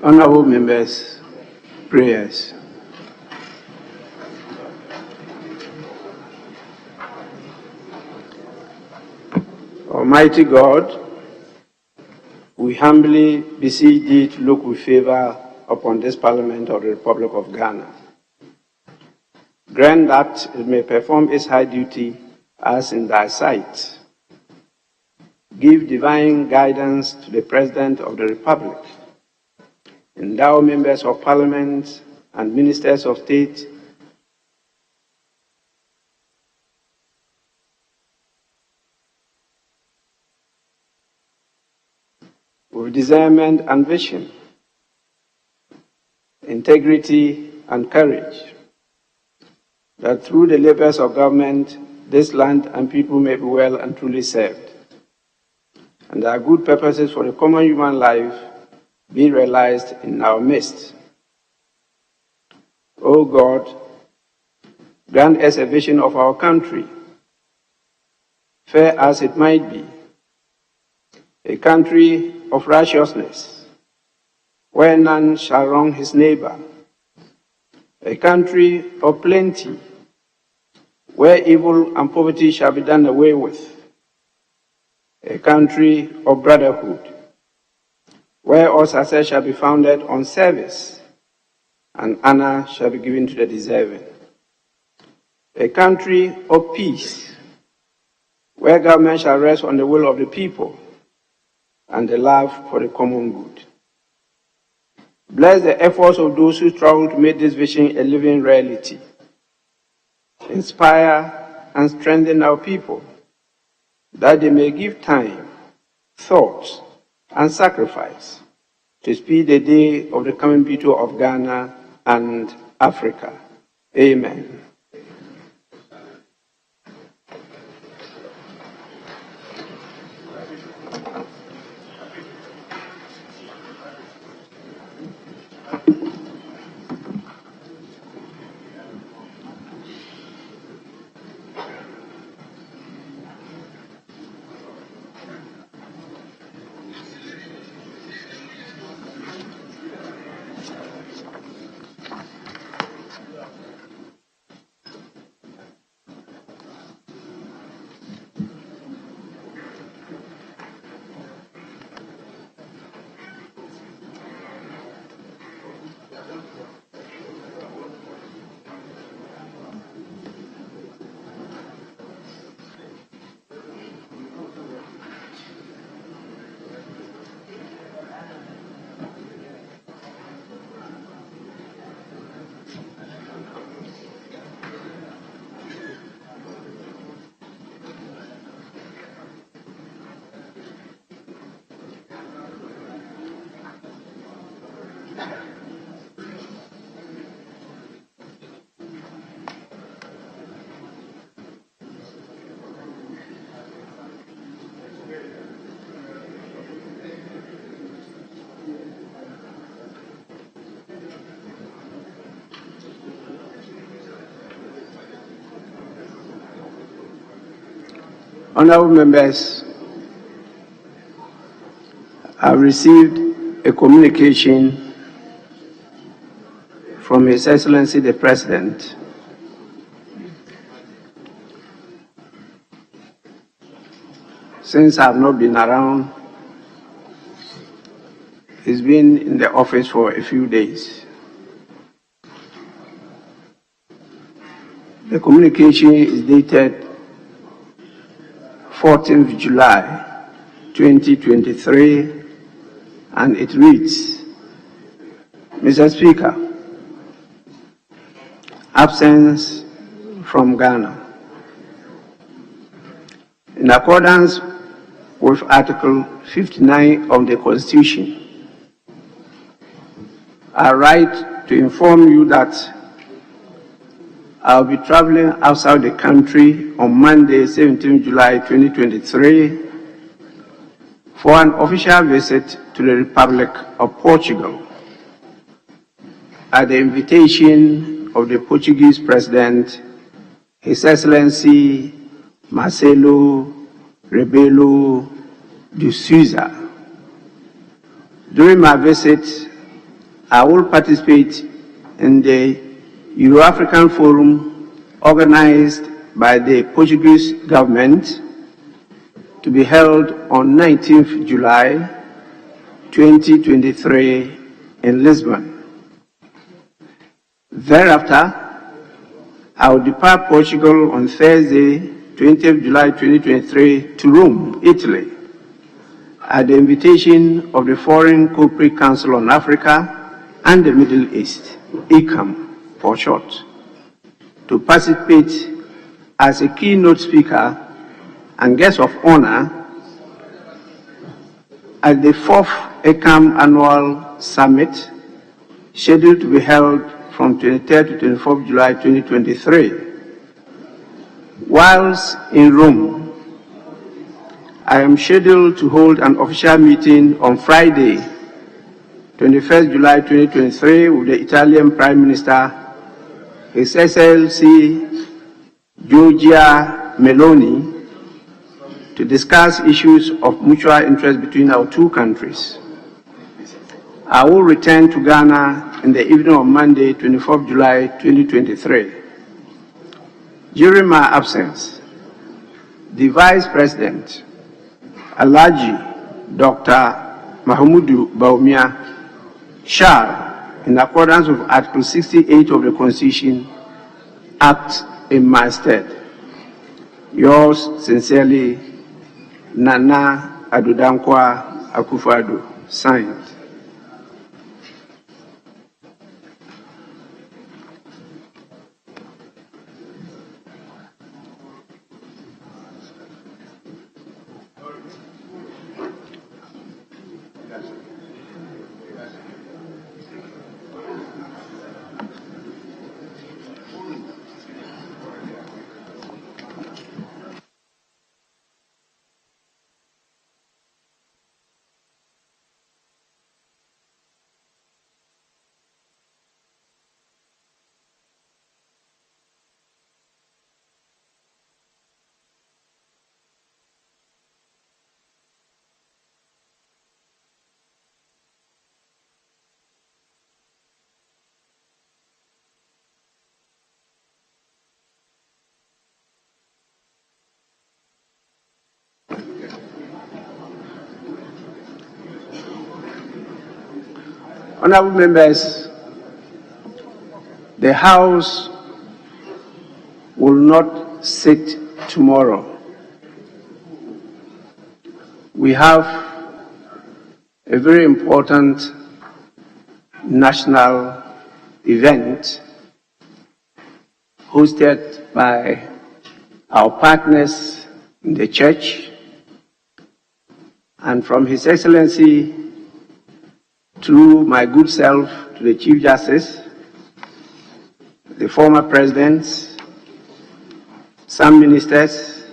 Honorable members, prayers. Almighty God, we humbly beseech thee to look with favor upon this Parliament of the Republic of Ghana. Grant that it may perform its high duty as in thy sight. Give divine guidance to the President of the Republic. Endow members of Parliament and ministers of state with discernment and vision, integrity and courage, that through the labors of government, this land and people may be well and truly served, and our good purposes for the common human life be realized in our midst. O God, grant us a vision of our country, fair as it might be, a country of righteousness, where none shall wrong his neighbor, a country of plenty, where evil and poverty shall be done away with, a country of brotherhood, where all success shall be founded on service and honor shall be given to the deserving, a country of peace, where government shall rest on the will of the people and the love for the common good. Bless the efforts of those who struggle to make this vision a living reality. Inspire and strengthen our people, that they may give time, thought, and sacrifice to speed the day of the coming people of Ghana and Africa. Amen. Honorable members, I have received a communication from His Excellency the President since I have not been around. He's been in the office for a few days. The communication is dated 14th July 2023, and it reads, Mr. Speaker, absence from Ghana. In accordance with Article 59 of the Constitution, I write to inform you that I'll be traveling outside the country on Monday, 17 July 2023, for an official visit to the Republic of Portugal at the invitation of the Portuguese President, His Excellency Marcelo Rebelo de Sousa. During my visit, I will participate in the Euro-African Forum organized by the Portuguese government to be held on 19th July 2023 in Lisbon. Thereafter, I will depart Portugal on Thursday, 20th July 2023 to Rome, Italy, at the invitation of the Foreign Corporate Council on Africa and the Middle East, ECAM for short, to participate as a keynote speaker and guest of honor at the 4th ECAM Annual Summit, scheduled to be held from 23rd to 24th July 2023. Whilst in Rome, I am scheduled to hold an official meeting on Friday, 21st July 2023, with the Italian Prime Minister, His Excellency Giorgia Meloni, to discuss issues of mutual interest between our two countries. I will return to Ghana in the evening of Monday, 24th July 2023. During my absence, the Vice President, Alhaji Dr. Mahamudu Bawumia, shall, in accordance with Article 68 of the Constitution, act in my stead. Yours sincerely, Nana Adudankwa Akufo-Addo, signed. Honorable members, the House will not sit tomorrow. We have a very important national event hosted by our partners in the church, and from His Excellency through my good self to the Chief Justice, the former presidents, some ministers,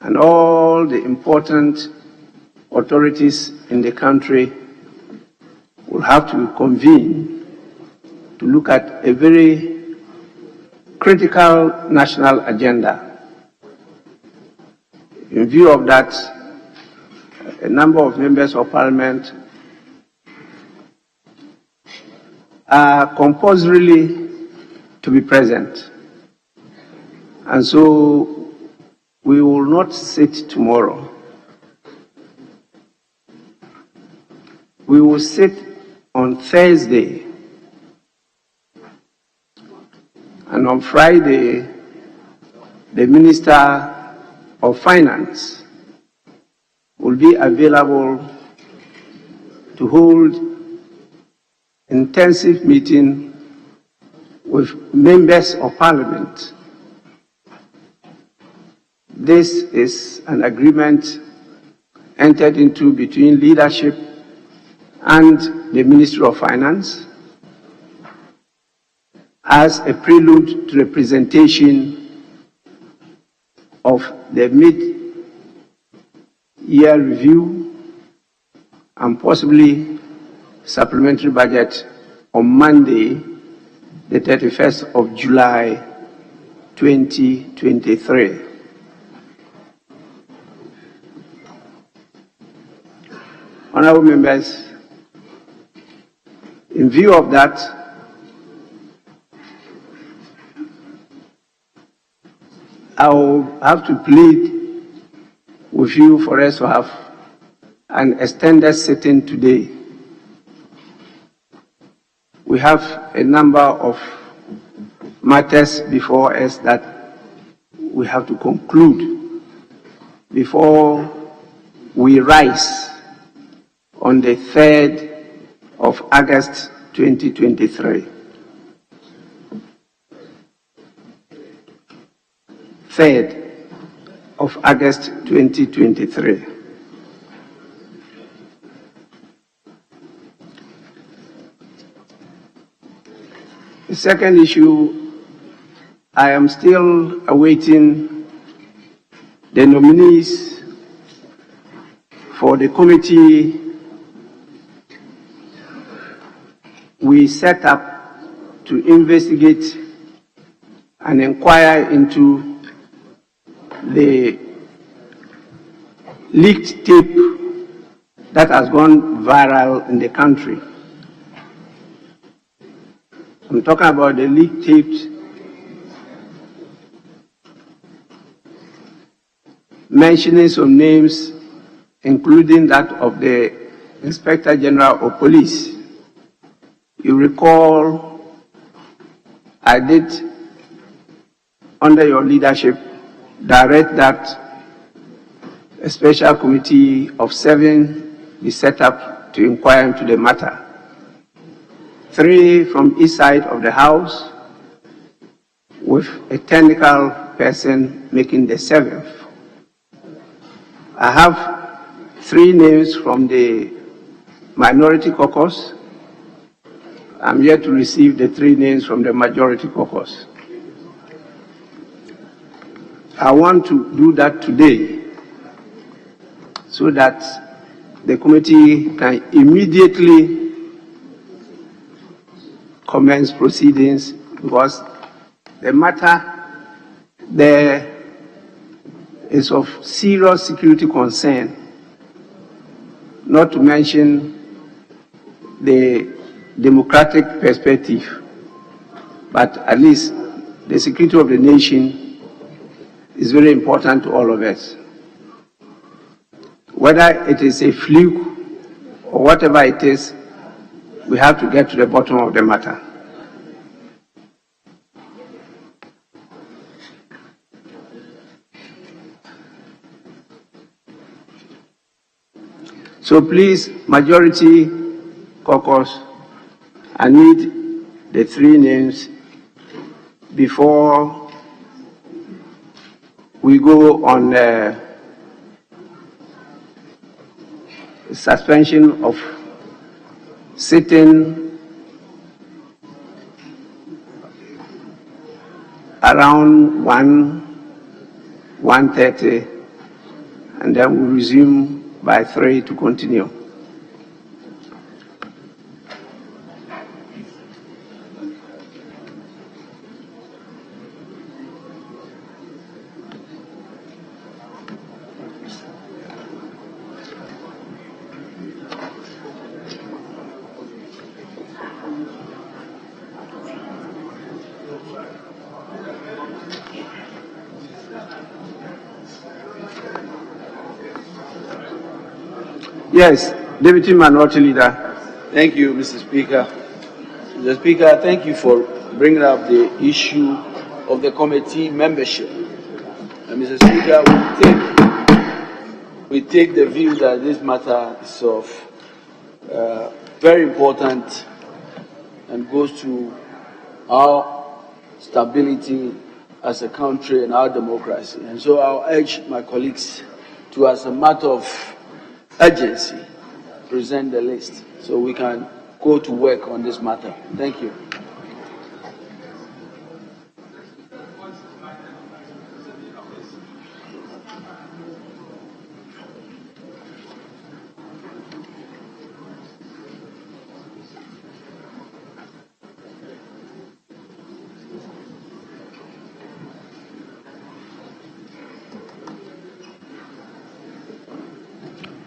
and all the important authorities in the country will have to convene to look at a very critical national agenda. In view of that, a number of members of Parliament are compulsorily to be present. And so we will not sit tomorrow. We will sit on Thursday. And on Friday, the Minister of Finance will be available to hold intensive meeting with members of Parliament. This is an agreement entered into between leadership and the Ministry of Finance as a prelude to the presentation of the mid-year review and possibly supplementary budget on Monday, the 31st of July, 2023. Honorable members, In view of that, I will have to plead with you for us to have an extended sitting today. We have a number of matters before us that we have to conclude before we rise on the 3rd of August 2023. 3rd of August 2023. The second issue, I am still awaiting the nominees for the committee we set up to investigate and inquire into the leaked tape that has gone viral in the country. I'm talking about the leaked tapes mentioning some names, including that of the Inspector General of Police. You recall, I did, under your leadership, direct that a special committee of 7 be set up to inquire into the matter. 3 from each side of the House, with a technical person making the 7th. I have 3 names from the Minority Caucus. I'm yet to receive the 3 names from the Majority Caucus. I want to do that today so that the committee can immediately commence proceedings, because the matter there is of serious security concern, not to mention the democratic perspective, but at least the security of the nation is very important to all of us. Whether it is a fluke or whatever it is, we have to get to the bottom of the matter. So please, Majority Caucus, I need the 3 names before we go on suspension of sitting around 1:30, and then we'll resume by 3 to continue. Yes, Deputy Minority Leader. Thank you, Mr. Speaker. Mr. Speaker, thank you for bringing up the issue of the committee membership. And Mr. Speaker, we take the view that this matter is of very important and goes to our stability as a country and our democracy. And so I'll urge my colleagues to, as a matter of urgency, present the list so we can go to work on this matter. Thank you.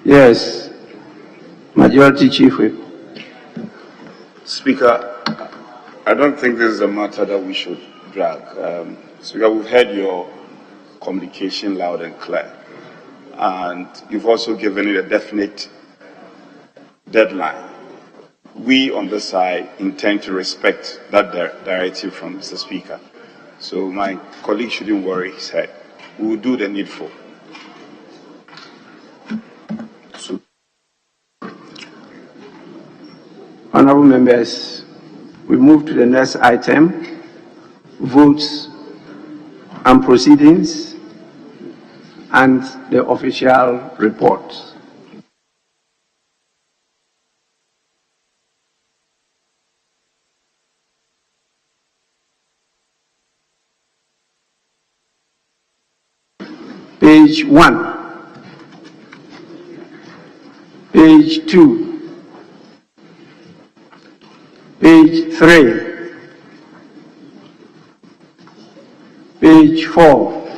Yes, Majority Chief Whip. Speaker, I don't think this is a matter that we should drag. Speaker, we've heard your communication loud and clear, and you've also given it a definite deadline. We on this side intend to respect that directive from Mr. Speaker. So my colleague shouldn't worry his head. We will do the needful. Honorable members, we move to the next item, votes and proceedings and the official report. Page 1, page 2, page 3, page 4,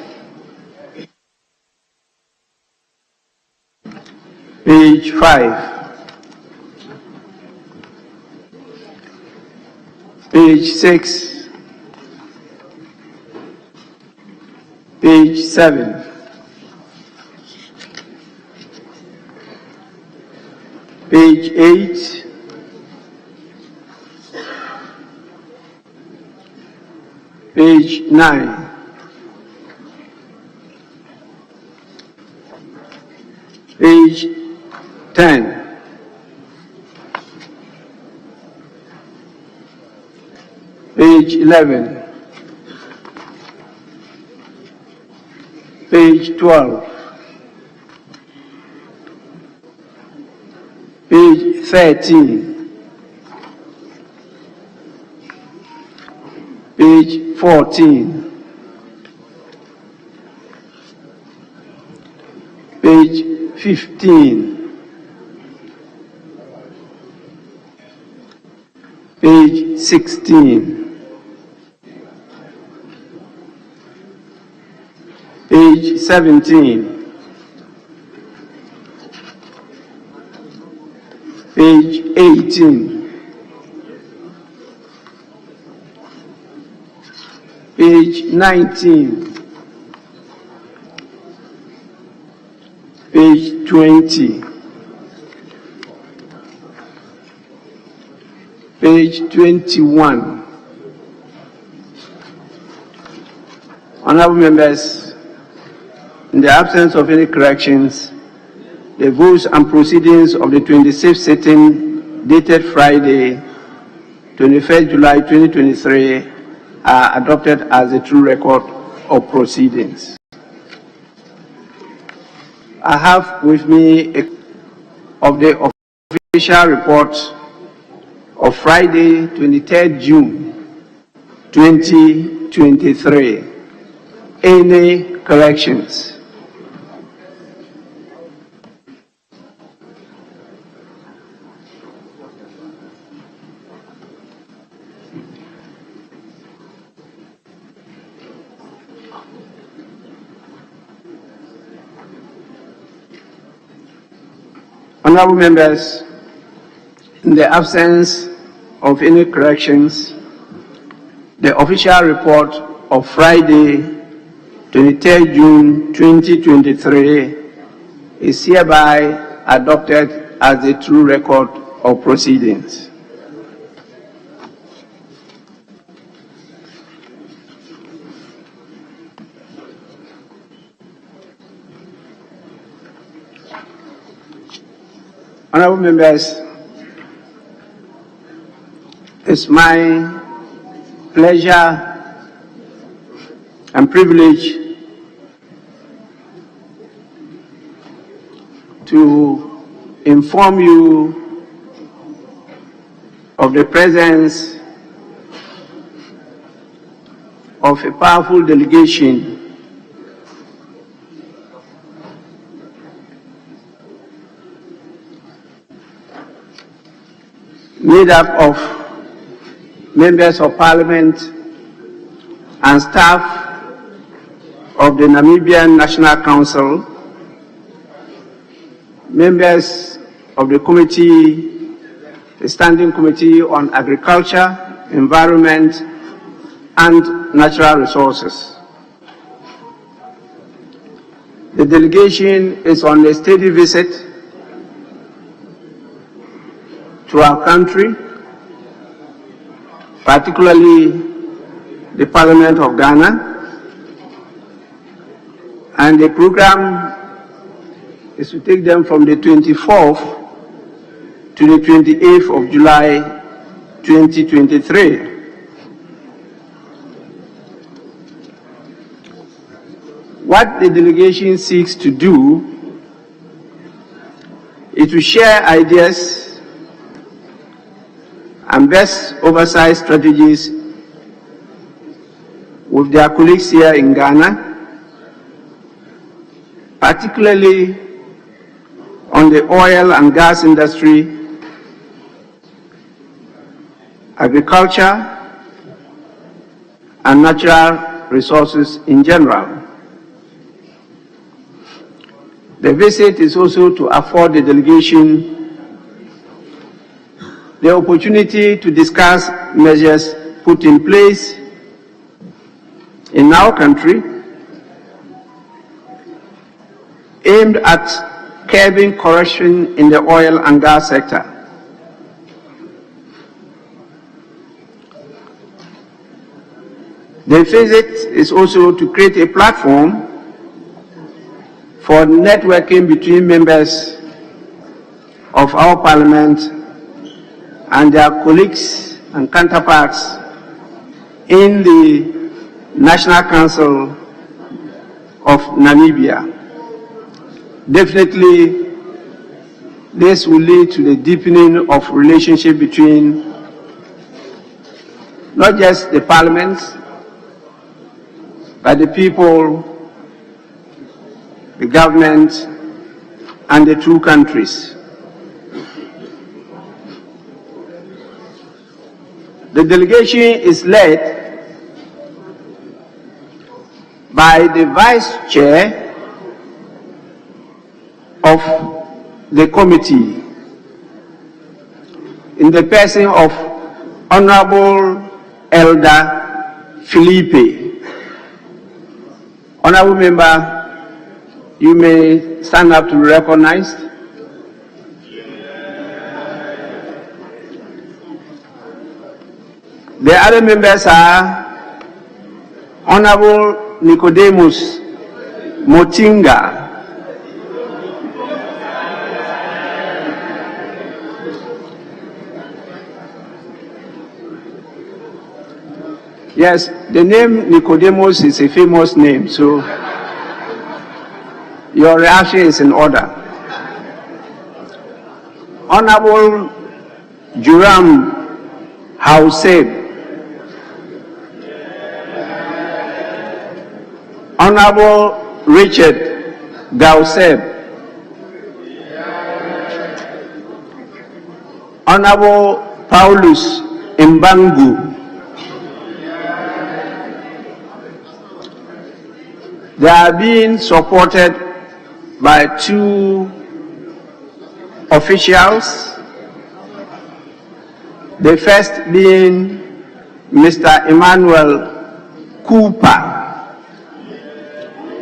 page 5, page 6, page 7, page 8, page 9, page 10, page 11, page 12, page 13, page 14, page 15, page 16, page 17, page 18, page 19, page 20, page 21. Honorable members, in the absence of any corrections, the votes and proceedings of the 26th sitting dated Friday, 21st July 2023 are adopted as a true record of proceedings. I have with me of the official report of Friday, 23rd June 2023. Any corrections? Honorable members, in the absence of any corrections, the official report of Friday, 23rd June 2023 is hereby adopted as a true record of proceedings. Honorable members, it's my pleasure and privilege to inform you of the presence of a powerful delegation made up of members of parliament and staff of the Namibian National Council, members of the Committee the Standing Committee on Agriculture, Environment, and Natural Resources. The delegation is on a steady visit to our country, particularly the Parliament of Ghana, and the program is to take them from the 24th to the 28th of July 2023. What the delegation seeks to do is to share ideas and best oversight strategies with their colleagues here in Ghana, particularly on the oil and gas industry, agriculture, and natural resources in general. The visit is also to afford the delegation the opportunity to discuss measures put in place in our country aimed at curbing corruption in the oil and gas sector. The visit is also to create a platform for networking between members of our parliament and their colleagues and counterparts in the National Council of Namibia. Definitely, this will lead to the deepening of relationship between not just the parliament, but the people, the government, and the two countries. The delegation is led by the Vice Chair of the committee in the person of Honorable Elder Philippe. Honorable Member, you may stand up to be recognized. The other members are Honorable Nicodemus Motinga, yes, the name Nicodemus is a famous name, so your reaction is in order. Honorable Juram Hauseb, Honorable Richard Gauseb, Honorable Paulus Mbangu, they are being supported by two officials, the first being Mr. Emmanuel Cooper.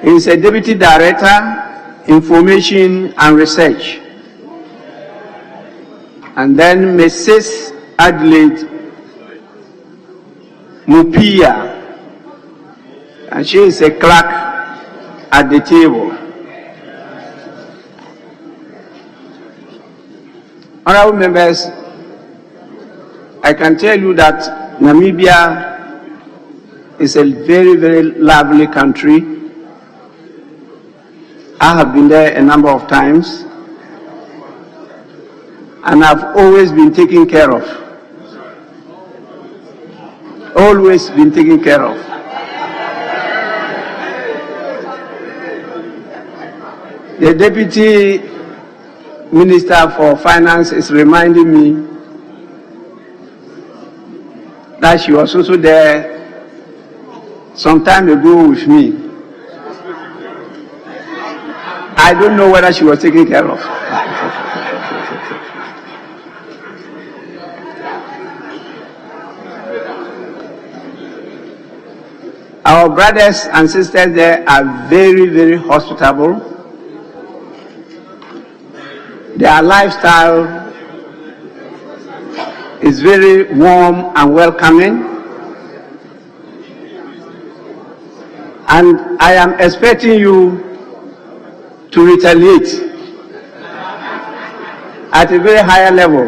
He is a Deputy Director, Information and Research. And then Mrs. Adelaide Mupia, and she is a clerk at the table. Honorable members, I can tell you that Namibia is a very, very lovely country. I have been there a number of times, and I've always been taken care of. Always been taken care of. The Deputy Minister for Finance is reminding me that she was also there some time ago with me. I don't know whether she was taken care of. Our brothers and sisters there are very, very hospitable. Their lifestyle is very warm and welcoming. And I am expecting you to retaliate at a very higher level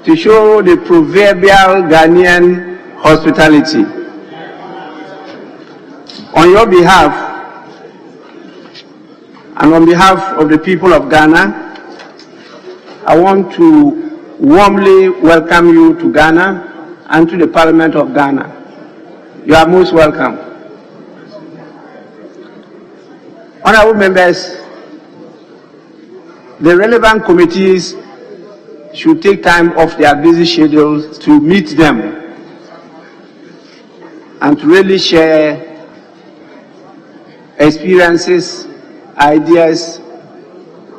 to show the proverbial Ghanaian hospitality. On your behalf and on behalf of the people of Ghana, I want to warmly welcome you to Ghana and to the Parliament of Ghana. You are most welcome. Honorable members, the relevant committees should take time off their busy schedules to meet them and to really share experiences, ideas,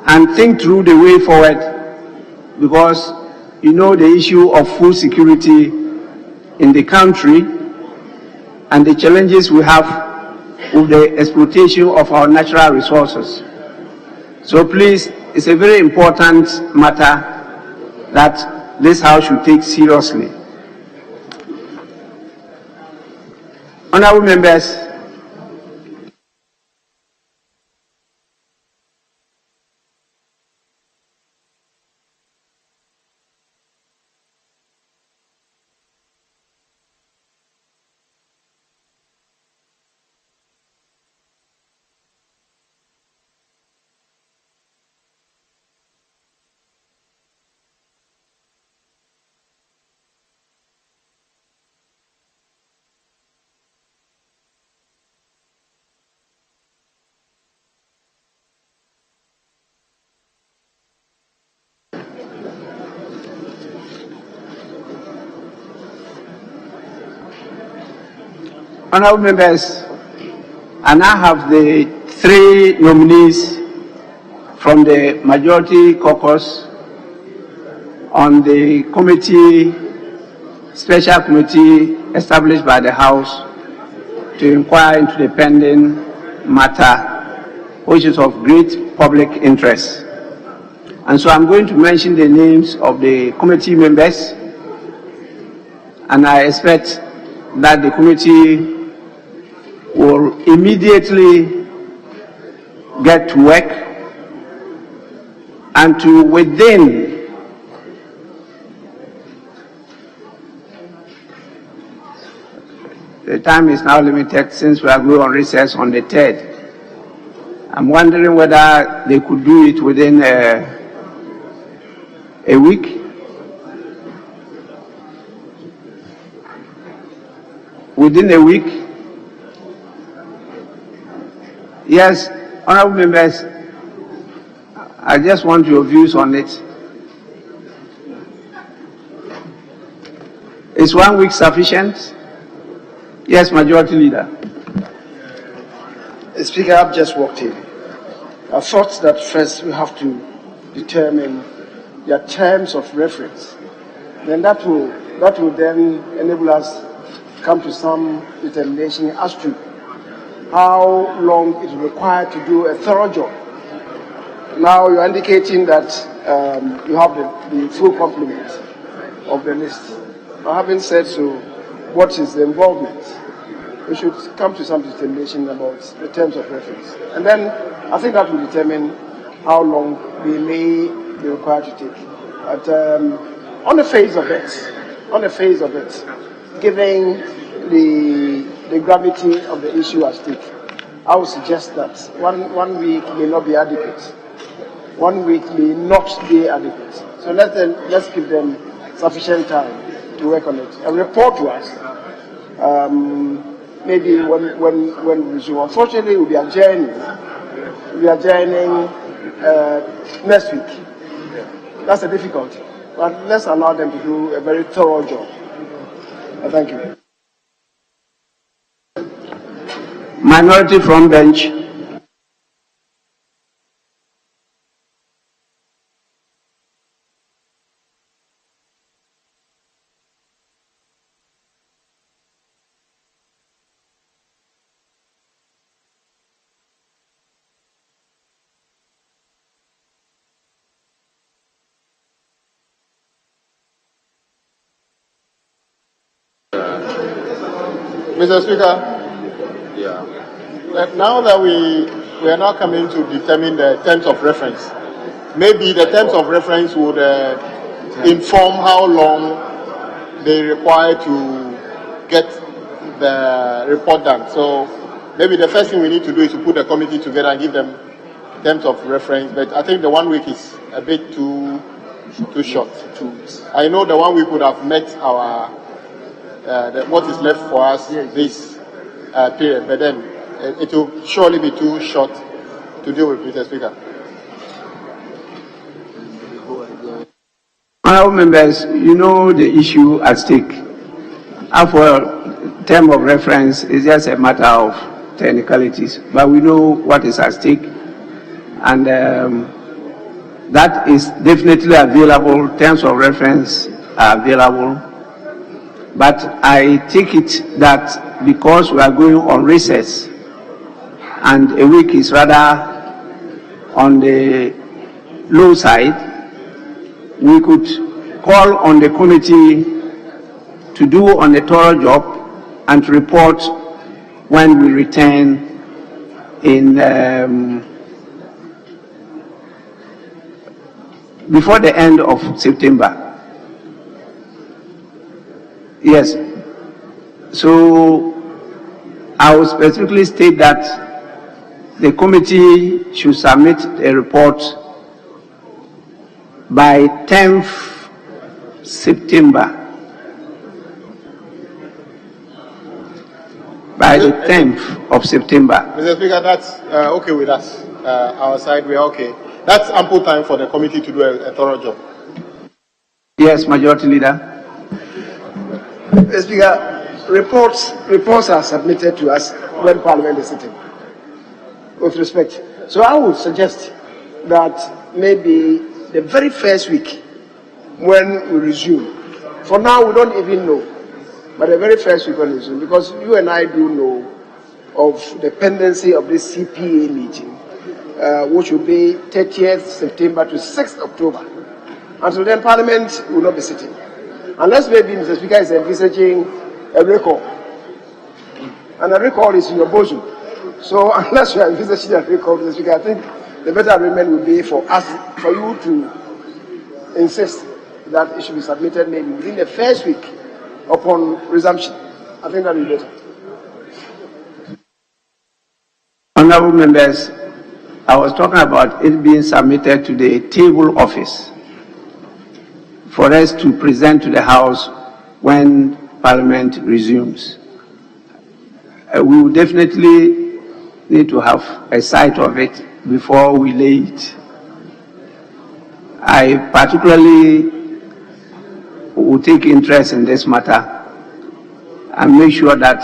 and think through the way forward, because you know the issue of food security in the country and the challenges we have with the exploitation of our natural resources. So please, it's a very important matter that this House should take seriously. Honorable members, Honorable members, I now have the three nominees from the Majority Caucus on the committee, special committee established by the House to inquire into the pending matter, which is of great public interest. And so I'm going to mention the names of the committee members, and I expect that the committee will immediately get to work and to within the time is now limited since we are going on recess on the 3rd. I'm wondering whether they could do it within a week. Within a week. Yes, honorable members, I just want your views on it. Is 1 week sufficient? Yes, Majority Leader. Speaker, I've just walked in. I thought that first we have to determine their terms of reference. Then that will then enable us to come to some determination as to how long it will require to do a thorough job. Now you're indicating that you have the full complement of the list. Now, having said so, what is the involvement? We should come to some determination about the terms of reference. And then I think that will determine how long we may be required to take. But on the face of it, given the gravity of the issue at stake, I would suggest that one week may not be adequate. 1 week may not be adequate. So let's give them sufficient time to work on it and report to us. Maybe when we resume. Unfortunately, we'll be adjourning. Next week. That's a difficulty. But let's allow them to do a very thorough job. Thank you. Minority from bench. Mr. Speaker, now that we are now coming to determine the terms of reference, maybe the terms of reference would inform how long they require to get the report done. So maybe the first thing we need to do is to put the committee together and give them terms of reference. But I think the 1 week is a bit too short. I know the 1 week would have met our what is left for us this period, but then it will surely be too short to deal with, Mr. Speaker. Honourable members, you know the issue at stake. For term of reference is just a matter of technicalities, but we know what is at stake, and that is definitely available. Terms of reference are available, but I take it that because we are going on recess and a week is rather on the low side, we could call on the committee to do on a thorough job and to report when we return in before the end of September. Yes. So I will specifically state that the committee should submit a report by 10th September. By the 10th of September. Mr. Speaker, that's okay with us. Our side, we are okay. That's ample time for the committee to do a thorough job. Yes, Majority Leader. Mr. Speaker, reports are submitted to us when Parliament is sitting, with respect. So I would suggest that maybe the very first week when we resume, for now we don't even know, but the very first week when we resume, because you and I do know of the pendency of this CPA meeting, which will be 30th September to 6th October. Until then, Parliament will not be sitting. Unless maybe Mr. Speaker is envisaging a recall. And a recall is in your bosom. So unless you are envisaging a recall, Mr. Speaker, I think the better arrangement would be for you to insist that it should be submitted maybe within the first week upon resumption. I think that will be better. Honourable members, I was talking about it being submitted to the table office for us to present to the House when Parliament resumes. We will definitely need to have a sight of it before we lay it. I particularly will take interest in this matter and make sure that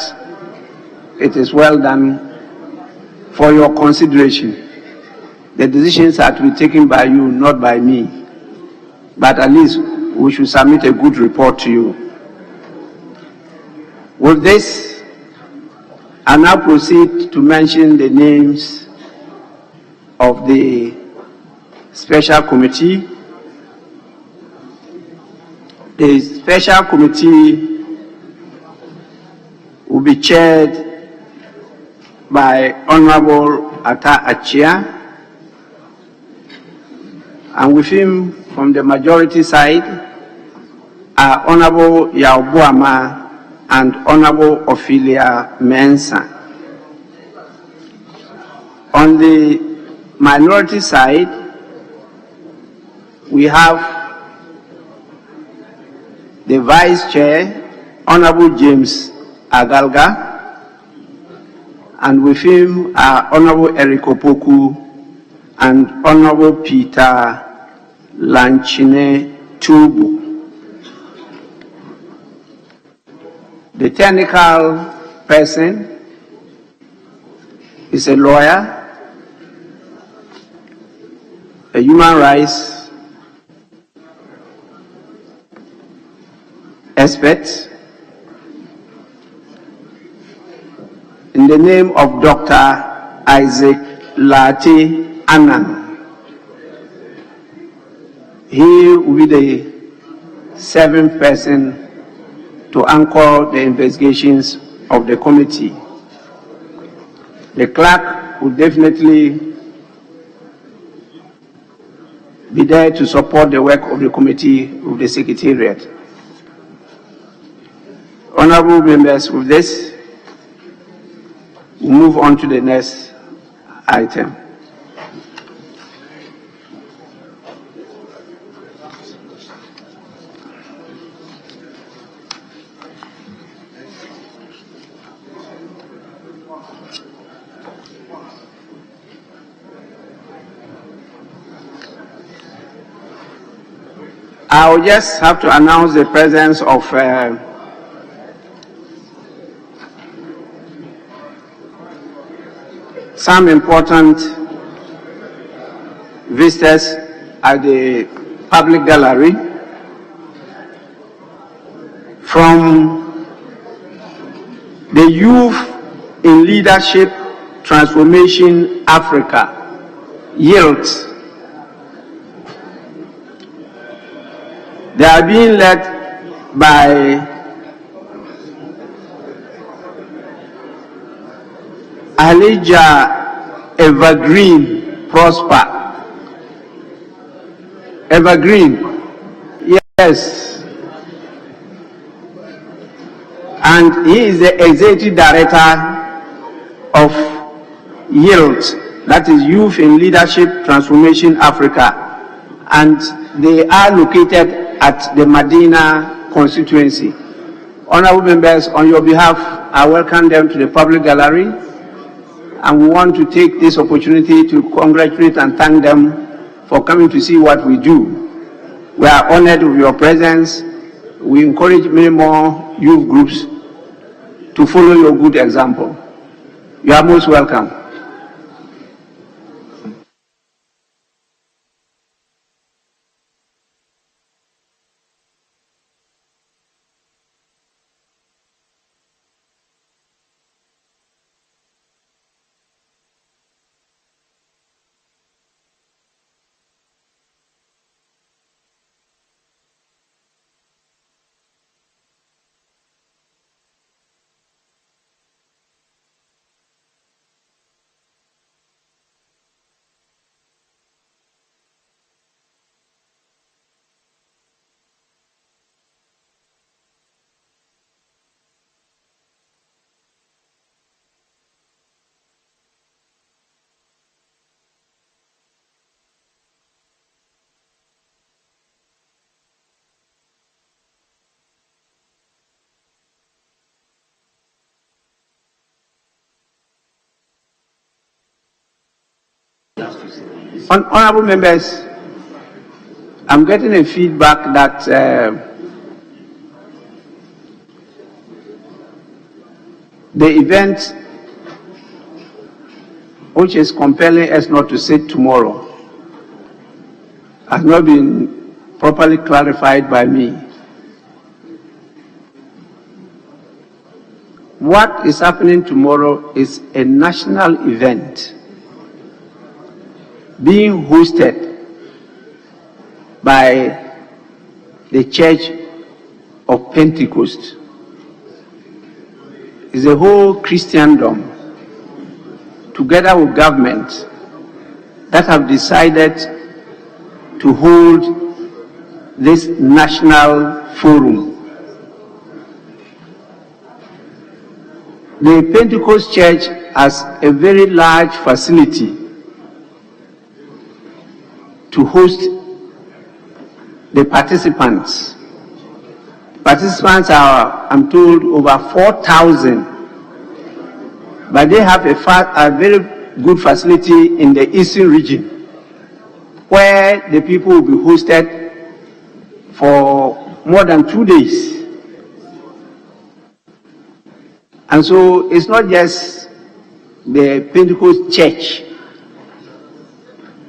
it is well done for your consideration. The decisions are to be taken by you, not by me. But at least we should submit a good report to you. With this, I now proceed to mention the names of the special committee. The special committee will be chaired by Honorable Ata Achia, and with him from the majority side are Honorable Yaobuama and Honorable Ophelia Mensah. On the minority side, we have the Vice Chair, Honorable James Agalga, and with him are Honorable Eric Opoku and Honorable Peter Lanchine Tubu. The technical person is a lawyer, a human rights expert, in the name of Dr. Isaac Lati Annan. He will be the seventh person to anchor the investigations of the committee. The clerk will definitely be there to support the work of the committee of the Secretariat. Honorable members, with this, we'll move on to the next item. I'll just have to announce the presence of some important visitors at the public gallery from the Youth in Leadership Transformation Africa, YILT. They are being led by Elijah Evergreen Prosper. Evergreen, yes. And he is the executive director of YILT, that is Youth in Leadership Transformation Africa. And they are located at the Medina constituency. Honorable members, on your behalf, I welcome them to the public gallery, and we want to take this opportunity to congratulate and thank them for coming to see what we do. We are honored with your presence. We encourage many more youth groups to follow your good example. You are most welcome. Honorable members, I'm getting a feedback that the event which is compelling us not to sit tomorrow has not been properly clarified by me. What is happening tomorrow is a national event being hosted by the Church of Pentecost. It's the whole Christendom, together with government, that have decided to hold this national forum. The Pentecost Church has a very large facility to host the participants. Participants are, I'm told, over 4,000. But they have a very good facility in the eastern region, where the people will be hosted for more than 2 days. And so it's not just the Pentecost Church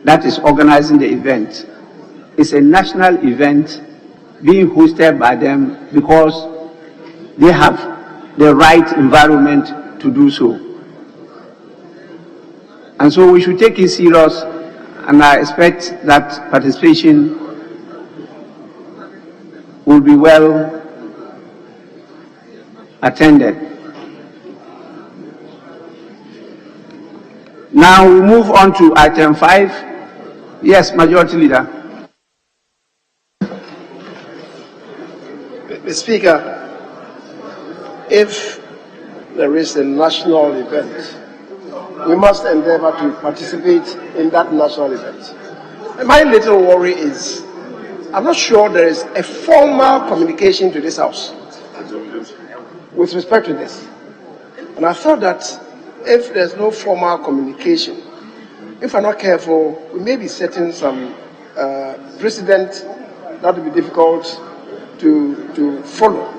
that is organizing the event. It's a national event being hosted by them because they have the right environment to do so. And so we should take it serious, and I expect that participation will be well attended. Now we move on to item 5. Yes, Majority Leader. Mr. Speaker, if there is a national event, we must endeavor to participate in that national event. And my little worry is, I'm not sure there is a formal communication to this House with respect to this. And I thought that if there's no formal communication, if we're not careful, we may be setting some precedent that will be difficult to follow.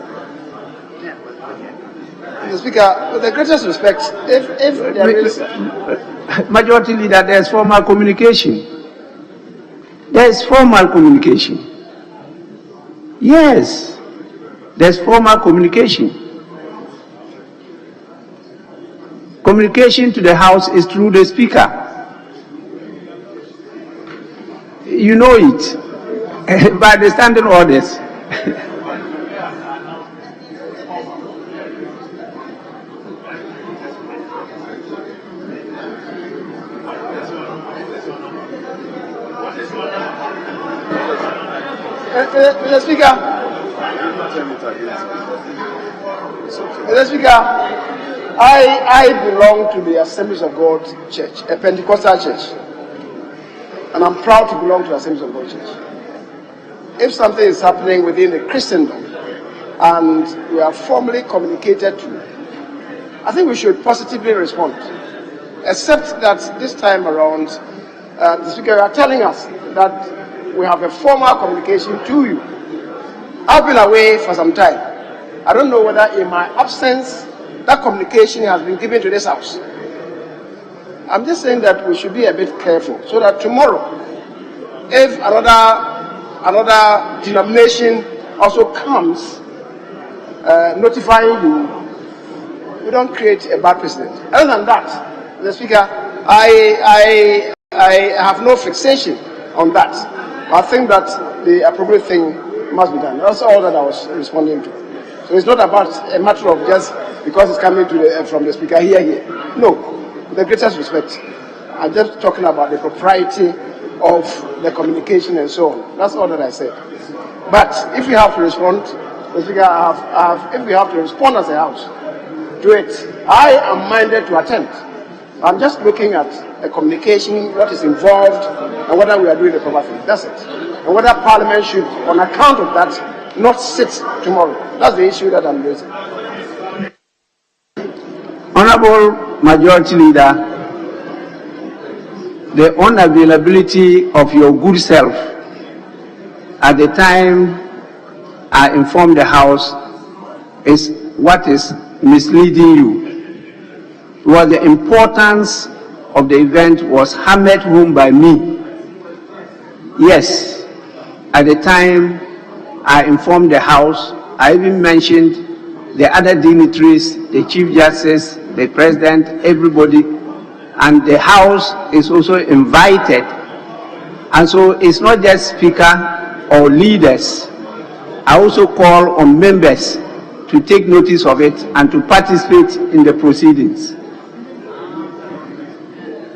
Mr. Speaker, with the greatest respect, if there is... Majority Leader, there's formal communication. There is formal communication. Yes, there's formal communication. Communication to the House is through the Speaker. You know it by the standing orders. Mr. Speaker, I belong to the Assemblies of God Church, a Pentecostal church, and I'm proud to belong to the Assemblies of God Church. If something is happening within the Christendom and we are formally communicated to, I think we should positively respond, except that this time around, the Speaker, you are telling us that we have a formal communication to you. I've been away for some time. I don't know whether in my absence that communication has been given to this House. I'm just saying that we should be a bit careful so that tomorrow, if another denomination also comes notifying you, we don't create a bad precedent. Other than that, Mr. Speaker, I have no fixation on that. I think that the appropriate thing must be done. That's all that I was responding to. So it's not about a matter of just because it's coming to from the Speaker here. No, with the greatest respect. I'm just talking about the propriety of the communication and so on. That's all that I said. But if we have to respond, Mr. Speaker, if we have to respond as a House to it, I am minded to attend. I'm just looking at a communication, what is involved, and whether we are doing the proper thing. That's it. And whether Parliament should, on account of that, not sit tomorrow. That's the issue that I'm raising. Honorable Majority Leader, the unavailability of your good self at the time I informed the House is what is misleading you. Well, the importance of the event was hammered home by me. Yes, at the time I informed the House, I even mentioned the other dignitaries, the Chief Justice, the President, everybody, and the House is also invited. And so it's not just Speaker or leaders. I also call on members to take notice of it and to participate in the proceedings.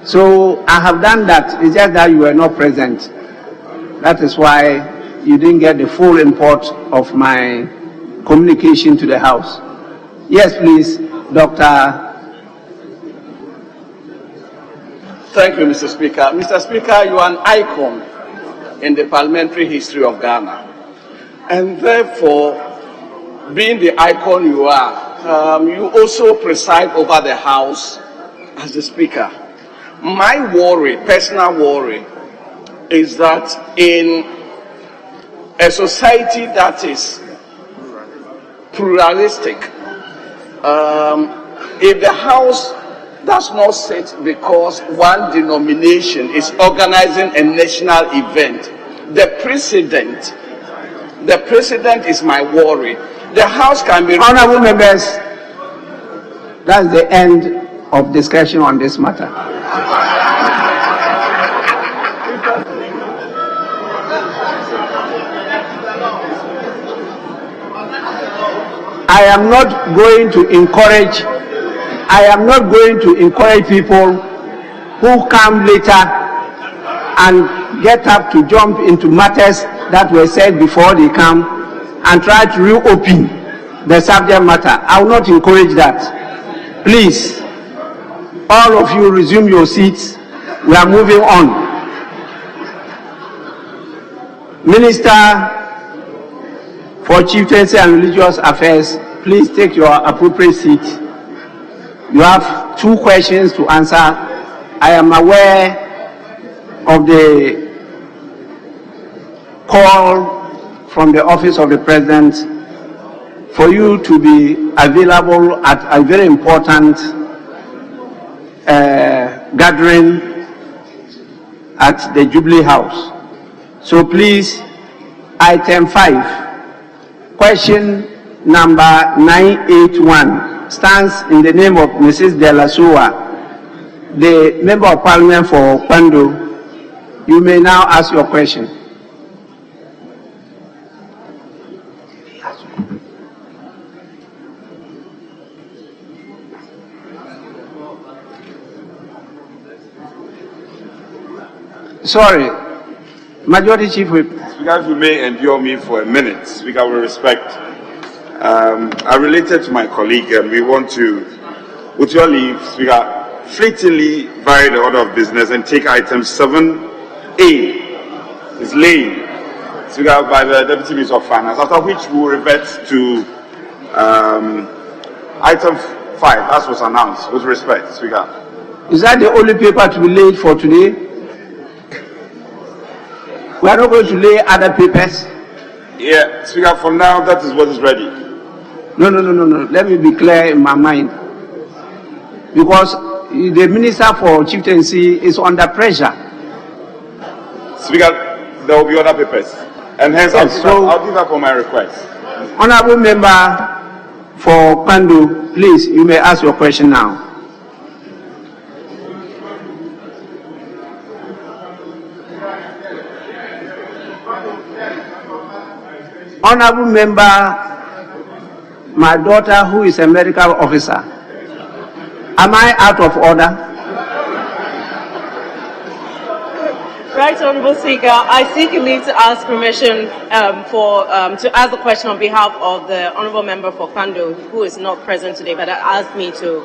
So I have done that. It's just that you were not present. That is why you didn't get the full import of my communication to the House. Yes, please, Dr. Thank you, Mr. Speaker. Mr. Speaker, you are an icon in the parliamentary history of Ghana. And therefore, being the icon you are, you also preside over the House as the Speaker. My worry, personal worry, is that in a society that is pluralistic, if the House does not sit because one denomination is organizing a national event, the precedent is my worry. The House can be... Honorable members, that's the end of discussion on this matter. I am not going to encourage people who come later and get up to jump into matters that were said before they come and try to reopen the subject matter. I will not encourage that. Please, all of you resume your seats. We are moving on. Minister for Chieftaincy and Religious Affairs, please take your appropriate seat. You have 2 questions to answer. I am aware of the call from the Office of the President for you to be available at a very important gathering at the Jubilee House. So please, item 5, question number 981 stands in the name of Mrs. De La Soa, the Member of Parliament for Kwando. You may now ask your question. Sorry, Majority Chief Whip. Speaker, if you may endure me for a minute, Speaker, with respect. I related to my colleague, and we want to, with your leave, Speaker, fleetingly vary the order of business and take item 7A, is laid, Speaker, by the Deputy Minister of Finance, after which we will revert to item 5, as was announced, with respect, Speaker. Is that the only paper to be laid for today? We are not going to lay other papers? Yeah, Speaker, for now, that is what is ready. No. Let me be clear in my mind. Because the Minister for Chieftaincy is under pressure. Speaker, there will be other papers. And hence, Yes, I'll give up on my request. Honorable Member for Kwando, please, you may ask your question now. Honorable Member, my daughter who is a medical officer, am I out of order? Right, Honourable Speaker, I seek leave to ask permission to ask the question on behalf of the Honourable Member for Kwando, who is not present today, but asked me to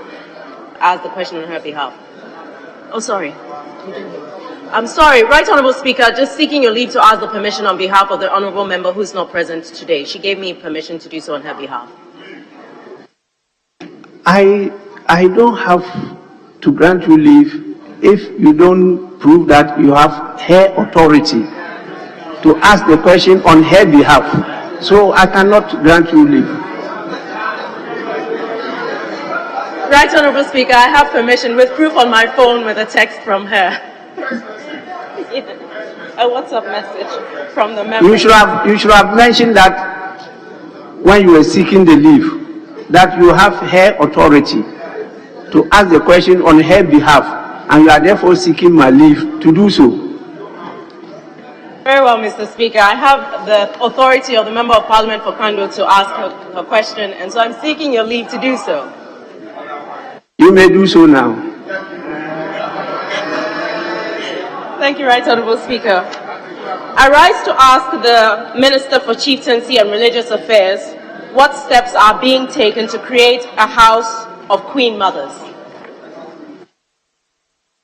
ask the question on her behalf. Oh, sorry. I'm sorry, Right Honourable Speaker, just seeking your leave to ask the permission on behalf of the Honourable Member who is not present today. She gave me permission to do so on her behalf. I don't have to grant you leave if you don't prove that you have her authority to ask the question on her behalf. So I cannot grant you leave. Right Honourable Speaker, I have permission with proof on my phone with a text from her. A WhatsApp message from the member. You should have mentioned that when you were seeking the leave, that you have her authority to ask the question on her behalf, and you are therefore seeking my leave to do so. Very well, Mr. Speaker. I have the authority of the Member of Parliament for Kwando to ask her question, and so I'm seeking your leave to do so. You may do so now. Thank you, Right Honourable Speaker. I rise to ask the Minister for Chieftaincy and Religious Affairs what steps are being taken to create a house of Queen Mothers.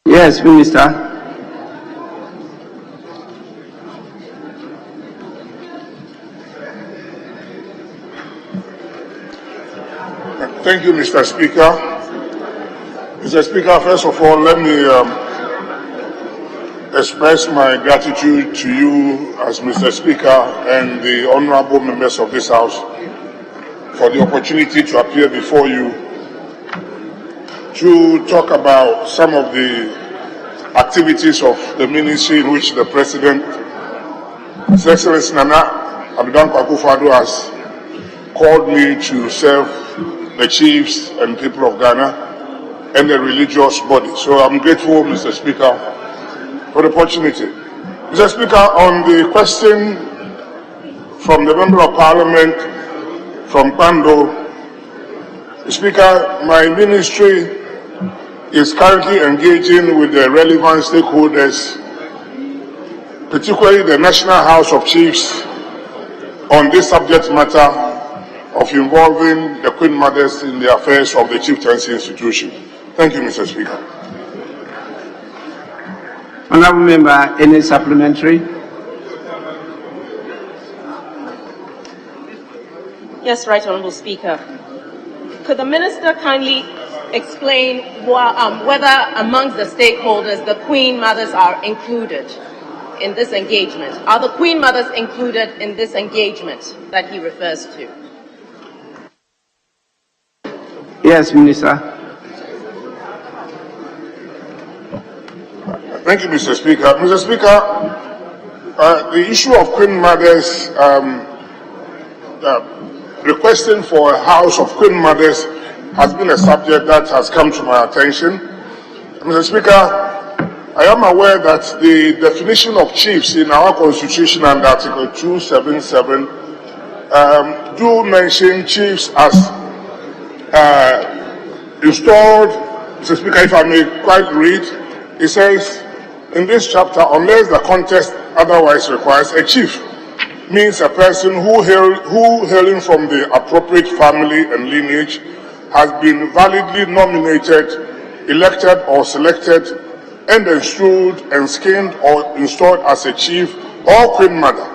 Yes, Minister. Thank you, Mr. Speaker. Mr. Speaker, first of all, let me express my gratitude to you as Mr. Speaker and the honorable members of this House for the opportunity to appear before you to talk about some of the activities of the ministry in which the President, His Excellency Nana Abidan Akufo-Addo, has called me to serve the chiefs and people of Ghana and the religious body. So I'm grateful, Mr. Speaker, for the opportunity. Mr. Speaker, on the question from the Member of Parliament from Kwando Speaker, my ministry is currently engaging with the relevant stakeholders, particularly the National House of Chiefs, on this subject matter of involving the Queen Mothers in the affairs of the chieftaincy institution. Thank you, Mr. Speaker. Honourable Member, any supplementary? Yes, Right Honourable Speaker. Could the Minister kindly explain whether amongst the stakeholders the Queen Mothers are included in this engagement? Are the Queen Mothers included in this engagement that he refers to? Yes, Minister. Thank you, Mr. Speaker. Mr. Speaker, the issue of Queen Mothers, requesting for a house of Queen Mothers has been a subject that has come to my attention. Mr. Speaker, I am aware that the definition of chiefs in our constitution under Article 277 do mention chiefs as installed. Mr. Speaker, if I may quite read, it says in this chapter, unless the context otherwise requires, a chief means a person who hailing from the appropriate family and lineage has been validly nominated, elected or selected, and enshrined, enskined or installed as a chief or Queen Mother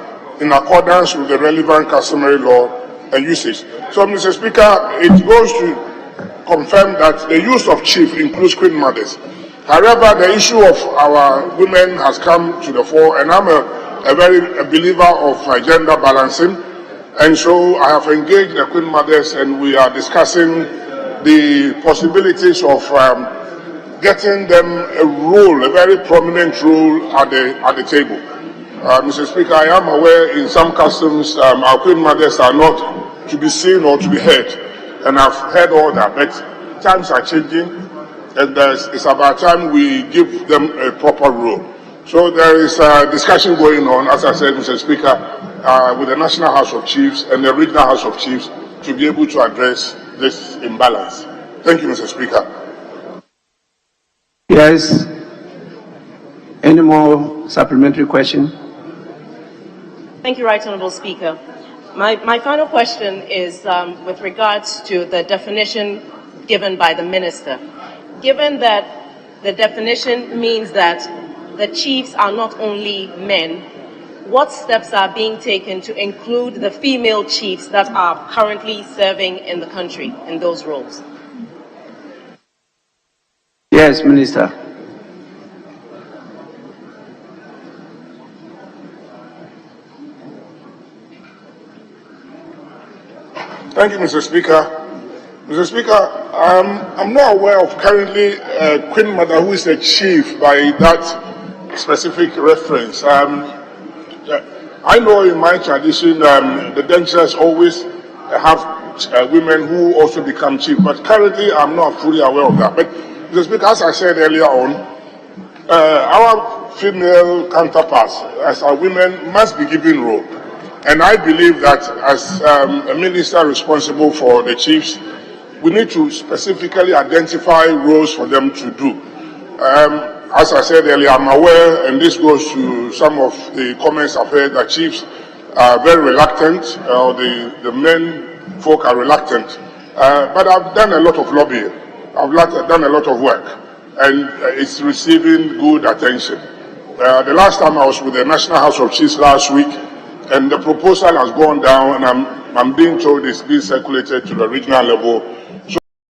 in accordance with the relevant customary law and usage. So, Mr. Speaker, it goes to confirm that the use of chief includes Queen Mothers. However, the issue of our women has come to the fore, and I'm a believer of gender balancing, and so I have engaged the Queen Mothers, and we are discussing the possibilities of getting them a role, a very prominent role at the table. Mr. Speaker, I am aware in some customs our Queen Mothers are not to be seen or to be heard, and I've heard all that, but times are changing, and it's about time we give them a proper role. So there is a discussion going on, as I said, Mr. Speaker, with the National House of Chiefs and the Regional House of Chiefs to be able to address this imbalance. Thank you, Mr. Speaker. Yes. Any more supplementary question? Thank you, Right Honourable Speaker. My final question is with regards to the definition given by the Minister. Given that the definition means that the chiefs are not only men, what steps are being taken to include the female chiefs that are currently serving in the country in those roles? Yes, Minister. Thank you, Mr. Speaker. Mr. Speaker, I'm not aware of currently a Queen Mother who is a chief by that specific reference. I know in my tradition, the dentures always have women who also become chief, but currently I'm not fully aware of that. But Mr. Speaker, as I said earlier on, our female counterparts, as our women, must be given role. And I believe that as a minister responsible for the chiefs, we need to specifically identify roles for them to do. As I said earlier, I'm aware, and this goes to some of the comments I've heard, that chiefs are very reluctant, or the men folk are reluctant. But I've done a lot of lobbying. I've done a lot of work, and it's receiving good attention. The last time I was with the National House of Chiefs last week, and the proposal has gone down, and I'm being told it's being circulated to the regional level.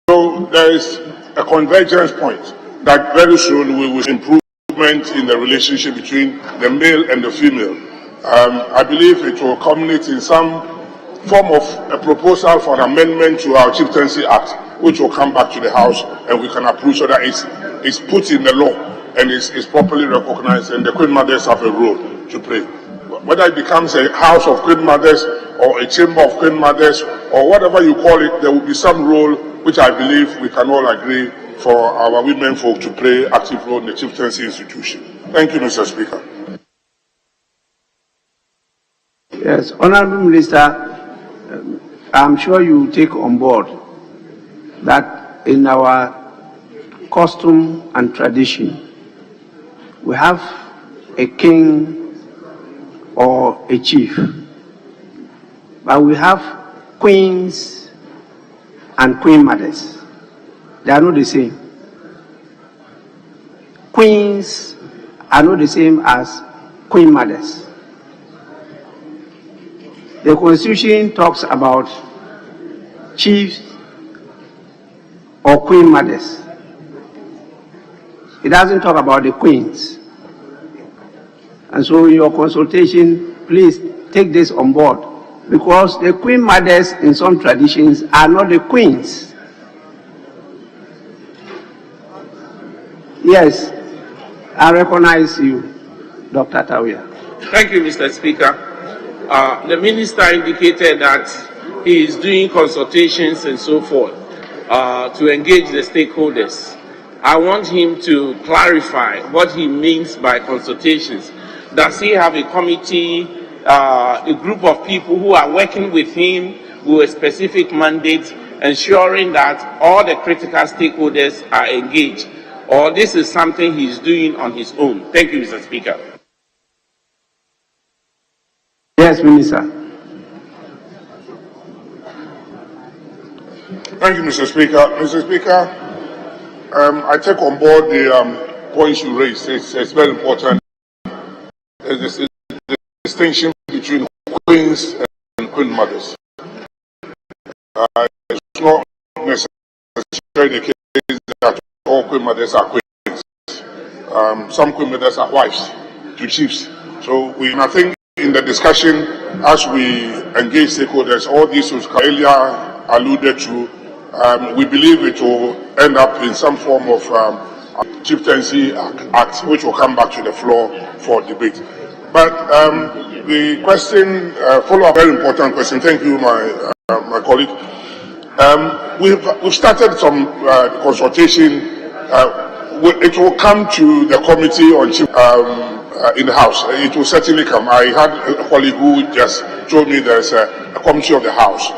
So there is a convergence point that very soon we will improvement in the relationship between the male and the female. I believe it will culminate in some form of a proposal for an amendment to our Chieftaincy Act, which will come back to the House and we can approve so that it's put in the law and is properly recognized, and the Queen Mothers have a role to play. Whether it becomes a House of Queen Mothers or a Chamber of Queen Mothers or whatever you call it, there will be some role which I believe we can all agree for our women folk to play active role in the chieftaincy institution. Thank you, Mr. Speaker. Yes, Honourable Minister, I'm sure you take on board that in our custom and tradition, we have a king or a chief, but we have queens and queen mothers. They are not the same. Queens are not the same as queen mothers. The Constitution talks about chiefs or queen mothers. It doesn't talk about the queens. And so in your consultation, please take this on board, because the queen mothers in some traditions are not the queens. Yes, I recognize you, Dr. Tawia. Thank you, Mr. Speaker. The minister indicated that he is doing consultations and so forth to engage the stakeholders. I want him to clarify what he means by consultations. Does he have a committee, a group of people who are working with him with a specific mandate, ensuring that all the critical stakeholders are engaged? Or this is something he's doing on his own? Thank you, Mr. Speaker. Yes, Minister. Thank you, Mr. Speaker. Mr. Speaker, I take on board the points you raised. It's very important. There's the distinction between queens and queen mothers. It's not necessarily the case that all queen mothers are queens. Some queen mothers are wives to chiefs. So I think in the discussion, as we engage stakeholders, all these was earlier alluded to, we believe it will end up in some form of chieftaincy act, which will come back to the floor for debate. But the question, follow-up, very important question. Thank you, my colleague. We've started some consultation. It will come to the committee on chief in the House. It will certainly come. I had a colleague who just told me there's a committee of the House.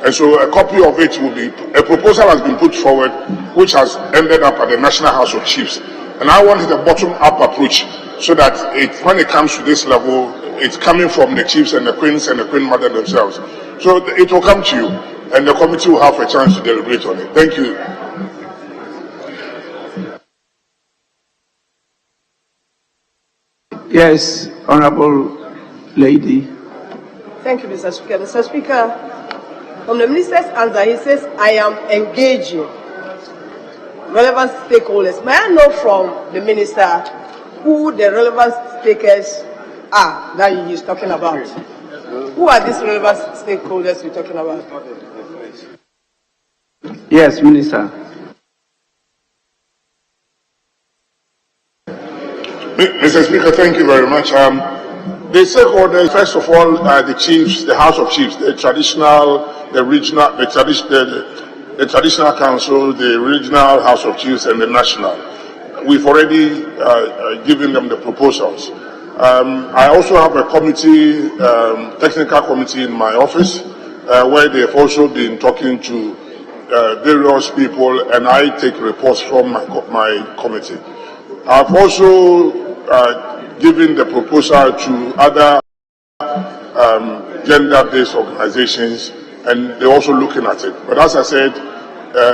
And so a copy of it will be, a proposal has been put forward, which has ended up at the National House of Chiefs. And I wanted a bottom-up approach, so that when it comes to this level, it's coming from the chiefs and the queens and the queen mother themselves. So it will come to you, and the committee will have a chance to deliberate on it. Thank you. Yes, Honorable Lady. Thank you, Mr. Speaker. Mr. Speaker, from the minister's answer, he says, I am engaging relevant stakeholders. May I know from the minister who the relevant stakeholders are that he is talking about? Who are these relevant stakeholders you're talking about? Yes, Minister. Mr. Speaker, thank you very much. The stakeholders, first of all, the chiefs, the House of Chiefs, the traditional, the regional, the traditional council, the regional House of Chiefs, and the national. We've already given them the proposals. I also have a committee, technical committee in my office, where they have also been talking to various people, and I take reports from my committee. I've also given the proposal to other gender-based organizations, and they're also looking at it. But as I said,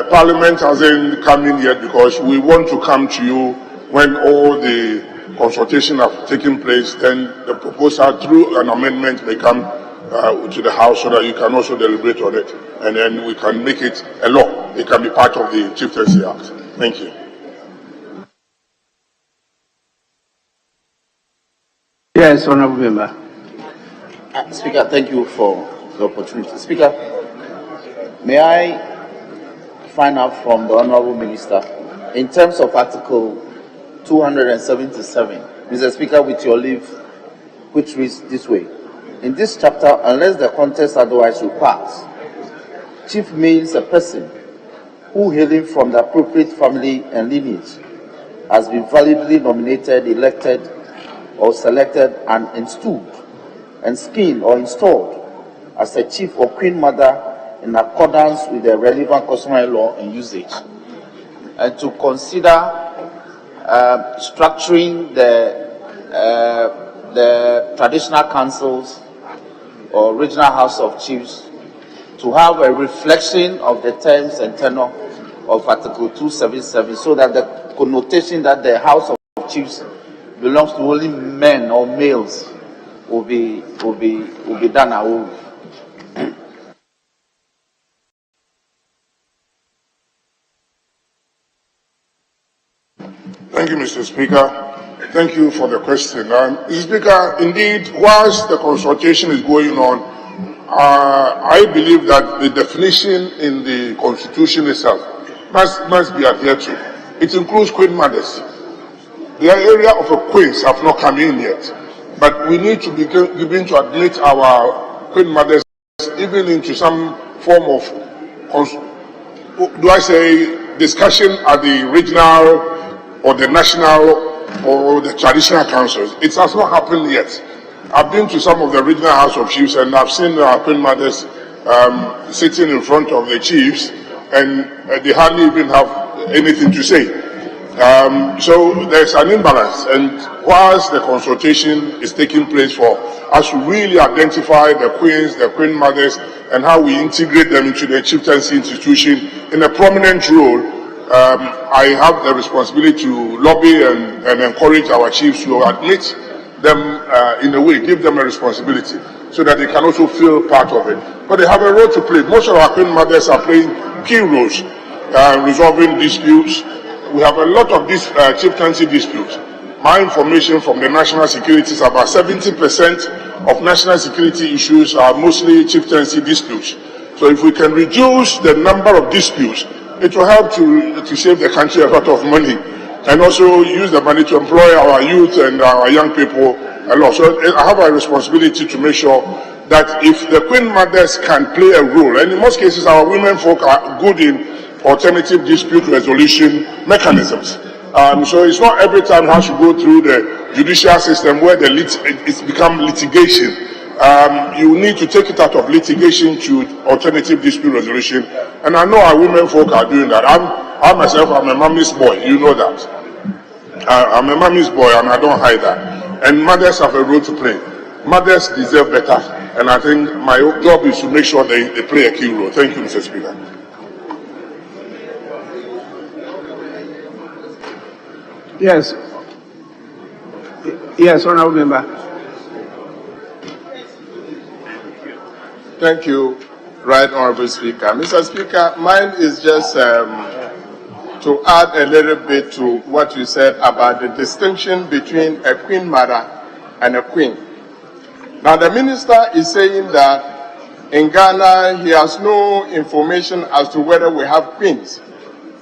Parliament hasn't come in yet, because we want to come to you when all the consultation have taken place. Then the proposal through an amendment may come to the House, so that you can also deliberate on it, and then we can make it a law. It can be part of the Chieftaincy Act. Thank you. Yes, Honorable Member. Speaker, thank you for the opportunity. Speaker, may I find out from the Honorable Minister, in terms of Article 277, Mr. Speaker, with your leave, which reads this way: in this chapter, unless the context otherwise requires, chief means a person who, hailing from the appropriate family and lineage, has been validly nominated, elected, or selected and installed or installed as a chief or queen mother in accordance with the relevant customary law and usage, and to consider structuring the traditional councils or regional house of chiefs to have a reflection of the terms and tenor of Article 277, so that the connotation that the house of chiefs belongs to only men or males will be done away. Thank you, Mr. Speaker. Thank you for the question. Mr. Speaker, indeed, whilst the consultation is going on, I believe that the definition in the Constitution itself must be adhered to. It includes queen mothers. The area of the queens have not come in yet, but we need to begin to admit our queen mothers even into some form of, discussion at the regional or the national or the traditional councils. It has not happened yet. I've been to some of the regional house of chiefs and I've seen our queen mothers sitting in front of the chiefs, and they hardly even have anything to say. So there's an imbalance, and whilst the consultation is taking place for us to really identify the queens, the queen mothers, and how we integrate them into the chieftaincy institution in a prominent role, I have the responsibility to lobby and encourage our chiefs to admit them in a way, give them a responsibility so that they can also feel part of it. But they have a role to play. Most of our queen mothers are playing key roles, resolving disputes. We have a lot of these chieftaincy disputes. My information from the national security is about 70% of national security issues are mostly chieftaincy disputes. So if we can reduce the number of disputes, it will help to save the country a lot of money, and also use the money to employ our youth and our young people a lot. So I have a responsibility to make sure that if the queen mothers can play a role, and in most cases our women folk are good in alternative dispute resolution mechanisms. So it's not every time how to go through the judicial system where it's become litigation. You need to take it out of litigation to alternative dispute resolution. And I know our women folk are doing that. I myself, I'm a mommy's boy, you know that. I'm a mommy's boy and I don't hide that. And mothers have a role to play. Mothers deserve better. And I think my job is to make sure they play a key role. Thank you, Mr. Speaker. Yes. Yes, Honourable Member. Thank you, Right Honourable Speaker. Mr. Speaker, mine is just to add a little bit to what you said about the distinction between a queen mother and a queen. Now, the minister is saying that in Ghana, he has no information as to whether we have queens.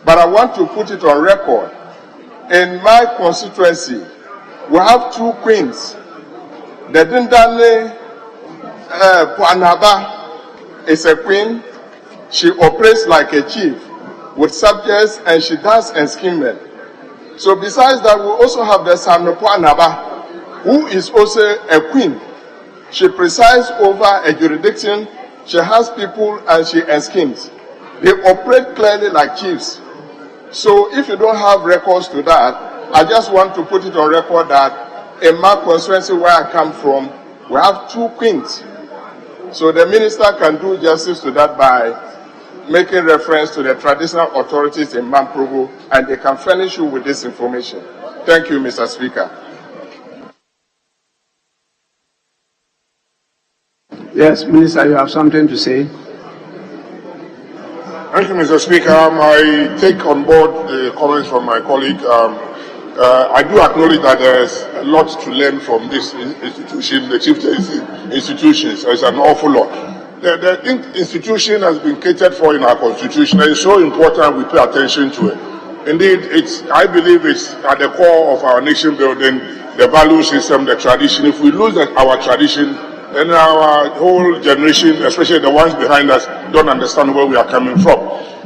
But I want to put it on record. In my constituency, we have two queens. The Dindane Puanaba is a queen. She operates like a chief with subjects, and she does enskinment. So besides that, we also have the Sano Puanaba, who is also a queen. She presides over a jurisdiction, she has people, and she enskins. They operate clearly like chiefs. So if you don't have records to that, I just want to put it on record that in my constituency where I come from, we have two queens. So the minister can do justice to that by making reference to the traditional authorities in Mamprovo, and they can furnish you with this information. Thank you, Mr. Speaker. Yes, Minister, you have something to say. Thank you, Mr. Speaker. I take on board the comments from my colleague. I do acknowledge that there is a lot to learn from this institution, the chieftaincy institutions. There's an awful lot. The institution has been catered for in our constitution, and it's so important we pay attention to it. Indeed, I believe it's at the core of our nation building, the value system, the tradition. If we lose our tradition, then our whole generation, especially the ones behind us, don't understand where we are coming from.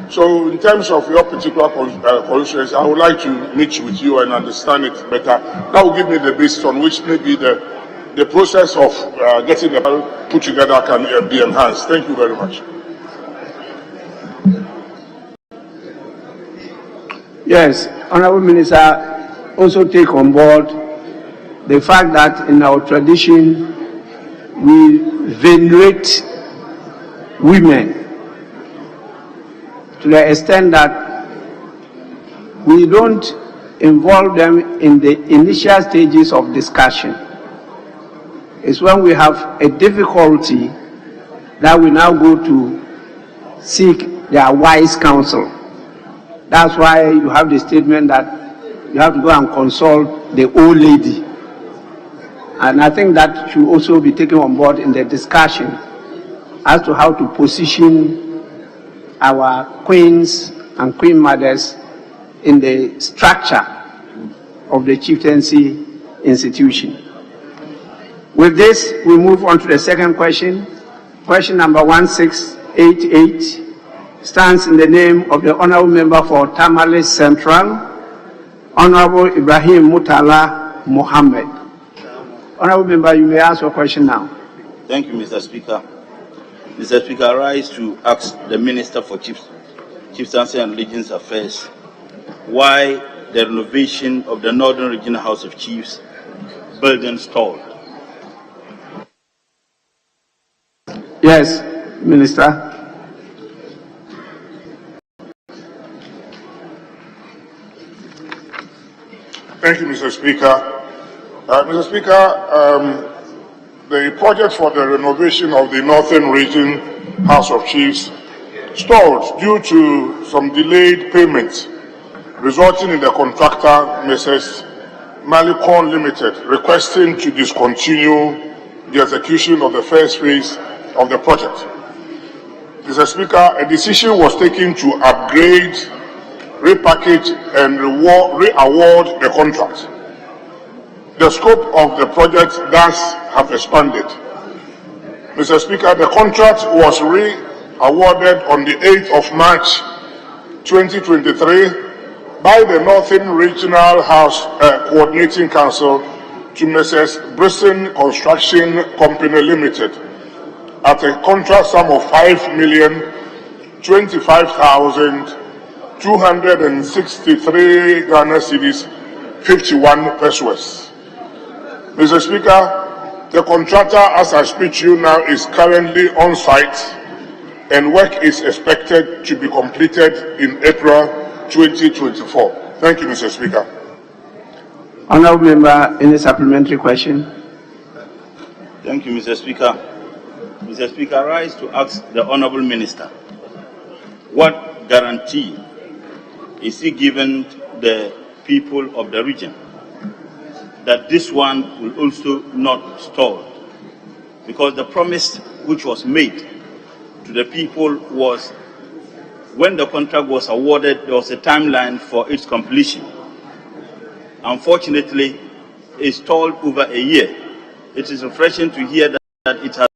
So in terms of your particular constituency, I would like to meet with you and understand it better. That will give me the basis on which maybe the process of getting the bill put together can be enhanced. Thank you very much. Yes, Honorable Minister, also take on board the fact that in our tradition we venerate women to the extent that we don't involve them in the initial stages of discussion. It's when we have a difficulty that we now go to seek their wise counsel. That's why you have the statement that you have to go and consult the old lady. And I think that should also be taken on board in the discussion as to how to position our queens and queen mothers in the structure of the chieftaincy institution. With this, we move on to the second question. Question number 1688 stands in the name of the Honourable Member for Tamale Central, Honourable Ibrahim Mutala Mohammed. Honourable Member, you may ask your question now. Thank you, Mr. Speaker. Mr. Speaker, I rise to ask the Minister for Chieftaincy and Religious Affairs why the renovation of the Northern Regional House of Chiefs building stalled. Yes, Minister. Thank you, Mr. Speaker. Mr. Speaker, the project for the renovation of the Northern Region House of Chiefs stalled due to some delayed payments, resulting in the contractor, Mrs. Malicon Limited, requesting to discontinue the execution of the first phase of the project. Mr. Speaker, a decision was taken to upgrade, repackage, and re-award the contract. The scope of the project thus have expanded. Mr. Speaker, the contract was re-awarded on the 8th of March 2023 by the Northern Regional House Coordinating Council to Mrs. Brisson Construction Company Limited at a contract sum of 5,025,263 Ghana cedis, 51 pesos. Mr. Speaker, the contractor, as I speak to you now, is currently on site and work is expected to be completed in April 2024. Thank you, Mr. Speaker. Honourable Member, any supplementary question? Thank you, Mr. Speaker. Mr. Speaker, I rise to ask the Honourable Minister, what guarantee is he given the people of the region that this one will also not stall? Because the promise which was made to the people was, when the contract was awarded, there was a timeline for its completion. Unfortunately, it stalled over a year. It is refreshing to hear that it has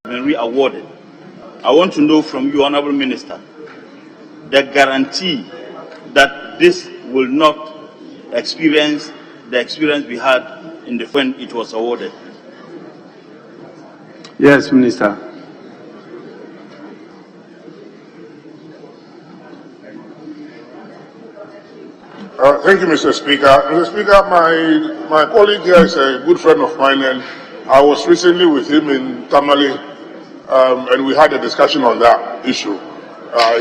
been re-awarded. I want to know from you, Honourable Minister, the guarantee that this will not experience the experience we had in the when it was awarded. Yes, Minister. Thank you, Mr. Speaker. Mr. Speaker, my colleague here is a good friend of mine, and I was recently with him in Tamale, and we had a discussion on that issue.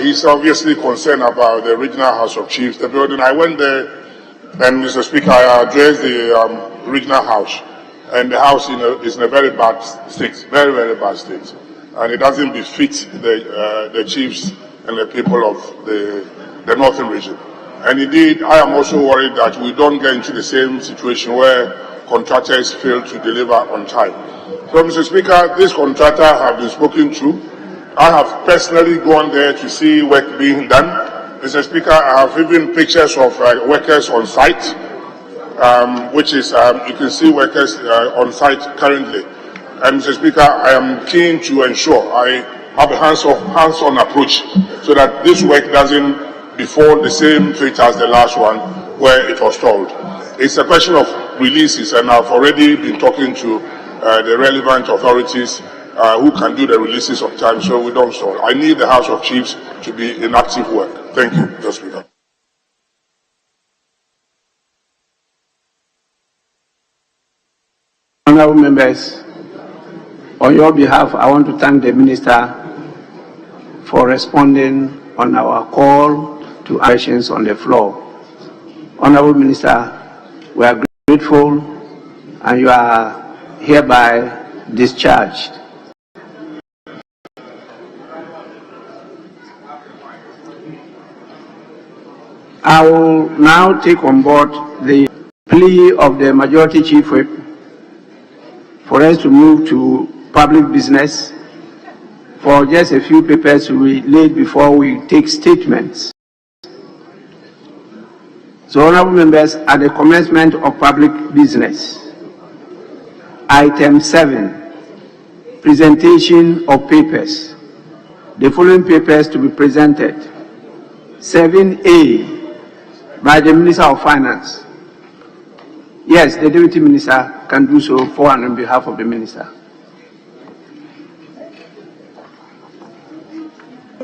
He's obviously concerned about the Regional House of Chiefs, the building. I went there, and Mr. Speaker, I addressed the Regional House, and the house is in a very bad state, very, very bad state, and it doesn't befit the chiefs and the people of the Northern Region. And indeed, I am also worried that we don't get into the same situation where contractors fail to deliver on time. So, Mr. Speaker, this contractor have been spoken to. I have personally gone there to see work being done. Mr. Speaker, I have even pictures of workers on site, which is, you can see workers on site currently. And Mr. Speaker, I am keen to ensure I have a hands-on approach so that this work doesn't befall the same fate as the last one where it was stalled. It's a question of releases, and I've already been talking to the relevant authorities who can do the releases on time so we don't stall. I need the House of Chiefs to be in active work. Thank you, Mr. Speaker. Honourable members, on your behalf, I want to thank the Minister for responding on our call to actions on the floor. Honourable Minister, we are grateful and you are hereby discharged. I will now take on board the plea of the Majority Chief Whip for us to move to public business for just a few papers to be laid before we take statements. So, honourable members, at the commencement of public business, item 7, presentation of papers. The following papers to be presented. 7A, by the Minister of Finance. Yes, the Deputy Minister can do so for and on behalf of the Minister.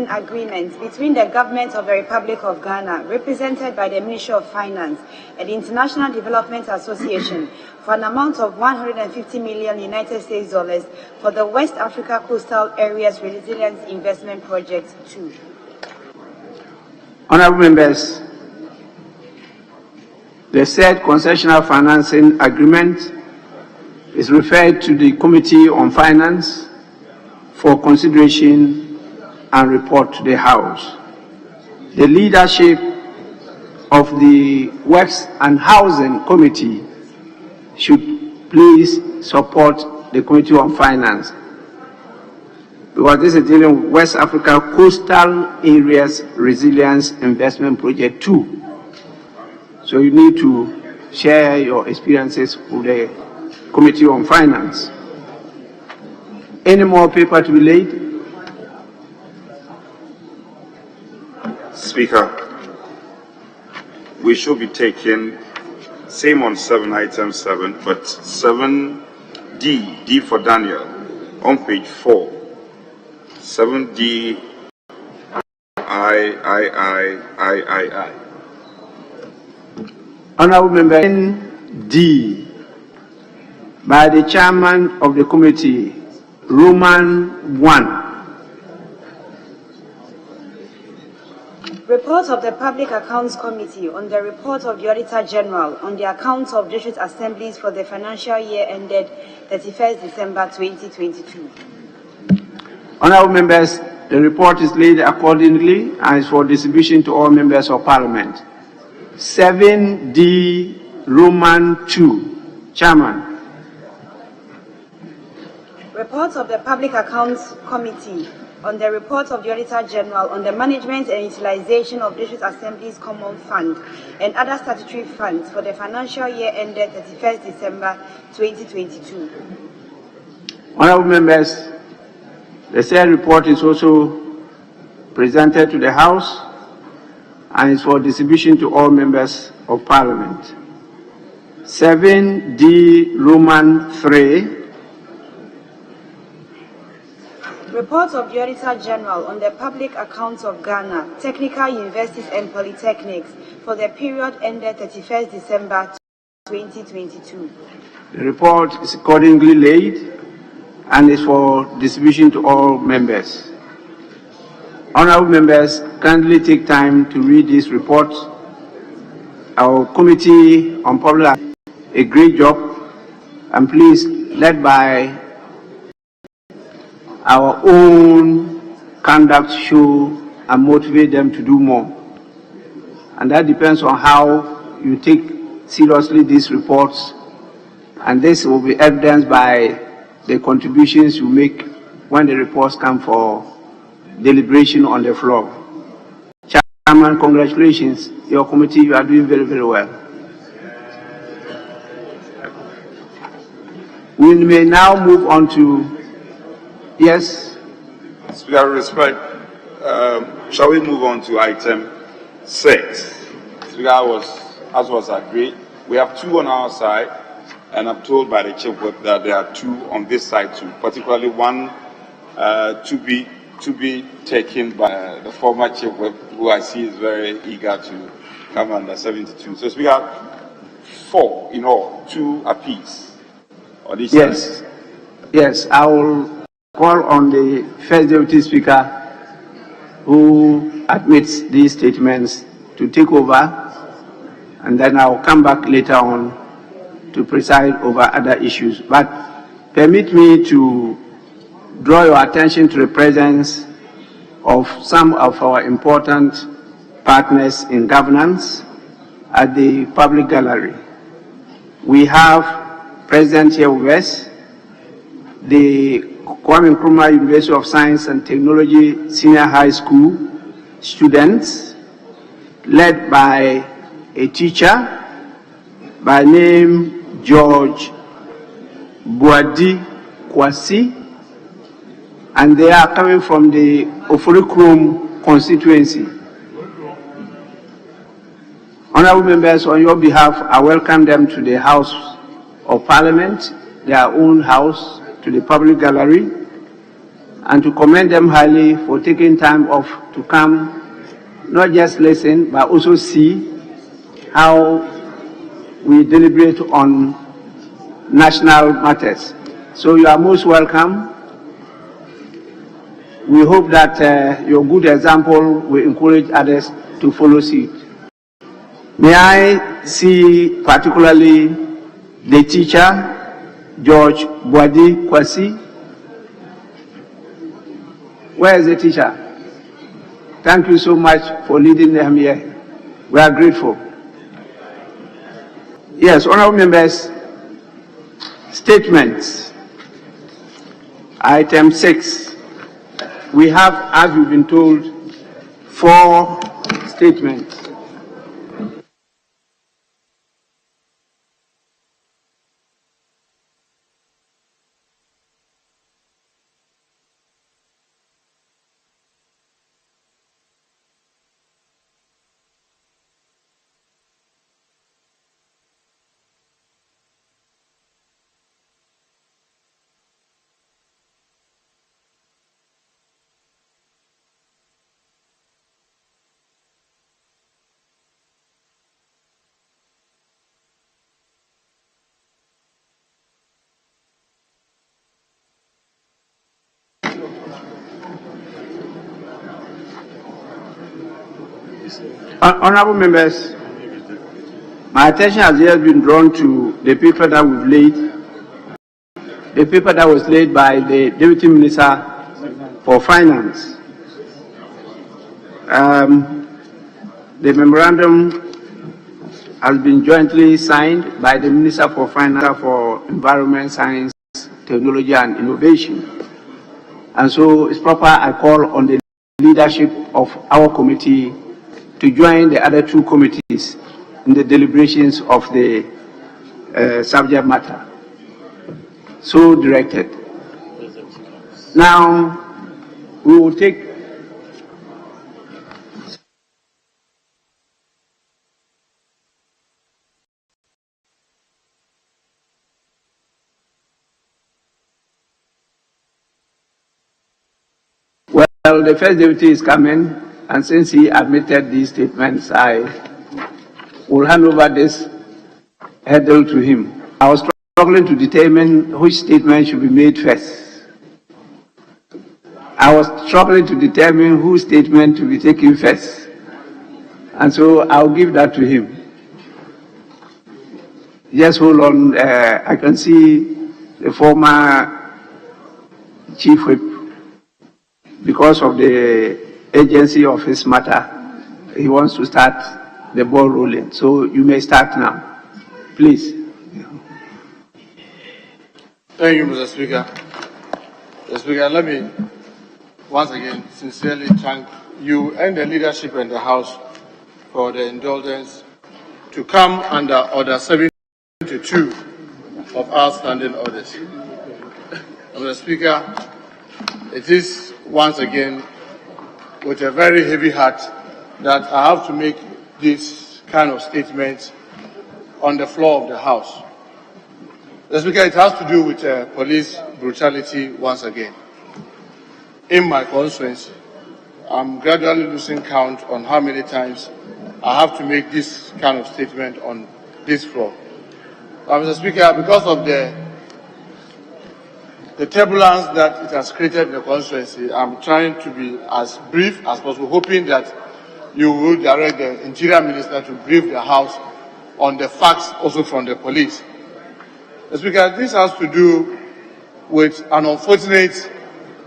Agreement between the Government of the Republic of Ghana, represented by the Ministry of Finance, and the International Development Association for an amount of $150 million United States dollars for the West Africa Coastal Areas Resilience Investment Project 2. Honourable members, the said concessional financing agreement is referred to the Committee on Finance for consideration and report to the House. The leadership of the Works and Housing Committee should please support the Committee on Finance, because this is dealing with West Africa Coastal Areas Resilience Investment Project 2. So you need to share your experiences with the Committee on Finance. Any more paper to be laid? Speaker, we should be taking, same on 7, item 7, but 7D, D for Daniel, on page 4. 7D, I. Honourable Member D, by the Chairman of the Committee, Roman 1. Report of the Public Accounts Committee on the report of the Auditor General on the accounts of district assemblies for the financial year ended 31st December 2022. Honourable members, the report is laid accordingly and is for distribution to all members of Parliament. 7D Roman 2, Chairman. Report of the Public Accounts Committee on the report of the Auditor General on the management and utilization of District Assembly's Common Fund and other statutory funds for the financial year ended 31st December 2022. Honourable members, the said report is also presented to the House and is for distribution to all members of Parliament. 7D Roman 3. Report of the Auditor General on the public accounts of Ghana, technical universities and polytechnics for the period ended 31st December 2022. The report is accordingly laid and is for distribution to all members. Honourable members, kindly take time to read this report. Our Committee on Public a great job, and please, led by our own conduct, show and motivate them to do more. And that depends on how you take seriously these reports, and this will be evidenced by the contributions you make when the reports come for deliberation on the floor. Chairman, congratulations. Your committee, you are doing very, very well. We may now move on to, yes? Speaker, with respect, shall we move on to item 6? Speaker, as was agreed, we have 2 on our side, and I'm told by the Chief Whip that there are 2 on this side too, particularly one to be taken by the former Chief Whip, who I see is very eager to come under 72. So, Speaker, 4 in all, 2 apiece. or this Yes. Yes, I will call on the First Deputy Speaker who admits these statements to take over, and then I'll come back later on to preside over other issues. But permit me to draw your attention to the presence of some of our important partners in governance at the public gallery. We have present here with us the Kwame Nkrumah University of Science and Technology Senior High School students, led by a teacher by name George Boadi Kwasi, and they are coming from the Ofurikrum constituency. Honorable members, on your behalf, I welcome them to the House of Parliament, their own house, to the public gallery, and to commend them highly for taking time off to come, not just listen, but also see how we deliberate on national matters. So you are most welcome. We hope that your good example will encourage others to follow suit. May I see particularly the teacher, George Boadi Kwasi. Where is the teacher? Thank you so much for leading them here. We are grateful. Yes, honorable members, statements. Item 6. We have, as you've been told, 4 statements. Honorable members, my attention has just been drawn to the paper that we've laid, the paper that was laid by the Deputy Minister for Finance. The memorandum has been jointly signed by the Minister for Finance for Environment, Science, Technology and Innovation. And so it's proper I call on the leadership of our committee to join the other 2 committees in the deliberations of the subject matter. So directed. Now, we will take well, the first deputy is coming. And since he admitted these statements, I will hand over this hurdle to him. I was struggling to determine which statement should be made first. I was struggling to determine whose statement to be taken first. And so I'll give that to him. Just hold on. I can see the former chief whip, because of the agency of his matter, he wants to start the ball rolling. So you may start now, please. Thank you, Mr. Speaker. Mr. Speaker, let me once again sincerely thank you and the leadership in the House for the indulgence to come under Order 72 of our standing orders. Mr. Speaker, it is once again with a very heavy heart that I have to make this kind of statement on the floor of the House. Mr. Speaker, it has to do with police brutality once again. In my constituency, I'm gradually losing count on how many times I have to make this kind of statement on this floor. Mr. Speaker, because of the the turbulence that it has created in the constituency, I'm trying to be as brief as possible, hoping that you will direct the Interior Minister to brief the House on the facts also from the police. Mr. Speaker, this has to do with an unfortunate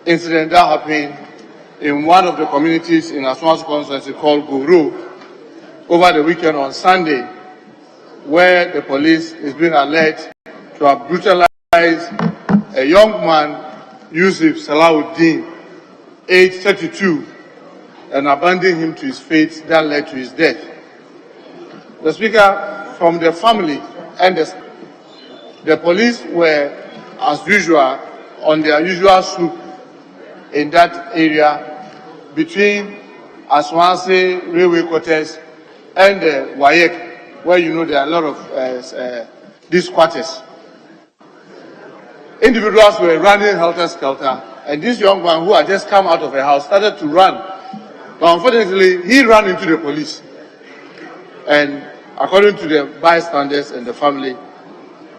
incident that happened in one of the communities in Aswan's constituency called Guru over the weekend on Sunday, where the police is being alleged to have brutalized a young man, Yusuf Salahuddin, age 32, and abandoned him to his fate that led to his death. The Speaker, from the family and the police were, as usual, on their usual swoop in that area between Aswanse railway quarters and Wayek, where you know there are a lot of these quarters. Individuals were running helter-skelter, and this young man who had just come out of a house started to run. But unfortunately, he ran into the police. And according to the bystanders and the family,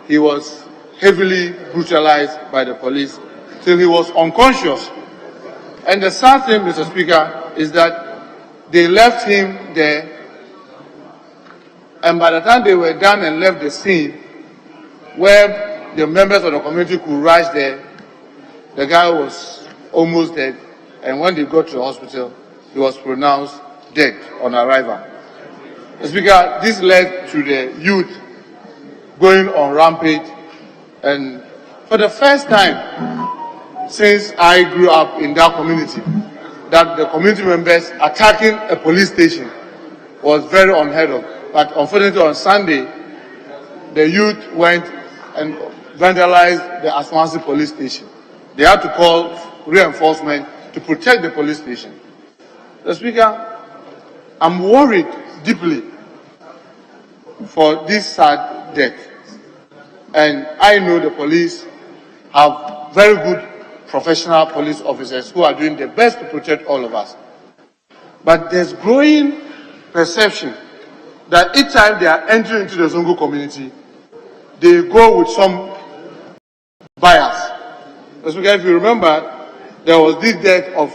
he was heavily brutalized by the police till he was unconscious. And the sad thing, Mr. Speaker, is that they left him there, and by the time they were done and left the scene, where the members of the community could rush there, the guy was almost dead, and when they got to the hospital, he was pronounced dead on arrival. Mr. Speaker, this led to the youth going on rampage, and for the first time since I grew up in that community, that the community members attacking a police station was very unheard of. But unfortunately on Sunday, the youth went and vandalized the Aswanse police station. They had to call reinforcement to protect the police station. Mr. Speaker, I'm worried deeply for this sad death. And I know the police have very good professional police officers who are doing their best to protect all of us. But there's growing perception that each time they are entering into the Zongo community, they go with some bias. Mr. Speaker, if you remember, there was this death of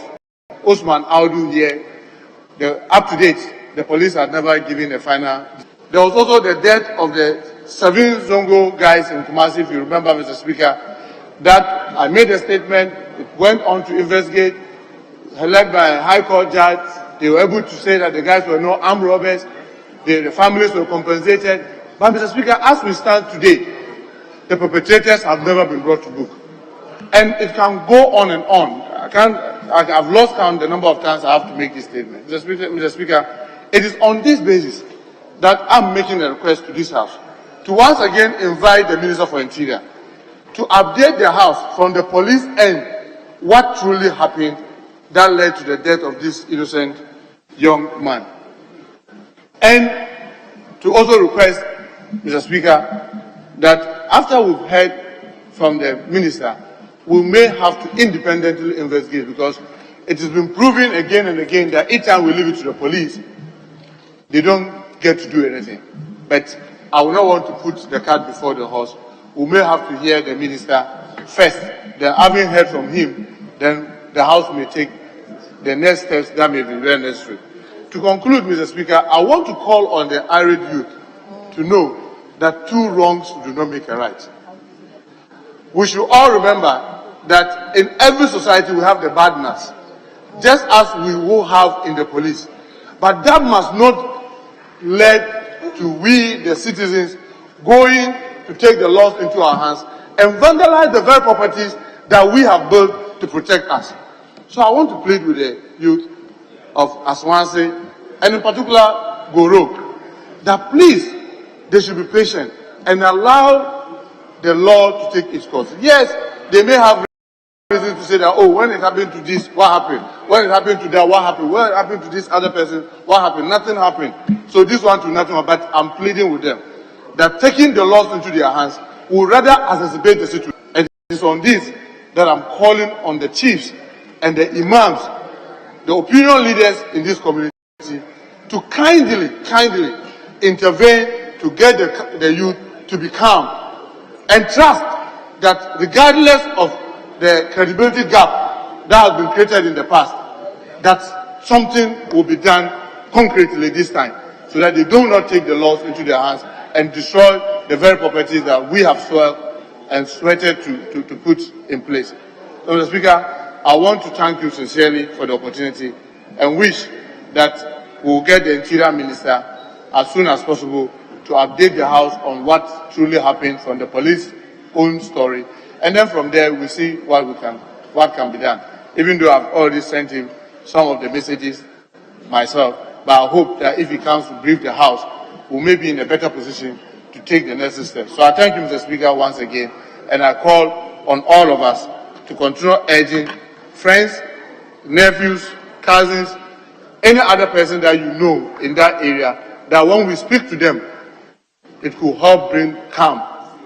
Osman Audu here. Up to date, the police had never given a final. There was also the death of the 7 Zongo guys in Kumasi, if you remember, Mr. Speaker, that I made a statement, it went on to investigate, led by a high court judge. They were able to say that the guys were not armed robbers, the families were compensated. But Mr. Speaker, as we stand today, the perpetrators have never been brought to book. And it can go on and on. I've lost count the number of times I have to make this statement. Mr. Speaker, it is on this basis that I'm making a request to this House to once again invite the Minister for Interior to update the House from the police end what truly happened that led to the death of this innocent young man. And to also request, Mr. Speaker, that after we've heard from the Minister, we may have to independently investigate, because it has been proven again and again that each time we leave it to the police, they don't get to do anything. But I will not want to put the cart before the horse. We may have to hear the Minister first. Then, having heard from him, then the House may take the next steps that may be very necessary. To conclude, Mr. Speaker, I want to call on the irate youth to know that 2 wrongs do not make a right. We should all remember that in every society we have the bad nuts, just as we will have in the police. But that must not lead to we, the citizens, going to take the laws into our hands and vandalize the very properties that we have built to protect us. So I want to plead with the youth of Aswanse, and in particular Goro, that please, they should be patient and allow the law to take its course. Yes, they may have reason to say that, oh, when it happened to this, what happened? When it happened to that, what happened? When it happened to this other person, what happened? Nothing happened. So this one to nothing, but I'm pleading with them that taking the laws into their hands will rather exacerbate the situation. And it is on this that I'm calling on the chiefs and the imams, the opinion leaders in this community, to kindly intervene to get the youth to be calm and trust that regardless of the credibility gap that has been created in the past, that something will be done concretely this time, so that they do not take the laws into their hands and destroy the very properties that we have soiled and sweated to put in place. So, Mr. Speaker, I want to thank you sincerely for the opportunity and wish that we'll get the Interior Minister as soon as possible to update the House on what truly happened from the police own story, and then from there we'll see what can be done. Even though I've already sent him some of the messages myself, but I hope that if he comes to brief the House, we may be in a better position to take the necessary steps. So I thank you, Mr. Speaker, once again, and I call on all of us to continue urging friends, nephews, cousins, any other person that you know in that area, that when we speak to them, it could help bring calm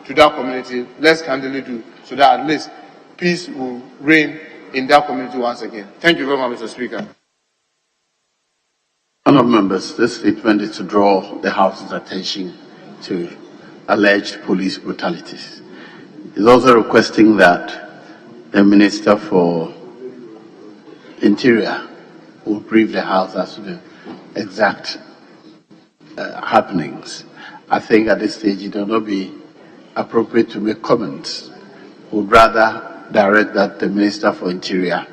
to that community. Let's candidly do, so that at least peace will reign in that community once again. Thank you very much, Mr. Speaker. Honourable members, this statement is to draw the House's attention to alleged police brutalities. It's also requesting that the Minister for Interior will brief the House as to the exact happenings. I think at this stage it will not be appropriate to make comments. We would rather direct that the Minister for Interior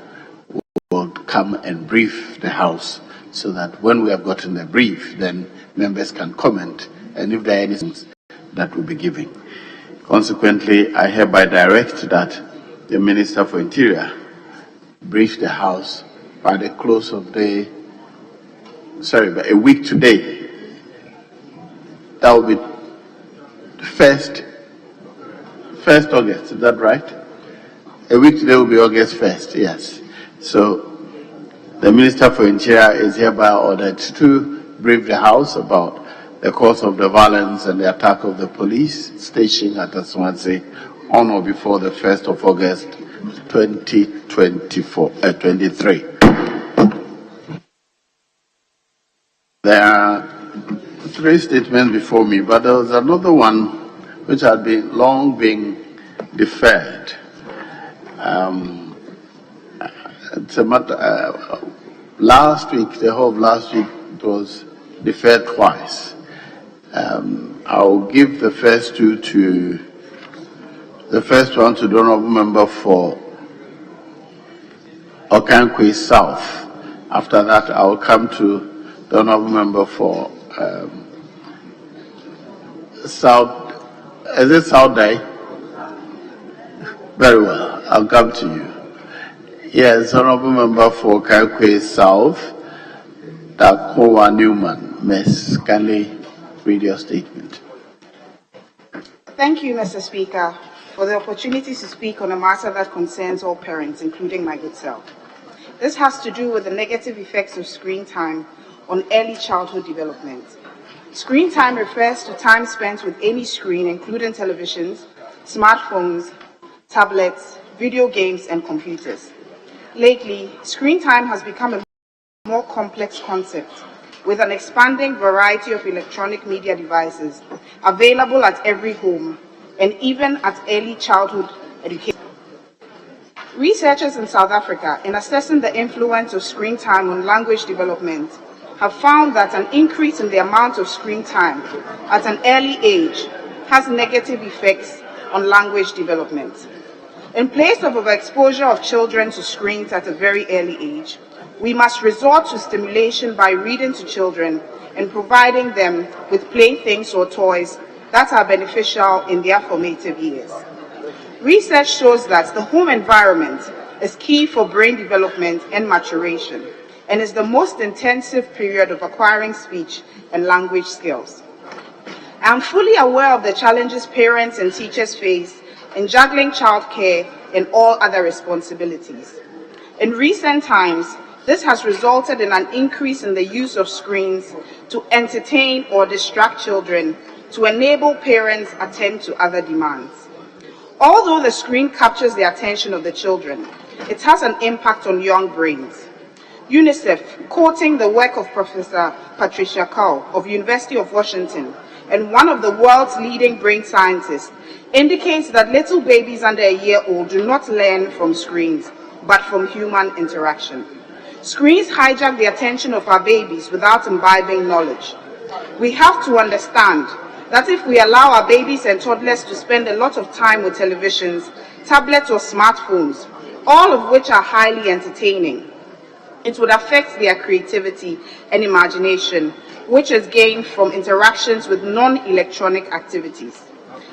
would come and brief the House, so that when we have gotten the brief, then members can comment, and if there are anything that will be given. Consequently, I hereby direct that the Minister for Interior brief the House by the close of by a week today. That will be 1st August, is that right? A week today will be August 1st, yes. So the Minister for Interior is hereby ordered to brief the House about the cause of the violence and the attack of the police station at Aswanse on or before the 1st of August 2023. There are 3 statements before me, but there was another one which had been long been deferred. It's a matter, last week, the whole of last week, it was deferred twice. I'll give the first one to the Honourable Member for Okankwe South. After that, I'll come to the Honourable Member for South. Is it South Day? Very well, I'll come to you. Yes, Honourable Member for Okankwe South, Dakowa Newman. Ms. Kindly read your statement. Thank you, Mr. Speaker, for the opportunity to speak on a matter that concerns all parents, including my good self. This has to do with the negative effects of screen time on early childhood development. Screen time refers to time spent with any screen, including televisions, smartphones, tablets, video games, and computers. Lately, screen time has become a more complex concept, with an expanding variety of electronic media devices available at every home and even at early childhood education. Researchers in South Africa, in assessing the influence of screen time on language development, have found that an increase in the amount of screen time at an early age has negative effects on language development. In place of overexposure of children to screens at a very early age, we must resort to stimulation by reading to children and providing them with playthings or toys that are beneficial in their formative years. Research shows that the home environment is key for brain development and maturation, and is the most intensive period of acquiring speech and language skills. I am fully aware of the challenges parents and teachers face in juggling childcare and all other responsibilities. In recent times, this has resulted in an increase in the use of screens to entertain or distract children to enable parents to attend to other demands. Although the screen captures the attention of the children, it has an impact on young brains. UNICEF, quoting the work of Professor Patricia Cow of University of Washington and one of the world's leading brain scientists, indicates that little babies under a year old do not learn from screens, but from human interaction. Screens hijack the attention of our babies without imbibing knowledge. We have to understand that if we allow our babies and toddlers to spend a lot of time with televisions, tablets or smartphones, all of which are highly entertaining, it would affect their creativity and imagination, which is gained from interactions with non-electronic activities,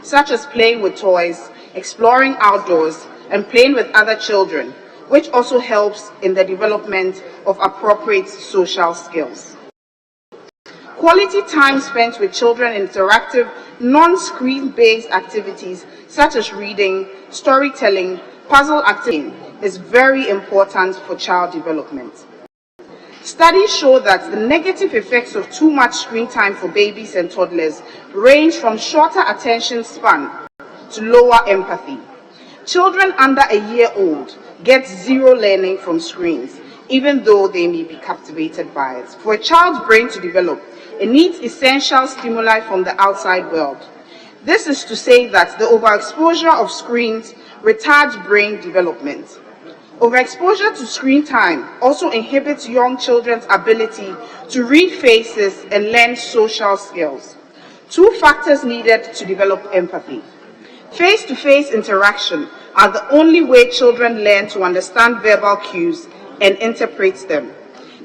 such as playing with toys, exploring outdoors, and playing with other children, which also helps in the development of appropriate social skills. Quality time spent with children in interactive, non-screen-based activities such as reading, storytelling, puzzle acting is very important for child development. Studies show that the negative effects of too much screen time for babies and toddlers range from shorter attention span to lower empathy. Children under a year old get zero learning from screens, even though they may be captivated by it. For a child's brain to develop, it needs essential stimuli from the outside world. This is to say that the overexposure of screens retards brain development. Overexposure to screen time also inhibits young children's ability to read faces and learn social skills. Two factors needed to develop empathy. Face-to-face interaction are the only way children learn to understand verbal cues and interpret them.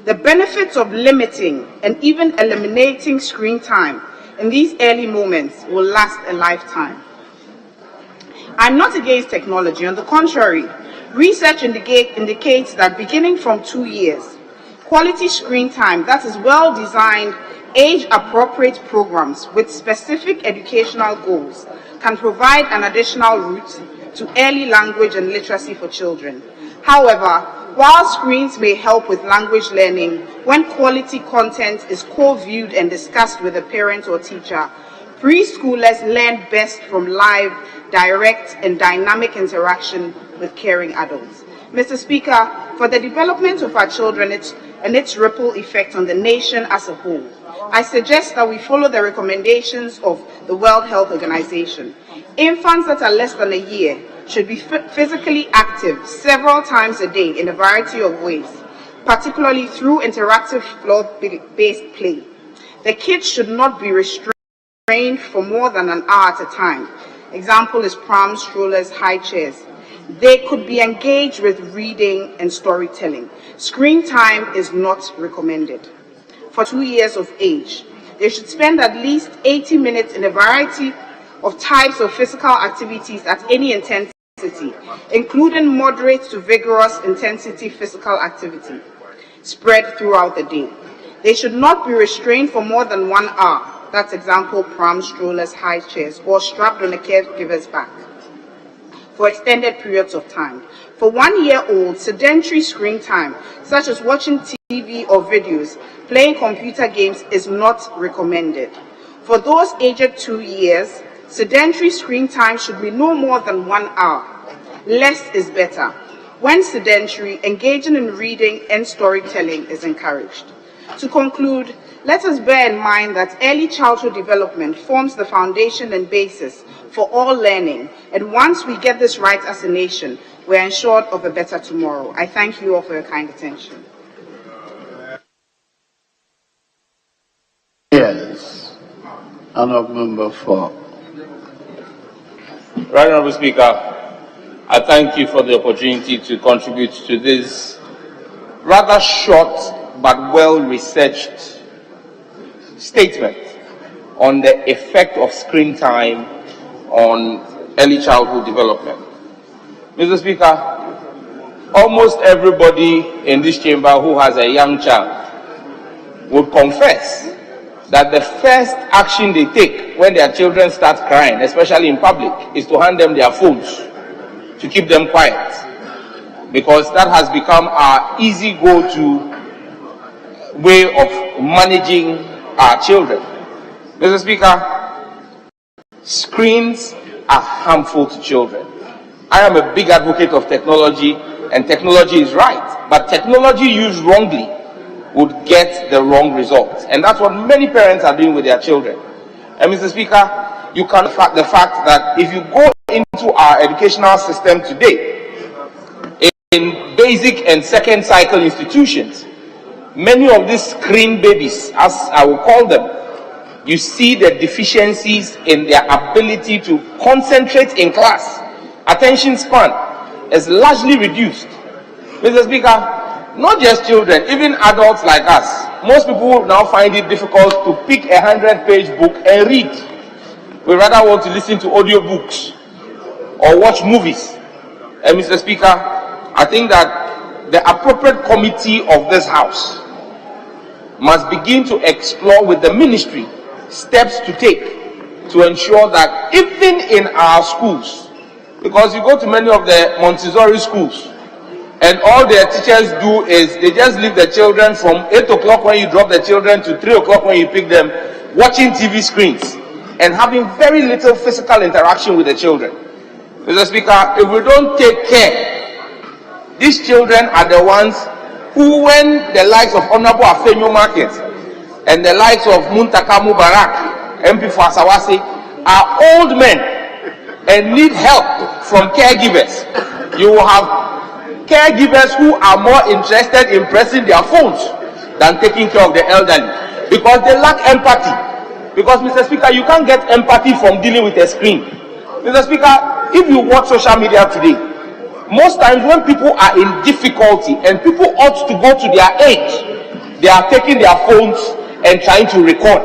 The benefits of limiting and even eliminating screen time in these early moments will last a lifetime. I'm not against technology. On the contrary, research indicates that beginning from 2 years, quality screen time that is well-designed, age-appropriate programs with specific educational goals can provide an additional route to early language and literacy for children. However, while screens may help with language learning, when quality content is co-viewed and discussed with a parent or teacher, preschoolers learn best from live, direct, and dynamic interaction with caring adults. Mr. Speaker, for the development of our children and its ripple effect on the nation as a whole, I suggest that we follow the recommendations of the World Health Organization. Infants that are less than a year should be physically active several times a day in a variety of ways, particularly through interactive floor-based play. The kids should not be restrained for more than an hour at a time. Example is prams, strollers, high chairs. They could be engaged with reading and storytelling. Screen time is not recommended. For 2 years of age, they should spend at least 80 minutes in a variety of types of physical activities at any intensity, including moderate to vigorous intensity physical activity, spread throughout the day. They should not be restrained for more than 1 hour. That's example, prams, strollers, high chairs, or strapped on a caregiver's back for extended periods of time. For 1 year old, sedentary screen time, such as watching TV or videos, playing computer games, is not recommended. For those aged 2 years, sedentary screen time should be no more than 1 hour. Less is better. When sedentary, engaging in reading and storytelling is encouraged. To conclude, let us bear in mind that early childhood development forms the foundation and basis for all learning, and once we get this right as a nation, we are ensured of a better tomorrow. I thank you all for your kind attention. Yes. Honourable Member for. Right, Honourable Speaker, I thank you for the opportunity to contribute to this rather short but well-researched statement on the effect of screen time on early childhood development. Mr. Speaker, almost everybody in this chamber who has a young child would confess that the first action they take when their children start crying, especially in public, is to hand them their phones to keep them quiet, because that has become our easy go-to way of managing our children. Mr. Speaker, screens are harmful to children. I am a big advocate of technology, and technology is right, but technology used wrongly would get the wrong results. And that's what many parents are doing with their children. And Mr. Speaker, you can fact the fact that if you go into our educational system today, in basic and second cycle institutions, many of these screen babies, as I will call them, you see the deficiencies in their ability to concentrate in class. Attention span is largely reduced. Mr. Speaker, not just children, even adults like us, most people now find it difficult to pick a 100-page book and read. We rather want to listen to audiobooks or watch movies. And Mr. Speaker, I think that the appropriate committee of this House must begin to explore with the ministry steps to take to ensure that even in our schools, because you go to many of the Montessori schools, and all their teachers do is they just leave the children from 8 o'clock when you drop the children to 3 o'clock when you pick them, watching TV screens and having very little physical interaction with the children. Mr. Speaker, if we don't take care, these children are the ones who, when the likes of Honorable Afenyo Market and the likes of Muntaka Mubarak, MP for Asawasi, are old men and need help from caregivers, you will have caregivers who are more interested in pressing their phones than taking care of the elderly because they lack empathy. Because, Mr. Speaker, you can't get empathy from dealing with a screen. Mr. Speaker, if you watch social media today, most times when people are in difficulty and people ought to go to their aid, they are taking their phones and trying to record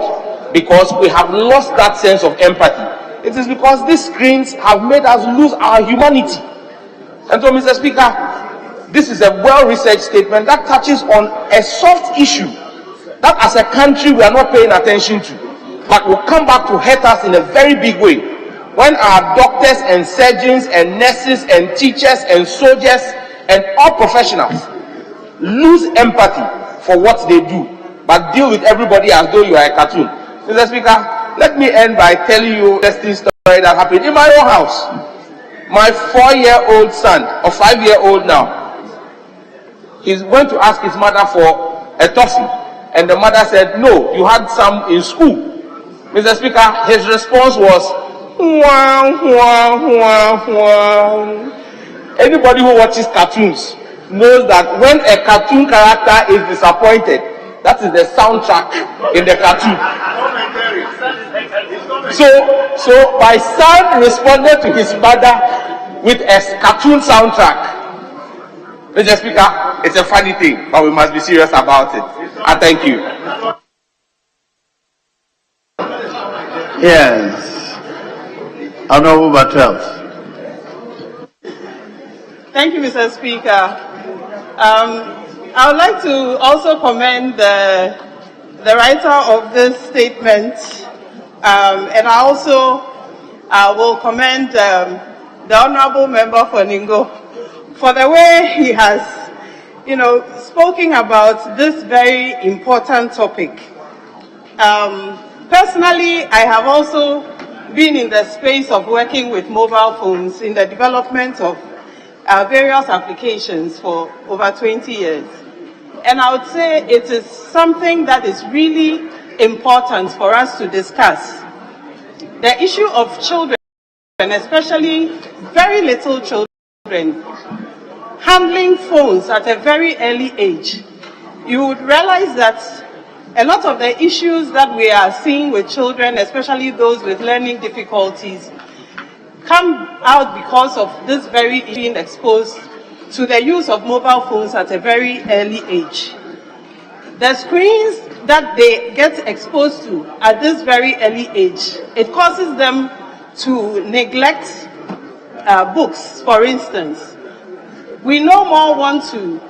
because we have lost that sense of empathy. It is because these screens have made us lose our humanity. And so, Mr. Speaker, this is a well-researched statement that touches on a soft issue that as a country we are not paying attention to, but will come back to hurt us in a very big way when our doctors and surgeons and nurses and teachers and soldiers and all professionals lose empathy for what they do, but deal with everybody as though you are a cartoon. Mr. Speaker, let me end by telling you a interesting story that happened in my own house. My 4-year-old son, or 5-year-old now, he went to ask his mother for a toffee, and the mother said, no, you had some in school. Mr. Speaker, his response was, wah, wah, wah, wah. Anybody who watches cartoons knows that when a cartoon character is disappointed, that is the soundtrack in the cartoon. So my son responded to his mother with a cartoon soundtrack. Mr. Speaker, it's a funny thing, but we must be serious about it. I thank you. Yes. Honorable Bartels. Thank you, Mr. Speaker. I would like to also commend the writer of this statement, and I also will commend the Honorable Member for Ningo for the way he has, spoken about this very important topic. Personally, I have also been in the space of working with mobile phones in the development of various applications for over 20 years. And I would say it is something that is really important for us to discuss. The issue of children, especially very little children, handling phones at a very early age. You would realize that a lot of the issues that we are seeing with children, especially those with learning difficulties, come out because of this very being exposed to the use of mobile phones at a very early age. The screens that they get exposed to at this very early age, it causes them to neglect books, for instance. We no more want to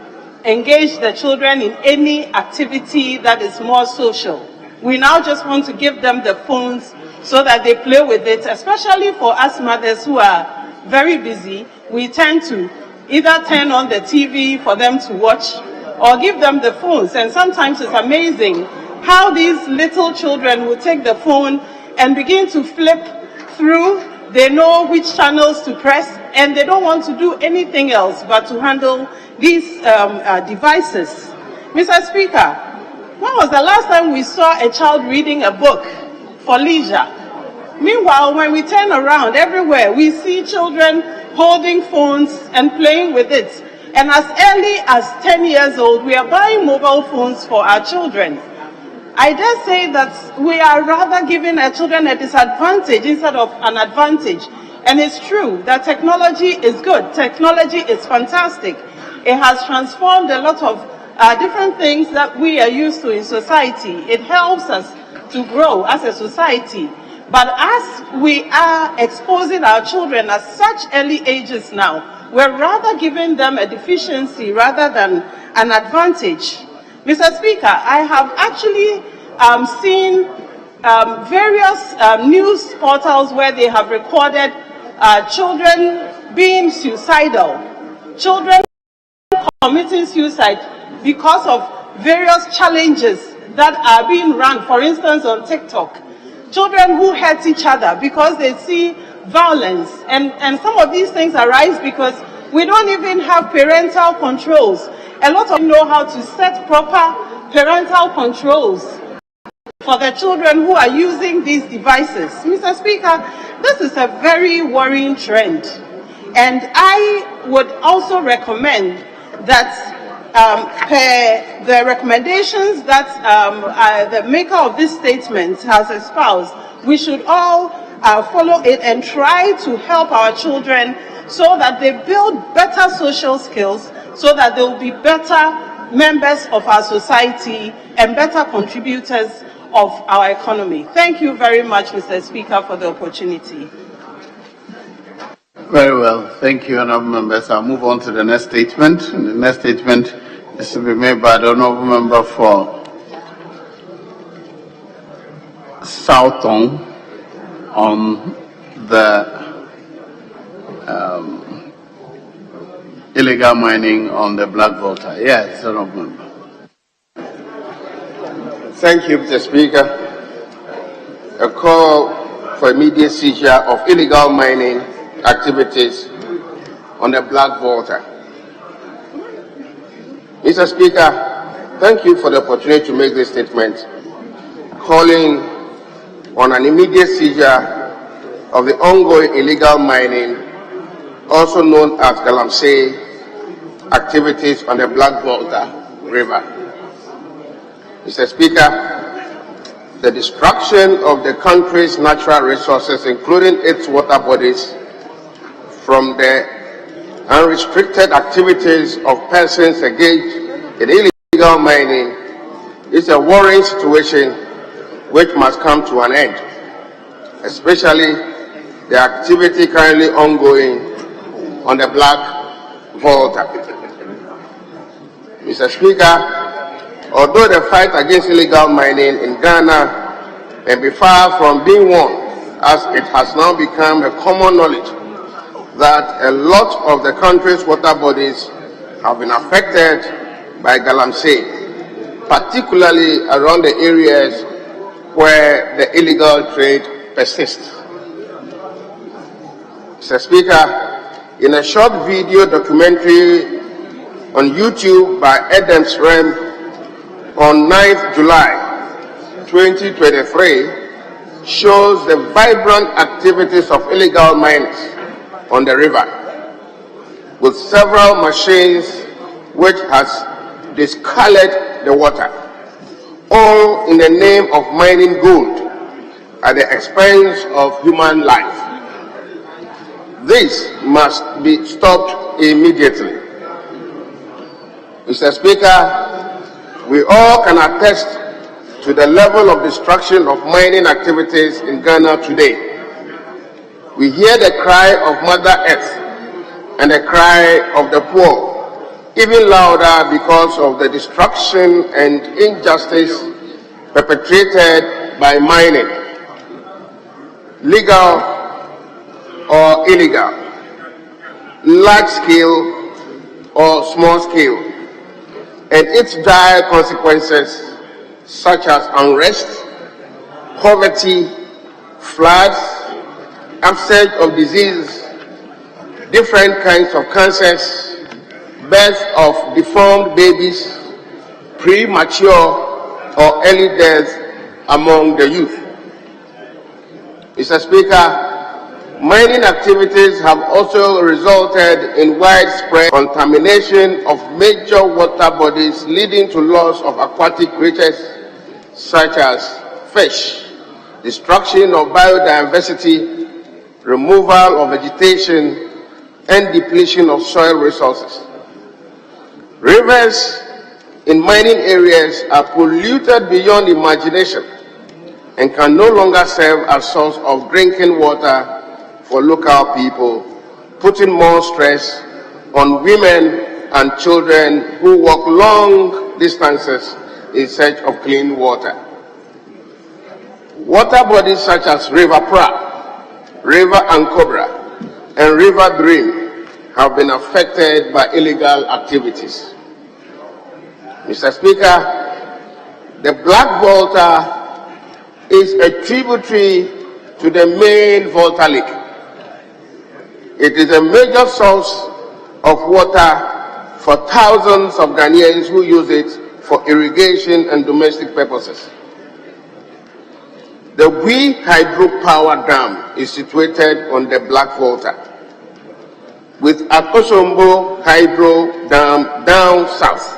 engage the children in any activity that is more social. We now just want to give them the phones so that they play with it, especially for us mothers who are very busy. We tend to either turn on the TV for them to watch or give them the phones. And sometimes it's amazing how these little children will take the phone and begin to flip through. They know which channels to press, and they don't want to do anything else but to handle these devices. Mr. Speaker, when was the last time we saw a child reading a book for leisure. Meanwhile, when we turn around everywhere, we see children holding phones and playing with it. And as early as 10 years old, we are buying mobile phones for our children. I dare say that we are rather giving our children a disadvantage instead of an advantage. And it's true that technology is good. Technology is fantastic. It has transformed a lot of different things that we are used to in society. It helps us to grow as a society. But as we are exposing our children at such early ages now, we're rather giving them a deficiency rather than an advantage. Mr. Speaker, I have actually seen various news portals where they have recorded children being suicidal, children committing suicide because of various challenges that are being run, for instance, on TikTok. Children who hurt each other because they see violence. And some of these things arise because we don't even have parental controls. A lot of them know how to set proper parental controls for the children who are using these devices. Mr. Speaker, this is a very worrying trend. And I would also recommend that per the recommendations that the maker of this statement has espoused, we should all follow it and try to help our children so that they build better social skills, so that they will be better members of our society and better contributors of our economy. Thank you very much, Mr. Speaker, for the opportunity. Very well. Thank you, honourable members. I'll move on to the next statement. And the next statement is to be made by the honourable member for Southon on the illegal mining on the Black Volta. Yes, honourable member. Thank you, Mr. Speaker. A call for immediate seizure of illegal mining activities on the Black Volta. Mr. Speaker, thank you for the opportunity to make this statement, calling on an immediate seizure of the ongoing illegal mining, also known as Galamsey, activities on the Black Volta River. Mr. Speaker, the destruction of the country's natural resources, including its water bodies, from the unrestricted activities of persons engaged in illegal mining is a worrying situation which must come to an end, especially the activity currently ongoing on the Black Volta. Mr. Speaker, although the fight against illegal mining in Ghana may be far from being won, as it has now become a common knowledge that a lot of the country's water bodies have been affected by Galamsey, particularly around the areas where the illegal trade persists. Mr. Speaker, in a short video documentary on YouTube by Adams Rem on 9th July 2023 shows the vibrant activities of illegal miners on the river, with several machines which has discolored the water, all in the name of mining gold at the expense of human life. This must be stopped immediately. Mr. Speaker, we all can attest to the level of destruction of mining activities in Ghana today. We hear the cry of Mother Earth and the cry of the poor, even louder because of the destruction and injustice perpetrated by mining, legal or illegal, large scale or small scale, and its dire consequences such as unrest, poverty, floods, upsurge of disease, different kinds of cancers, birth of deformed babies, premature or early death among the youth. Mr. Speaker, mining activities have also resulted in widespread contamination of major water bodies, leading to loss of aquatic creatures such as fish, destruction of biodiversity, removal of vegetation, and depletion of soil resources. Rivers in mining areas are polluted beyond imagination and can no longer serve as source of drinking water for local people, putting more stress on women and children who walk long distances in search of clean water. Water bodies such as River Pra, River Ankobra, and River Dream have been affected by illegal activities. Mr. Speaker, the Black Volta is a tributary to the main Volta Lake. It is a major source of water for thousands of Ghanaians who use it for irrigation and domestic purposes. The Gwi Hydropower Dam is situated on the Black Volta, with Akosombo Hydro Dam down south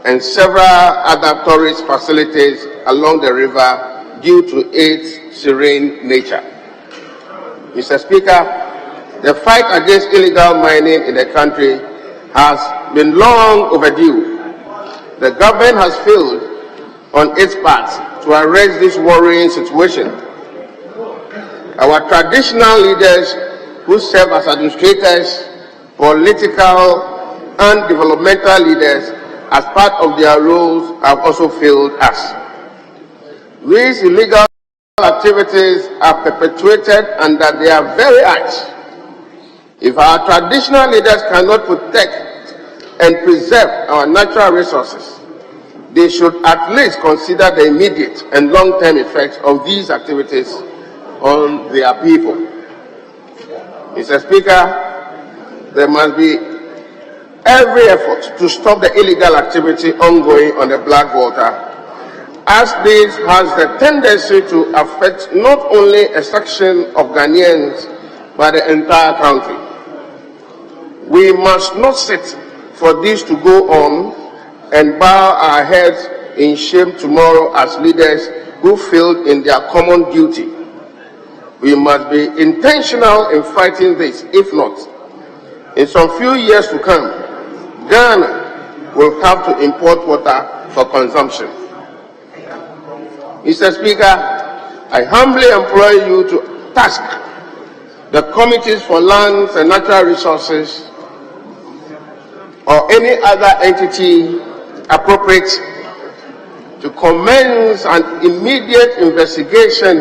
and several other tourist facilities along the river due to its serene nature. Mr. Speaker, the fight against illegal mining in the country has been long overdue. The government has failed on its part to arrest this worrying situation. Our traditional leaders who serve as administrators, political and developmental leaders as part of their roles have also failed us. These illegal activities are perpetuated under their very eyes. If our traditional leaders cannot protect and preserve our natural resources, they should at least consider the immediate and long-term effects of these activities on their people. Mr. Speaker, there must be every effort to stop the illegal activity ongoing on the Black Volta, as this has the tendency to affect not only a section of Ghanaians, but the entire country. We must not sit for this to go on and bow our heads in shame tomorrow as leaders who failed in their common duty. We must be intentional in fighting this. If not, in some few years to come, Ghana will have to import water for consumption. Mr. Speaker, I humbly implore you to task the committees for lands and natural resources or any other entity appropriate to commence an immediate investigation,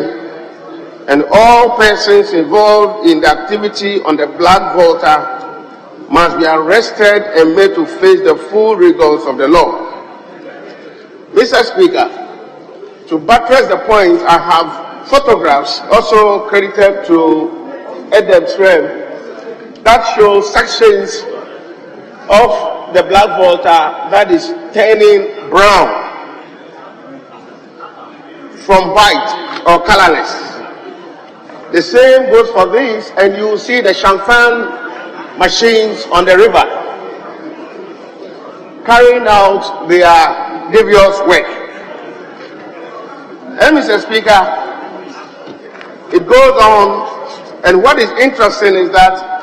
and all persons involved in the activity on the Black Volta must be arrested and made to face the full rigors of the law. Mr. Speaker, to buttress the point, I have photographs also credited to Edem's friend that show sections of the Black Volta that is turning brown from white or colorless. The same goes for this, and you will see the champagne machines on the river carrying out their devious work. And Mr. Speaker, it goes on, and what is interesting is that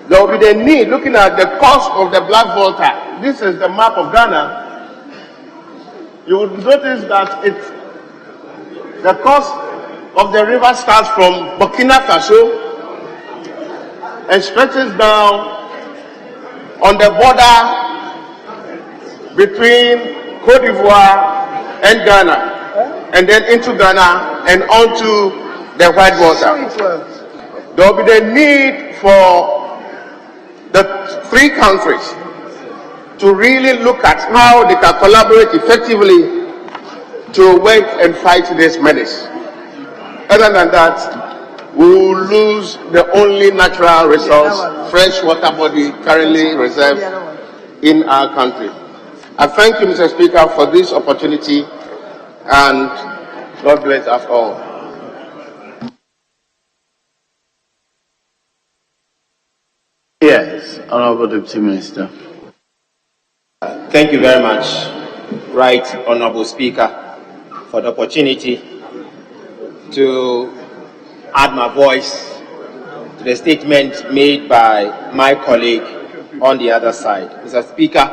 there will be the need, looking at the cost of the Black Volta. This is the map of Ghana. You will notice that the cost of the river starts from Burkina Faso and stretches down on the border between Cote d'Ivoire and Ghana, and then into Ghana and onto the White Water. There will be the need for the three countries to really look at how they can collaborate effectively to work and fight this menace. Other than that, we will lose the only natural resource, fresh water body currently reserved in our country. I thank you, Mr. Speaker, for this opportunity, and God bless us all. Honorable Deputy Minister. Thank you very much, Right Honorable Speaker, for the opportunity to add my voice to the statement made by my colleague on the other side. Mr. Speaker,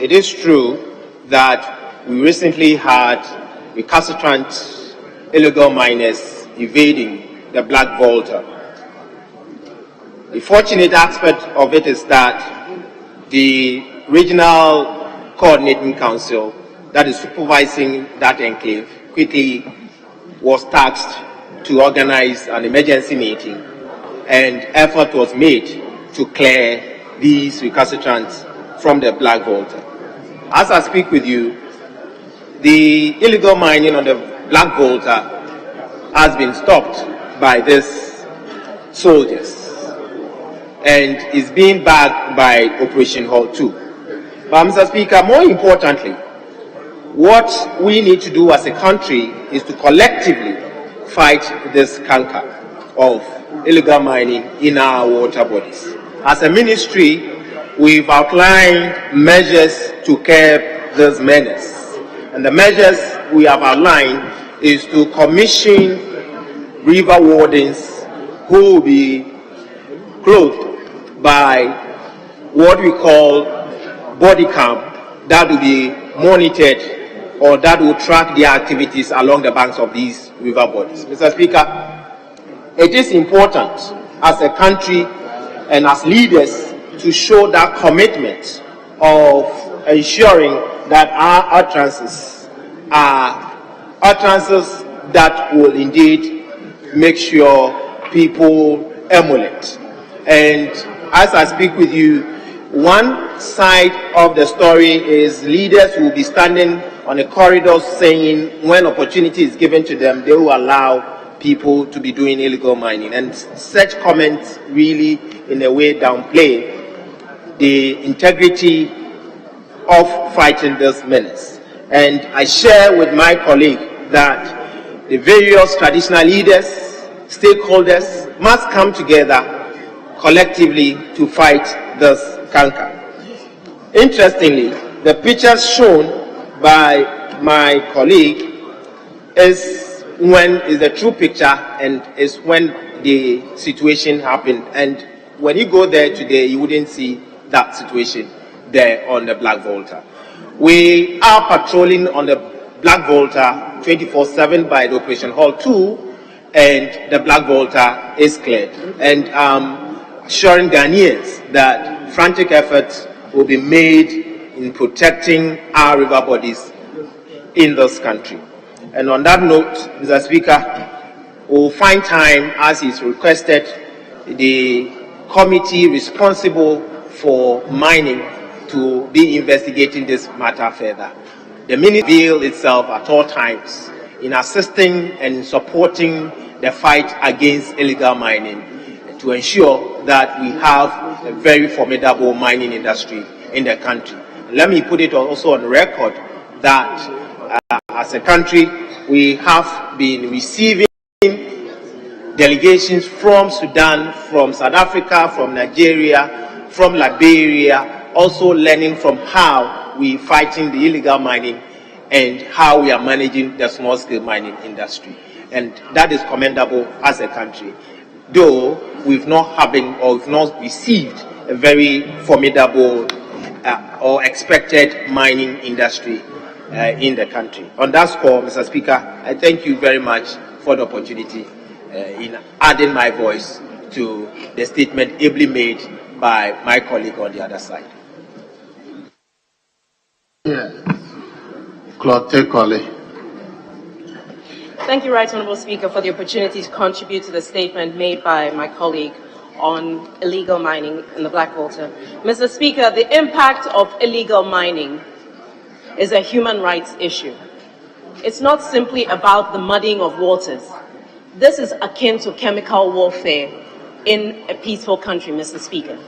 it is true that we recently had recalcitrant illegal miners invading the Black Volta. The fortunate aspect of it is that the Regional Coordinating Council that is supervising that enclave quickly was tasked to organize an emergency meeting, and effort was made to clear these recalcitrants from the Black Volta. As I speak with you, the illegal mining on the Black Volta has been stopped by these soldiers and is being backed by Operation Halt 2. But Mr. Speaker, more importantly, what we need to do as a country is to collectively fight this canker of illegal mining in our water bodies. As a ministry, we've outlined measures to curb this menace. And the measures we have outlined is to commission river wardens who will be clothed by what we call body cam that will be monitored or that will track their activities along the banks of these river bodies. Mr. Speaker, it is important as a country and as leaders to show that commitment of ensuring that our utterances are utterances that will indeed make sure people emulate. And as I speak with you, one side of the story is leaders will be standing on a corridor saying when opportunity is given to them, they will allow people to be doing illegal mining. And such comments really, in a way, downplay the integrity of fighting this menace. And I share with my colleague that the various traditional leaders, stakeholders must come together collectively to fight this canker. Interestingly, the pictures shown by my colleague is the true picture and is when the situation happened. And when you go there today, you wouldn't see that situation there on the Black Volta. We are patrolling on the Black Volta 24/7 by the Operation Halt 2, and the Black Volta is cleared. And assuring Ghanaians that frantic efforts will be made in protecting our river bodies in this country. And on that note, Mr. Speaker, we'll find time, as is requested, the committee responsible for mining to be investigating this matter further. The Ministerial will itself at all times in assisting and supporting the fight against illegal mining to ensure that we have a very formidable mining industry in the country. Let me put it also on record that as a country, we have been receiving delegations from Sudan, from South Africa, from Nigeria, from Liberia, also learning from how we are fighting the illegal mining and how we are managing the small-scale mining industry. And that is commendable as a country, though we've not received a very formidable or expected mining industry in the country. On that score, Mr. Speaker, I thank you very much for the opportunity in adding my voice to the statement ably made by my colleague on the other side. Yes. Claude Tekole. Thank you, Right Honourable Speaker, for the opportunity to contribute to the statement made by my colleague on illegal mining in the Black Volta. Mr. Speaker, the impact of illegal mining is a human rights issue. It's not simply about the muddying of waters. This is akin to chemical warfare in a peaceful country, Mr. Speaker.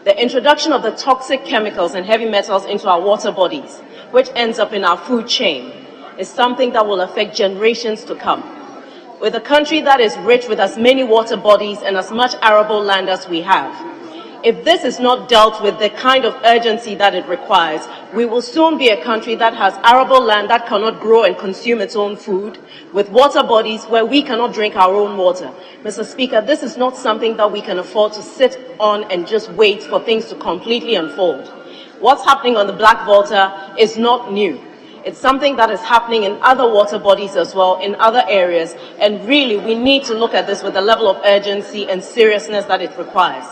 The introduction of the toxic chemicals and heavy metals into our water bodies, which ends up in our food chain, is something that will affect generations to come. With a country that is rich with as many water bodies and as much arable land as we have, if this is not dealt with the kind of urgency that it requires, we will soon be a country that has arable land that cannot grow and consume its own food, with water bodies where we cannot drink our own water. Mr. Speaker, this is not something that we can afford to sit on and just wait for things to completely unfold. What's happening on the Black Volta is not new. It's something that is happening in other water bodies as well, in other areas, and really we need to look at this with the level of urgency and seriousness that it requires.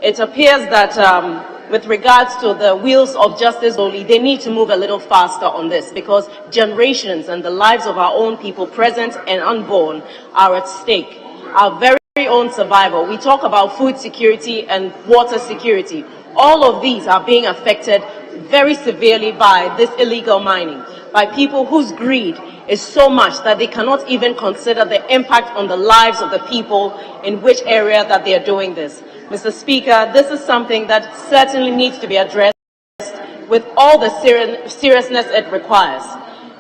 It appears that with regards to the wheels of justice only, they need to move a little faster on this, because generations and the lives of our own people, present and unborn, are at stake. Our very own survival. We talk about food security and water security. All of these are being affected very severely by this illegal mining, by people whose greed is so much that they cannot even consider the impact on the lives of the people in which area that they are doing this. Mr. Speaker, this is something that certainly needs to be addressed with all the seriousness it requires.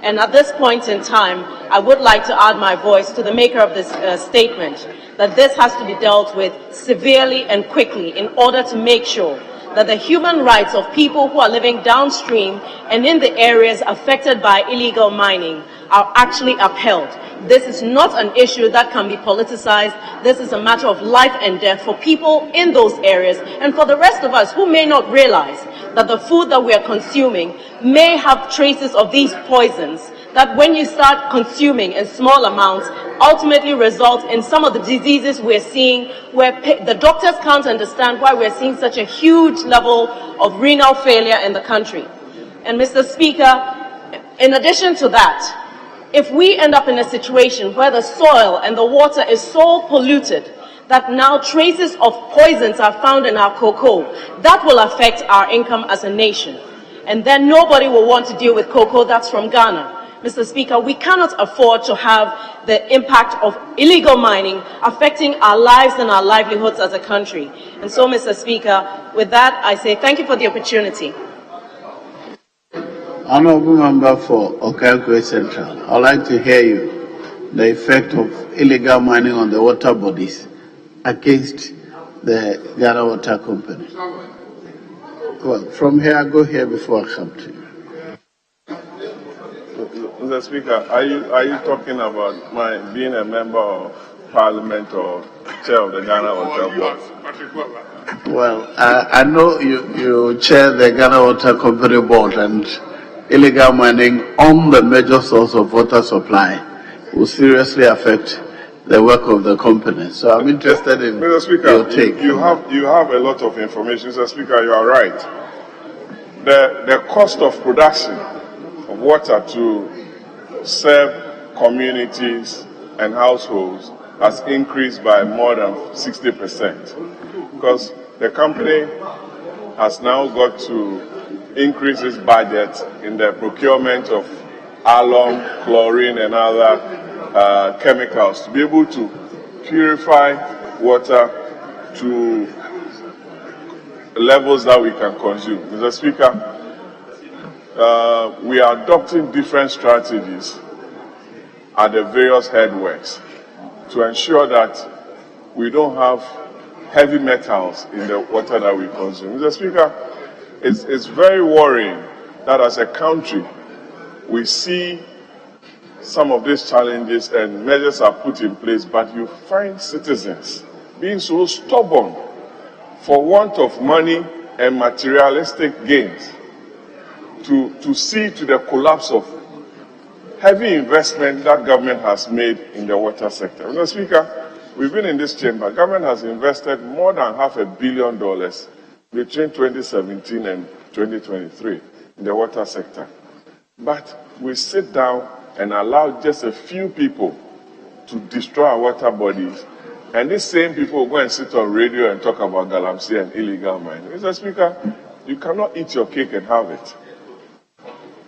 And at this point in time, I would like to add my voice to the maker of this statement, that this has to be dealt with severely and quickly in order to make sure that the human rights of people who are living downstream and in the areas affected by illegal mining are actually upheld. This is not an issue that can be politicized. This is a matter of life and death for people in those areas, and for the rest of us who may not realize that the food that we are consuming may have traces of these poisons that, when you start consuming in small amounts, ultimately result in some of the diseases we're seeing, where the doctors can't understand why we're seeing such a huge level of renal failure in the country. And Mr. Speaker, in addition to that, if we end up in a situation where the soil and the water is so polluted that now traces of poisons are found in our cocoa, that will affect our income as a nation. And then nobody will want to deal with cocoa that's from Ghana. Mr. Speaker, we cannot afford to have the impact of illegal mining affecting our lives and our livelihoods as a country. And so, Mr. Speaker, with that, I say thank you for the opportunity. Honourable Member for Okaigwe Central, I'd like to hear you, the effect of illegal mining on the water bodies against the Ghana Water Company. Well, from here, I go here before I come to you. Mr. Speaker, are you talking about my being a member of Parliament or chair of the Ghana Water Board? Well, I know you chair the Ghana Water Company Board, and illegal mining on the major source of water supply will seriously affect the work of the company. So I'm interested in Mr. Speaker, your take. You have a lot of information. Mr. Speaker, you are right. The cost of production of water to serve communities and households has increased by more than 60%, because the company has now got to increase its budget in the procurement of alum, chlorine, and other chemicals to be able to purify water to levels that we can consume. Mr. Speaker, we are adopting different strategies at the various headworks to ensure that we don't have heavy metals in the water that we consume. Mr. Speaker, it's very worrying that as a country we see some of these challenges and measures are put in place, but you find citizens being so stubborn for want of money and materialistic gains to see to the collapse of heavy investment that government has made in the water sector. Mr. Speaker, we've been in this chamber. Government has invested more than $500 million between 2017 and 2023 in the water sector. But we sit down and allow just a few people to destroy our water bodies, and these same people will go and sit on radio and talk about galamsey and illegal mining. Mr. Speaker, you cannot eat your cake and have it.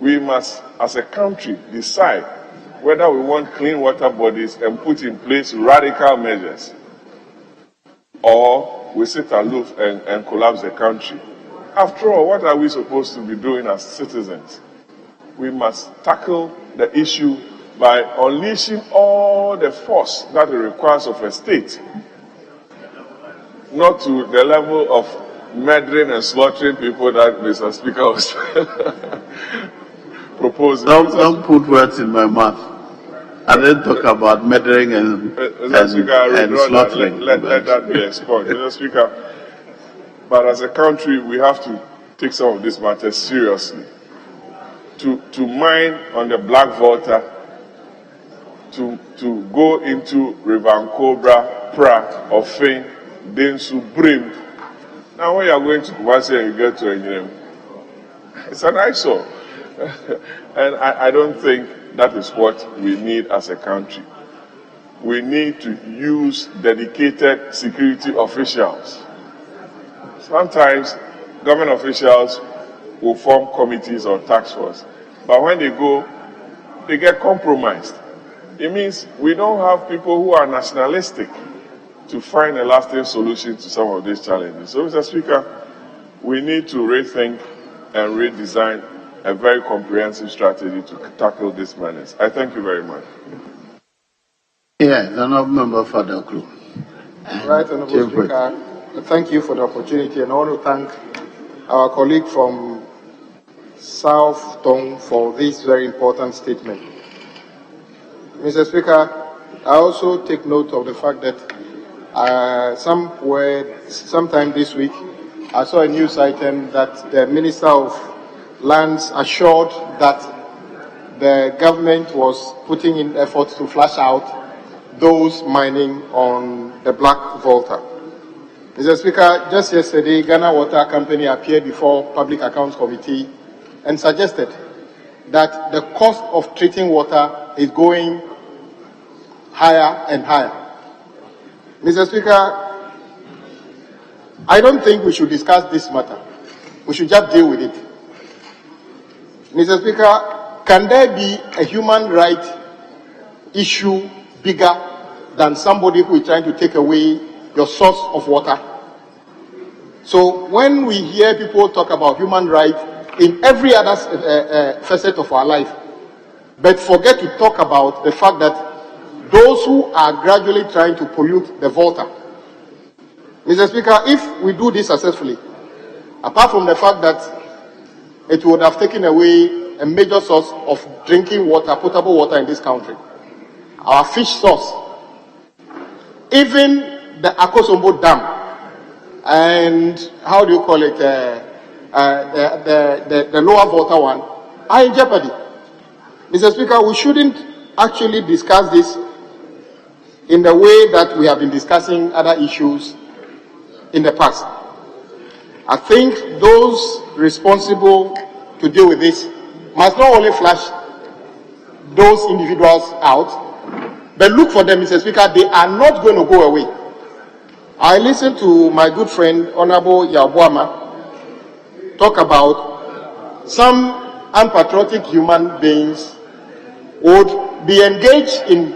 We must, as a country, decide whether we want clean water bodies and put in place radical measures, or we sit aloof and collapse the country. After all, what are we supposed to be doing as citizens? We must tackle the issue by unleashing all the force that it requires of a state, not to the level of murdering and slaughtering people that Mr. Speaker was proposing. Don't put words in my mouth. I didn't talk about murdering and slaughtering. Let that be expunged. Mr. Speaker, but as a country, we have to take some of these matters seriously. To mine on the Black Volta, to go into River Cobra, Pra, or Fain, Densu, Brim. Now when you are going to Kumasi and you get to Enyim, it's an eyesore. And I don't think that is what we need as a country. We need to use dedicated security officials. Sometimes government officials will form committees or task force, but when they go, they get compromised. It means we don't have people who are nationalistic to find a lasting solution to some of these challenges. So, Mr. Speaker, we need to rethink and redesign a very comprehensive strategy to tackle this menace. I thank you very much. Yeah, the honourable member for the clue. Right, Honourable Speaker, thank you for the opportunity, and I want to thank our colleague from South Tong for this very important statement. Mr. Speaker, I also take note of the fact that sometime this week, I saw a news item that the Minister of Lands assured that the government was putting in efforts to flush out those mining on the Black Volta. Mr. Speaker, just yesterday, Ghana Water Company appeared before Public Accounts Committee and suggested that the cost of treating water is going higher and higher. Mr. Speaker, I don't think we should discuss this matter. We should just deal with it. Mr. Speaker, can there be a human right issue bigger than somebody who is trying to take away your source of water? So when we hear people talk about human rights in every other facet of our life, but forget to talk about the fact that those who are gradually trying to pollute the Volta. Mr. Speaker, if we do this successfully, apart from the fact that it would have taken away a major source of drinking water, potable water in this country, our fish source, even the Akosombo Dam, and how do you call it, the lower Volta one, are in jeopardy. Mr. Speaker, we shouldn't actually discuss this in the way that we have been discussing other issues in the past. I think those responsible to deal with this must not only flush those individuals out, but look for them, Mr. Speaker. They are not going to go away. I listened to my good friend, Honorable Yabuama, talk about some unpatriotic human beings would be engaged in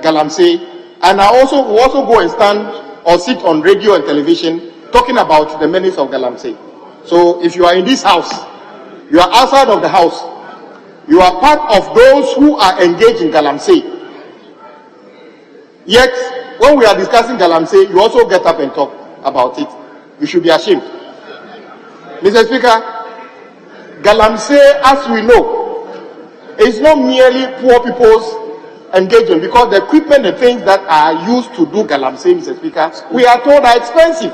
Galamsey, and will also go and stand or sit on radio and television talking about the menace of Galamsey. So if you are in this house, you are outside of the house, you are part of those who are engaged in Galamsey. Yet, when we are discussing Galamsey, you also get up and talk about it. You should be ashamed. Mr. Speaker, Galamsey, as we know, is not merely poor people's engagement, because the equipment, the things that are used to do Galamsey, Mr. Speaker, we are told are expensive.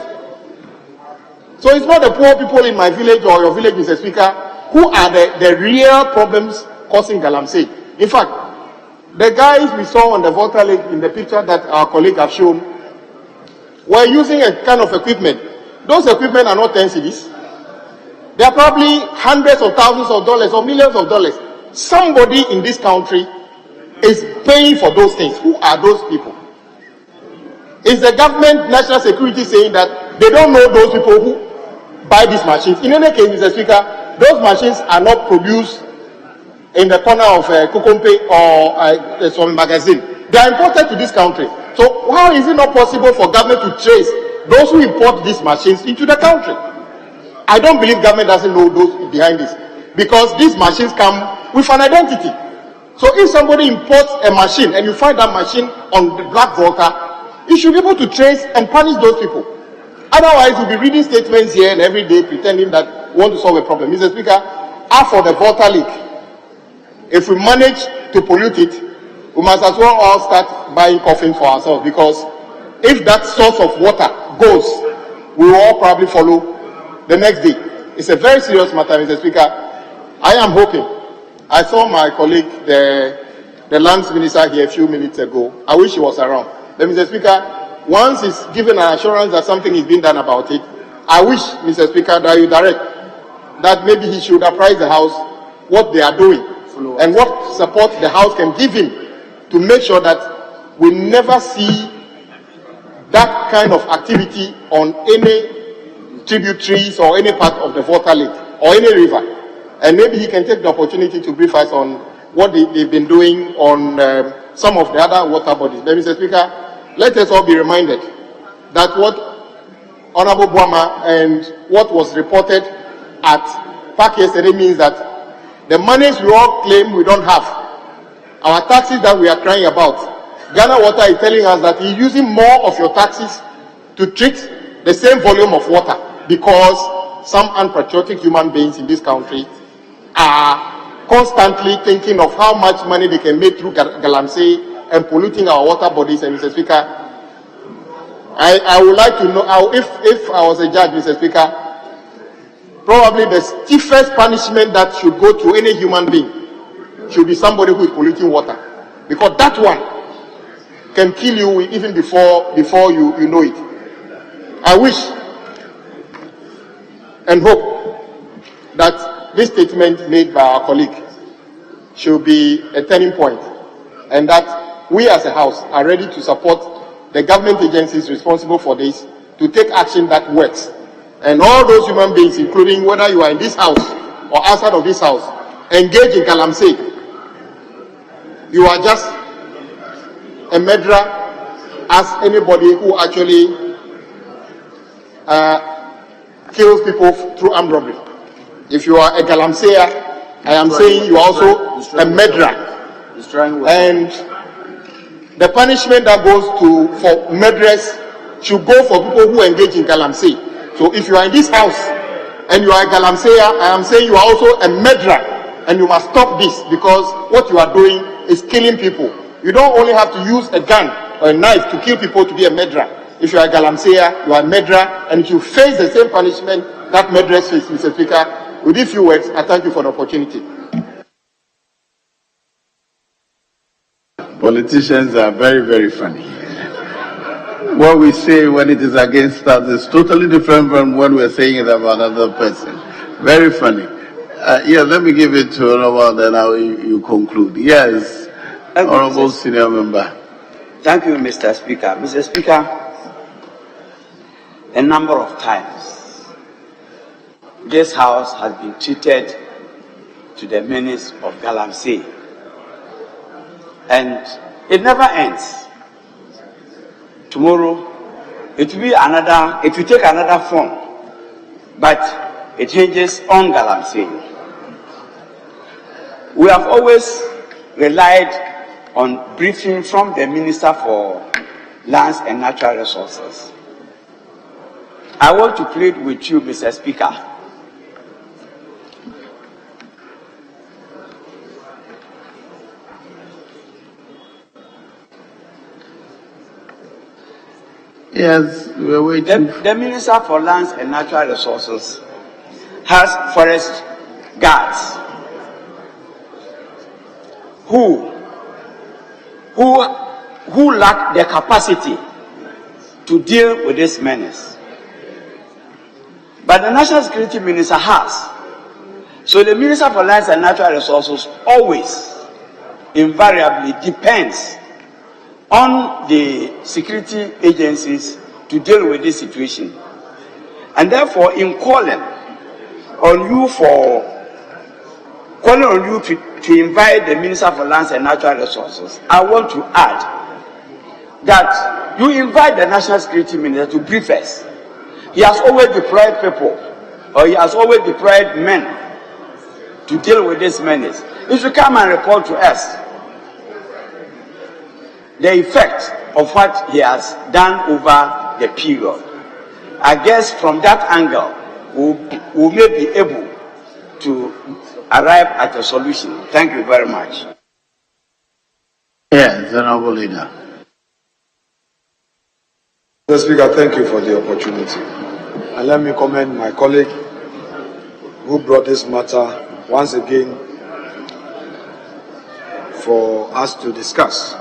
So it's not the poor people in my village or your village, Mr. Speaker, who are the real problems causing Galamsey. In fact, the guys we saw on the Volta Lake in the picture that our colleague have shown were using a kind of equipment. Those equipment are not 10 cedis. They are probably hundreds of thousands of dollars or millions of dollars. Somebody in this country is paying for those things. Who are those people? Is the government, national security, saying that they don't know those people who buy these machines? In any case, Mr. Speaker, those machines are not produced in the corner of Kukompe or some magazine. They are imported to this country. So how is it not possible for government to trace those who import these machines into the country? I don't believe government doesn't know those behind this, because these machines come with an identity. So if somebody imports a machine and you find that machine on the Black Volta, you should be able to trace and punish those people. Otherwise, we'll be reading statements here and every day pretending that we want to solve a problem. Mr. Speaker, as for the water leak, if we manage to pollute it, we must as well all start buying coffins for ourselves, because if that source of water goes, we will all probably follow the next day. It's a very serious matter, Mr. Speaker. I am hoping. I saw my colleague, the lands minister here a few minutes ago. I wish he was around. But Mr. Speaker, once he's given an assurance that something is being done about it, I wish, Mr. Speaker, that you direct that maybe he should apprise the House what they are doing and what support the House can give him to make sure that we never see that kind of activity on any tributaries or any part of the water lake or any river. And maybe he can take the opportunity to brief us on what they've been doing on some of the other water bodies. But Mr. Speaker, let us all be reminded that what Honorable Boama and what was reported at PAC yesterday means that the monies we all claim we don't have, our taxes that we are crying about, Ghana Water is telling us that he's using more of your taxes to treat the same volume of water, because some unpatriotic human beings in this country are constantly thinking of how much money they can make through Galamsey and polluting our water bodies. And Mr. Speaker, I would like to know, if I was a judge, Mr. Speaker, probably the stiffest punishment that should go to any human being should be somebody who is polluting water, because that one can kill you even before you know it. I wish and hope that this statement made by our colleague should be a turning point, and that we as a House are ready to support the government agencies responsible for this to take action that works. And all those human beings, including whether you are in this House or outside of this House, engage in Galamsey, you are just a murderer as anybody who actually kills people through armed robbery. If you are a Galamseer, I am saying you are also a murderer. And the punishment that goes for murderers should go for people who engage in Galamsey. So if you are in this House and you are a Galamseer, I am saying you are also a murderer, and you must stop this, because what you are doing is killing people. You don't only have to use a gun or a knife to kill people to be a murderer. If you are a Galamseer, you are a murderer, and if you face the same punishment that murderers face, Mr. Speaker, with these few words, I thank you for the opportunity. Politicians are very, very funny. What we say when it is against us is totally different from what we're saying it about another person. Very funny. Yeah, let me give it to Honorable, then you conclude. Yes, Honorable Senior Member. Thank you, Mr. Speaker. Mr. Speaker, a number of times, this House has been treated to the menace of Galamsey, and it never ends. Tomorrow, it will take another form, but it hinges on Galamsey. We have always relied on briefing from the Minister for Lands and Natural Resources. I want to plead with you, Mr. Speaker. Yes, we're waiting. The Minister for Lands and Natural Resources has forest guards who lack the capacity to deal with this menace. But the National Security Minister has. So the Minister for Lands and Natural Resources always, invariably depends on the security agencies to deal with this situation. And therefore, in calling on you to invite the Minister for Lands and Natural Resources, I want to add that you invite the National Security Minister to brief us. He has always deployed people, or he has always deployed men to deal with this menace. He should come and report to us the effect of what he has done over the period. I guess from that angle, we may be able to arrive at a solution. Thank you very much. Yes, Honorable Leader. Mr. Speaker, thank you for the opportunity. And let me commend my colleague who brought this matter once again for us to discuss.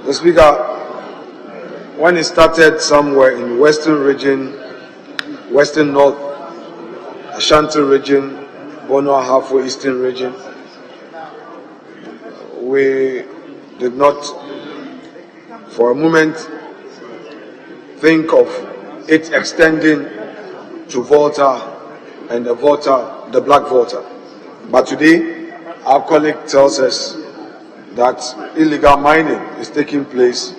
Mr. Speaker, when it started somewhere in Western region, Western North, Ashanti region, Bono Ahafo Eastern region, we did not for a moment think of it extending to Volta and the black voter. But today, our colleague tells us that illegal mining is taking place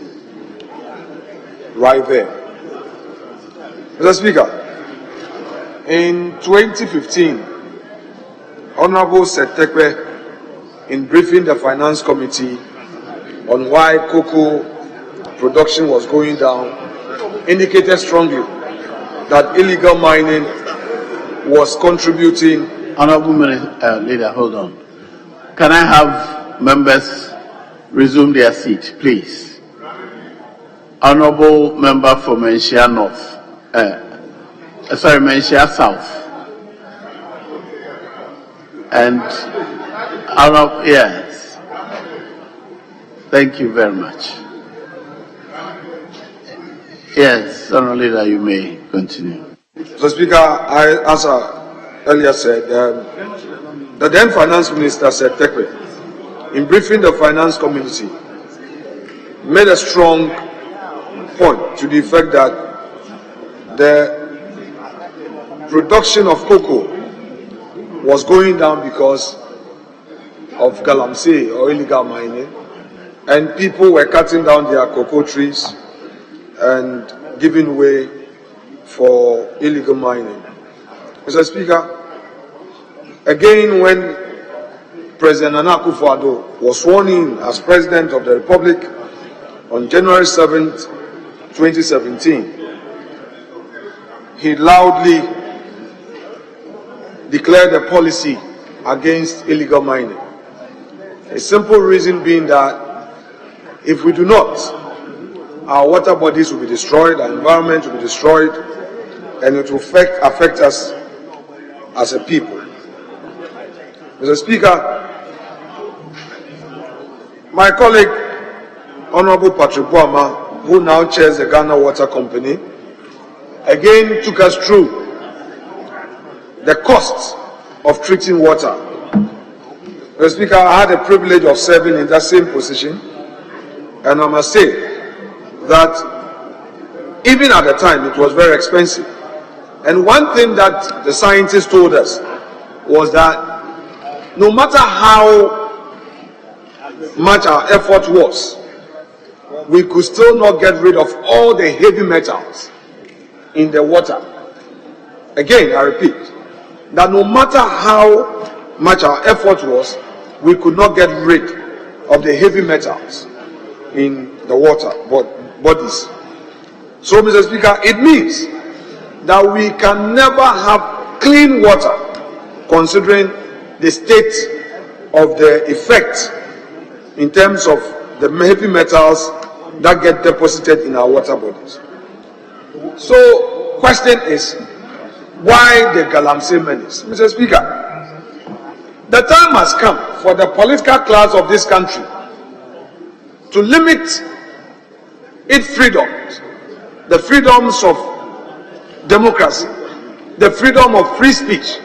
right there. Mr. Speaker, in 2015, Honorable Setekwe, in briefing the Finance Committee on why cocoa production was going down, indicated strongly that illegal mining was contributing. Honorable Leader, hold on. Can I have members resume their seat, please? Honorable Member for Menchia North, Menchia South, and yes. Thank you very much. Yes, Honorable Leader, you may continue. So, Speaker, as I earlier said, the then Finance Minister said, in briefing the Finance Committee, made a strong point to the effect that the production of cocoa was going down because of galamsey or illegal mining, and people were cutting down their cocoa trees and giving way for illegal mining. Mr. Speaker, again, when President Nana Akufo-Addo was sworn in as President of the Republic on January 7th, 2017, he loudly declared a policy against illegal mining. A simple reason being that if we do not, our water bodies will be destroyed, our environment will be destroyed, and it will affect us as a people. Mr. Speaker, my colleague, Honorable Patrick Boama, who now chairs the Ghana Water Company, again took us through the costs of treating water. Mr. Speaker, I had the privilege of serving in that same position, and I must say that even at the time it was very expensive. And one thing that the scientists told us was that no matter how much our effort was, we could still not get rid of all the heavy metals in the water. Again, I repeat, that no matter how much our effort was, we could not get rid of the heavy metals in the water bodies. So, Mr. Speaker, it means that we can never have clean water considering the state of the effect in terms of the heavy metals that get deposited in our water bodies. So, question is, why the galamsey menace? Mr. Speaker, the time has come for the political class of this country to limit its freedoms, the freedoms of democracy, the freedom of free speech,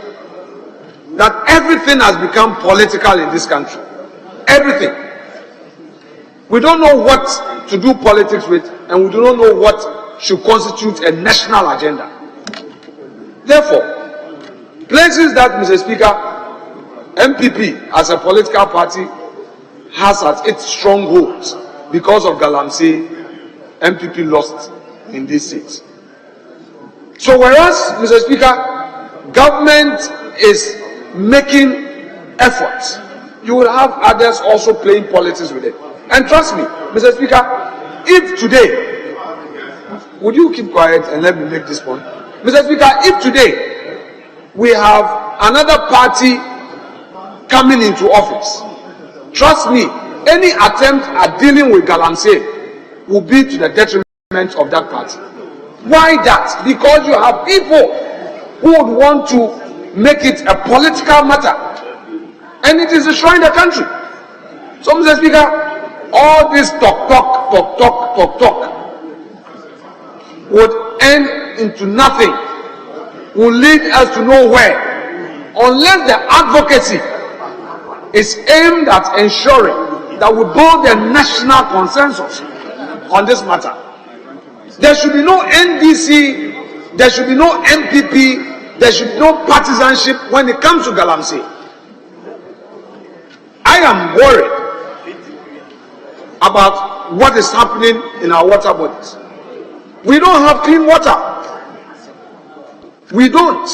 that everything has become political in this country. Everything. We don't know what to do politics with, and we do not know what should constitute a national agenda. Therefore, places that, Mr. Speaker, MPP as a political party has as its strongholds because of galamsey, MPP lost in these seats. So whereas, Mr. Speaker, government is making efforts, you will have others also playing politics with it. And trust me, Mr. Speaker, if today would you keep quiet and let me make this point? Mr. Speaker, if today we have another party coming into office, trust me, any attempt at dealing with Galamsey will be to the detriment of that party. Why that? Because you have people who would want to make it a political matter, and it is destroying the country. So, Mr. Speaker, all this talk would end into nothing, will lead us to nowhere, unless the advocacy is aimed at ensuring that we build a national consensus on this matter. There should be no NDC, there should be no MPP, there should be no partisanship when it comes to Galamsey. I am worried about what is happening in our water bodies. We don't have clean water. We don't.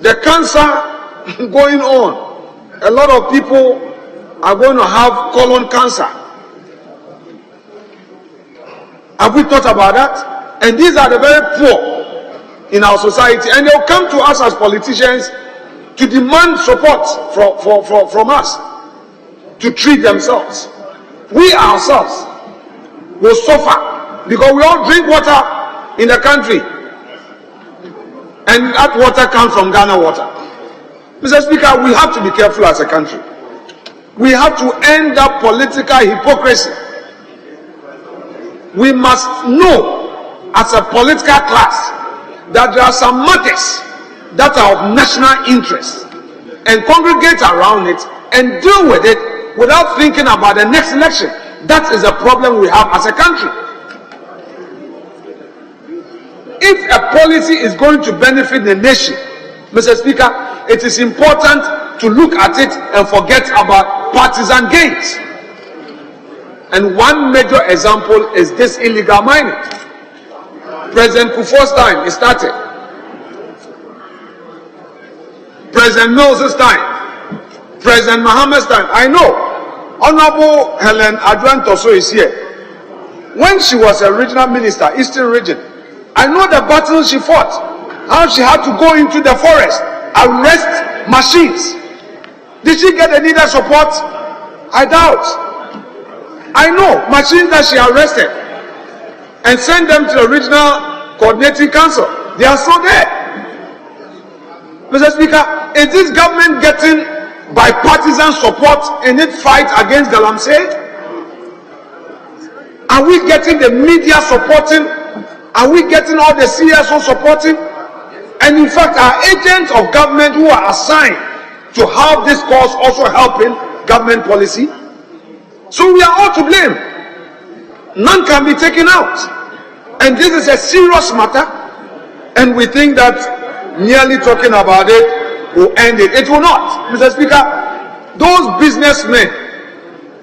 The cancer going on. A lot of people are going to have colon cancer. Have we thought about that? And these are the very poor in our society, and they'll come to us as politicians to demand support from us to treat themselves. We ourselves will suffer because we all drink water in the country, and that water comes from Ghana water. Mr. Speaker, we have to be careful as a country. We have to end that political hypocrisy. We must know as a political class that there are some matters that are of national interest and congregate around it and deal with it without thinking about the next election. That is a problem we have as a country. If a policy is going to benefit the nation, Mr. Speaker, it is important to look at it and forget about partisan gains. And one major example is this illegal mining. President Kufuor's time, it started. President Mills's time. President Mohammed's time. I know. Honorable Helen Adwan-Toso is here. When she was a regional minister, Eastern Region, I know the battles she fought. How she had to go into the forest, arrest machines. Did she get the needed support? I doubt. I know machines that she arrested and sent them to the regional coordinating council. They are still there. Mr. Speaker, is this government getting bipartisan support in its fight against Galamsey? Are we getting the media supporting? Are we getting all the CSO supporting? And in fact, our agents of government who are assigned to have this cause also helping government policy? So we are all to blame. None can be taken out. And this is a serious matter. And we think that merely talking about it will end it. It will not. Mr. Speaker, those businessmen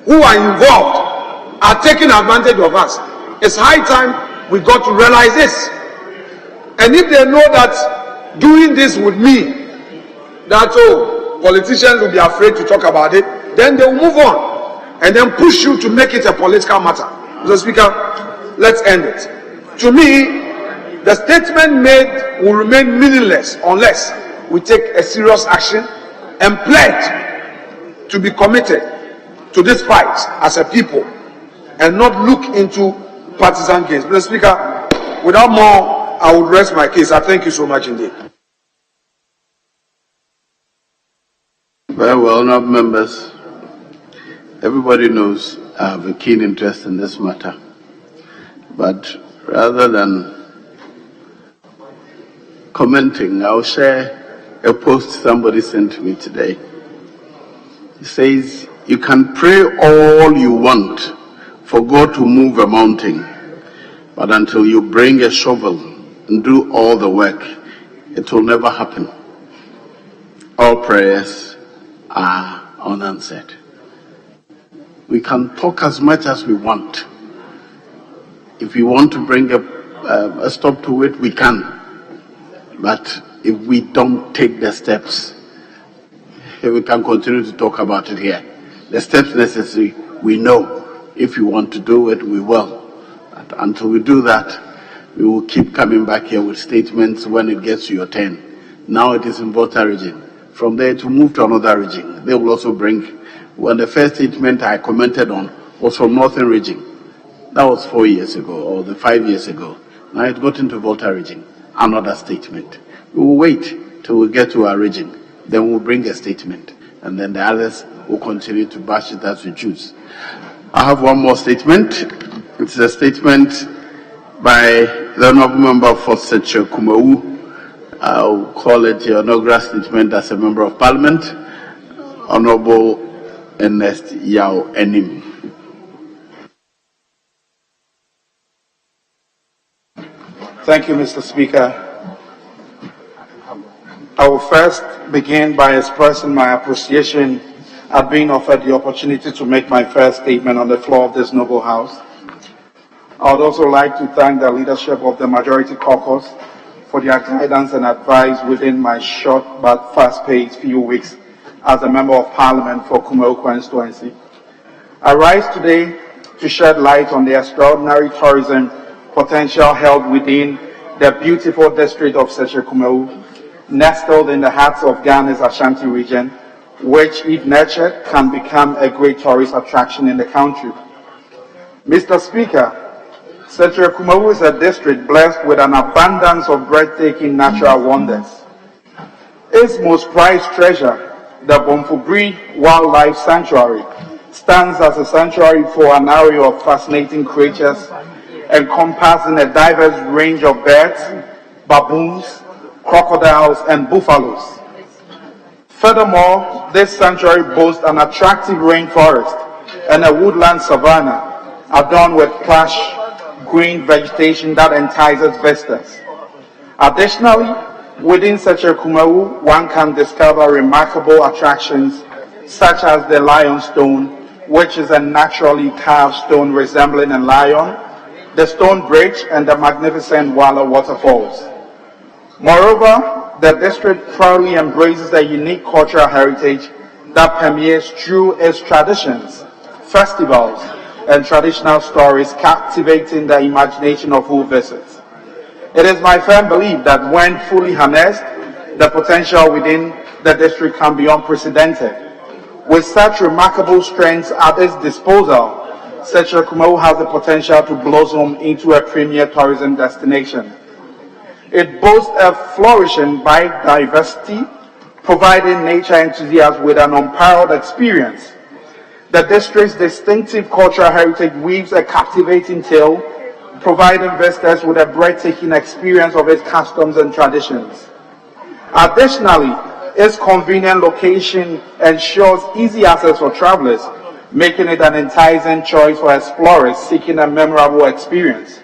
who are involved are taking advantage of us. It's high time we got to realize this. And if they know that doing this would mean that, politicians will be afraid to talk about it, then they will move on and then push you to make it a political matter. Mr. Speaker, let's end it. To me, the statement made will remain meaningless unless we take a serious action and pledge to be committed to this fight as a people and not look into partisan gains. Mr. Speaker, without more, I would rest my case. I thank you so much indeed. Very well, honourable members. Everybody knows I have a keen interest in this matter. But rather than commenting, I'll share a post somebody sent to me today. It says, you can pray all you want for God to move a mountain, but until you bring a shovel and do all the work, it will never happen. All prayers are unanswered. We can talk as much as we want. If we want to bring a stop to it, we can. But if we don't take the steps, we can continue to talk about it here. The steps necessary, we know. If you want to do it, we will. But until we do that, We will keep coming back here with statements when it gets to your turn. Now it is in Volta region. From there to move to another region. They will also bring, when the first statement I commented on was from Northern region. That was 4 years ago or 5 years ago. Now it got into Volta region, another statement. We will wait till we get to our region. Then we'll bring a statement. And then the others will continue to bash it as we choose. I have one more statement. It's a statement by the Honourable Member for Seche Kumau. I'll call it your inaugural statement as a Member of Parliament, Honourable Ernest Yao Enim. Thank you, Mr. Speaker. I will first begin by expressing my appreciation at being offered the opportunity to make my first statement on the floor of this noble House. I would also like to thank the leadership of the Majority Caucus for their guidance and advice within my short but fast-paced few weeks as a Member of Parliament for Kumau constituency. I rise today to shed light on the extraordinary tourism potential held within the beautiful district of Seche Kumau, nestled in the heart of Ghana's Ashanti region, which, if nurtured, can become a great tourist attraction in the country. Mr. Speaker, Seche Kumau is a district blessed with an abundance of breathtaking natural wonders. Its most prized treasure, the Bomfubri Wildlife Sanctuary, stands as a sanctuary for an array of fascinating creatures encompassing a diverse range of birds, baboons, crocodiles, and buffaloes. Furthermore, this sanctuary boasts an attractive rainforest and a woodland savanna adorned with plush green vegetation that entices visitors. Additionally, within Seche Kumau, one can discover remarkable attractions such as the Lion Stone, which is a naturally carved stone resembling a lion, the Stone Bridge, and the magnificent Wala waterfalls. Moreover, the district proudly embraces the unique cultural heritage that permeates through its traditions, festivals, and traditional stories, captivating the imagination of who visits. It is my firm belief that when fully harnessed, the potential within the district can be unprecedented. With such remarkable strengths at its disposal, Seche Kumau has the potential to blossom into a premier tourism destination. It boasts a flourishing biodiversity, providing nature enthusiasts with an unparalleled experience. The district's distinctive cultural heritage weaves a captivating tale, providing visitors with a breathtaking experience of its customs and traditions. Additionally, its convenient location ensures easy access for travelers, making it an enticing choice for explorers seeking a memorable experience.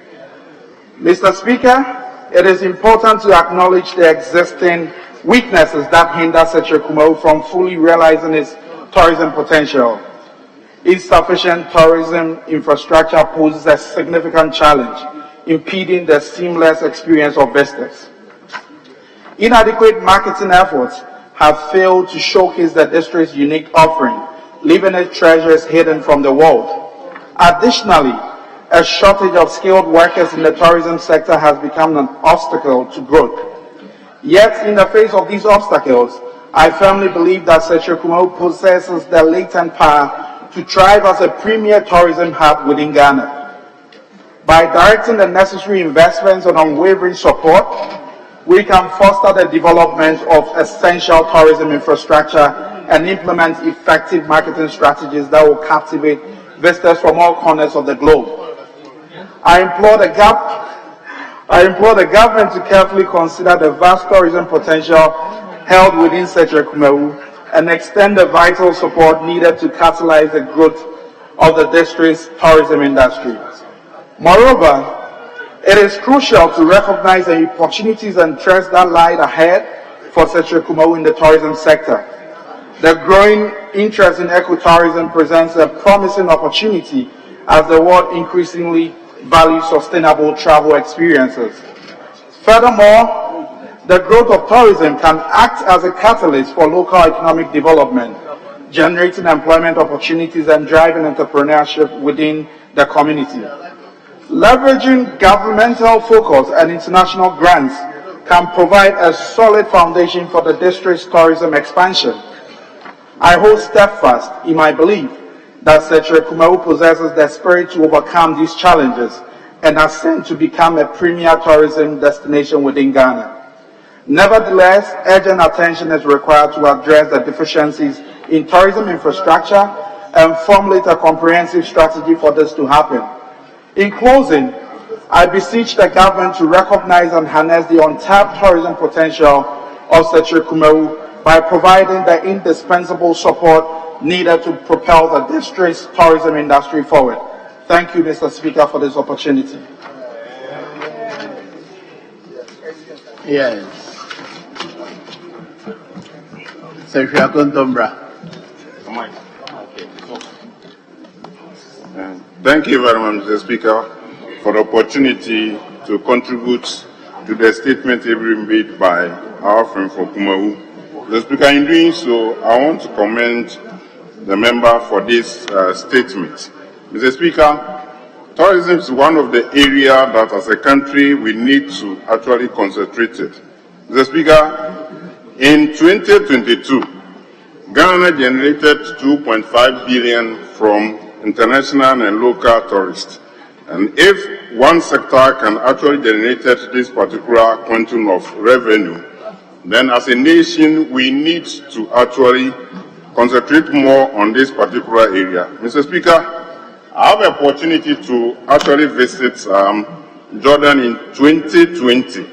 Mr. Speaker, it is important to acknowledge the existing weaknesses that hinder Seche Kumau from fully realizing its tourism potential. Insufficient tourism infrastructure poses a significant challenge, impeding the seamless experience of visitors. Inadequate marketing efforts have failed to showcase the district's unique offering, leaving its treasures hidden from the world. Additionally, a shortage of skilled workers in the tourism sector has become an obstacle to growth. Yet, in the face of these obstacles, I firmly believe that Seche Kumau possesses the latent power to thrive as a premier tourism hub within Ghana. By directing the necessary investments and unwavering support, we can foster the development of essential tourism infrastructure and implement effective marketing strategies that will captivate visitors from all corners of the globe. I implore the government to carefully consider the vast tourism potential held within Seche Kumau and extend the vital support needed to catalyze the growth of the district's tourism industry. Moreover, it is crucial to recognize the opportunities and threats that lie ahead for Seche Kumau in the tourism sector. The growing interest in ecotourism presents a promising opportunity as the world increasingly values sustainable travel experiences. Furthermore, the growth of tourism can act as a catalyst for local economic development, generating employment opportunities and driving entrepreneurship within the community. Leveraging governmental focus and international grants can provide a solid foundation for the district's tourism expansion. I hold steadfast in my belief that Secretary Kumawu possesses the spirit to overcome these challenges and ascend to become a premier tourism destination within Ghana. Nevertheless, urgent attention is required to address the deficiencies in tourism infrastructure and formulate a comprehensive strategy for this to happen. In closing, I beseech the government to recognize and harness the untapped tourism potential of Secretary Kumawu by providing the indispensable support needed to propel the district's tourism industry forward. Thank you, Mr. Speaker, for this opportunity. Yes. Secretary Akontombra. Thank you very much, Mr. Speaker, for the opportunity to contribute to the statement made by our friend from Kumawu. Mr. Speaker, in doing so, I want to commend the member for this statement. Mr. Speaker, tourism is one of the areas that as a country we need to actually concentrate it. Mr. Speaker, in 2022, Ghana generated 2.5 billion from international and local tourists. And if one sector can actually generate this particular quantum of revenue, then as a nation, we need to actually concentrate more on this particular area. Mr. Speaker, I have the opportunity to actually visit Jordan in 2020.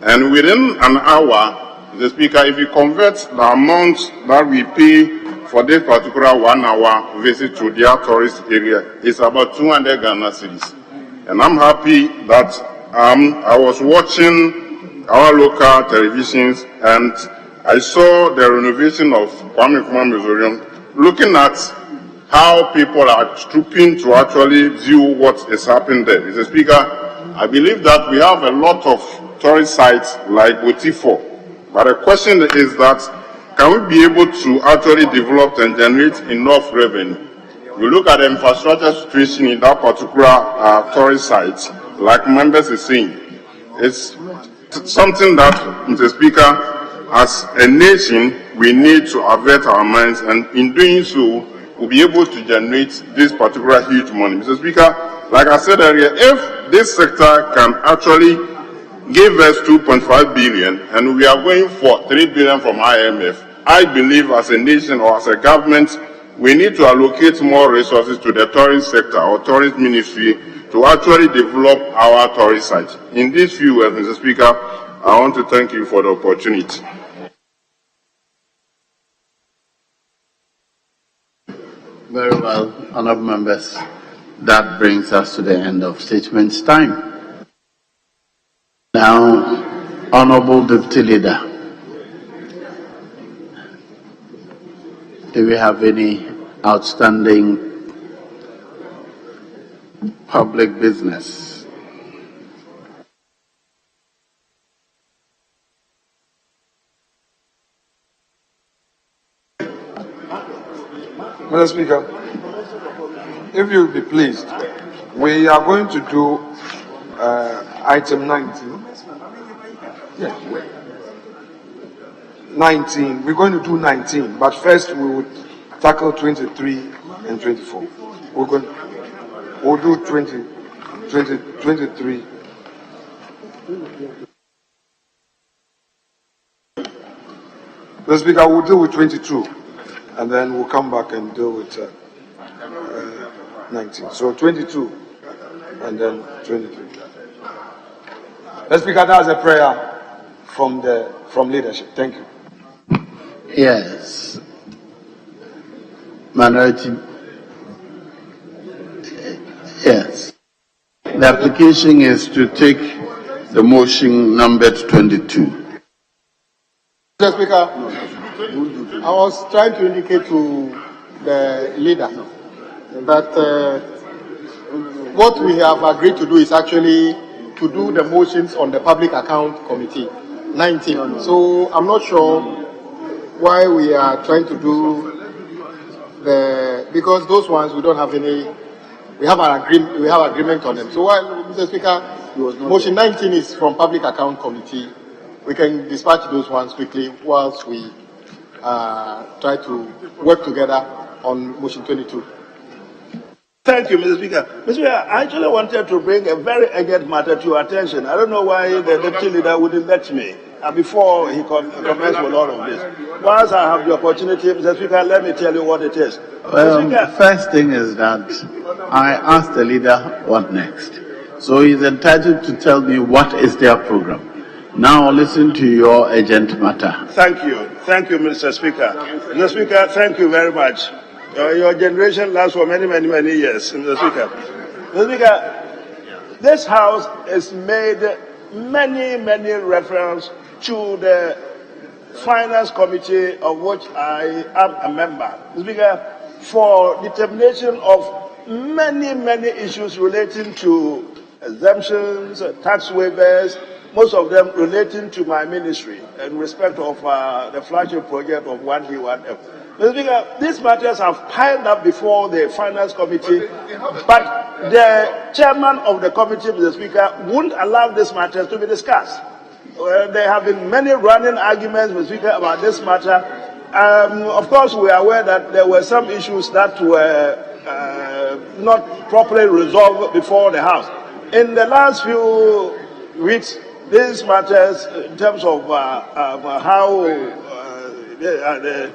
And within an hour, Mr. Speaker, if you convert the amount that we pay for this particular 1 hour visit to their tourist area, it's about 200 Ghana cedis. And I'm happy that I was watching our local televisions and I saw the renovation of Kwame Nkrumah Museum, looking at how people are trooping to actually view what is happening there. Mr. Speaker, I believe that we have a lot of tourist sites like Botifo, but the question is that can we be able to actually develop and generate enough revenue? You look at the infrastructure situation in that particular tourist site, like members are saying, it's something that, Mr. Speaker, as a nation, we need to avert our minds, and in doing so, we'll be able to generate this particular huge money. Mr. Speaker, like I said earlier, if this sector can actually give us 2.5 billion and we are going for 3 billion from IMF, I believe as a nation or as a government, we need to allocate more resources to the tourist sector or tourist ministry to actually develop our tourist sites. In this few words, Mr. Speaker, I want to thank you for the opportunity. Very well, honorable members. That brings us to the end of statements time. Now, Honorable Deputy Leader, do we have any outstanding public business? Mr. Speaker, if you will be pleased, we are going to do item 19. Yeah. 19. We're going to do 19, but first we will tackle 23 and 24. We'll do 23. Mr. Speaker, we'll deal with 22, and then we'll come back and deal with 19. So 22, and then 23. Mr. Speaker, that's a prayer from leadership. Thank you. Yes. Minority. Yes. The application is to take the motion numbered 22. Mr. Speaker, I was trying to indicate to the leader that what we have agreed to do is actually to do the motions on the Public Account Committee, 19. So I'm not sure why we are trying to do because those ones we don't have any We have an agreement. We have agreement on them. So while Mr. Speaker, motion 19 is from Public Account Committee. We can dispatch those ones quickly whilst we try to work together on motion 22. Thank you, Mr. Speaker. Mr. Speaker, I actually wanted to bring a very urgent matter to your attention. I don't know why the deputy leader wouldn't let me before he comments with all of this. Once I have the opportunity, Mr. Speaker, let me tell you what it is. Well, the first thing is that I asked the leader what next. So he's entitled to tell me what is their program. Now listen to your urgent matter. Thank you. Thank you, Mr. Speaker. Mr. Speaker, thank you very much. Your generation lasts for many, many, many years, Mr. Speaker. Mr. Speaker, this House has made many, many references to the Finance Committee, of which I am a member. Mr. Speaker, for determination of many, many issues relating to exemptions, tax waivers, most of them relating to my ministry in respect of the flagship project of 1D1F. Mr. Speaker, these matters have piled up before the Finance Committee, but the chairman of the committee, Mr. Speaker, wouldn't allow these matters to be discussed. There have been many running arguments, Mr. Speaker, about this matter. Of course, we are aware that there were some issues that were not properly resolved before the House. In the last few weeks, these matters, in terms of how the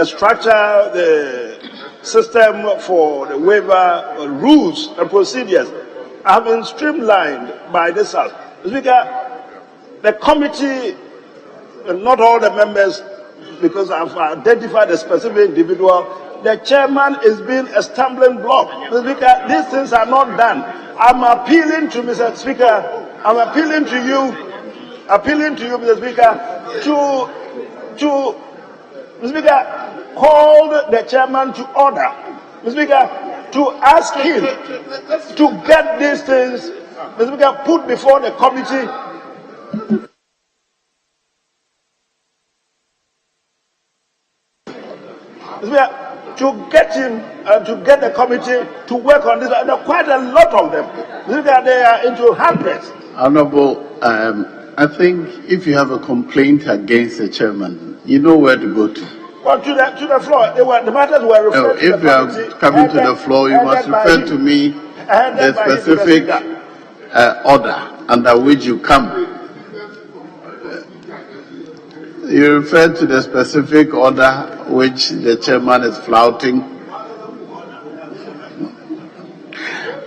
structure, the system for the waiver rules and procedures have been streamlined by this House. Speaker, the committee, not all the members, because I've identified a specific individual, the chairman is being a stumbling block. Speaker, these things are not done. I'm appealing to Mr. Speaker, I'm appealing to you, Mr. Speaker, to Mr. Speaker, called the chairman to order, Mr. Speaker, to ask him to get these things, Mr. Speaker, put before the committee. Mr. Speaker, to get him, to get the committee to work on this. There are quite a lot of them. Mr. Speaker, they are into hundreds. Honorable, I think if you have a complaint against the chairman, you know where to go to. Well, to the floor. The matters were referred to the committee. If you are coming to the floor, you must refer to me the specific order under which you come. You refer to the specific order which the chairman is flouting.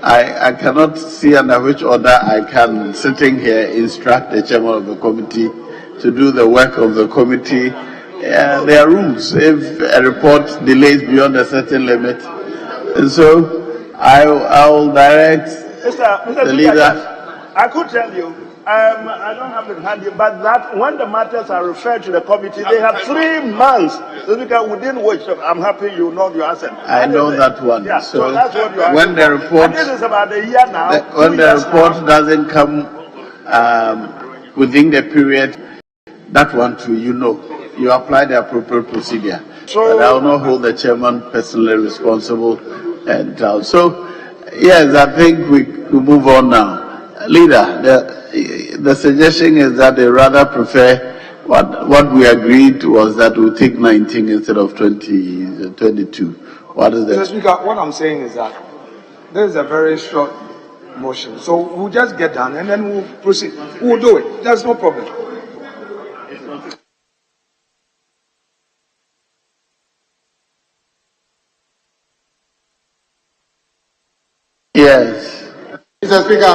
I cannot see under which order I can, sitting here, instruct the chairman of the committee to do the work of the committee. There are rules if a report delays beyond a certain limit. And so I will direct the leader. I could tell you, I don't have it handy, but that when the matters are referred to the committee, they have 3 months. Within which I'm happy you know your answer. I know that one. Yeah, so that's what you are. When the report, this is about a year now. When the report doesn't come within the period, that one too, you know, you apply the appropriate procedure. So, but I will not hold the chairman personally responsible. And so, yes, I think we move on now. Leader, the suggestion is that they rather prefer what we agreed was that we'll take 19 instead of 22. What is that? Mr. Speaker, what I'm saying is that there is a very short motion. So we'll just get done and then we'll proceed. We'll do it. There's no problem. Yes. Mr. Speaker,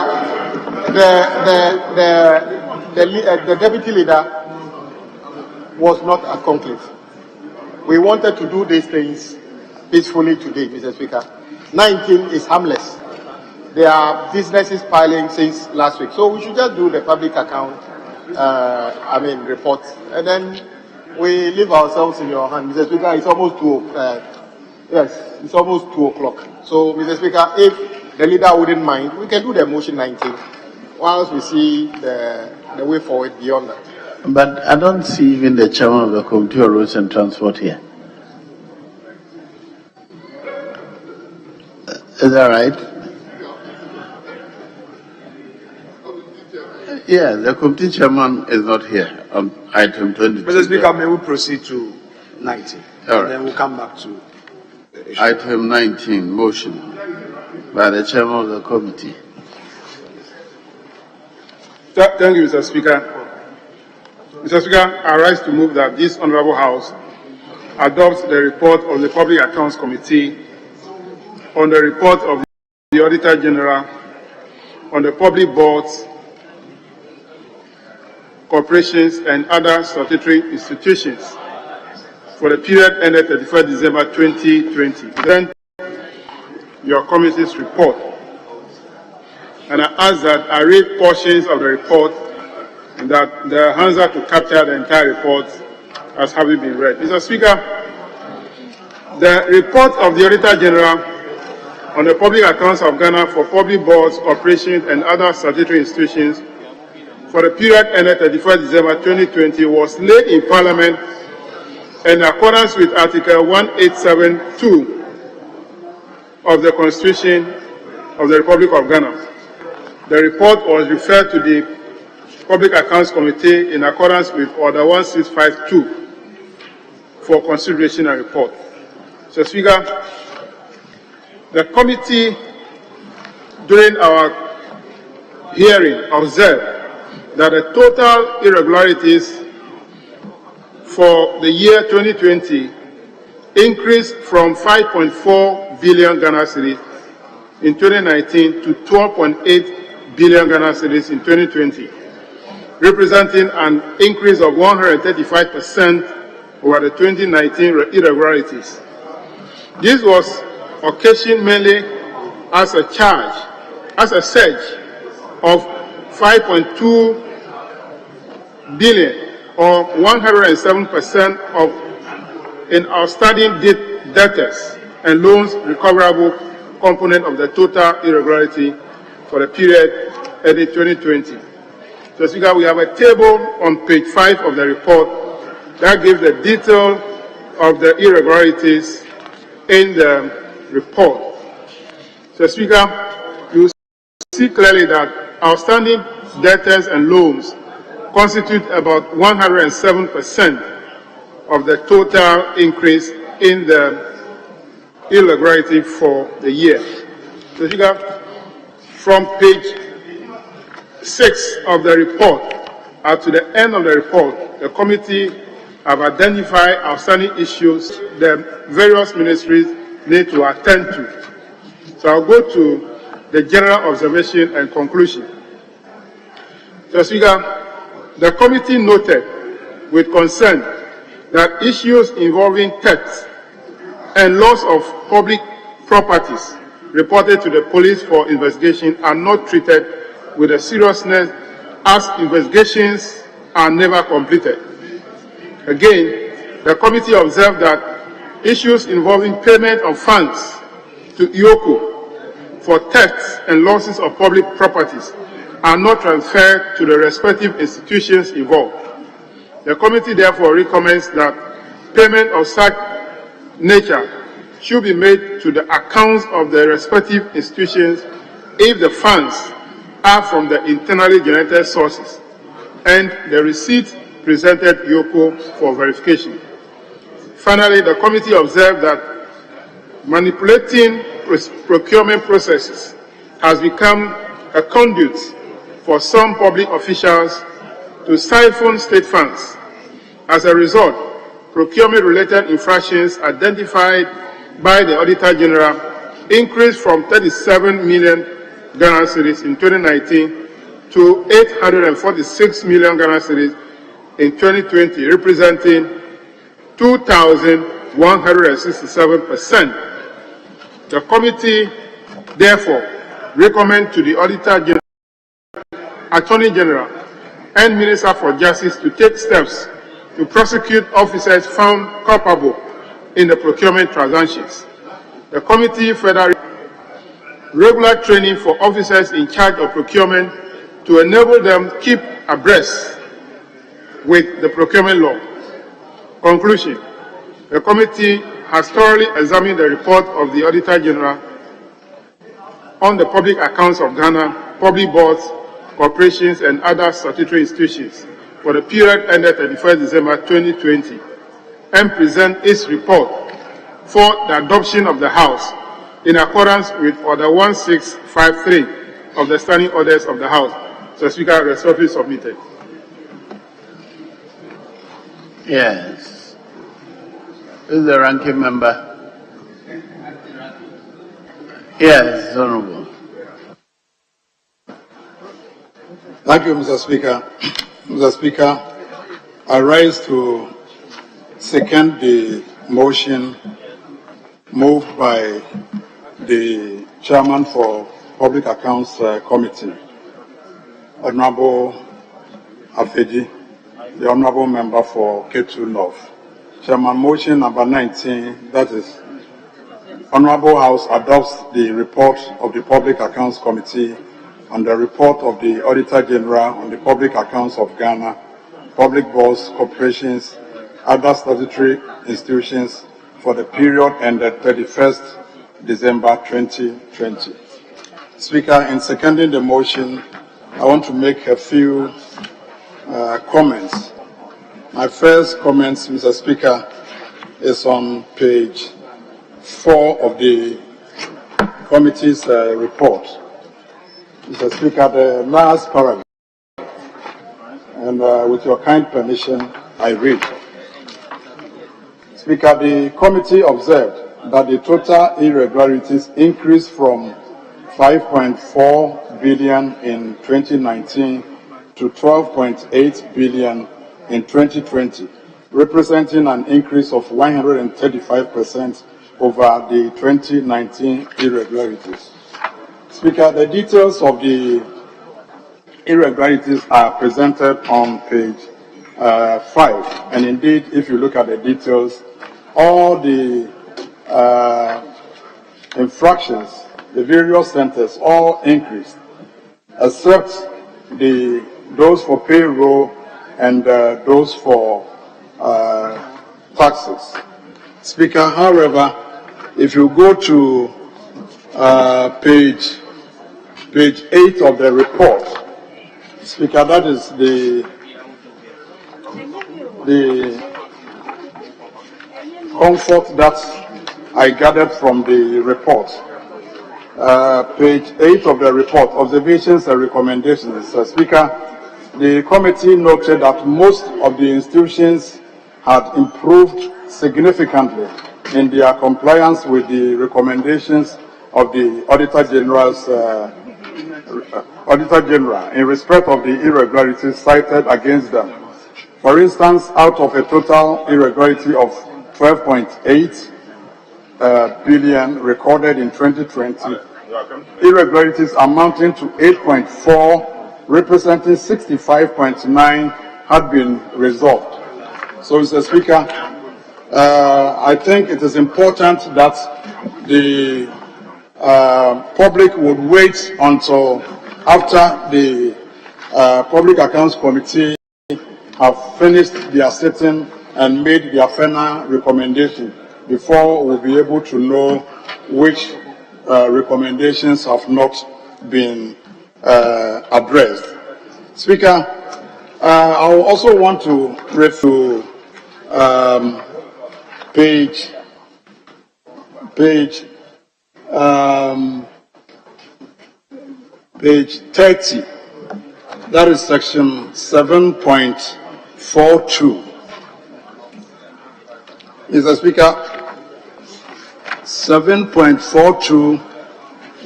the deputy leader was not a conclave. We wanted to do these things peacefully today, Mr. Speaker. 19 is harmless. There are businesses piling since last week. So we should just do the public account, report. And then we leave ourselves in your hand. Mr. Speaker, it's almost 2 o'clock. So, Mr. Speaker, if the leader wouldn't mind, we can do the motion 19 whilst we see the way forward beyond that. But I don't see even the chairman of the Committee on Roads and Transport here. Is that right? Yeah, the committee chairman is not here on item 22. Mr. Speaker, may we proceed to 19? All and then we'll come back to the issue. Item 19, motion by the chairman of the committee. Thank you, Mr. Speaker. Mr. Speaker, I rise to move that this Honourable House adopts the report of the Public Accounts Committee on the report of the Auditor General on the public boards, corporations, and other statutory institutions for the period ended 31st December 2020. Present your committee's report, and I ask that I read portions of the report and that the hands are to capture the entire report as having been read. Mr. Speaker, the report of the Auditor General on the public accounts of Ghana for public boards, corporations, and other statutory institutions for the period ended 31st December 2020 was laid in Parliament in accordance with Article 1872 of the Constitution of the Republic of Ghana. The report was referred to the Public Accounts Committee in accordance with Order 1652 for consideration and report. Mr. Speaker, the committee, during our hearing, observed that the total irregularities for the year 2020 increased from 5.4 billion Ghana cedis in 2019 to 12.8 billion Ghana cedis in 2020, representing an increase of 135% over the 2019 irregularities. This was occasioned mainly as a surge of 5.2 billion or 107% of in outstanding debtors and loans recoverable component of the total irregularity for the period ended 2020. So, Speaker, we have a table on page 5 of the report that gives the detail of the irregularities in the report. So, Speaker, you see clearly that outstanding debtors and loans constitute about 107% of the total increase in the irregularity for the year. So, Speaker, from page 6 of the report to the end of the report, the committee have identified outstanding issues the various ministries need to attend to. So I'll go to the general observation and conclusion. So, Speaker, the committee noted with concern that issues involving theft and loss of public properties reported to the police for investigation are not treated with the seriousness as investigations are never completed. Again, the committee observed that issues involving payment of funds to IOCO for thefts and losses of public properties are not transferred to the respective institutions involved. The committee therefore recommends that payment of such nature should be made to the accounts of the respective institutions if the funds are from the internally generated sources and the receipt presented IOCO for verification. Finally, the committee observed that manipulating procurement processes has become a conduit for some public officials to siphon state funds. As a result, procurement-related infractions identified by the Auditor General increased from 37 million Ghana cedis in 2019 to 846 million Ghana cedis in 2020, representing 2,167%. The committee therefore recommends to the Auditor General, Attorney General, and Minister for Justice to take steps to prosecute officers found culpable in the procurement transactions. The committee further regular training for officers in charge of procurement to enable them to keep abreast with the procurement law. Conclusion: the committee has thoroughly examined the report of the Auditor General on the public accounts of Ghana, public boards, corporations, and other statutory institutions for the period ended 31st December 2020 and present its report for the adoption of the House in accordance with Order 1653 of the Standing Orders of the House. So, Speaker, respectfully submitted. Yes. Who's the ranking member? Yes, Honorable. Thank you, Mr. Speaker. Mr. Speaker, I rise to second the motion moved by the Chairman for Public Accounts Committee, Honorable Afeji, the Honorable Member for Ketu North. Chairman, motion number 19, that is, Honorable House adopts the report of the Public Accounts Committee on the report of the Auditor General on the Public Accounts of Ghana, public boards, corporations, other statutory institutions for the period ended 31st December 2020. Speaker, in seconding the motion, I want to make a few comments. My first comments, Mr. Speaker, is on page 4 of the committee's report. Mr. Speaker, the last paragraph, and with your kind permission, I read. Speaker, the committee observed that the total irregularities increased from 5.4 billion in 2019 to 12.8 billion in 2020, representing an increase of 135% over the 2019 irregularities. Speaker, the details of the irregularities are presented on page 5, and indeed, if you look at the details, all the infractions, the various centers, all increased, except those for payroll and those for taxes. Speaker, however, if you go to page 8 of the report, Speaker, that is the comfort that I gathered from the report. Page 8 of the report, observations and recommendations. Speaker, the committee noted that most of the institutions had improved significantly in their compliance with the recommendations of the Auditor General in respect of the irregularities cited against them. For instance, out of a total irregularity of 12.8 billion recorded in 2020, irregularities amounting to 8.4, representing 65.9, had been resolved. So, Mr. Speaker, I think it is important that the public would wait until after the Public Accounts Committee have finished their sitting and made their final recommendation before we'll be able to know which recommendations have not been addressed. Speaker, I also want to refer to page 30. That is section 7.42. Mr. Speaker, 7.42,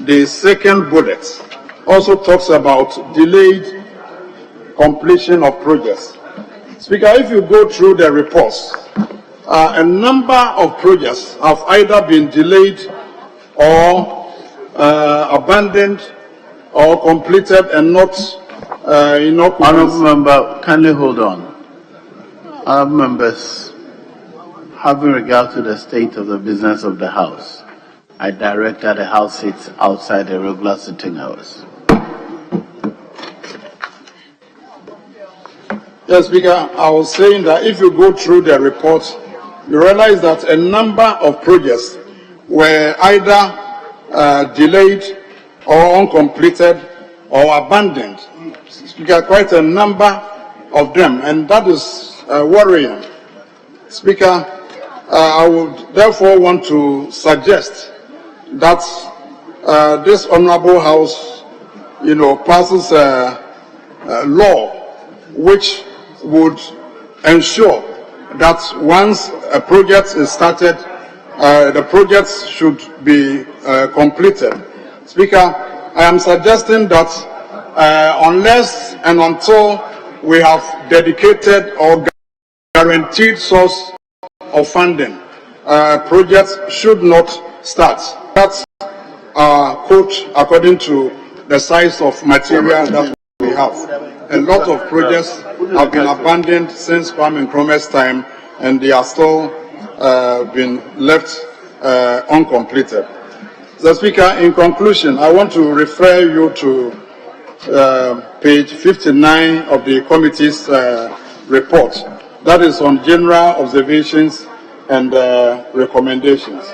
the second bullet, also talks about delayed completion of projects. Speaker, if you go through the reports, a number of projects have either been delayed or abandoned or completed and not Honourable Member, kindly hold on. Honourable Members, having regard to the state of the business of the House, I direct that the House sits outside the regular sitting hours. Yes, Speaker, I was saying that if you go through the report, you realize that a number of projects were either delayed or uncompleted or abandoned. Speaker, quite a number of them, and that is worrying. Speaker, I would therefore want to suggest that this Honorable House, passes a law which would ensure that once a project is started, the project should be completed. Speaker, I am suggesting that unless and until we have dedicated or guaranteed source of funding, projects should not start. That's quote according to the size of material that we have. A lot of projects have been abandoned since Kwame Nkrumah's time, and they are still been left uncompleted. So, Speaker, in conclusion, I want to refer you to page 59 of the committee's report. That is on general observations and recommendations.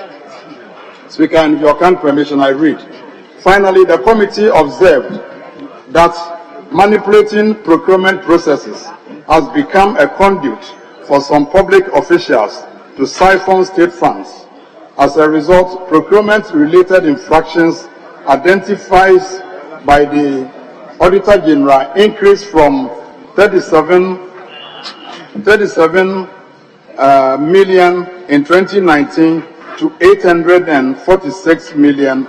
Speaker, and if your kind permission, I read. Finally, the committee observed that manipulating procurement processes has become a conduit for some public officials to siphon state funds. As a result, procurement-related infractions identified by the Auditor General increased from 37 million in 2019 to 846 million,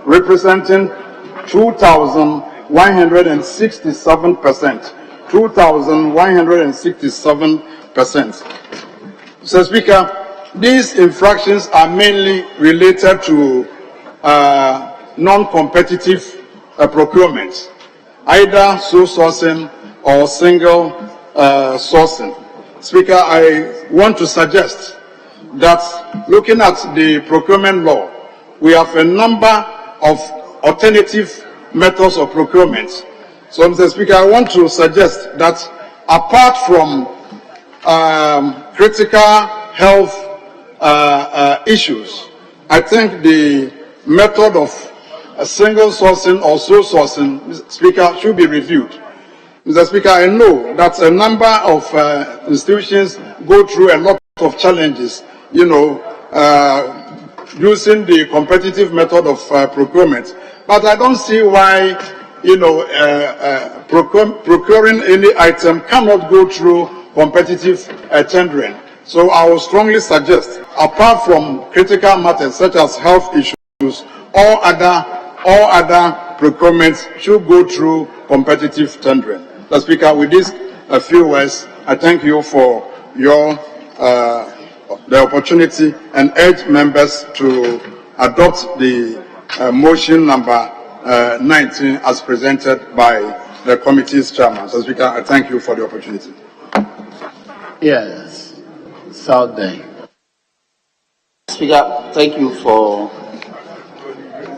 representing 2,167%. 2,167%. So, Speaker, these infractions are mainly related to non-competitive procurement, either sole sourcing or single sourcing. Speaker, I want to suggest that looking at the procurement law, we have a number of alternative methods of procurement. So, Mr. Speaker, I want to suggest that apart from critical health issues, I think the method of single sourcing or sole sourcing, Mr. Speaker, should be reviewed. Mr. Speaker, I know that a number of institutions go through a lot of challenges, using the competitive method of procurement. But I don't see why, procuring any item cannot go through competitive tendering. So I will strongly suggest, apart from critical matters such as health issues, all other procurements should go through competitive tendering. Mr. Speaker, with these few words, I thank you for the opportunity and urge members to adopt the motion number 19 as presented by the committee's chairman. So, Speaker, I thank you for the opportunity. Yes, South Day. Speaker, thank you for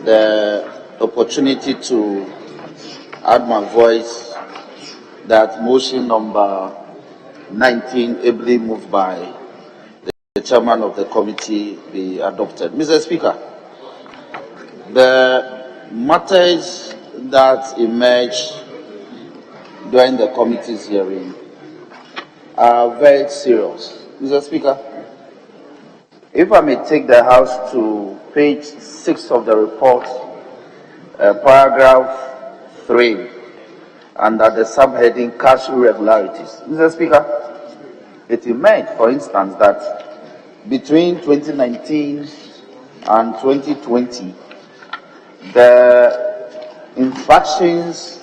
the opportunity to add my voice that motion number 19, ably moved by the chairman of the committee, be adopted. Mr. Speaker, the matters that emerged during the committee's hearing are very serious. Mr. Speaker, if I may take the House to page 6 of the report, paragraph 3, under the subheading cash irregularities. Mr. Speaker, it emerged, for instance, that between 2019 and 2020, the infractions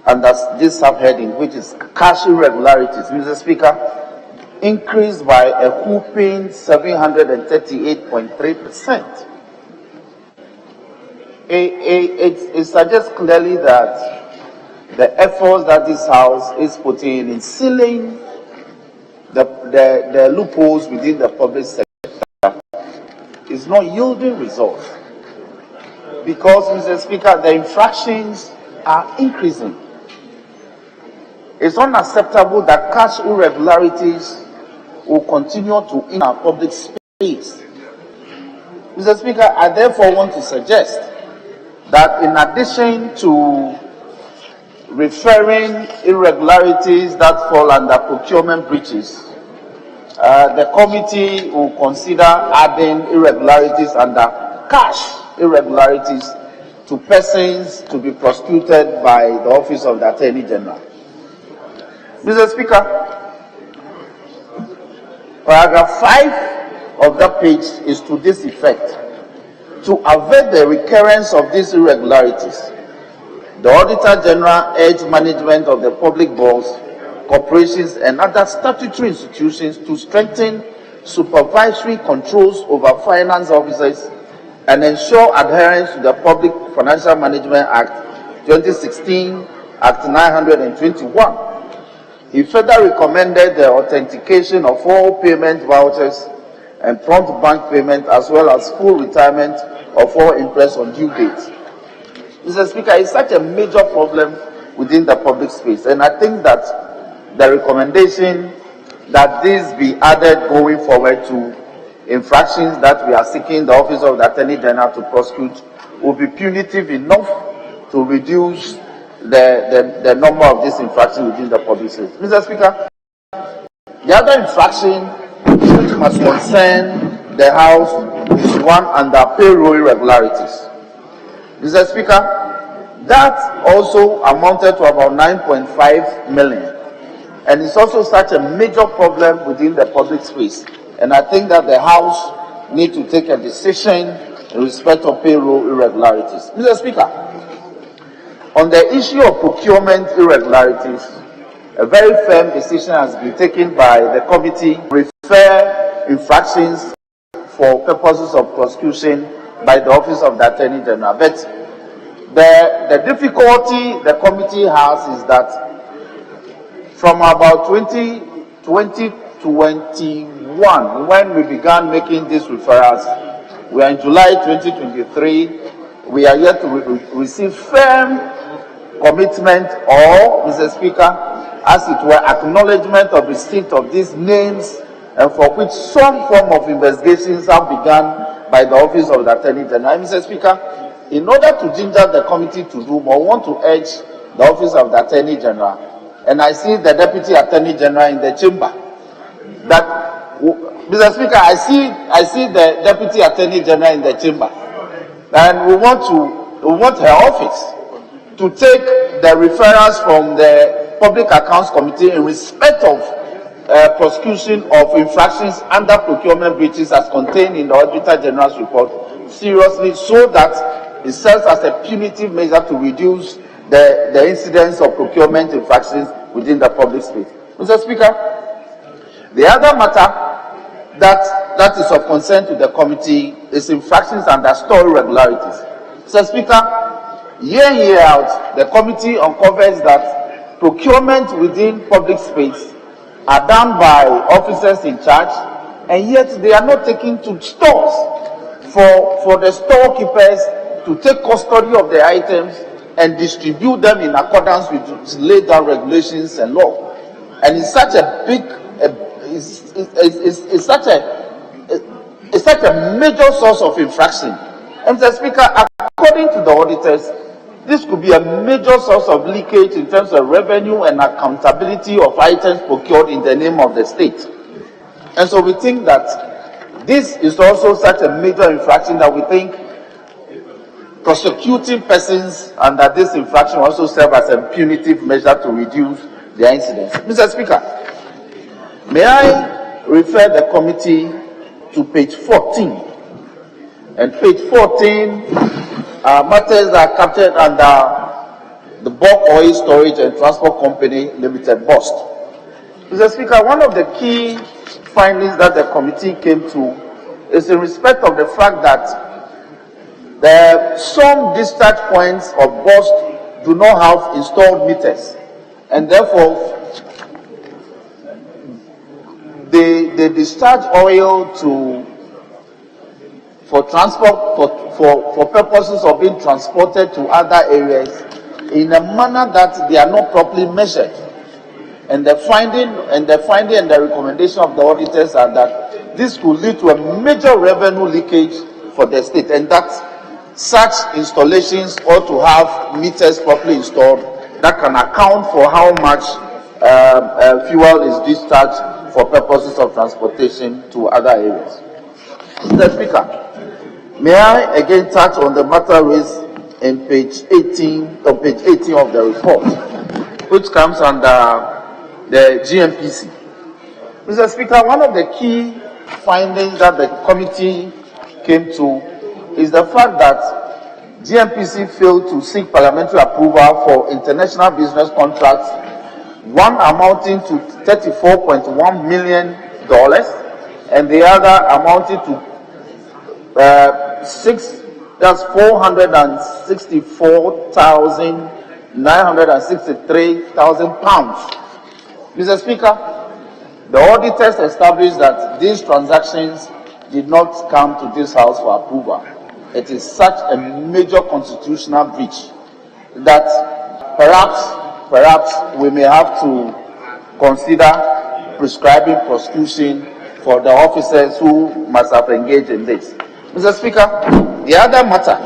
under this subheading, which is cash irregularities, Mr. Speaker, increased by a whopping 738.3%. It suggests clearly that the efforts that this House is putting in sealing the loopholes within the public sector is not yielding results. Because, Mr. Speaker, the infractions are increasing. It's unacceptable that cash irregularities will continue to in our public space. Mr. Speaker, I therefore want to suggest that in addition to referring irregularities that fall under procurement breaches. The committee will consider adding irregularities under cash irregularities to persons to be prosecuted by the Office of the Attorney General. Mr. Speaker, paragraph 5 of that page is to this effect: to avert the recurrence of these irregularities, the Auditor General urged management of the public boards, corporations, and other statutory institutions to strengthen supervisory controls over finance officers and ensure adherence to the Public Financial Management Act 2016, Act 921. He further recommended the authentication of all payment vouchers and prompt bank payment, as well as full retirement of all interest on due dates. Mr. Speaker, it's such a major problem within the public space, and I think that the recommendation that this be added going forward to infractions that we are seeking the Office of the Attorney General to prosecute will be punitive enough to reduce the number of these infractions within the public space. Mr. Speaker, the other infraction which must concern the House is one under payroll irregularities. Mr. Speaker, that also amounted to about 9.5 million. And it's also such a major problem within the public space. And I think that the House needs to take a decision in respect of payroll irregularities. Mr. Speaker, on the issue of procurement irregularities, a very firm decision has been taken by the committee to refer infractions for purposes of prosecution by the Office of the Attorney General. But the difficulty the committee has is that from about 2021, when we began making these referrals, we are in July 2023, we are yet to receive firm commitment or, Mr. Speaker, as it were, acknowledgement of receipt of these names, and for which some form of investigations have begun by the Office of the Attorney General. Mr. Speaker, in order to ginger the committee to do more, I want to urge the Office of the Attorney General, and I see the Deputy Attorney General in the chamber, that, Mr. Speaker, I see the Deputy Attorney General in the chamber, and we want her office to take the referrals from the Public Accounts Committee in respect of prosecution of infractions under procurement breaches as contained in the Auditor General's report seriously, so that it serves as a punitive measure to reduce the incidence of procurement infractions within the public space. Mr. Speaker, the other matter that is of concern to the committee is infractions under store irregularities. Mr. Speaker, year in, year out, the committee uncovers that procurement within public space are done by officers in charge, and yet they are not taken to stores for the storekeepers to take custody of the items and distribute them in accordance with laid down regulations and law. And it's such a big, it's such a major source of infraction. And Mr. Speaker, according to the auditors, this could be a major source of leakage in terms of revenue and accountability of items procured in the name of the state. And so we think that this is also such a major infraction that we think prosecuting persons under this infraction also serve as a punitive measure to reduce their incidence. Mr. Speaker, may I refer the committee to page 14. And page 14 matters that are captured under the Bulk Oil Storage and Transport Company Limited, BOST. Mr. Speaker, one of the key findings that the committee came to is in respect of the fact that some discharge points of BOST do not have installed meters, and therefore they discharge oil for transport for purposes of being transported to other areas in a manner that they are not properly measured. And the finding and the recommendation of the auditors are that this could lead to a major revenue leakage for the state, and that such installations ought to have meters properly installed that can account for how much fuel is discharged for purposes of transportation to other areas. Mr. Speaker, may I again touch on the matter raised in page 18 of the report, which comes under the GMPC. Mr. Speaker, one of the key findings that the committee came to is the fact that GMPC failed to seek parliamentary approval for international business contracts, one amounting to $34.1 million and the other amounting to £464,963,000. Mr. Speaker, the auditors established that these transactions did not come to this House for approval. It is such a major constitutional breach that perhaps we may have to consider prescribing prosecution for the officers who must have engaged in this. Mr. Speaker, the other matter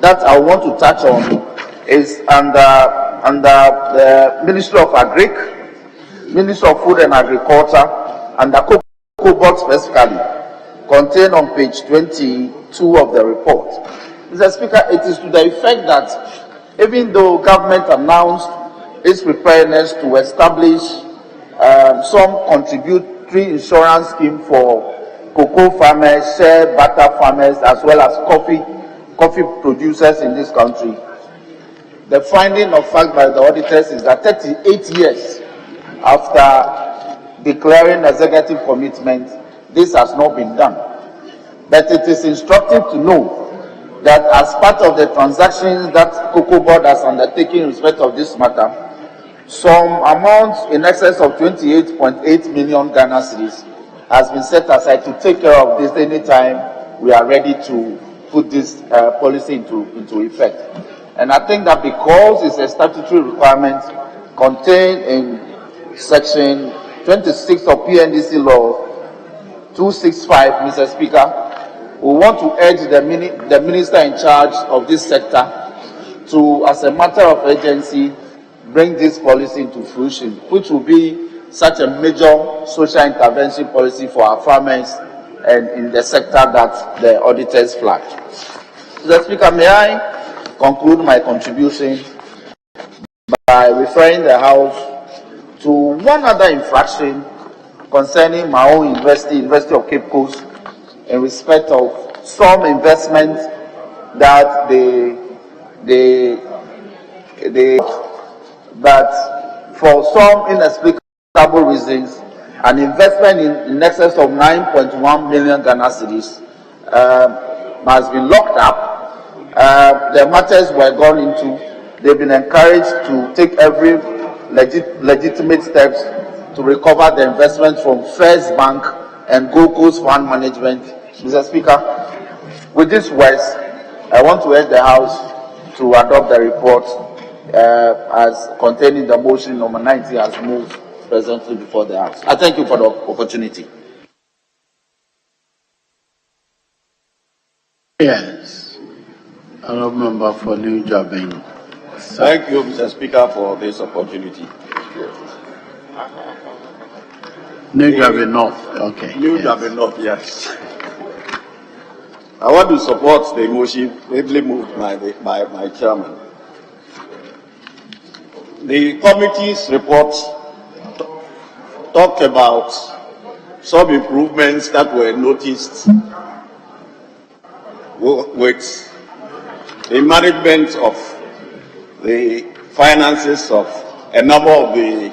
that I want to touch on is under the Ministry of Agric, Ministry of Food and Agriculture, and the Cocoa Board specifically, contained on page 22 of the report. Mr. Speaker, it is to the effect that even though government announced its preparedness to establish some contributory insurance scheme for cocoa farmers, shea butter farmers, as well as coffee producers in this country, the finding of fact by the auditors is that 38 years after declaring executive commitment, this has not been done. But it is instructive to know that as part of the transactions that Cocoa Board has undertaken in respect of this matter, some amount in excess of 28.8 million Ghana cedis has been set aside to take care of this anytime we are ready to put this policy into effect. And I think that because it's a statutory requirement contained in Section 26 of PNDC Law 265, Mr. Speaker, we want to urge the minister in charge of this sector to, as a matter of urgency, bring this policy into fruition, which will be such a major social intervention policy for our farmers and in the sector that the auditors flagged. Mr. Speaker, may I conclude my contribution by referring the House to one other infraction concerning my own University of Cape Coast, in respect of some investments that but for some inexplicable reasons, an investment in excess of 9.1 million Ghana cedis has been locked up. The matters were gone into. They've been encouraged to take every legitimate steps to recover the investment from First Bank and Gold Coast Fund Management. Mr. Speaker, with these words, I want to urge the House to adopt the report as containing the motion number 90 as moved presently before the House. I thank you for the opportunity. Yes. Honourable Member for New Jabin. Thank you, Mr. Speaker, for this opportunity. New Jabin North. Okay. New Jabin North, yes. I want to support the motion ably moved by my chairman. The committee's report talked about some improvements that were noticed with the management of the finances of a number of the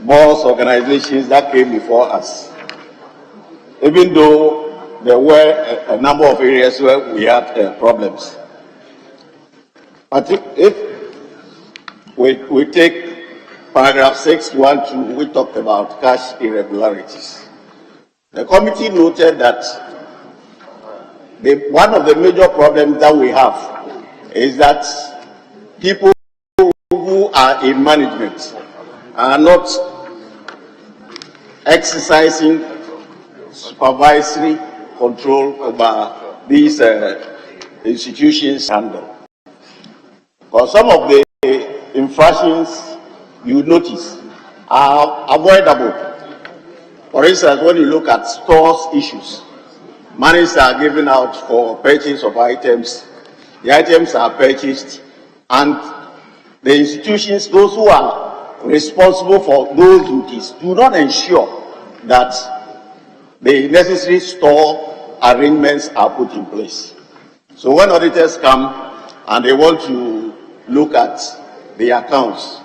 boards, organizations that came before us. Even though there were a number of areas where we had problems. But if we take paragraph 6.1.2, we talked about cash irregularities. The committee noted that one of the major problems that we have is that people who are in management are not exercising supervisory control over these institutions handle. Because some of the infractions you notice are avoidable. For instance, when you look at stores issues, monies are given out for purchase of items, the items are purchased, and the institutions, those who are responsible for those duties, do not ensure that the necessary store arrangements are put in place. So when auditors come and they want to look at the accounts,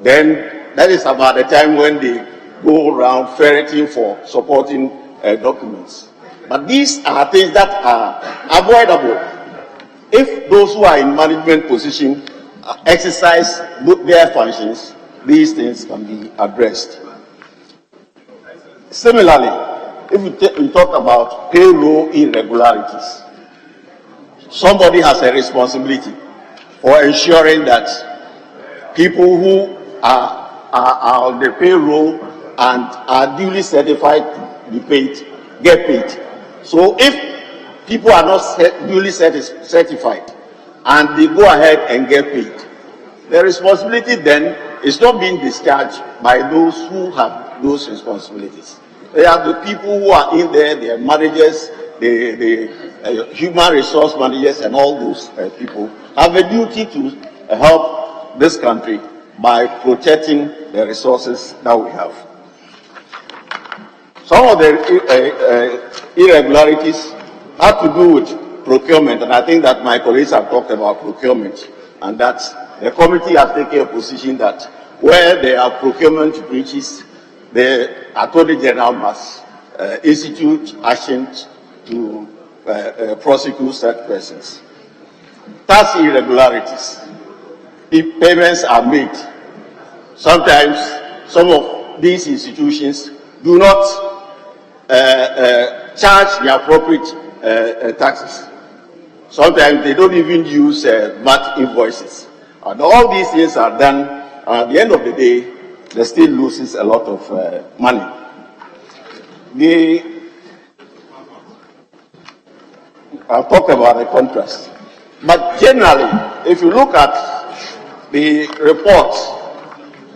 then that is about the time when they go around ferreting for supporting documents. But these are things that are avoidable if those who are in management position exercise their functions. These things can be addressed. Similarly, if we talk about payroll irregularities, somebody has a responsibility for ensuring that people who are on the payroll and are duly certified to be paid, get paid. So if people are not duly certified and they go ahead and get paid, the responsibility then is not being discharged by those who have those responsibilities. They are the people who are in there, they are managers, the human resource managers, and all those people have a duty to help this country by protecting the resources that we have. Some of the irregularities have to do with procurement, and I think that my colleagues have talked about procurement, and that the committee has taken a position that where there are procurement breaches, the Attorney General must institute actions to prosecute such persons. Tax irregularities. If payments are made, sometimes some of these institutions do not charge the appropriate taxes. Sometimes they don't even use VAT invoices. And all these things are done, and at the end of the day, the state loses a lot of money. I've talked about the contrast. But generally, if you look at the report,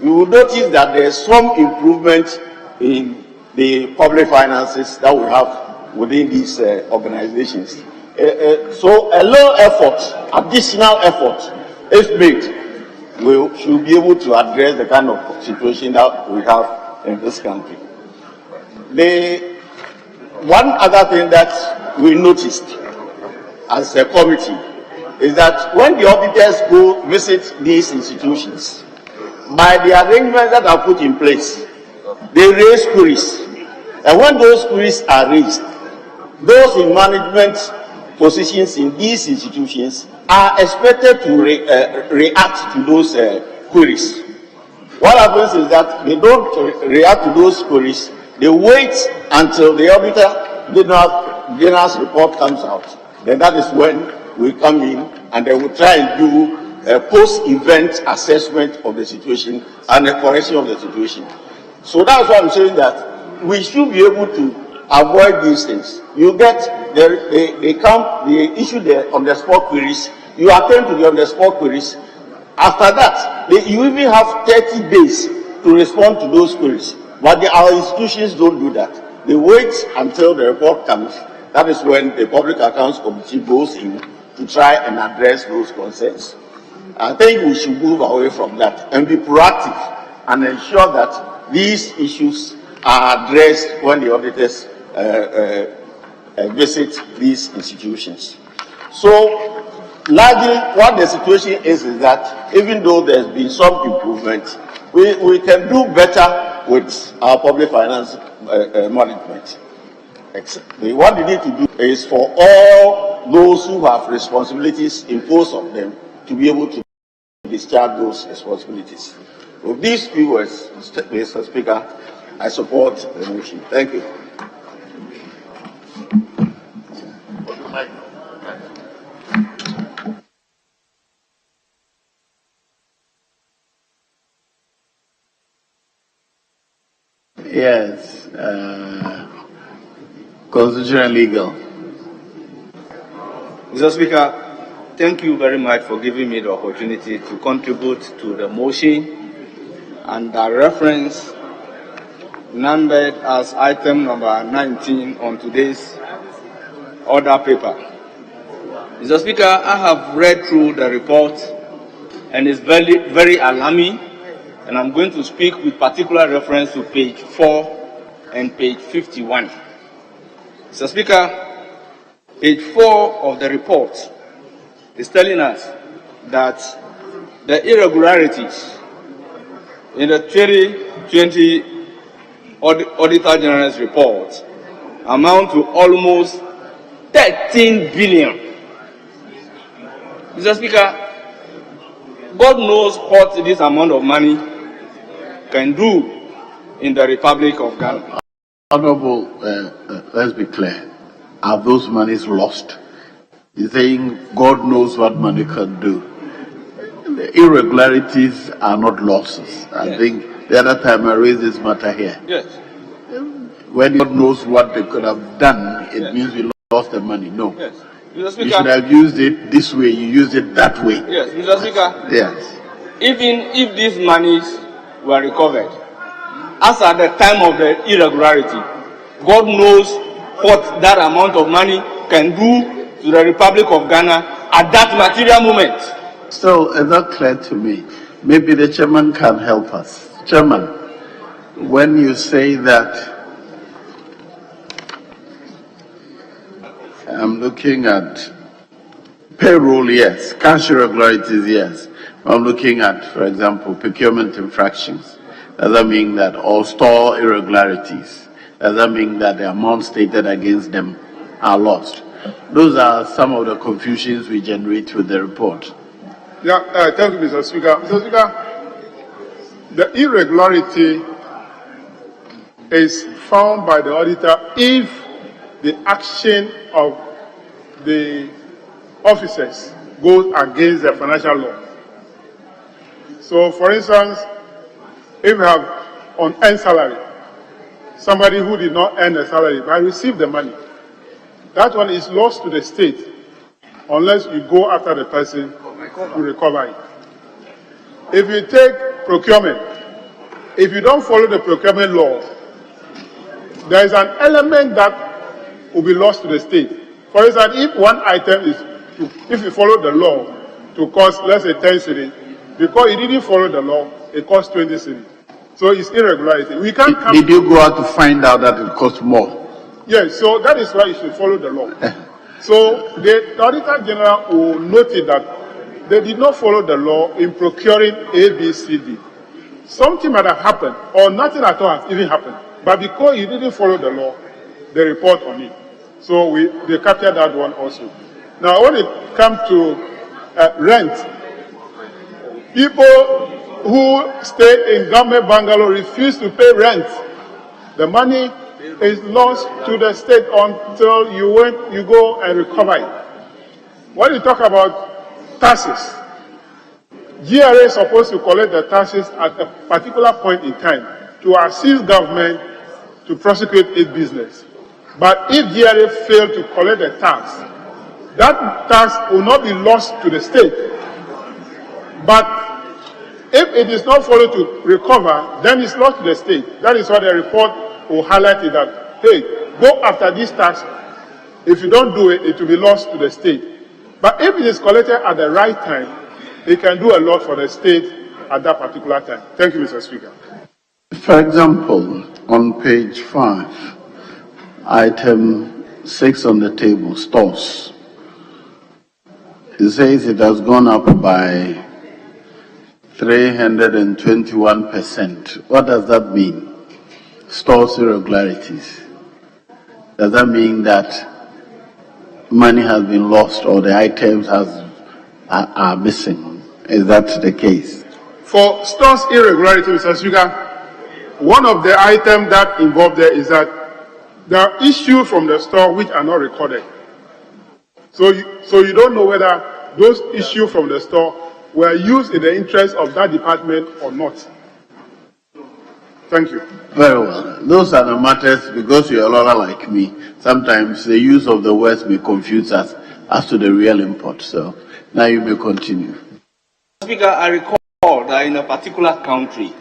you will notice that there is some improvement in the public finances that we have within these organizations. So a little effort, additional effort, if made, we should be able to address the kind of situation that we have in this country. One other thing that we noticed as a committee is that when the auditors go visit these institutions, by the arrangements that are put in place, they raise queries. And when those queries are raised, those in management positions in these institutions are expected to react to those queries. What happens is that they don't react to those queries. They wait until the auditor general's report comes out. Then that is when we come in and they will try and do a post-event assessment of the situation and a correction of the situation. So that's why I'm saying that we should be able to avoid these things. You get, they come, they issue the on-the-spot queries, you attend to the on-the-spot queries. After that, you even have 30 days to respond to those queries. But our institutions don't do that. They wait until the report comes. That is when the Public Accounts Committee goes in to try and address those concerns. I think we should move away from that and be proactive and ensure that these issues are addressed when the auditors visit these institutions. So, largely, what the situation is that even though there's been some improvement, we can do better with our public finance management. What we need to do is for all those who have responsibilities imposed on them to be able to discharge those responsibilities. With these few words, Mr. Speaker, I support the motion. Thank you. Yes, constitutional and legal. Mr. Speaker, Thank you very much for giving me the opportunity to contribute to the motion and the reference numbered as item number 19 on today's order paper. Mr. Speaker, I have read through the report and it's very, very alarming, and I'm going to speak with particular reference to page 4 and page 51. Mr. Speaker, page 4 of the report is telling us that the irregularities in the 2020 Auditor General's report amount to almost 13 billion. Mr. Speaker, God knows what this amount of money can do in the Republic of Ghana. Honorable, let's be clear. Are those monies lost? You're saying God knows what money can do. The irregularities are not losses. I think the other time I raised this matter here. Yes. When God knows what they could have done, it means we lost the money. No. Yes. Mr. Speaker, you should have used it this way. You used it that way. Yes, Mr. Speaker. Yes. Even if these monies were recovered, as at the time of the irregularity, God knows what that amount of money can do to the Republic of Ghana at that material moment. So it's not clear to me. Maybe the chairman can help us. Chairman, when you say that, I'm looking at payroll, yes. Cash irregularities, yes. I'm looking at, for example, procurement infractions. Does that mean that all store irregularities? Does that mean that the amount stated against them are lost? Those are some of the confusions we generate with the report. Yeah, thank you, Mr. Speaker. Mr. Speaker, the irregularity is found by the auditor if the action of the officers goes against the financial law. So, for instance, if you have unearned salary, somebody who did not earn a salary but received the money, that one is lost to the state unless you go after the person to recover it. If you take procurement, if you don't follow the procurement law, there is an element that will be lost to the state. For instance, if one item is, if you follow the law to cost, let's say 10 cedis, because you didn't follow the law, it costs 20 cedis. So it's irregularity. We can't come. Did you go out to find out that it cost more? Yes, so that is why you should follow the law. So the Auditor General will note that they did not follow the law in procuring A, B, C, D. Something might have happened, or nothing at all has even happened. But because you didn't follow the law, they report on it. So they captured that one also. Now, when it comes to rent, people who stay in government bungalow refuse to pay rent. The money is lost to the state until you go and recover it. When you talk about taxes, GRA is supposed to collect the taxes at a particular point in time to assist government to prosecute its business. But if GRA fail to collect the tax, that tax will not be lost to the state. But if it is not followed to recover, then it's lost to the state. That is why the report will highlight it that, hey, go after this tax. If you don't do it, it will be lost to the state. But if it is collected at the right time, it can do a lot for the state at that particular time. Thank you, Mr. Speaker. For example, on page 5, item 6 on the table, stores. It says it has gone up by 321%. What does that mean? Stores irregularities. Does that mean that money has been lost or the items are missing? Is that the case? For stores irregularity, Mr. Speaker, one of the items that involved there is that there are issues from the store which are not recorded. So you don't know whether those issues from the store were used in the interest of that department or not. Thank you. Very well. Those are the matters, because you're a lawyer like me, sometimes the use of the words may confuse us as to the real import. So Now you may continue. Speaker, I recall that in a particular country,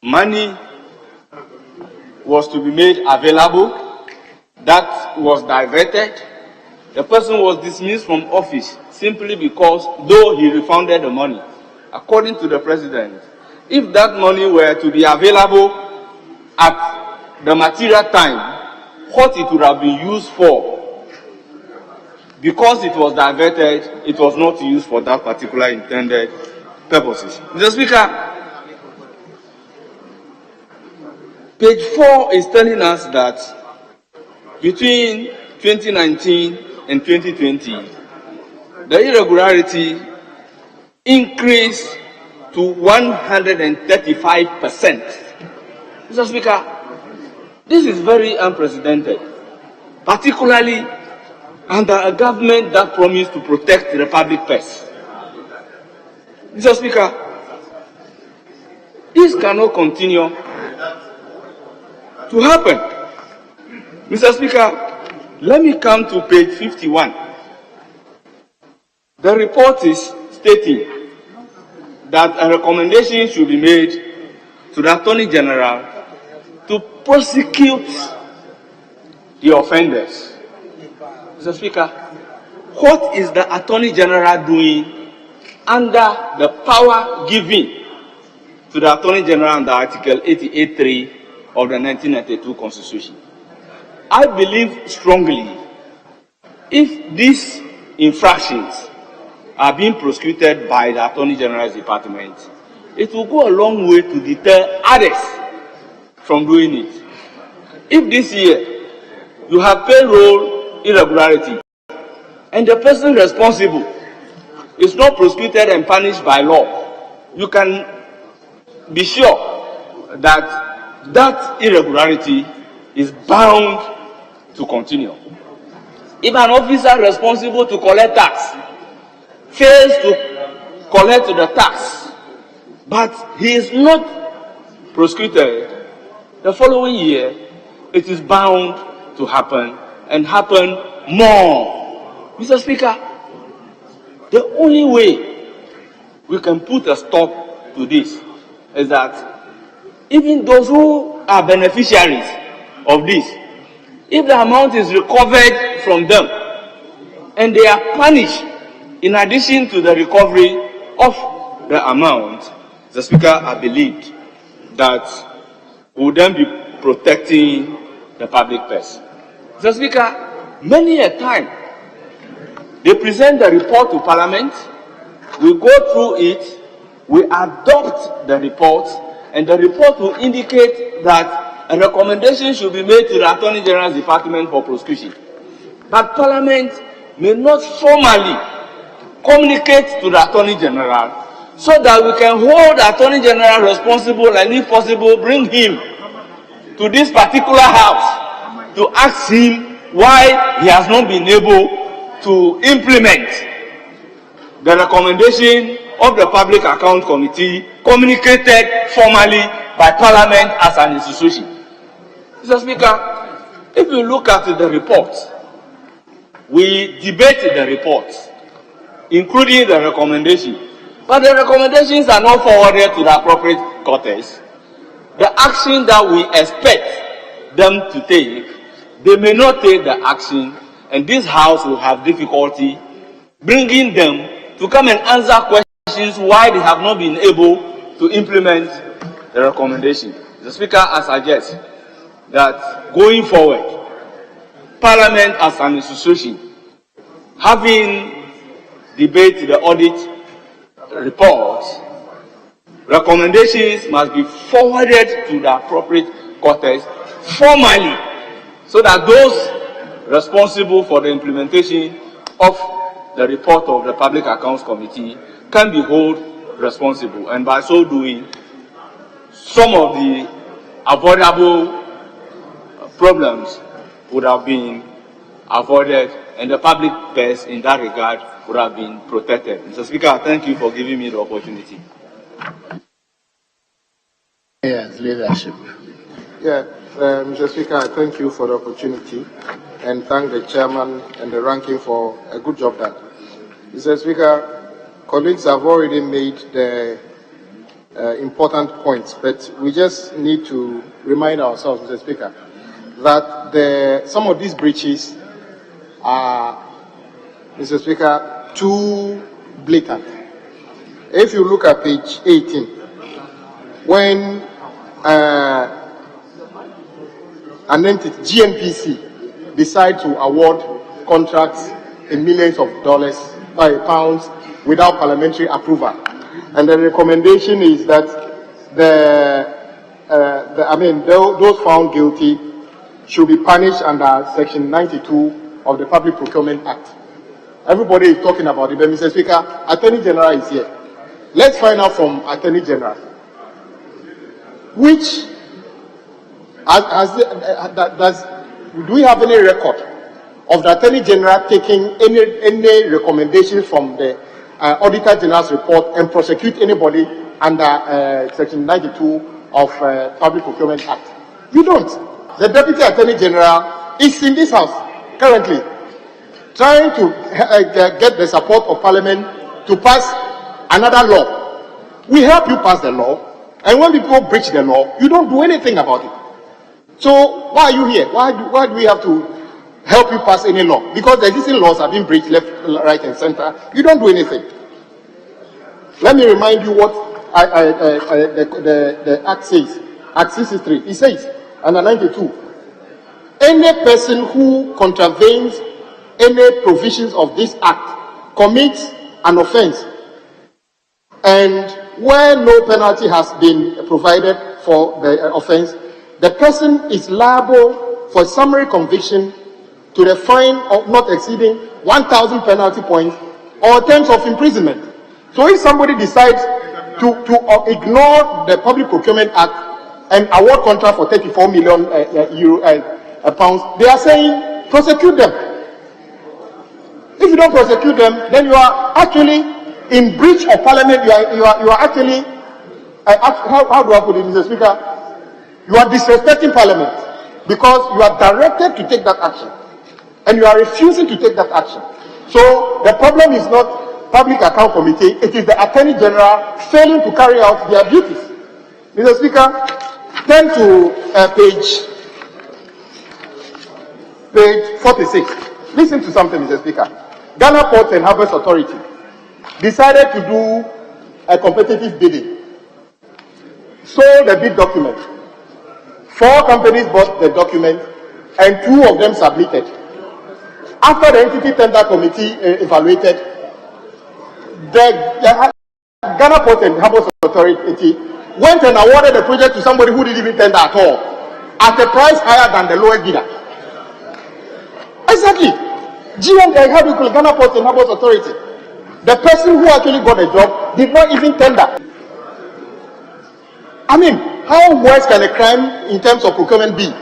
money was to be made available, that was diverted. The person was dismissed from office simply because, though he refunded the money, according to the president, if that money were to be available at the material time, what it would have been used for, because it was diverted, it was not used for that particular intended purposes. Mr. Speaker, page 4 is telling us that between 2019 and 2020, the irregularity increased to 135%. Mr. Speaker, this is very unprecedented, particularly under a government that promised to protect the public purse. Mr. Speaker, this cannot continue to happen. Mr. Speaker, let me come to page 51. The report is stating that a recommendation should be made to the Attorney General to prosecute the offenders. Mr. Speaker, what is the Attorney General doing under the power given to the Attorney General under Article 88.3 of the 1992 Constitution? I believe strongly if these infractions are being prosecuted by the Attorney General's Department, it will go a long way to deter others from doing it. If this year you have payroll irregularity and the person responsible is not prosecuted and punished by law, you can be sure that that irregularity is bound to continue. If an officer responsible to collect tax fails to collect the tax, but he is not prosecuted, the following year it is bound to happen and happen more. Mr. Speaker, the only way we can put a stop to this is that even those who are beneficiaries of this, if the amount is recovered from them and they are punished in addition to the recovery of the amount, the Speaker, I believe that we will then be protecting the public purse. The Speaker, many a time, they present the report to Parliament, we go through it, we adopt the report, and the report will indicate that a recommendation should be made to the Attorney General's Department for prosecution. But Parliament may not formally communicate to the Attorney General so that we can hold the Attorney General responsible and, if possible, bring him to this particular house to ask him why he has not been able to implement the recommendation of the Public Account Committee communicated formally by Parliament as an institution. Mr. Speaker, if you look at the report, we debate the report, including the recommendation, but the recommendations are not forwarded to the appropriate quarters. The action that we expect them to take, they may not take the action, and this House will have difficulty bringing them to come and answer questions why they have not been able to implement the recommendation. The Speaker, I suggest that going forward, Parliament as an institution, having debate the audit reports, recommendations must be forwarded to the appropriate quarters formally, so that those responsible for the implementation of the report of the Public Accounts Committee can be held responsible, and by so doing, some of the avoidable problems would have been avoided, and the public purse in that regard would have been protected. Mr. Speaker, thank you for giving me the opportunity. Yes, leadership. Yeah, Mr. Speaker, I thank you for the opportunity. and thank the chairman and the ranking for a good job done. Mr. Speaker, colleagues have already made the important points, but we just need to remind ourselves, Mr. Speaker, that some of these breaches are, Mr. Speaker, too blatant. If you look at page 18, when an entity, GNPC, decide to award contracts in millions of pounds without parliamentary approval, and the recommendation is that those found guilty should be punished under Section 92 of the Public Procurement Act. Everybody is talking about it, but Mr. Speaker, Attorney General is here. Let's find out from Attorney General which do we have any record of the Attorney General taking any recommendations from the Auditor General's report and prosecute anybody under Section 92 of Public Procurement Act? We don't. The Deputy Attorney General is in this house currently, trying to get the support of Parliament to pass another law. We help you pass the law, and when people breach the law, you don't do anything about it. So why are you here? Why do we have to help you pass any law? Because the existing laws have been breached left, right, and center. You don't do anything. Let me remind you what the Act says. Act 63. It says, under 92, any person who contravenes any provisions of this Act commits an offense, and where no penalty has been provided for the offense, the person is liable for summary conviction to the fine of not exceeding 1,000 penalty points or terms of imprisonment. So if somebody decides to ignore the Public Procurement Act and award contract for 34 million pounds, they are saying prosecute them. If you don't prosecute them, then you are actually in breach of Parliament. You are actually how do I put it, Mr. Speaker? You are disrespecting Parliament because you are directed to take that action and you are refusing to take that action. So the problem is not Public Account Committee, it is the Attorney General failing to carry out their duties. Mr. Speaker, turn to page 46. Listen to something, Mr. Speaker. Ghana Ports and Harbours Authority decided to do a competitive bidding, sold the bid document. 4 companies bought the document and 2 of them submitted. After the Entity Tender Committee evaluated, the Ghana Port and Harbours Authority went and awarded the project to somebody who didn't even tender at all, at a price higher than the lowest bidder. Exactly. Ghana Port and Harbours Authority. The person who actually got the job did not even tender. I mean, how worse can a crime in terms of procurement be?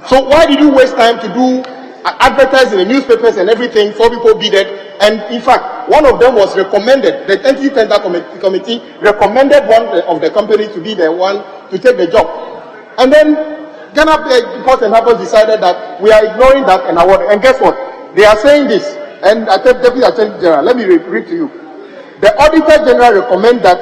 So why did you waste time to do advertise in the newspapers and everything? 4 people bidded, and in fact, one of them was recommended. The Entity Tender Committee recommended one of the companies to be the one to take the job, and then Ghana Ports and Harbours decided that we are ignoring that and awarded. And guess what? They are saying this, and I tell Deputy Attorney General, let me read to you. The Auditor General recommends that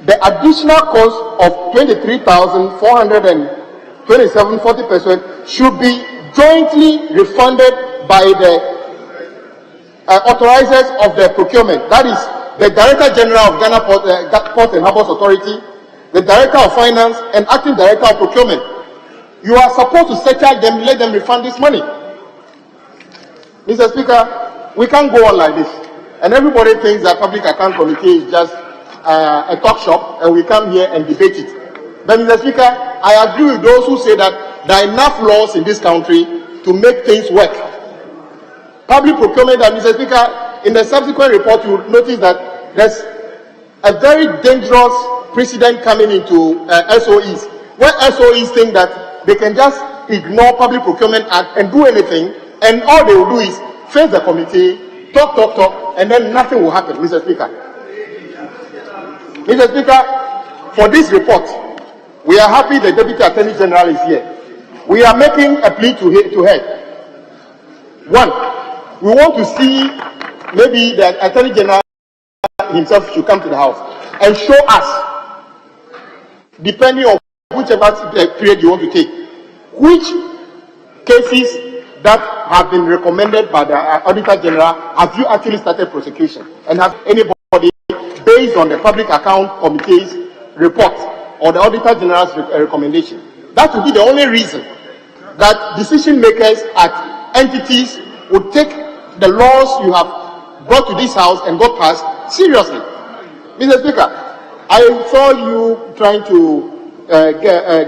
the additional cost of 23,427 40% should be jointly refunded by the authorizers of the procurement. That is the Director General of Ghana Port and Harbours Authority, the Director of Finance, and Acting Director of Procurement. You are supposed to surcharge them, let them refund this money. Mr. Speaker, we can't go on like this. And everybody thinks that Public Account Committee is just a talk shop and we come here and debate it. But Mr. Speaker, I agree with those who say that there are enough laws in this country to make things work. Public procurement, and Mr. Speaker, in the subsequent report you notice that there's a very dangerous precedent coming into SOEs, where SOEs think that they can just ignore Public Procurement Act and do anything, and all they will do is face the committee, talk, and then nothing will happen, Mr. Speaker. Mr. Speaker, for this report, we are happy the Deputy Attorney General is here. We are making a plea to her One, we want to see maybe the Attorney General himself should come to the House and show us, depending on whichever period you want to take, which cases that have been recommended by the Auditor General have you actually started prosecution, and have anybody, based on the Public Account Committee's report or the Auditor General's recommendation. That would be the only reason that decision makers at entities would take the laws you have brought to this House and got passed seriously. Mr. Speaker, I saw you trying to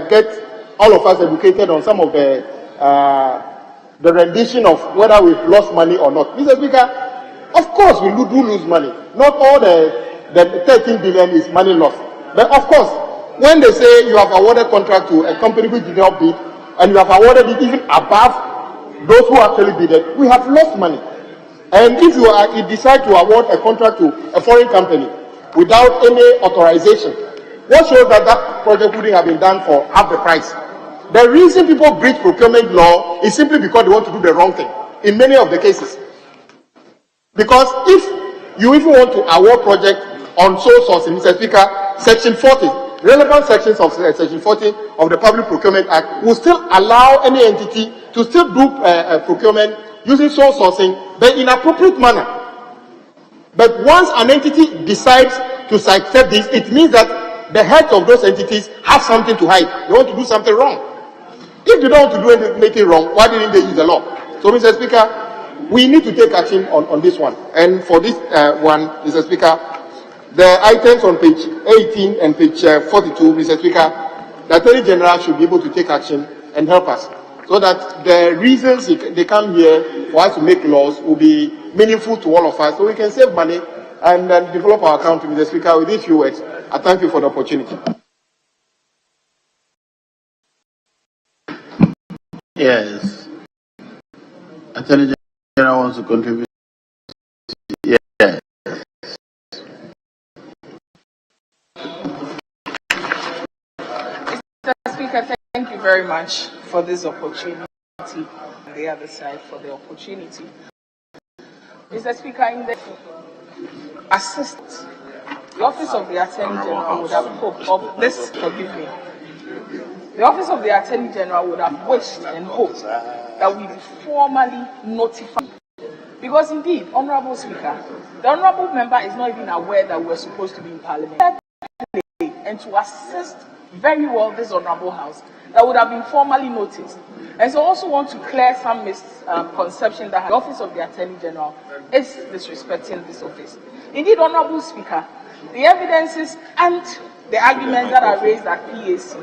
get all of us educated on some of the rendition of whether we've lost money or not. Mr. Speaker, of course we do lose money. Not all the 13 billion is money lost. But of course, when they say you have awarded contract to a company which did not bid, and you have awarded it even above those who actually bid, we have lost money. And if you decide to award a contract to a foreign company without any authorization, what shows that that project wouldn't have been done for half the price? The reason people breach procurement law is simply because they want to do the wrong thing, in many of the cases. Because if you even want to award project on sole sourcing, Mr. Speaker, Section 40, relevant sections of Section 40 of the Public Procurement Act will still allow any entity to still do procurement using sole sourcing, but in appropriate manner. But once an entity decides to accept this, it means that the heads of those entities have something to hide. They want to do something wrong. If they don't want to do anything wrong, why didn't they use the law? So, Mr. Speaker, we need to take action on this one. And for this one, Mr. Speaker, the items on page 18 and page 42, Mr. Speaker, the Attorney General should be able to take action and help us, so that the reasons they come here for us to make laws will be meaningful to all of us, so we can save money and develop our country. Mr. Speaker, with these few words, I thank you for the opportunity. Yes. Attorney General wants to contribute. Yes. Mr. Speaker, thank you very much for this opportunity. On the other side, for the opportunity. Mr. Speaker, in the assistance, the Office of the Attorney General would have hoped of this, forgive me. The Office of the Attorney General would have wished and hoped that we be formally notified. Because indeed, Honorable Speaker, the Honorable Member is not even aware that we're supposed to be in Parliament. And to assist very well this Honorable House, that would have been formally noticed. And so I also want to clear some misconception that the Office of the Attorney General is disrespecting this office. Indeed, Honorable Speaker, the evidences and the arguments that are raised at PAC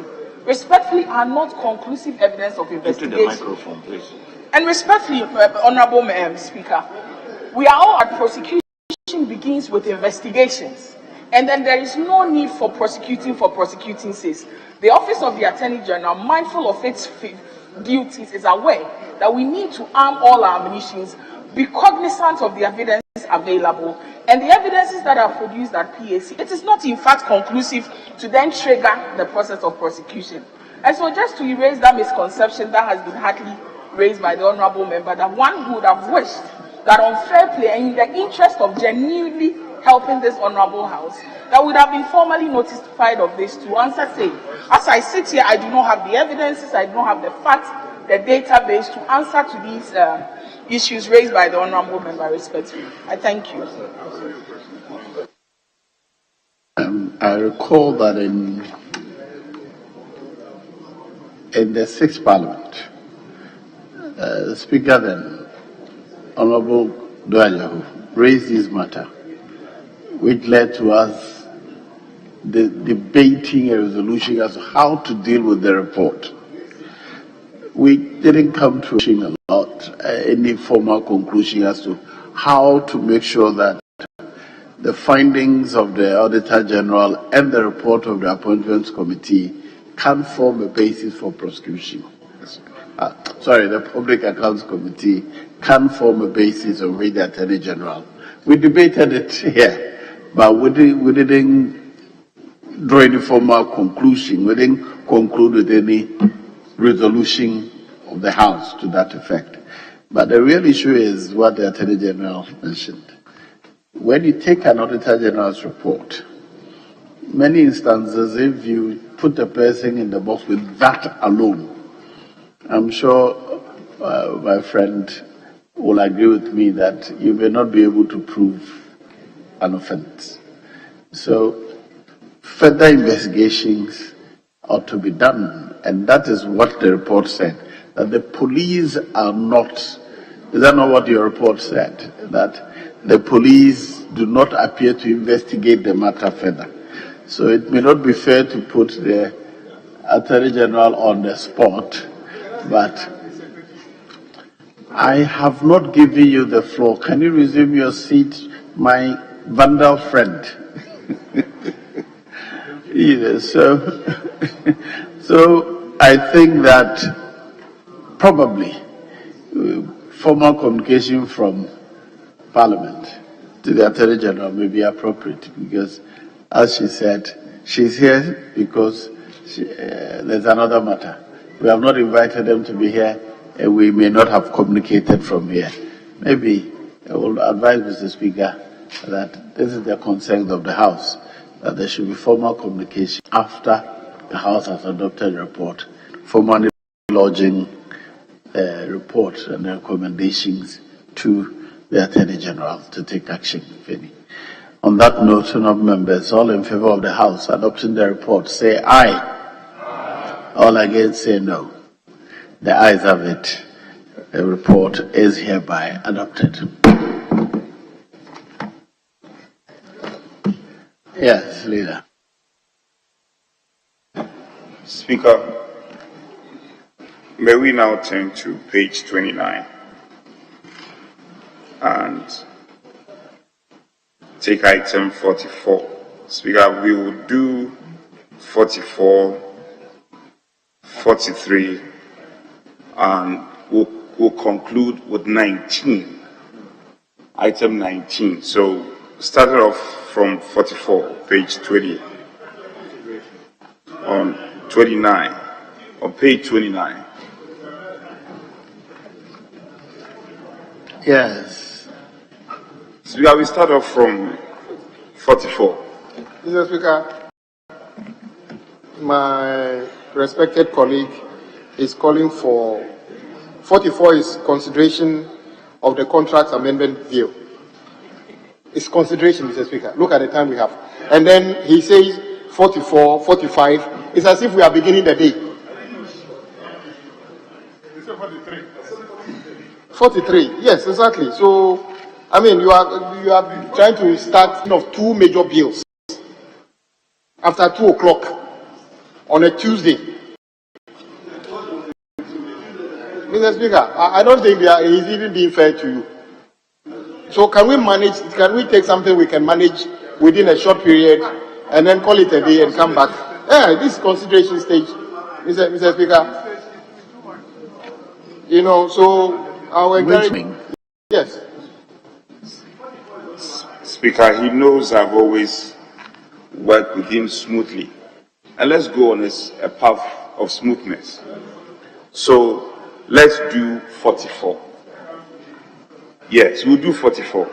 respectfully are not conclusive evidence of investigation. To the microphone, please. And respectfully, Honorable Speaker, we are all at prosecution begins with investigations. And then there is no need for prosecuting sake. The Office of the Attorney General, mindful of its duties, is aware that we need to arm all our munitions, be cognizant of the evidence available, and the evidences that are produced at PAC. It is not in fact conclusive to then trigger the process of prosecution. And so just to erase that misconception that has been hardly raised by the Honourable Member, that one would have wished that on fair play and in the interest of genuinely helping this Honourable House, that would have been formally notified of this to answer saying, as I sit here, I do not have the evidences, I do not have the facts, the database to answer to these issues raised by the Honourable Member respectfully. I thank you. I recall that in the 6th Parliament, the Speaker then, Honourable Duajahu, raised this matter, which led to us debating a resolution as to how to deal with the report. We didn't come to any formal conclusion as to how to make sure that the findings of the Auditor General and the report of the Appointments Committee can form a basis for prosecution. The Public Accounts Committee can form a basis on which the Attorney General. We debated it here, but we didn't draw any formal conclusion. We didn't conclude with any resolution of the House to that effect. But the real issue is what the Attorney General mentioned. When you take an Auditor General's report, many instances, if you put the person in the box with that alone, I'm sure my friend will agree with me that you may not be able to prove an offense. So further investigations ought to be done, and that is what the report said, that the police are not, is that not what your report said? That the police do not appear to investigate the matter further. So it may not be fair to put the Attorney General on the spot, but I have not given you the floor. Can you resume your seat, my vandal friend? So I think that probably formal communication from Parliament to the Attorney General may be appropriate, because, as she said, she's here because there's another matter. We have not invited them to be here, and we may not have communicated from here. Maybe I will advise Mr. Speaker that this is the consent of the House, that there should be formal communication after the House has adopted a report, formally lodging report and recommendations to the Attorney General to take action, if any. On that note, honourable members, all in favour of the House adopting the report, say aye. All against, say no. The ayes have it. The report is hereby adopted. Yes, Leader. Speaker, may we now turn to page 29 and take item 44. Speaker, we will do 44, 43, and we'll conclude with 19. Item 19. So, starting off from 44, page 20, on 29, on page 29. Yes. Speaker, we start off from 44. Mr. Speaker, my respected colleague is calling for 44 is consideration of the contract amendment bill. It's consideration, Mr. Speaker. Look at the time we have. And then he says 44, 45. It's as if we are beginning the day. 43. Yes, exactly. So, I mean, you are trying to start two major bills after 2 o'clock on a Tuesday. Mr. Speaker, I don't think he's even being fair to you. So can we take something we can manage within a short period and then call it a day and come back? Yeah, this consideration stage, Mr. Speaker. So I'll encourage. Yes. Speaker, he knows I've always worked with him smoothly. And let's go on a path of smoothness. So let's do 44. Yes, we'll do 44.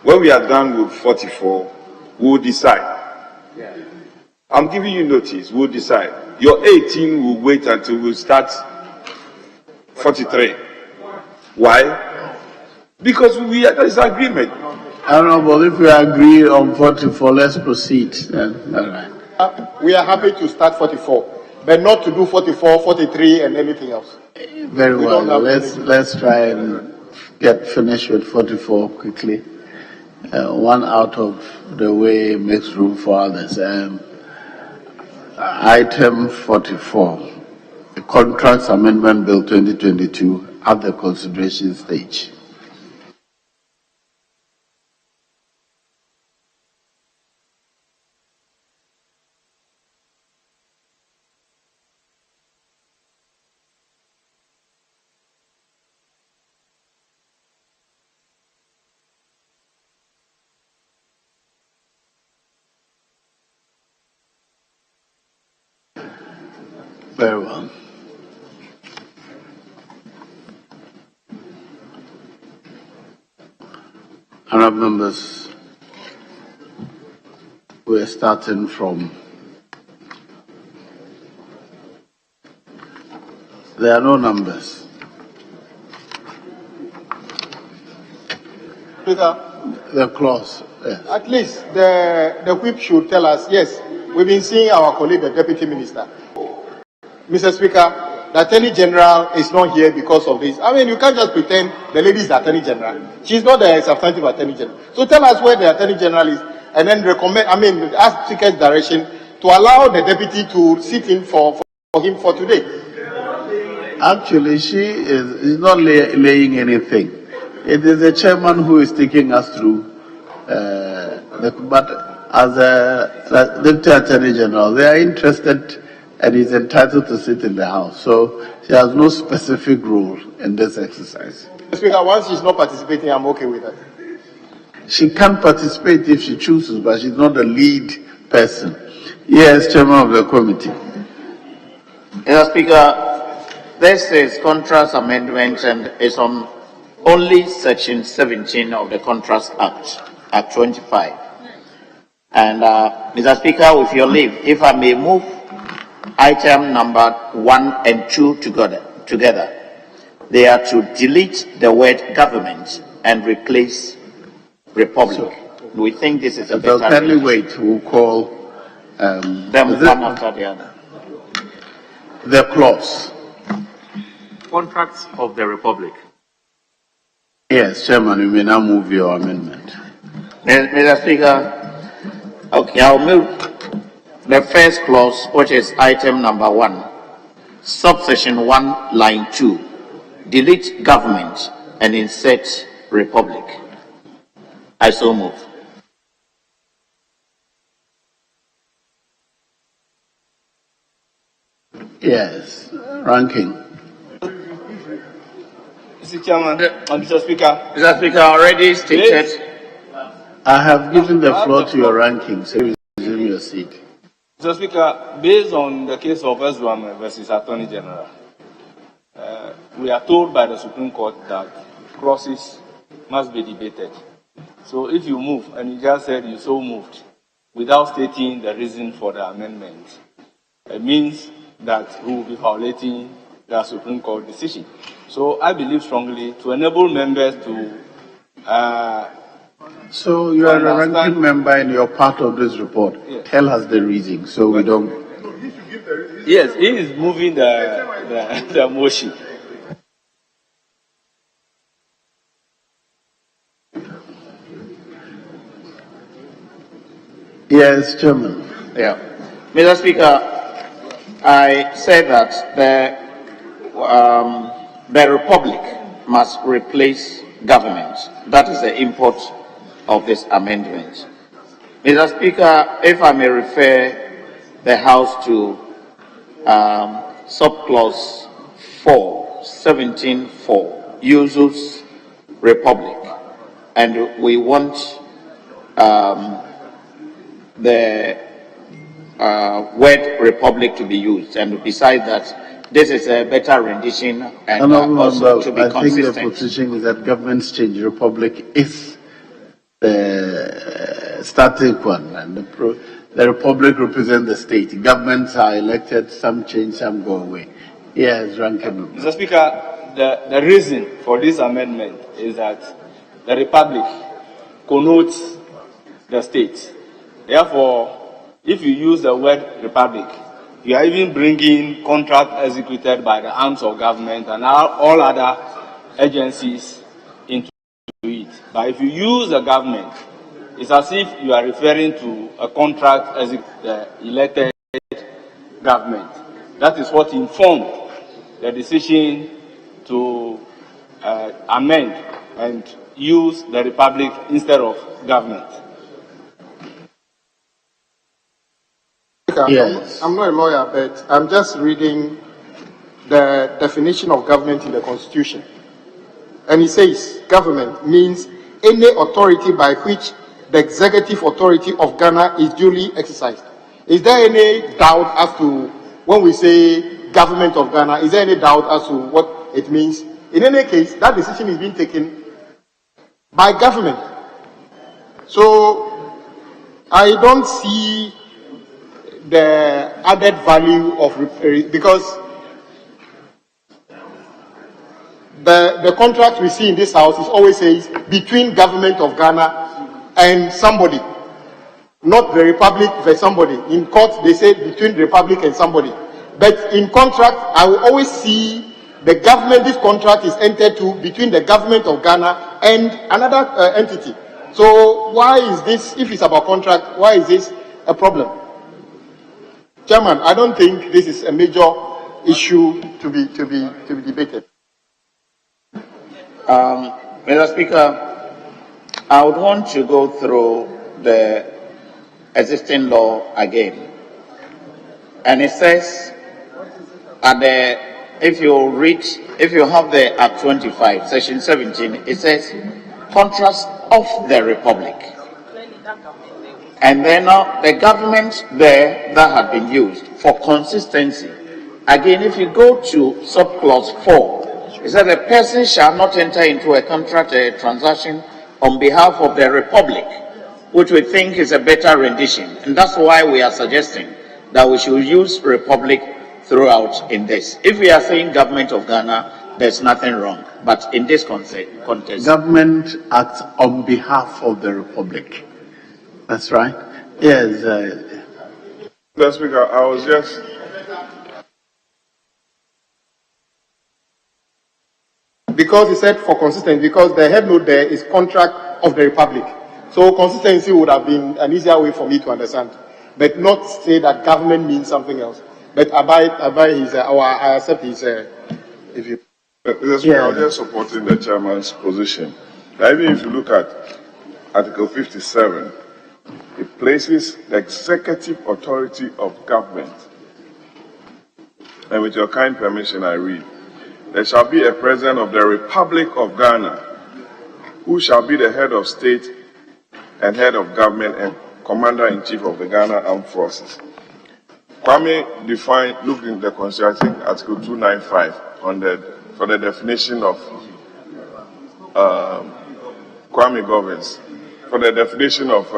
When we are done with 44, we'll decide. I'm giving you notice, we'll decide. Your 18 will wait until we start 43. Why? Because there is agreement. Honourable, if we agree on 44, let's proceed. All right. We are happy to start 44, but not to do 44, 43, and anything else. Very well. Let's try and get finished with 44 quickly. One out of the way makes room for others. Item 44, the Contracts Amendment Bill 2022 at the consideration stage. Very well. Honourable members, we're starting from. There are no numbers. Speaker, The clause. Yes. at least the whip should tell us, yes, we've been seeing our colleague, the Deputy Minister. Mr. Speaker, the Attorney General is not here because of this. I mean, you can't just pretend the lady is the Attorney General. She's not the substantive Attorney General. So tell us where the Attorney General is, and then ask Speaker's direction to allow the Deputy to sit in for him for today. Actually, she is not laying anything. It is the chairman who is taking us through. But as a Deputy Attorney General, they are interested and is entitled to sit in the House. So she has no specific role in this exercise. Speaker, once she's not participating, I'm okay with that. She can participate if she chooses, but she's not the lead person. Yes, Chairman of the committee. Mr. Speaker, this is Contrast Amendment and it's on only Section 17 of the Contrast Act, Act 25. And Mr. Speaker, with your leave, if I may move item number 1 and 2 together. They are to delete the word government and replace republic. So, we think this is a better. Kindly wait. We'll call them one after the other. The clause. Contracts of the Republic. Yes, Chairman, you may now move your amendment. Mr. Speaker, okay, I'll move the first clause, which is item number 1, subsection 1, line 2. Delete government and insert republic. I so move. Yes, ranking. Mr. Chairman, Mr. Speaker. Mr. Speaker, already stated. I have given the floor to your ranking, so resume your seat. Mr. Speaker, based on the case of Whistleblower versus Attorney General, we are told by the Supreme Court that clauses must be debated. So if you move, and you just said you so moved, without stating the reason for the amendment, it means that we will be violating the Supreme Court decision. So I believe strongly to enable members to so you are a ranking member and you're part of this report. Yes. Tell us the reason so we don't. Yes, he is moving the motion. Yes, Chairman. Yeah. Mr. Speaker, I said that the Republic must replace government. That is the import of this amendment. Mr. Speaker, if I may refer the House to subclause 4, 17.4, usus republic, and we want the word republic to be used, and besides that, this is a better rendition and also to be consistent. I think the position is that governments change. Republic is the static one, and the republic represents the state. Governments are elected, some change, some go away. Yes, ranking. Mr. Speaker, the reason for this amendment is that the republic connotes the state. Therefore, if you use the word republic, you are even bringing contract executed by the arms of government and all other agencies into it. But if you use the government, it's as if you are referring to a contract as the elected government. That is what informed the decision to amend and use the republic instead of government. Yes. I'm not a lawyer, but I'm just reading the definition of government in the Constitution. And it says, government means any authority by which the executive authority of Ghana is duly exercised. Is there any doubt as to, when we say government of Ghana, is there any doubt as to what it means? In any case, that decision is being taken by government. So I don't see the added value of because the contract we see in this house is always says between government of Ghana and somebody, not the Republic versus somebody. In court they say between the Republic and somebody, but in contract I will always see the government. This contract is entered to between the government of Ghana and another entity. So why is this, if it's about contract, why is this a problem? Chairman, I don't think this is a major issue to be debated. Mr. Speaker, I would want to go through the existing law again. And it says, if you have the Act 25, Section 17, it says, contracts of the Republic. And then the government there that had been used for consistency. Again, if you go to subclause 4, it says a person shall not enter into a contract or a transaction on behalf of the Republic, which we think is a better rendition. And that's why we are suggesting that we should use Republic throughout in this. If we are saying government of Ghana, there's nothing wrong. But in this context, government acts on behalf of the Republic. That's right. Yes. Mr. Speaker, I was just because he said for consistency, because the head note there is contract of the Republic. So consistency would have been an easier way for me to understand, but not say that government means something else. But abide his, I accept his, if you. Mr. Speaker, I was just supporting the chairman's position. Now, even if you look at Article 57, it places the executive authority of government. And with your kind permission, I read, there shall be a president of the Republic of Ghana, who shall be the head of state and head of government and commander-in-chief of the Ghana Armed Forces. Kwame defined, looked in the Constitution, Article 295, for the definition of Kwame governs, for the definition of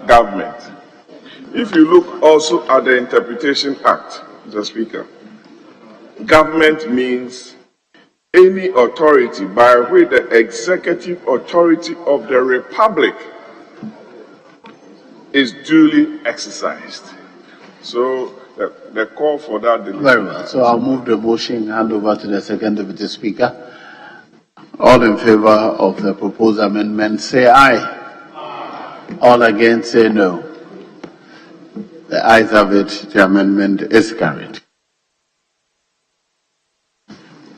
government. If you look also at the Interpretation Act, Mr. Speaker, government means any authority by which the executive authority of the Republic is duly exercised. So the call for that. Very well. So I'll move the motion, hand over to the second deputy speaker. All in favor of the proposed amendment, say aye. All against, say no. The ayes have it. The amendment is carried.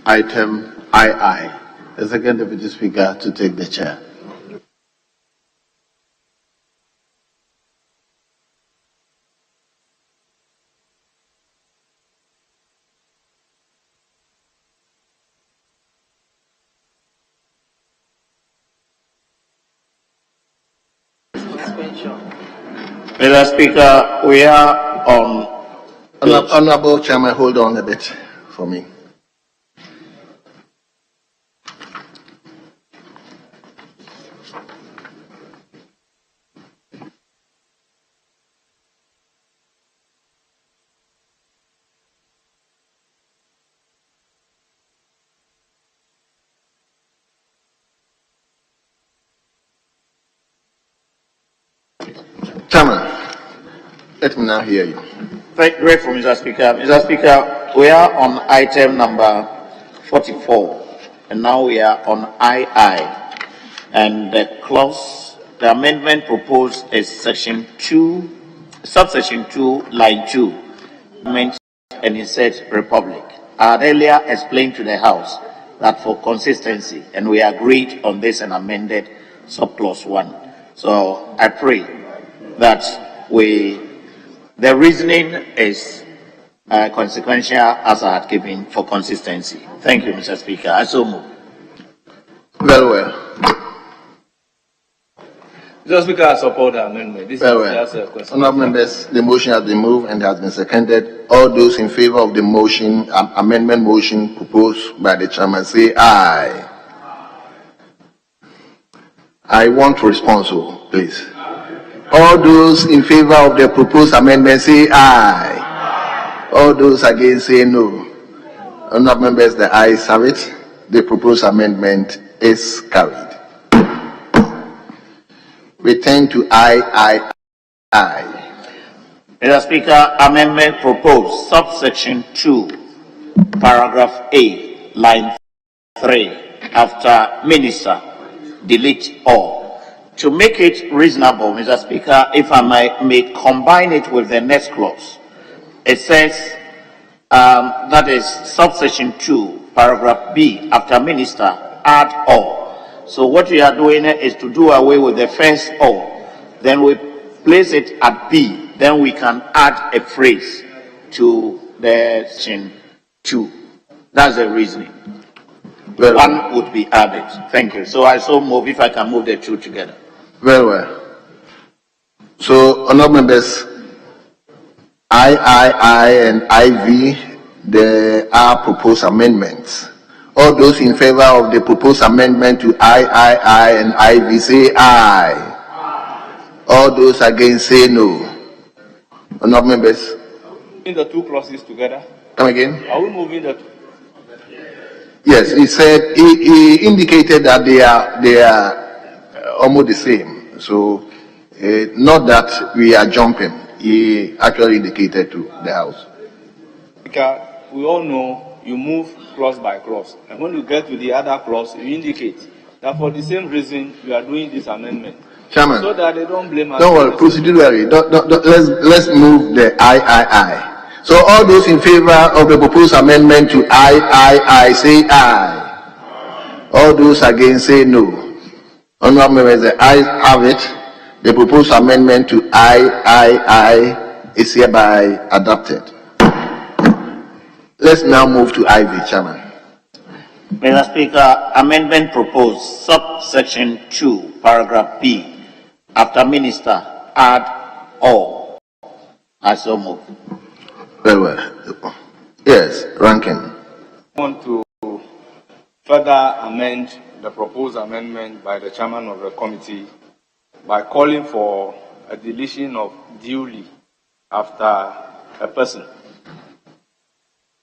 Item II. The second deputy speaker to take the chair. Mr. Speaker, we are on. Honorable Chairman, hold on a bit for me. Chairman, let me now hear you. Grateful, Mr. Speaker. Mr. Speaker, we are on item number 44, and now we are on II. And the amendment proposed is section 2, subsection 2, line 2, and it says Republic. I had earlier explained to the House that for consistency, and we agreed on this and amended subclause 1. So I pray that the reasoning is consequential as I had given for consistency. Thank you, Mr. Speaker. I so move. Very well. Mr. Speaker, I support the amendment. This Very is well. just a question. Honourable members, the motion has been moved and has been seconded. All those in favour of the motion, amendment motion proposed by the chairman, say aye. I want response, please. All those in favor of the proposed amendment say aye. All those against say no. Honourable members, the ayes have it. The proposed amendment is carried. We turn to I. Mr. Speaker, amendment proposed, subsection 2, paragraph A, line 3, after minister, delete all. To make it reasonable, Mr. Speaker, if I may combine it with the next clause. It says, that is subsection 2, paragraph B, after minister, add all. So what we are doing is to do away with the first all. Then we place it at B. Then we can add a phrase to the section 2. That's the reasoning. Well, one would be added. Thank you. So I so move, if I can move the two together. Very well. So, honourable members, I and IV, there are proposed amendments. All those in favor of the proposed amendment to I and IV say aye. All those against say no. Honourable members. In the two clauses together. Come again? Are we moving the two? Yes, he said, he indicated that they are almost the same. So, not that we are jumping. He actually indicated to the House. Because we all know you move clause by clause. And when you get to the other clause, you indicate that for the same reason you are doing this amendment. Chairman, so that they don't blame us. Don't worry, procedurally, let's move the I. So all those in favor of the proposed amendment to I say aye. All those against say no. Honourable members, the ayes have it. The proposed amendment to I is hereby adopted. Let's now move to IV, Chairman. Mr. Speaker, amendment proposed, subsection 2, paragraph B, after minister, add all. I so move. Very well. Yes, Ranking. I want to further amend the proposed amendment by the chairman of the committee by calling for a deletion of duly after a person.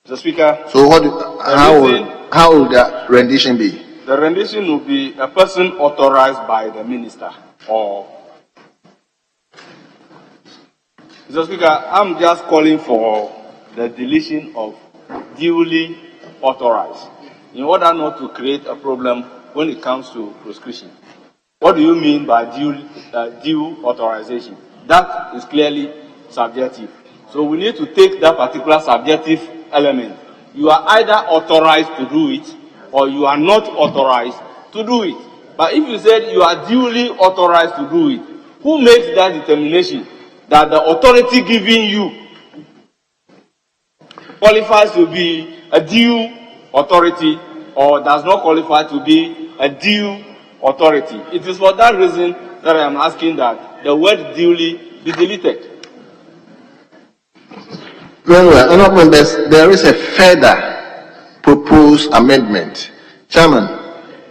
Mr. Speaker. So how will that rendition be? The rendition will be a person authorized by the minister or. Mr. Speaker, I'm just calling for the deletion of duly authorized in order not to create a problem when it comes to prescription. What do you mean by due authorization? That is clearly subjective. So we need to take that particular subjective element. You are either authorized to do it or you are not authorized to do it. But if you said you are duly authorized to do it, who makes that determination that the authority giving you qualifies to be a due authority or does not qualify to be a due authority? It is for that reason that I am asking that the word duly be deleted. Very well. Honourable members, there is a further proposed amendment. Chairman,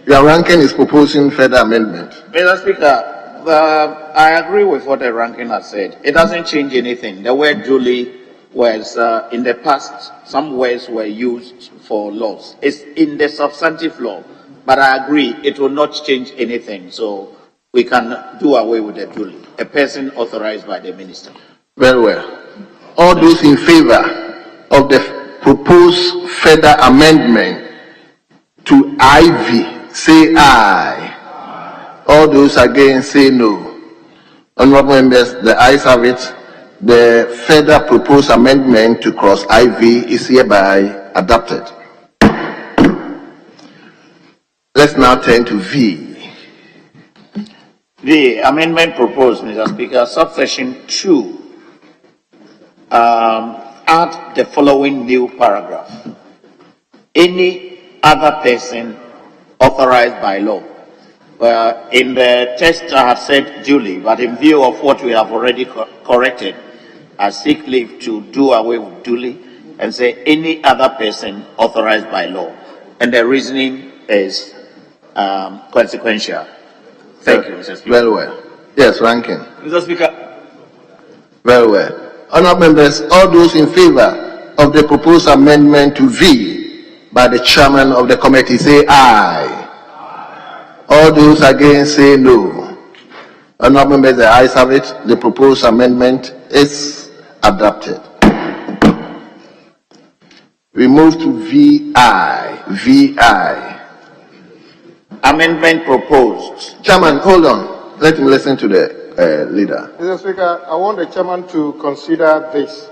your ranking is proposing further amendment. Mr. Speaker, I agree with what the ranking has said. It doesn't change anything. The word duly was, in the past, some words were used for laws. It's in the substantive law, but I agree it will not change anything. So we can do away with the duly, a person authorized by the minister. Very well. All those in favor of the proposed further amendment to IV, say aye. All those against, say no. Honourable members, the ayes have it. The further proposed amendment to cross IV is hereby adopted. Let's now turn to V. The amendment proposed, Mr. Speaker, subsection 2, add the following new paragraph. Any other person authorized by law. In the text I have said duly, but in view of what we have already corrected, I seek leave to do away with duly and say any other person authorized by law. And the reasoning is consequential. Thank you, Mr. Speaker. Very well. Yes, Ranking. Mr. Speaker. Very well. Honourable members, all those in favour of the proposed amendment to V by the chairman of the committee say aye. All those against say no. Honourable members, the ayes have it. The proposed amendment is adopted. We move to VI. VI. Amendment proposed. Chairman, hold on. Let me listen to the leader. Mr. Speaker, I want the chairman to consider this.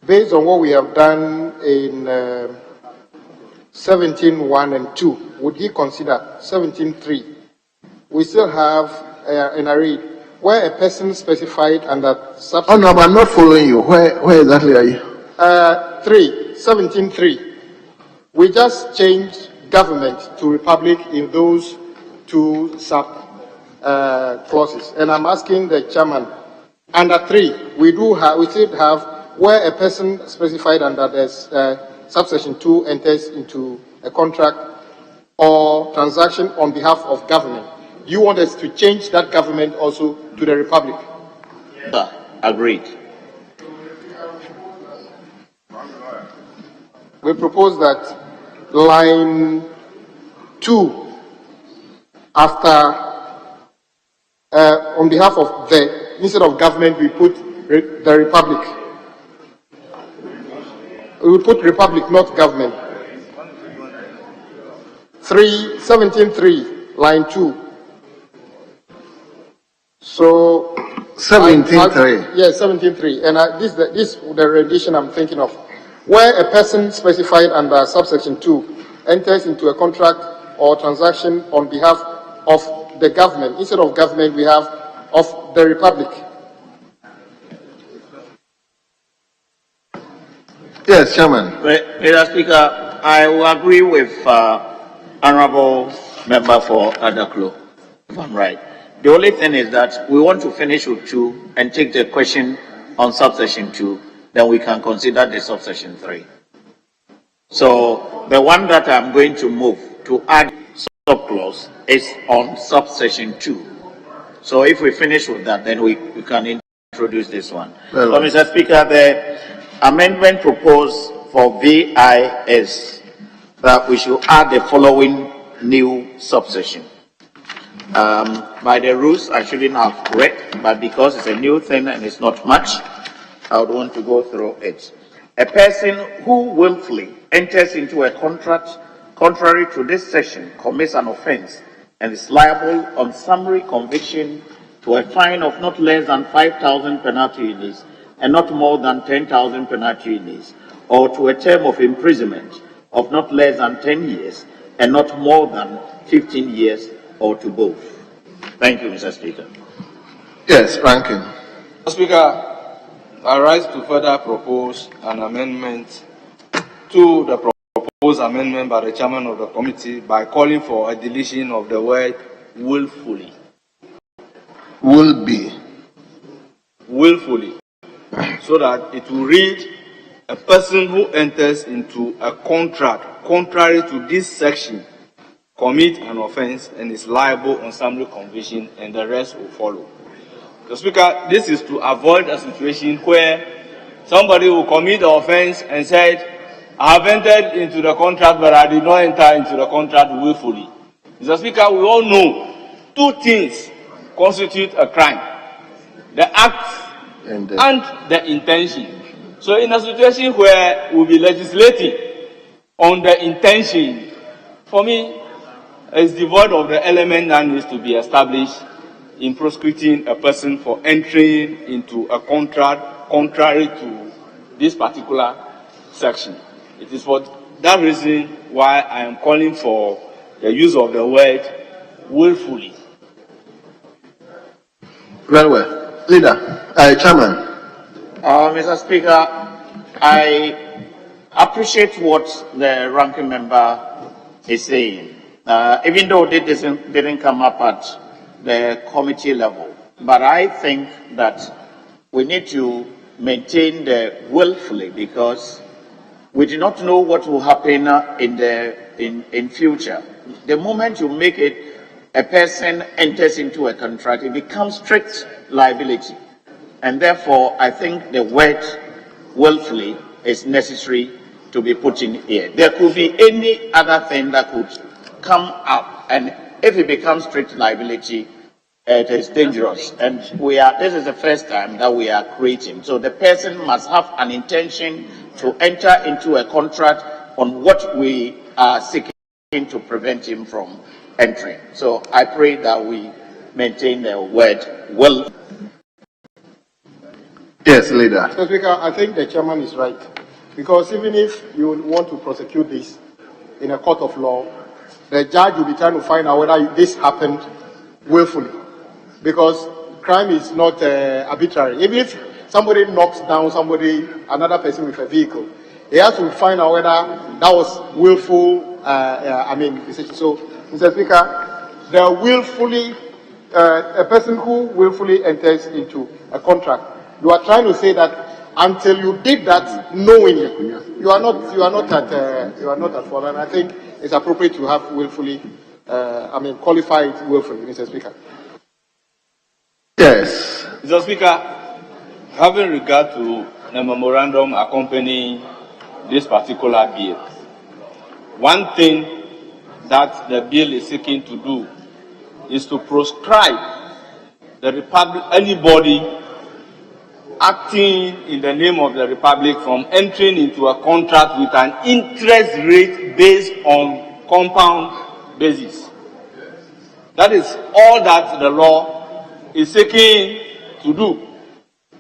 Based on what we have done in 17.1 and 2, would he consider 17.3? We still have an array where a person specified under subsection. Oh no, but I'm not following you. Where exactly are you? 17.3. We just changed government to republic in those two sub clauses, and I'm asking the chairman. Under 3, we still have where a person specified under this subsection 2 enters into a contract or transaction on behalf of government. You want us to change that government also to the republic? Agreed. We propose that line 2 after on behalf of the, instead of government, we put the republic. We will put republic, not government. 17.3, line 2. So 17.3. Yes, 17.3. And this is the rendition I'm thinking of. Where a person specified under subsection 2 enters into a contract or transaction on behalf of the government. Instead of government, we have of the republic. Yes, Chairman. Mr. Speaker, I will agree with Honourable Member for Adaklo, if I'm right. The only thing is that we want to finish with 2 and take the question on subsection 2, then we can consider the subsection 3. So the one that I'm going to move to add subclause is on subsection 2. So if we finish with that, then we can introduce this one. So, Mr. Speaker, the amendment proposed for VI is that we should add the following new subsection. By the rules, I shouldn't have read, but because it's a new thing and it's not much, I would want to go through it. A person who willfully enters into a contract contrary to this section commits an offence and is liable on summary conviction to a fine of not less than 5,000 penalty units and not more than 10,000 penalty units, or to a term of imprisonment of not less than 10 years and not more than 15 years, or to both. Thank you, Mr. Speaker. Yes, Rankin. Mr. Speaker, I rise to further propose an amendment to the proposed amendment by the chairman of the committee by calling for a deletion of the word willfully. Will be. Willfully. So that it will read, a person who enters into a contract contrary to this section commit an offence and is liable on summary conviction, and the rest will follow. The Speaker, this is to avoid a situation where somebody will commit the offence and said, I have entered into the contract, but I did not enter into the contract willfully. Mr. Speaker, we all know 2 things constitute a crime: the act and the intention. So in a situation where we'll be legislating on the intention, for me, it's devoid of the element that needs to be established in prosecuting a person for entering into a contract contrary to this particular section. It is for that reason why I am calling for the use of the word willfully. Very well. Leader, Chairman. Mr. Speaker, I appreciate what the ranking member is saying, even though it didn't come up at the committee level. But I think that we need to maintain the willfully, because we do not know what will happen in future. The moment you make it a person enters into a contract, it becomes strict liability. And therefore, I think the word willfully is necessary to be put in here. There could be any other thing that could come up, and if it becomes strict liability, it is dangerous. And this is the first time that we are creating. So the person must have an intention to enter into a contract on what we are seeking to prevent him from entering. So I pray that we maintain the word will. Yes, leader. Mr. Speaker, I think the chairman is right. Because even if you want to prosecute this in a court of law, the judge will be trying to find out whether this happened willfully. Because crime is not arbitrary. Even if somebody knocks down another person with a vehicle, he has to find out whether that was willful, decision. So, Mr. Speaker, a person who willfully enters into a contract, you are trying to say that until you did that knowingly, you are not at fault. And I think it's appropriate to have willfully, qualify it willfully, Mr. Speaker. Yes. Mr. Speaker, having regard to the memorandum accompanying this particular bill, one thing that the bill is seeking to do is to proscribe the Republic, anybody acting in the name of the Republic from entering into a contract with an interest rate based on compound basis. That is all that the law is seeking to do.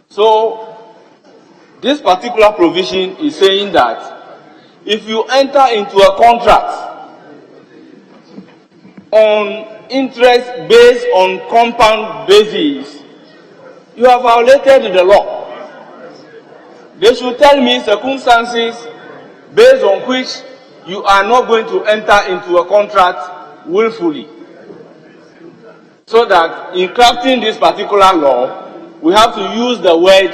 So, this particular provision is saying that if you enter into a contract on interest based on compound basis, you have violated the law. They should tell me circumstances based on which you are not going to enter into a contract willfully. So that in crafting this particular law, we have to use the word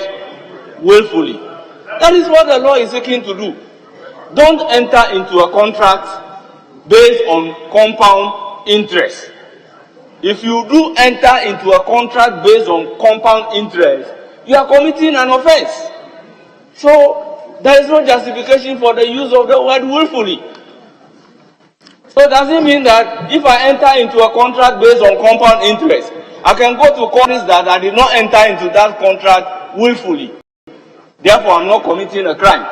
willfully. That is what the law is seeking to do. Don't enter into a contract based on compound interest. If you do enter into a contract based on compound interest, you are committing an offense. So, there is no justification for the use of the word willfully. So, does it mean that if I enter into a contract based on compound interest, I can go to court that I did not enter into that contract willfully? Therefore, I'm not committing a crime.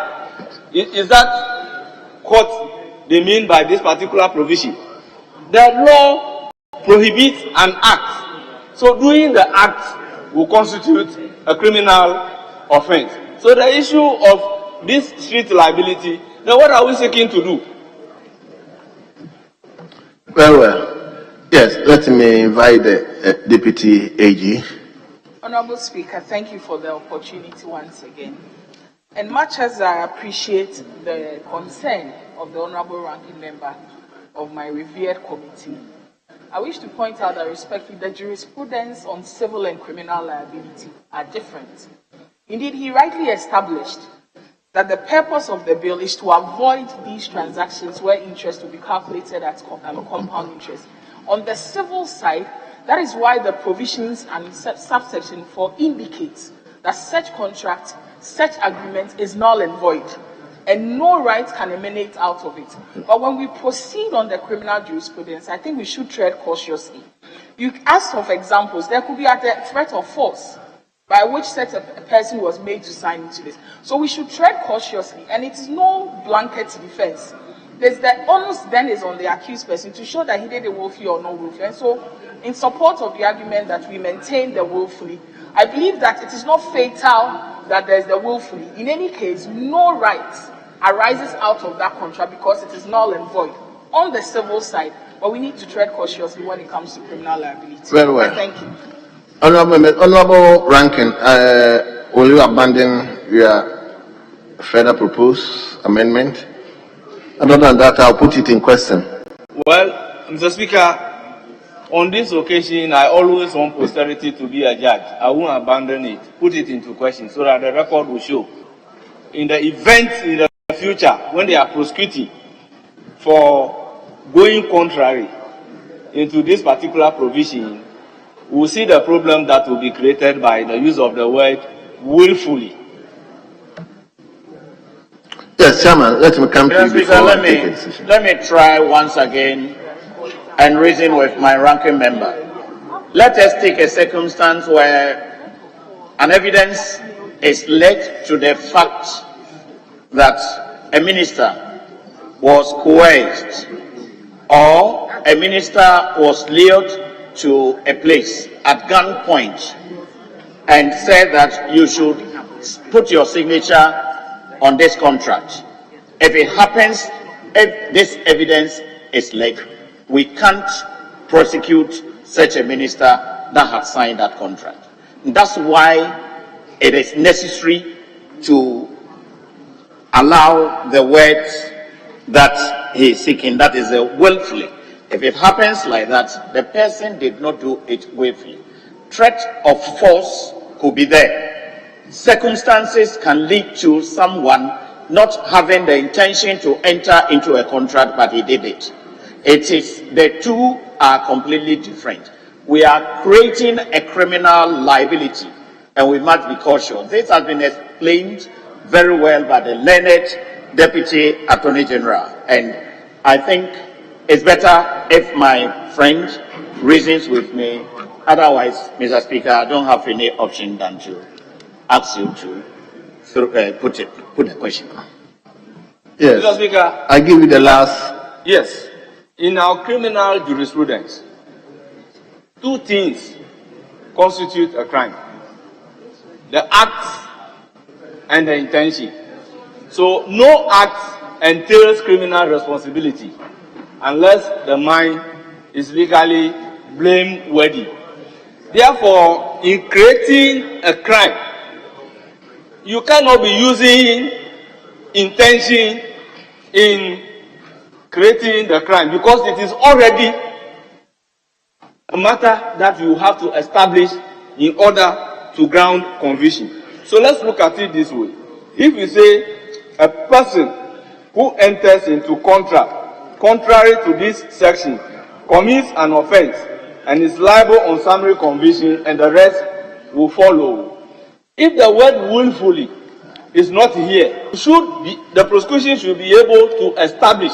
Is that what they mean by this particular provision? The law prohibits an act. So doing the act will constitute a criminal offense. So the issue of this street liability, then what are we seeking to do? Well. Yes, let me invite the Deputy AG. Honorable Speaker, thank you for the opportunity once again. And much as I appreciate the concern of the Honorable Ranking Member of my revered committee, I wish to point out that respectively the jurisprudence on civil and criminal liability are different. Indeed, he rightly established that the purpose of the bill is to avoid these transactions where interest will be calculated at compound interest. On the civil side, that is why the provisions and subsection 4 indicates that such contract, such agreement is null and void, and no right can emanate out of it. But when we proceed on the criminal jurisprudence, I think we should tread cautiously. You asked of examples. There could be a threat of force by which such a person was made to sign into this. So we should tread cautiously, and it is no blanket defense. There's the onus then is on the accused person to show that he did it willfully or not willfully. And so, in support of the argument that we maintain the willfully, I believe that it is not fatal that there's the willfully. In any case, no right arises out of that contract because it is null and void on the civil side. But we need to tread cautiously when it comes to criminal liability. Very well. Thank you. Honorable Rankin, will you abandon your further proposed amendment? Other than that, I'll put it in question. Well, Mr. Speaker, on this occasion, I always want posterity to be a judge. I won't abandon it, put it into question so that the record will show. In the event in the future, when they are prosecuting for going contrary into this particular provision, we'll see the problem that will be created by the use of the word willfully. Yes, Chairman, let me come to you Speaker, before I take a decision. let me try once again and reason with my ranking member. Let us take a circumstance where an evidence is led to the fact that a minister was coerced or a minister was lured to a place at gunpoint and said that you should put your signature on this contract. If it happens, if this evidence is led, we can't prosecute such a minister that has signed that contract. That's why it is necessary to allow the words that he is seeking, that is willfully. If it happens like that, the person did not do it willfully. Threat of force could be there. Circumstances can lead to someone not having the intention to enter into a contract, but he did it. The two are completely different. We are creating a criminal liability, and we must be cautious. This has been explained very well by the learned Deputy Attorney General, and I think it's better if my friend reasons with me. Otherwise, Mr. Speaker, I don't have any option than to ask you to put the question. Yes. Mr. Speaker, I give you the last. Yes. In our criminal jurisprudence, two things constitute a crime: the act and the intention. So no act entails criminal responsibility unless the mind is legally blameworthy. Therefore, in creating a crime, you cannot be using intention in creating the crime, because it is already a matter that you have to establish in order to ground conviction. So let's look at it this way. If you say a person who enters into contract contrary to this section commits an offense and is liable on summary conviction, and the rest will follow. If the word willfully is not here, the prosecution should be able to establish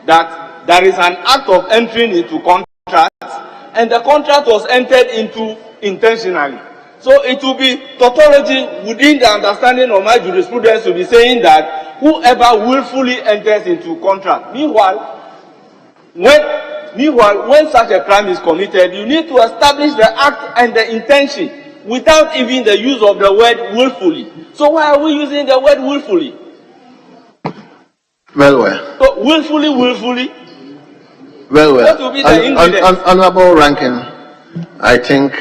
that there is an act of entering into contract, and the contract was entered into intentionally. So it will be tautology within the understanding of my jurisprudence to be saying that whoever willfully enters into contract. Meanwhile, when such a crime is committed, you need to establish the act and the intention without even the use of the word willfully. So why are we using the word willfully? Well. So willfully. Well. What will be the incident? Honorable Ranking, I think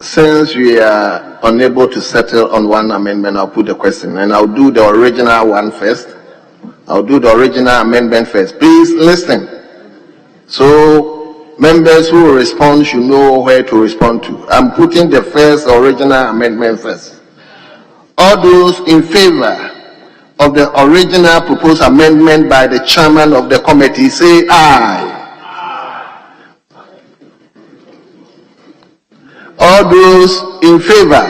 since we are unable to settle on one amendment, I'll put the question, and I'll do the original one first. I'll do the original amendment first. Please listen. So members who will respond should know where to respond to. I'm putting the first original amendment first. All those in favor of the original proposed amendment by the chairman of the committee, say aye. All those in favor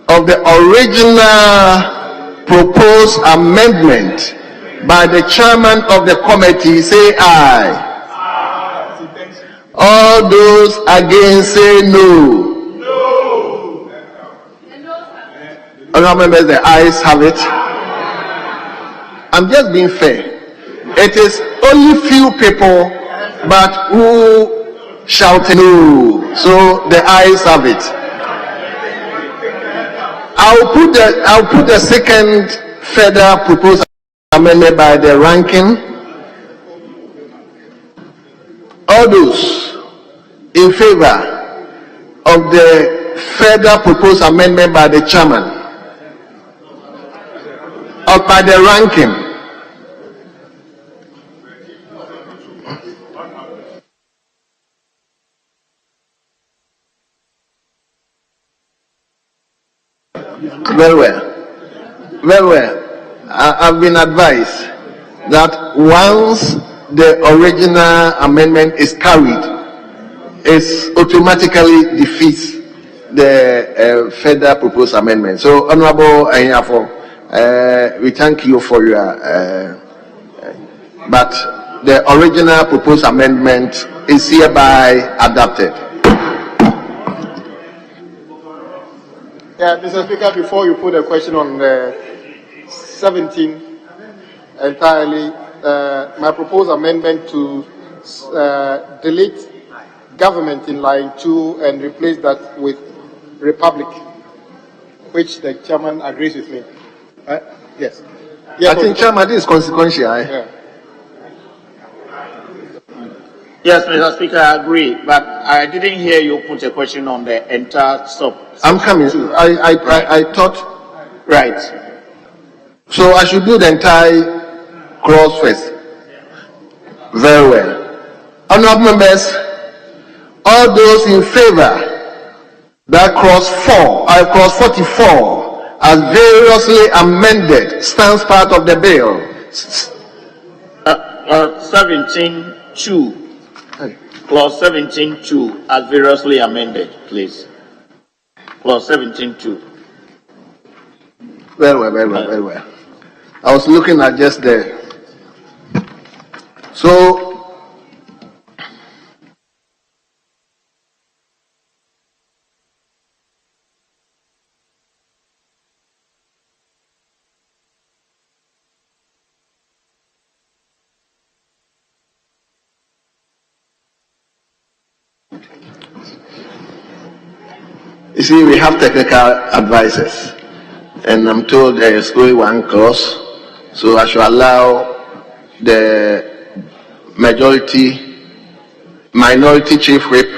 of the original proposed amendment by the chairman of the committee, say aye. All those against, say no. Honourable members, the ayes have it. I'm just being fair. It is only few people, but who shouted no. So the ayes have it. I'll put the second further proposed amendment by the ranking. All those in favor of the further proposed amendment by the chairman or by the ranking. Very well. I've been advised that once the original amendment is carried, it automatically defeats the further proposed amendment. So, Honorable Anyafo, we thank you for your, but the original proposed amendment is hereby adopted. Yeah, Mr. Speaker, before you put a question on 17 entirely, my proposed amendment to delete government in line 2 and replace that with republic, which the chairman agrees with me. Yes. I think, Chairman, this is consequential. Yeah. Yes, Mr. Speaker, I agree, but I didn't hear you put a question on the entire stop. I'm coming. I thought. Right. So I should do the entire clause first. Very well. Honorable members, all those in favor that clause 44 as variously amended stands part of the bill. 17.2. Clause 17.2 as variously amended, please. Clause 17.2. Very well. I was looking at just the. So, you see, we have technical advisors, and I'm told there is only one clause, so I should allow the minority chief whip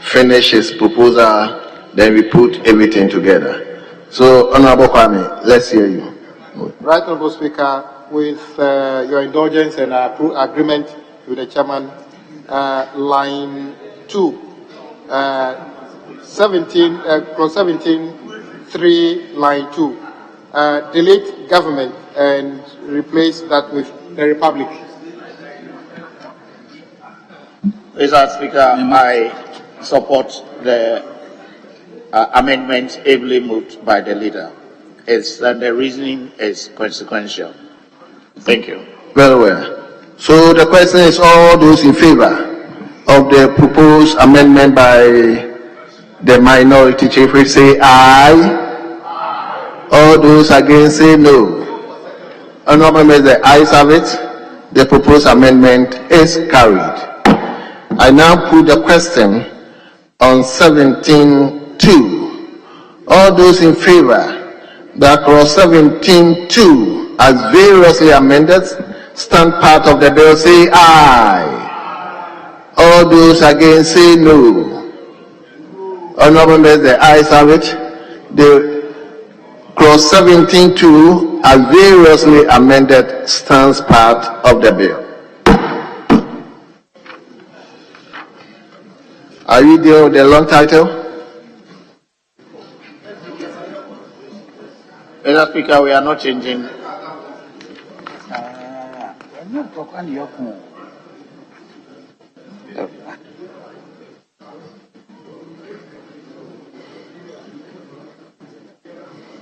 finish his proposal, then we put everything together. So, Honorable Kwame, let's hear you. Right, Honorable Speaker, with your indulgence and agreement with the chairman, line 2, 17, clause 17, 3, line 2, delete government and replace that with the republic. Mr. Speaker, I support the amendment ably moved by the leader. The reasoning is consequential. Thank you. Very well. So the question is, all those in favor of the proposed amendment by the minority chief will say aye. All those against say no. Honorable members, the ayes have it. The proposed amendment is carried. I now put the question on 17.2. All those in favor that clause 17.2 as variously amended stand part of the bill say aye. All those against say no. Honorable members, the ayes have it. The clause 17.2 as variously amended stands part of the bill. Are you dealing with the long title? Mr. Speaker, we are not changing.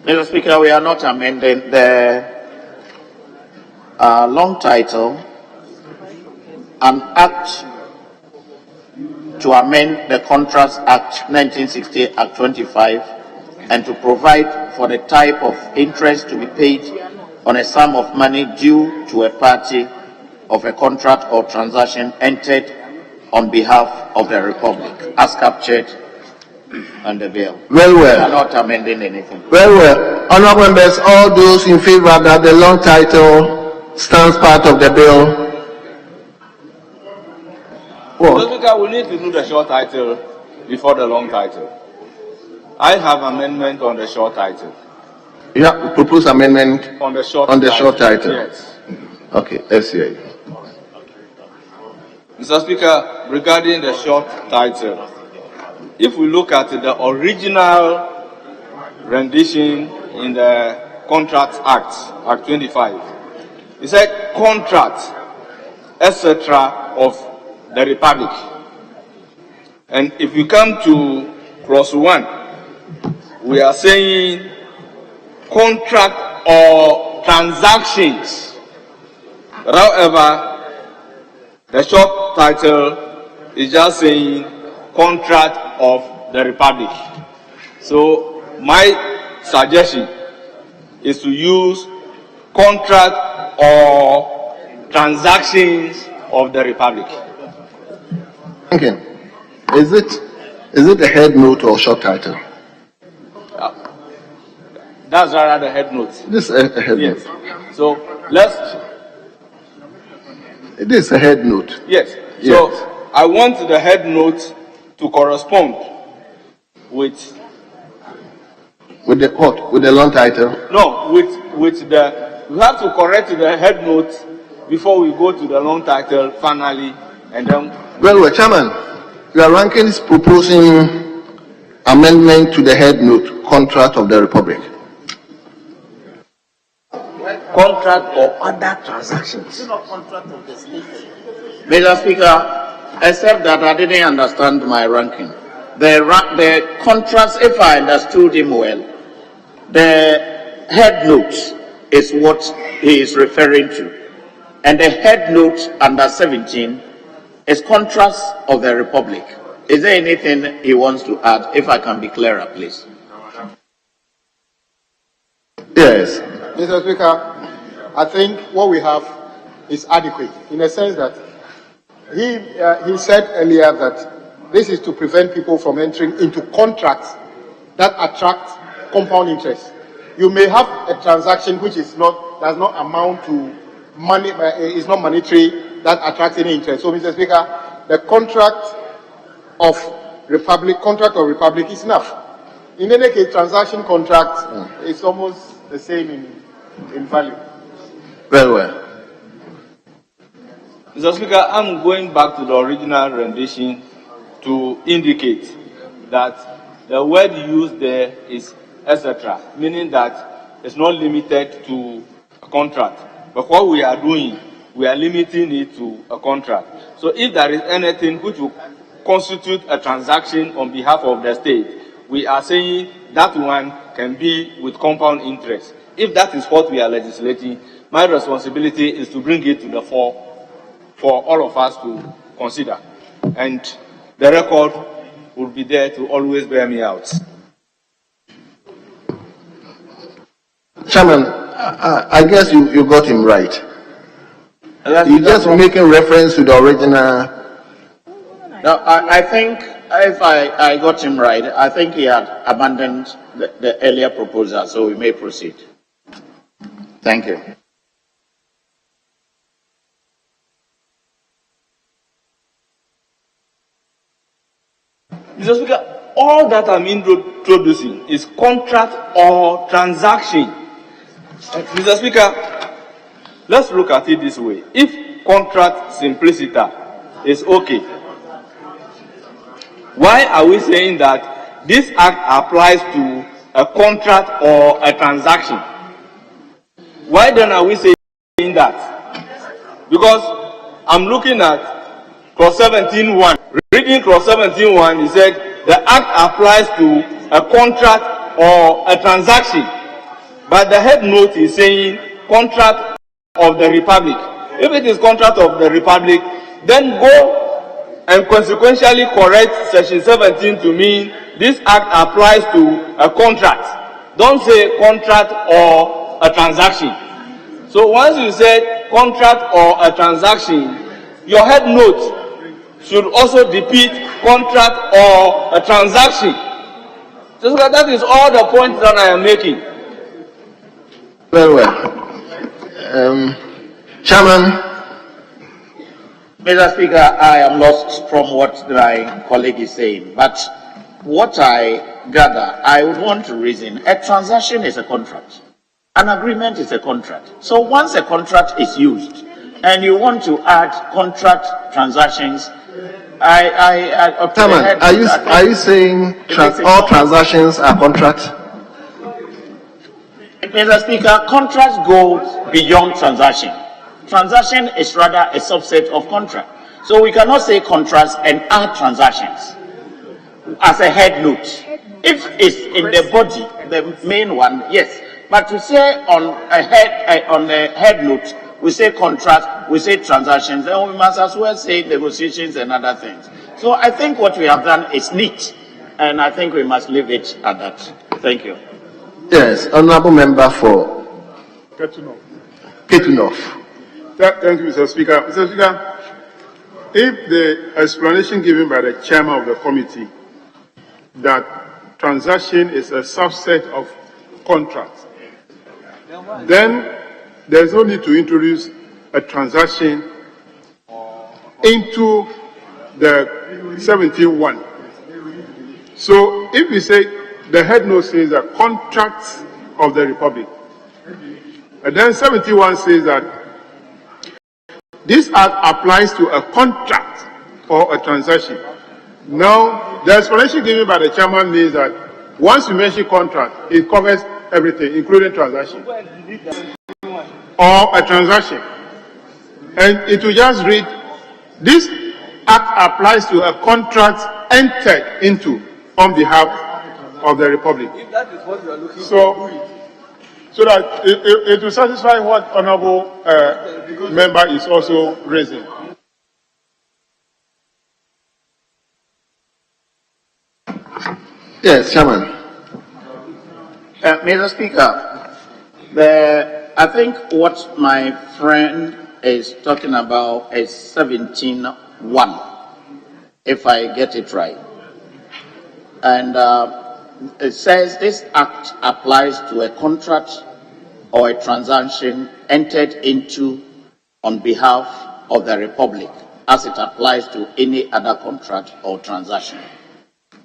Mr. Speaker, we are not amending the long title, an act to amend the Contracts Act 1960, Act 25, and to provide for the type of interest to be paid on a sum of money due to a party of a contract or transaction entered on behalf of the Republic, as captured on the bill. Very well. We are not amending anything. Very well. Honorable members, all those in favor that the long title stands part of the bill. Mr. Speaker, we need to do the short title before the long title. I have amendment on the short title. Yeah, proposed amendment on the short title. Yes. Okay, let's hear it. Mr. Speaker, regarding the short title, if we look at the original rendition in the Contracts Act, Act 25, it said contract etc. of the Republic. And if we come to clause 1, we are saying contract or transactions. However, the short title is just saying contract of the Republic. So my suggestion is to use contract or transactions of the Republic. Okay. Is it a head note or short title? That's rather the head note. This is a head yes. note. So It is a head note. Yes. Yes. So I want the head note to correspond with the what? With the long title? No, with the, we have to correct the head note before we go to the long title finally, and then. Well, Chairman, your ranking is proposing amendment to the head note, contract of the Republic. Contract or other transactions. Mr. Speaker, except that I didn't understand my ranking. The contracts, if I understood him well, the head note is what he is referring to. And the head note under 17 is contracts of the Republic. Is there anything he wants to add? If I can be clearer, please. Yes. Mr. Speaker, I think what we have is adequate in the sense that he said earlier that this is to prevent people from entering into contracts that attract compound interest. You may have a transaction which does not amount to money, is not monetary, that attracts any interest. So, Mr. Speaker, the contract of Republic is enough. In any case, transaction contract is almost the same in value. Very well. Mr. Speaker, I'm going back to the original rendition to indicate that the word used there is etc., meaning that it's not limited to a contract. But what we are doing, we are limiting it to a contract. So if there is anything which will constitute a transaction on behalf of the state, we are saying that one can be with compound interest. If that is what we are legislating, my responsibility is to bring it to the fore for all of us to consider. And the record will be there to always bear me out. Chairman, I guess you got him right. You just making reference to the original. No, I think if I got him right, I think he had abandoned the earlier proposal, so we may proceed. Thank you. Mr. Speaker, all that I'm introducing is contract or transaction. Mr. Speaker, let's look at it this way. If contract simpliciter is okay, why are we saying that this act applies to a contract or a transaction? Why then are we saying that? Because I'm looking at clause 17.1. Reading clause 17.1, he said the act applies to a contract or a transaction. But the head note is saying contract of the Republic. If it is contract of the Republic, then go and consequentially correct section 17 to mean this act applies to a contract. Don't say contract or a transaction. So once you say contract or a transaction, your head note should also depict contract or a transaction. So that is all the points that I am making. Very well. Chairman. Mr. Speaker, I am lost from what my colleague is saying, but what I gather, I would want to reason. A transaction is a contract. An agreement is a contract. So once a contract is used, and you want to add contract transactions, Chairman, are you saying all transactions are contracts? Mr. Speaker, contracts go beyond transaction. Transaction is rather a subset of contract. So we cannot say contracts and add transactions as a head note. If it's in the body, the main one, yes. But to say on the head note, we say contract, we say transactions, then we must as well say negotiations and other things. So I think what we have done is neat, and I think we must leave it at that. Thank you. Yes, honourable member for Ketunov. Thank you, Mr. Speaker. Mr. Speaker, if the explanation given by the chairman of the committee that transaction is a subset of contract, then there's no need to introduce a transaction into the 17.1. So if we say the head note says that contracts of the Republic, and then 71 says that this act applies to a contract or a transaction. Now, the explanation given by the chairman means that once you mention contract, it covers everything, including transaction or a transaction. And it will just read, this act applies to a contract entered into on behalf of the Republic. So that it will satisfy what honourable member is also raising. Yes, Chairman. Mr. Speaker, I think what my friend is talking about is 17.1, if I get it right. And it says this act applies to a contract or a transaction entered into on behalf of the Republic as it applies to any other contract or transaction.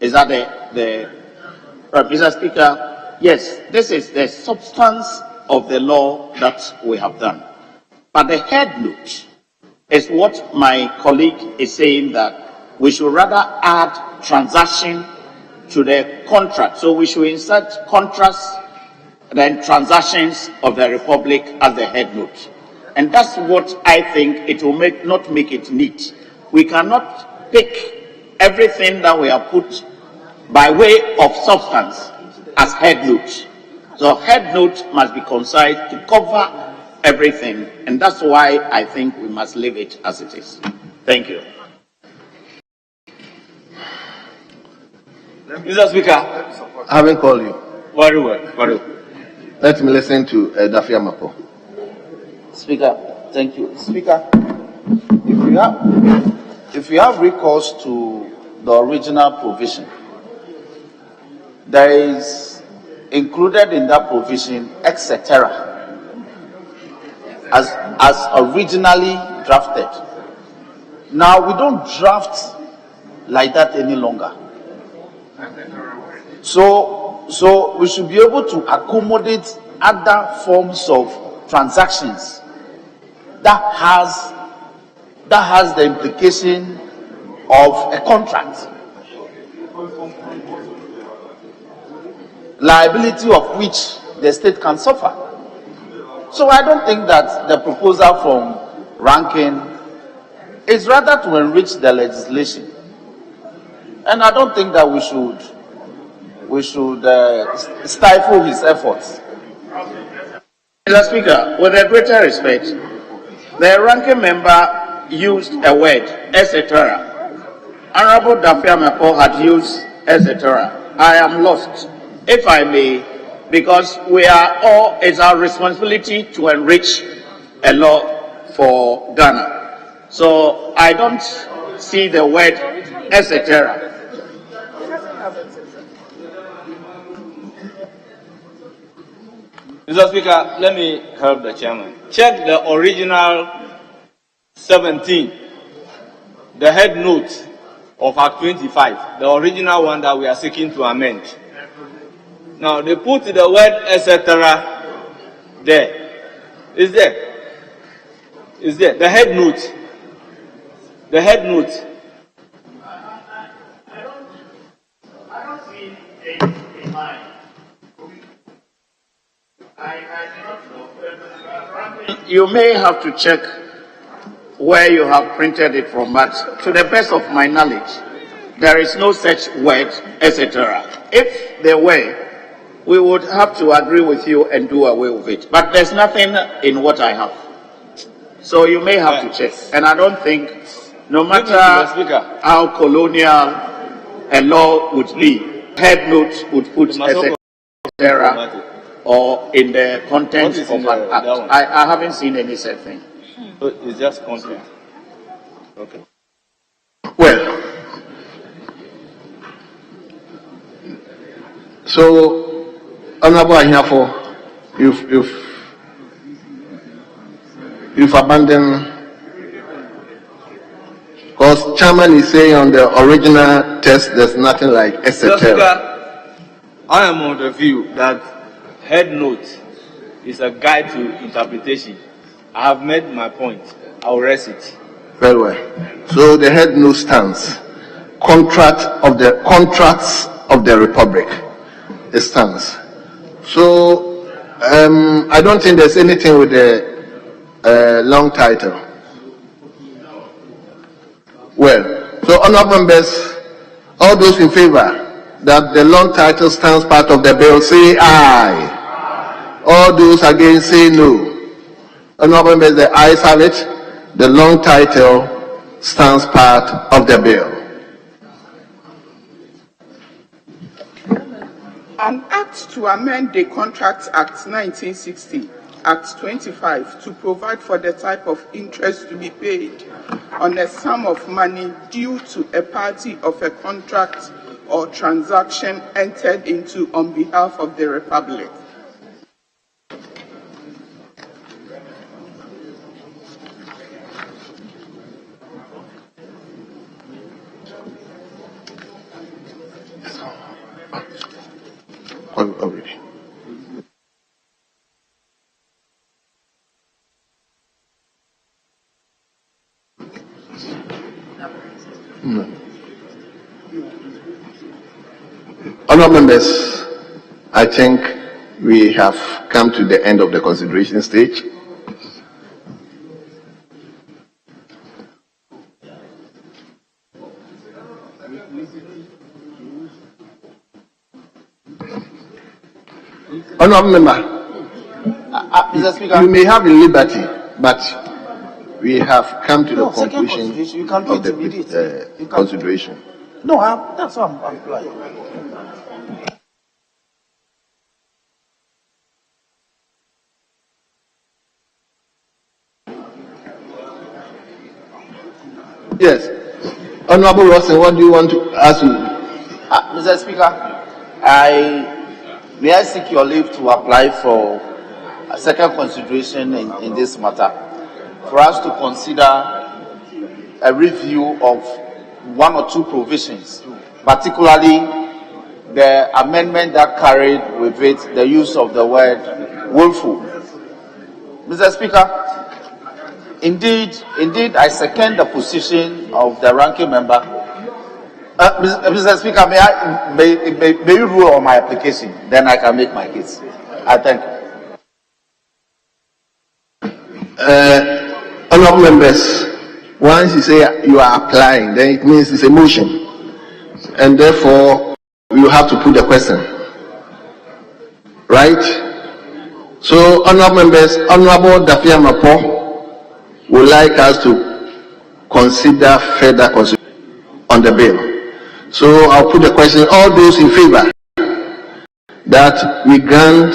Is that Mr. Speaker? Yes, this is the substance of the law that we have done. But the head note is what my colleague is saying, that we should rather add transaction to the contract. So we should insert contracts, then transactions of the Republic as the head note. And that's what I think it will not make it neat. We cannot pick everything that we have put by way of substance as head note. So head note must be concise to cover everything, and that's why I think we must leave it as it is. Thank you. Mr. Speaker. I haven't called you. Very well, very well. Let me listen to Dafia Mapo. Speaker, thank you. Speaker, if you have recourse to the original provision, there is included in that provision, etc., as originally drafted. Now we don't draft like that any longer. So we should be able to accommodate other forms of transactions that has the implication of a contract, liability of which the state can suffer. So I don't think that the proposal from Rankin is rather to enrich the legislation, and I don't think that we should stifle his efforts. Mr. Speaker, with a greater respect, the ranking member used a word, etc. Honorable Dafia Mapo had used etc. I am lost, if I may, because it's our responsibility to enrich a law for Ghana. So I don't see the word etc. Mr. Speaker, let me help the chairman. Check the original 17, the head note of Act 25, the original one that we are seeking to amend. Now, they put the word etc. there. Is there? Is there? The head note. The head note. I don't see it in mine. you may have to check where you have printed it from, but to the best of my knowledge, there is no such word, etc. If there were, we would have to agree with you and do away with it. But there's nothing in what I have. So you may have to check. And I don't think, no matter how colonial a law would be, head notes would put etc. or in the content of an act. I haven't seen any such thing. So it's just content. Okay. Well, so Honorable Anyafo, you've abandoned, because chairman is saying on the original test there's nothing like etc. I am of the view that head note is a guide to interpretation. I have made my point. I'll rest it. Very well. So the head note stands. Contracts of the Republic. It stands. So I don't think there's anything with the long title. Well, so honorable members, all those in favor that the long title stands part of the bill, say aye. All those against, say no. Honorable members, the ayes have it. The long title stands part of the bill. An act to amend the Contracts Act 1960, Act 25, to provide for the type of interest to be paid on a sum of money due to a party of a contract or transaction entered into on behalf of the Republic. Already. No. Honourable members, I think we have come to the end of the consideration stage. Honourable member, Mr. Speaker, you may have a liberty, but we have come to the conclusion of the consideration. No, that's what I'm implying. Yes. Honorable Rosen, what do you want to ask me? Mr. Speaker, may I seek your leave to apply for a second consideration in this matter, for us to consider a review of one or two provisions, particularly the amendment that carried with it the use of the word willful. Mr. Speaker, indeed, I second the position of the ranking member. Mr. Speaker, may you rule on my application, then I can make my case. I thank you. Honorable members, once you say you are applying, then it means it's a motion, and therefore you have to put the question, right? So, honorable members, Honorable Dafia Mapo would like us to consider further consideration on the bill. So I'll put the question: all those in favor that we grant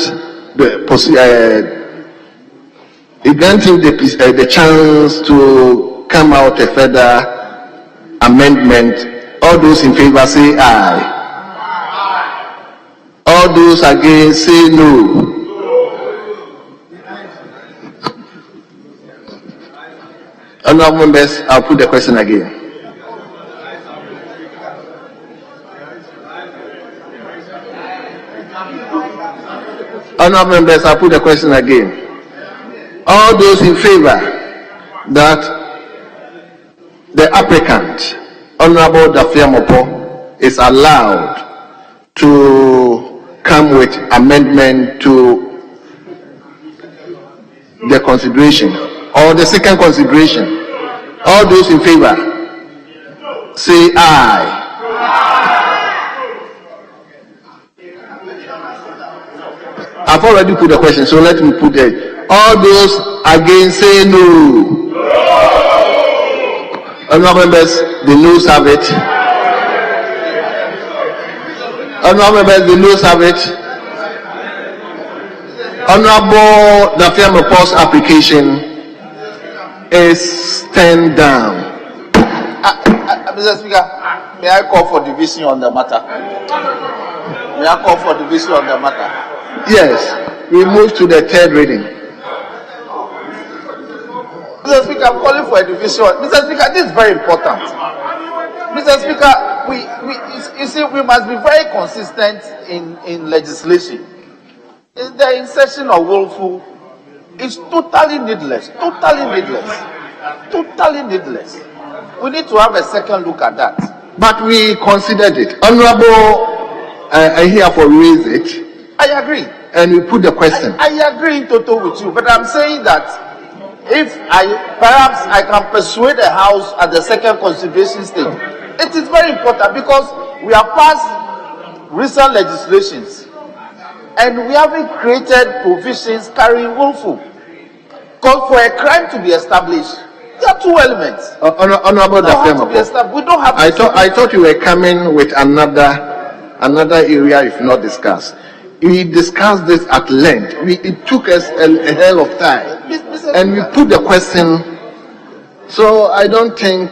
granting the chance to come out a further amendment, all those in favor say aye. All those against say no. Honorable members, I'll put the question again. Honorable members, I'll put the question again. All those in favor that the applicant, Honorable Dafia Mopo, is allowed to come with amendment to the consideration or the second consideration? All those in favor, say aye. I've already put the question, so let me put it. All those against, say no. Honourable members, the noes have it. Honourable members, the noes have it. Honourable Dafiamopo's application is turned down. Mr. Speaker, may I call for division on the matter? May I call for division on the matter? Yes, we move to the third reading. Mr. Speaker, I'm calling for a division. Mr. Speaker, this is very important. Mr. Speaker, you see, we must be very consistent in legislation. The insertion of willful is totally needless. Totally needless. Totally needless. We need to have a second look at that. But we considered it. Honourable, I herefore raise it. I agree. And we put the question. I agree in total with you, but I'm saying that if perhaps I can persuade the House at the second consideration stage, it is very important because we have passed recent legislations and we haven't created provisions carrying willful. Because for a crime to be established, there are two elements. Honourable Dafema, we don't have. I thought you were coming with another area, if not discussed. We discussed this at length. It took us a hell of time, and we put the question. So I don't think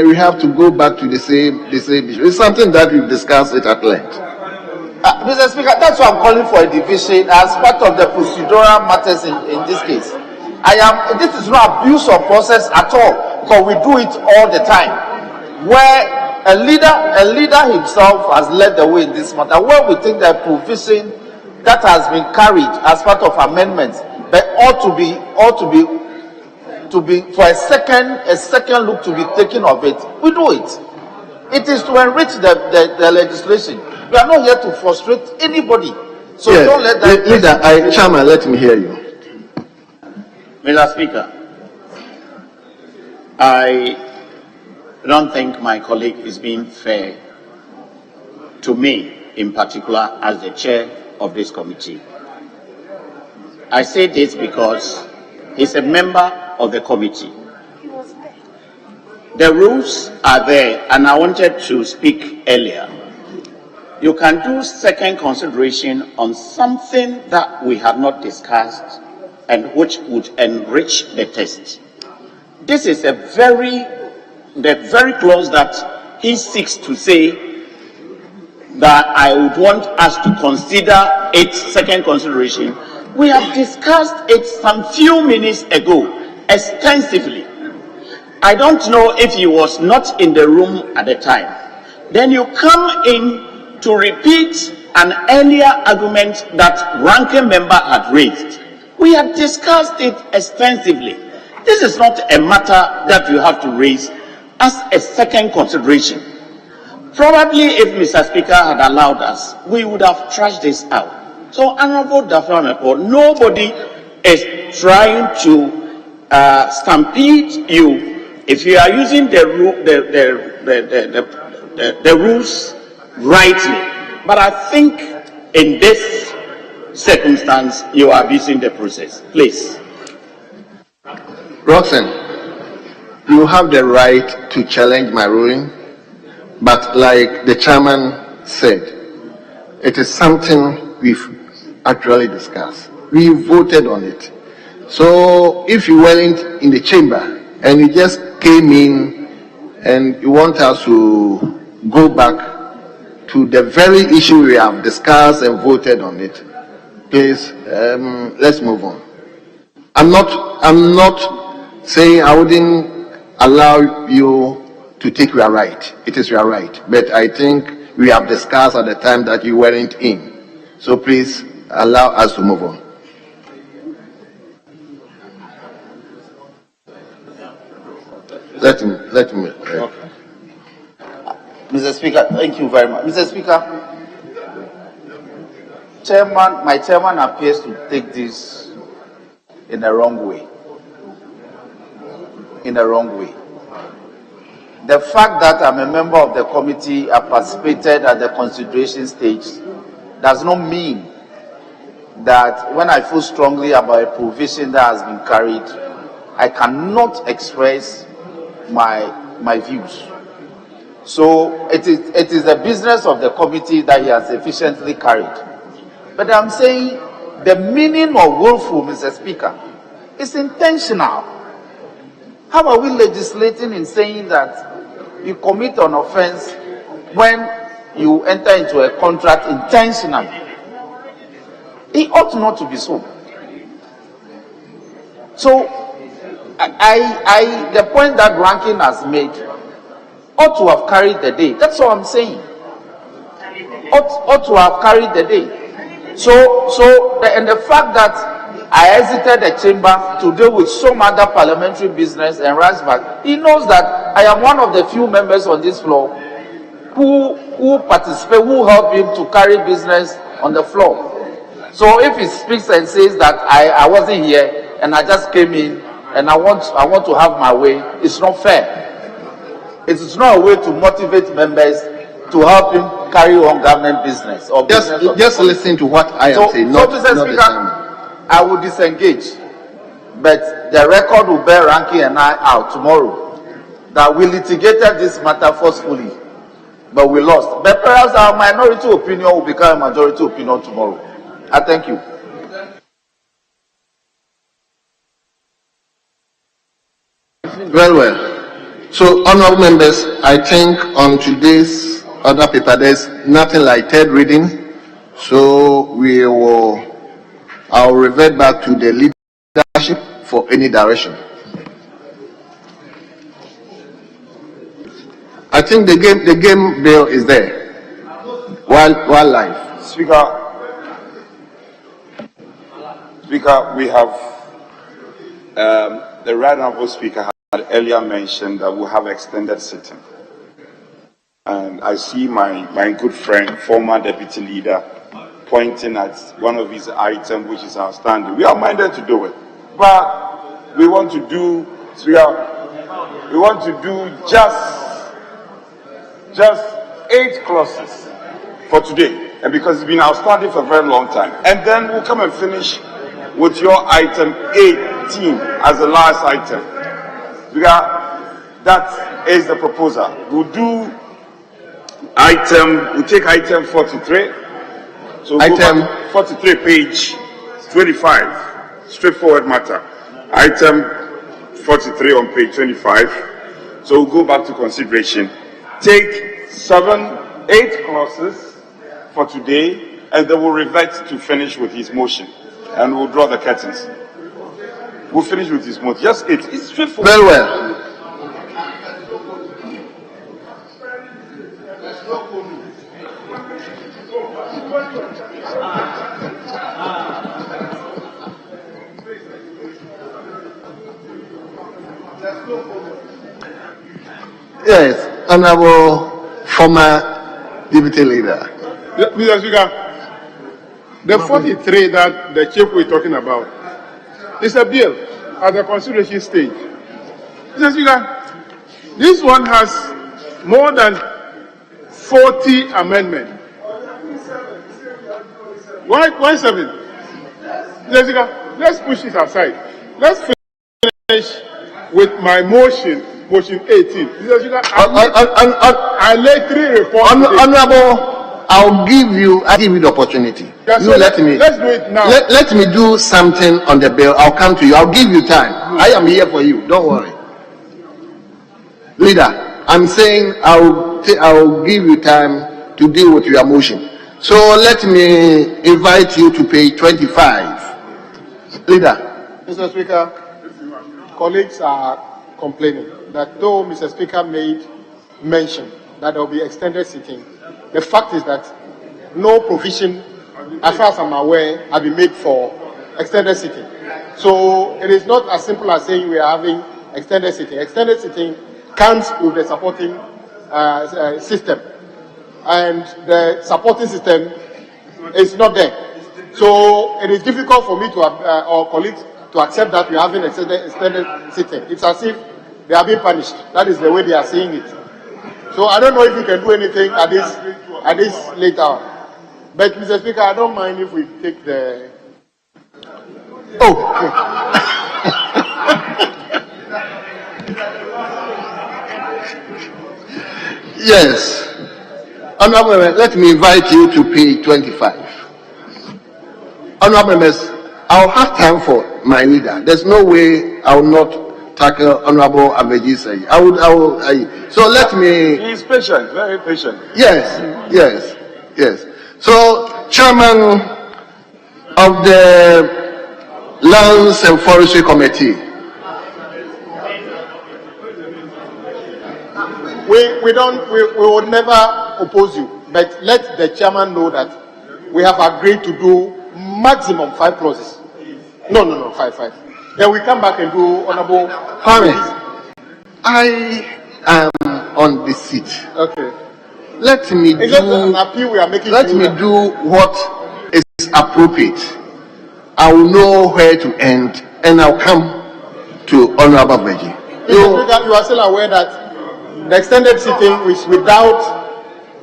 we have to go back to the same issue. It's something that we've discussed it at length. Mr. Speaker, that's why I'm calling for a division as part of the procedural matters in this case. This is not abuse of process at all, because we do it all the time. Where a leader himself has led the way in this matter, where we think that provision that has been carried as part of amendments, but ought to be for a second look to be taken of it, we do it. It is to enrich the legislation. We are not here to frustrate anybody. So yes. Don't let that. Leader, Chairman, let me hear you. Mr. Speaker, I don't think my colleague is being fair to me in particular as the chair of this committee. I say this because he's a member of the committee. The rules are there, and I wanted to speak earlier. You can do second consideration on something that we have not discussed and which would enrich the text. This is the very clause that he seeks to say that I would want us to consider its second consideration. We have discussed it some few minutes ago extensively. I don't know if he was not in the room at the time. Then you come in to repeat an earlier argument that ranking member had raised. We have discussed it extensively. This is not a matter that you have to raise as a second consideration. Probably if Mr. Speaker had allowed us, we would have trashed this out. So, Honourable Dafiamopo, nobody is trying to stampede you if you are using the rules rightly. But I think in this circumstance, you are abusing the process. Please. Roxanne, you have the right to challenge my ruling, but like the chairman said, it is something we've actually discussed. We voted on it. So if you weren't in the chamber and you just came in and you want us to go back to the very issue we have discussed and voted on it, please, let's move on. I'm not saying I wouldn't allow you to take your right. It is your right. But I think we have discussed at the time that you weren't in. So please allow us to move on. Let me. Okay. Mr. Speaker, thank you very much. Mr. Speaker, my chairman appears to take this in a wrong way. In a wrong way. The fact that I'm a member of the committee, I participated at the consideration stage, does not mean that when I feel strongly about a provision that has been carried, I cannot express my views. So it is the business of the committee that he has efficiently carried. But I'm saying the meaning of willful, Mr. Speaker, is intentional. How are we legislating in saying that you commit an offense when you enter into a contract intentionally? It ought not to be so. So, the point that Ranking has made ought to have carried the day. That's all I'm saying. Ought to have carried the day. And the fact that I exited the chamber to deal with some other parliamentary business and rise back, he knows that I am one of the few members on this floor who participate, who help him to carry business on the floor. So if he speaks and says that I wasn't here and I just came in and I want to have my way, it's not fair. It is not a way to motivate members to help him carry on government business or just listen to what I am saying. So, Mr. Speaker, I will disengage, but the record will bear Ranking and I out tomorrow that we litigated this matter forcefully, but we lost. But perhaps our minority opinion will become a majority opinion tomorrow. I thank you. Very well. So, honorable members, I think on today's other paper there's nothing like third reading. So I'll revert back to the leadership for any direction. I think the game bill is there. While live. Speaker, we have the right honourable Speaker had earlier mentioned that we'll have extended sitting. And I see my good friend, former deputy leader, pointing at one of his items which is outstanding. We are minded to do it. But we want to do just 8 clauses for today. And because it's been outstanding for a very long time. And then we'll come and finish with your item 18 as the last item. That is the proposal. We'll take item 43. So we'll item 43, page 25. Straightforward matter. Item 43 on page 25. So we'll go back to consideration. Take 8 clauses for today, and then we'll revert to finish with his motion. And we'll draw the curtains. We'll finish with his motion. Just 8. It's straightforward. Very well. Yes, honorable former deputy leader. Mr. Speaker, the 43 that the chief was talking about is a bill at the consideration stage. Mr. Speaker, this one has more than 40 amendments. Why 7? Mr. Speaker, let's push it aside. Let's finish with my motion 18. Mr. Speaker, I laid 3 reports. Honorable, I'll give you the opportunity. Yes, You so let me. let's do it now. Let me do something on the bill. I'll come to you. I'll give you time. I am here for you. Don't worry. Leader, I'm saying I'll give you time to deal with your motion. So let me invite you to page 25. Leader. Mr. Speaker, colleagues are complaining that though Mr. Speaker made mention that there will be extended sitting, the fact is that no provision, as far as I'm aware, has been made for extended sitting. So it is not as simple as saying we are having extended sitting. Extended sitting comes with the supporting system, and the supporting system is not there. So it is difficult for me to have, or colleagues to accept that we are having extended sitting. It's as if they are being punished. That is the way they are seeing it. So I don't know if you can do anything at this late hour. But Mr. Speaker, I don't mind if we take the... Oh, okay. Yes. Honorable members, let me invite you to page 25. Honorable members, I'll have time for my leader. There's no way I will not tackle Honorable Abeji's. So let me... He's patient, very patient. Yes. So, Chairman of the Lands and Forestry Committee. We would never oppose you, but let the chairman know that we have agreed to do maximum 5 clauses. No, 5. Then we come back and do honorable. I am on the seat. Okay. Let me It's just an appeal we are making. Let me do what is appropriate. I will know where to end, and I'll come to Honorable Beji. You are still aware that the extended sitting is without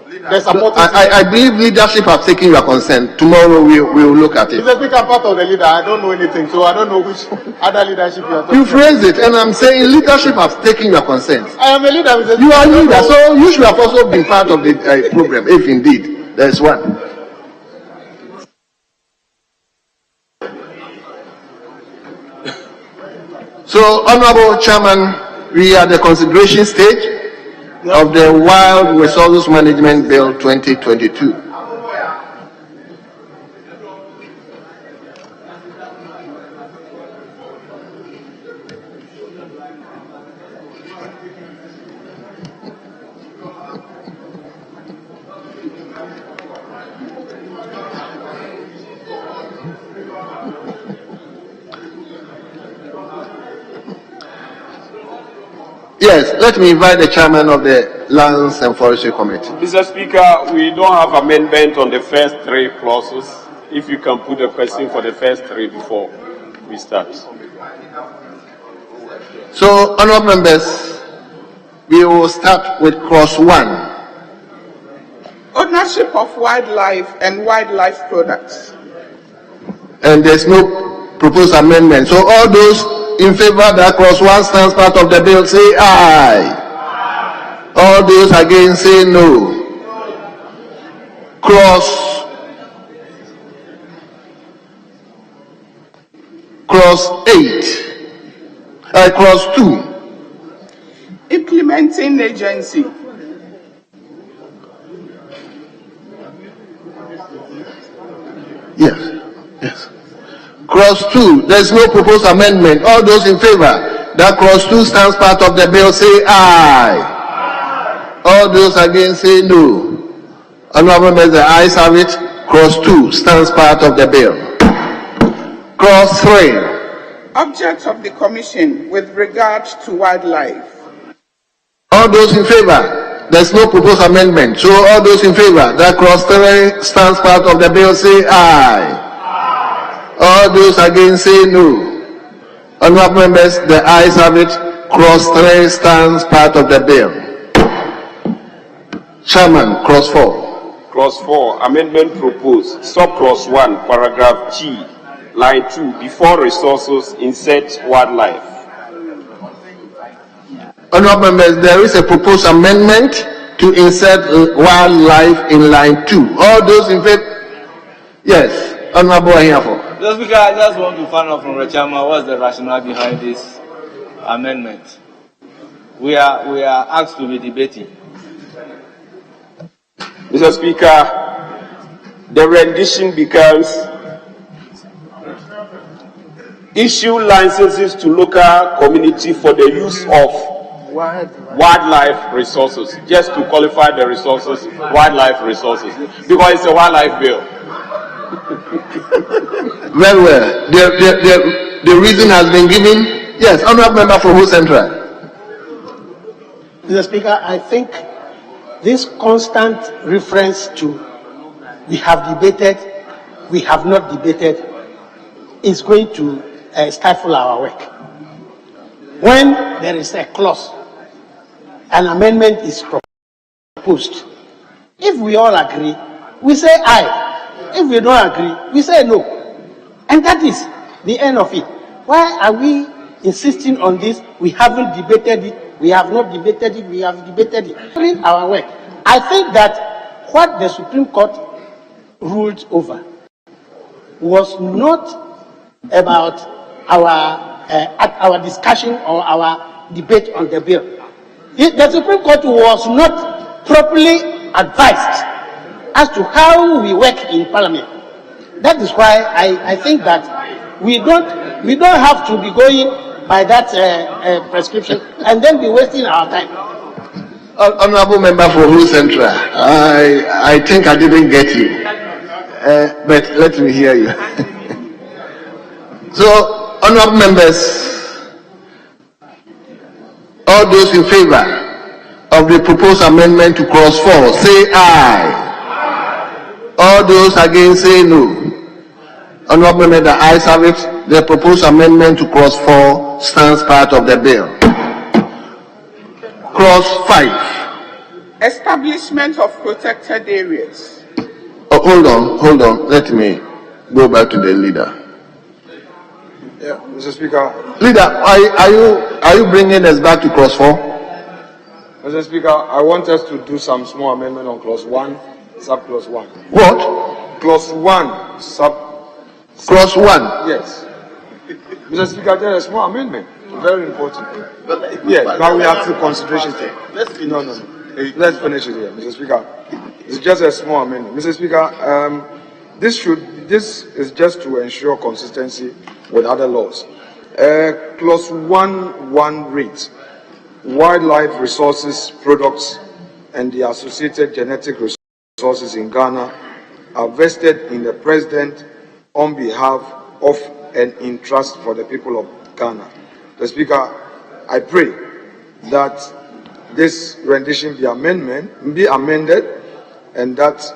the support. I believe leadership have taken your consent. Tomorrow we will look at it. Mr. Speaker, part of the leader, I don't know anything, so I don't know which other leadership you are talking You phrased it, and I'm saying leadership has taken your consent. I am a leader, Mr. Speaker. You are a leader, so you should have also been part of the program, if indeed there is one. So, Honorable Chairman, we are at the consideration stage of the Wild Resources Management Bill 2022. Yes, let me invite the chairman of the Lands and Forestry Committee. Mr. Speaker, we don't have amendment on the first 3 clauses. If you can put the question for the first 3 before we start. So, honorable members, we will start with clause 1. Ownership of wildlife and wildlife products. And there's no proposed amendment. So all those in favor that clause 1 stands part of the bill, say aye. All those against, say no. Clause 8. Clause 2. Implementing agency. Yes. Clause 2, there is no proposed amendment. All those in favor that clause 2 stands part of the bill, say aye. All those against, say no. Honorable members, the ayes have it. Clause 2 stands part of the bill. Clause 3. Objects of the Commission with regard to wildlife. All those in favor, there is no proposed amendment. So all those in favor that clause 3 stands part of the bill, say aye. All those against, say no. Honorable members, the ayes have it. Clause 3 stands part of the bill. Chairman, clause 4. Clause 4, amendment proposed. Sub-clause 1, paragraph G, line 2, before resources, insert wildlife. Honorable members, there is a proposed amendment to insert wildlife in line 2. All those in favor? Yes. Honorable Ahiafo. Just because I just want to find out from the chairman what's the rationale behind this amendment. We are asked to be debating. Mr. Speaker, the rendition becomes issue licenses to local community for the use of wildlife resources, just to qualify the resources, wildlife resources, because it's a wildlife bill. Very well. The reason has been given. Yes, honorable member for Who Central. Mr. Speaker, I think this constant reference to we have debated, we have not debated, is going to stifle our work. When there is a clause, an amendment is proposed. If we all agree, we say aye. If we don't agree, we say no. And that is the end of it. Why are we insisting on this? We haven't debated it. We have not debated it. We have debated it. During our work, I think that what the Supreme Court ruled over was not about our discussion or our debate on the bill. The Supreme Court was not properly advised as to how we work in Parliament. That is why I think that we don't have to be going by that prescription and then be wasting our time. Honorable Member for Who Central, I think I didn't get you, but let me hear you. So, honorable members, all those in favor of the proposed amendment to clause 4, say aye. All those against, say no. Honorable member, the ayes have it. The proposed amendment to clause 4 stands part of the bill. Clause 5. Establishment of protected areas. Oh, hold on. Let me go back to the leader. Yeah, Mr. Speaker. Leader, are you bringing us back to clause 4? Mr. Speaker, I want us to do some small amendment on clause 1, sub-clause 1. What? Clause 1, Clause 1? Yes. Mr. Speaker, there is a small amendment. Very important. Yes, now we have to consideration. No. Let's finish it here, Mr. Speaker. It's just a small amendment. Mr. Speaker, this is just to ensure consistency with other laws. Clause 1 reads, wildlife resources, products, and the associated genetic resources in Ghana are vested in the President on behalf of and in trust for the people of Ghana. The Speaker, I pray that this rendition be amended and that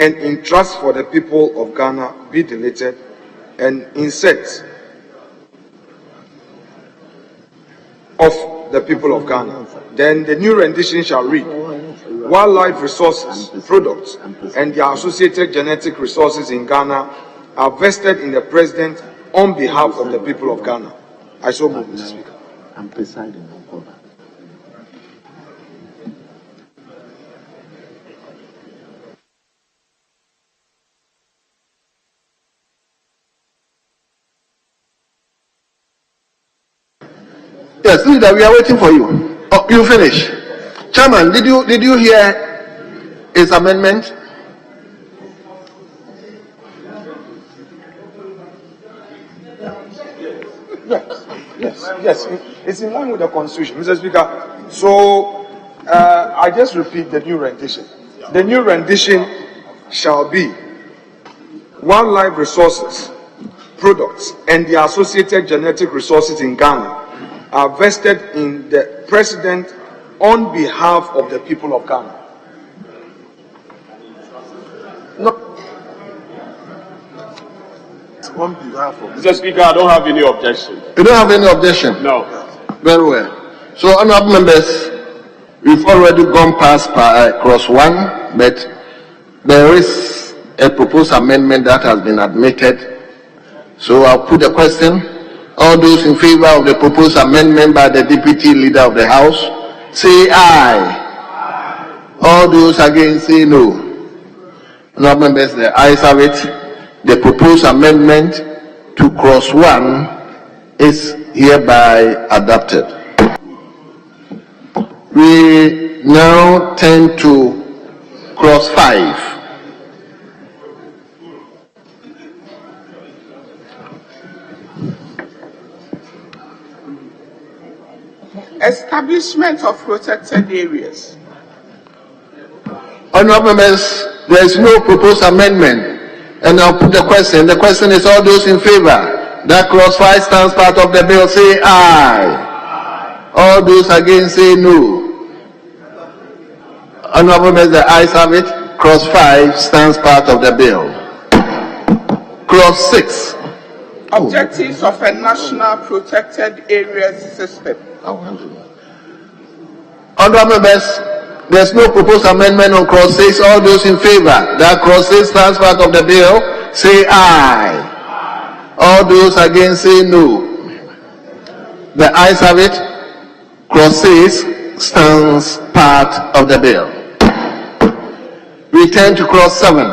and in trust for the people of Ghana be deleted and insert of the people of Ghana. Then the new rendition shall read, wildlife resources, products, and the associated genetic resources in Ghana are vested in the President on behalf of the people of Ghana. I so move, Mr. Speaker. I'm presiding over. Yes, leader, we are waiting for you. Oh, you finish. Chairman, did you hear his amendment? Yes. It's in line with the Constitution, Mr. Speaker. So I just repeat the new rendition. The new rendition shall be wildlife resources, products, and the associated genetic resources in Ghana are vested in the President on behalf of the people of Ghana. No. On behalf of Mr. Speaker, I don't have any objection. You don't have any objection? No. Very well. So, honorable members, we've already gone past clause 1, but there is a proposed amendment that has been admitted. So I'll put the question. All those in favor of the proposed amendment by the Deputy Leader of the House, say aye. All those against, say no. Honorable members, the ayes have it. The proposed amendment to clause 1 is hereby adopted. We now turn to clause 5. Establishment of protected areas. Honorable members, there is no proposed amendment. And I'll put the question. The question is, all those in favor that clause 5 stands part of the bill, say aye. All those against, say no. Honorable members, the ayes have it. Clause 5 stands part of the bill. Clause 6. Objectives of a national protected areas system. Honourable members, there's no proposed amendment on clause 6. All those in favour that clause 6 stands part of the bill, say aye. All those against, say no. The ayes have it. Clause 6 stands part of the bill. We turn to clause 7.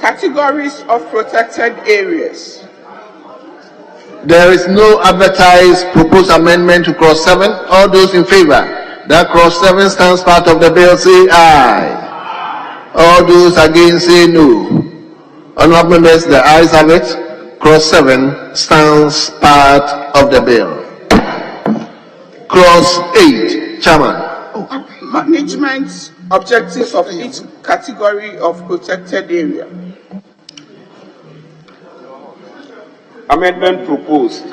Categories of protected areas. There is no advertised proposed amendment to clause 7. All those in favour that clause 7 stands part of the bill, say aye. All those against, say no. Honourable members, the ayes have it. Clause 7 stands part of the bill. Clause 8, Chairman. Management objectives of each category of protected area. Amendment proposed.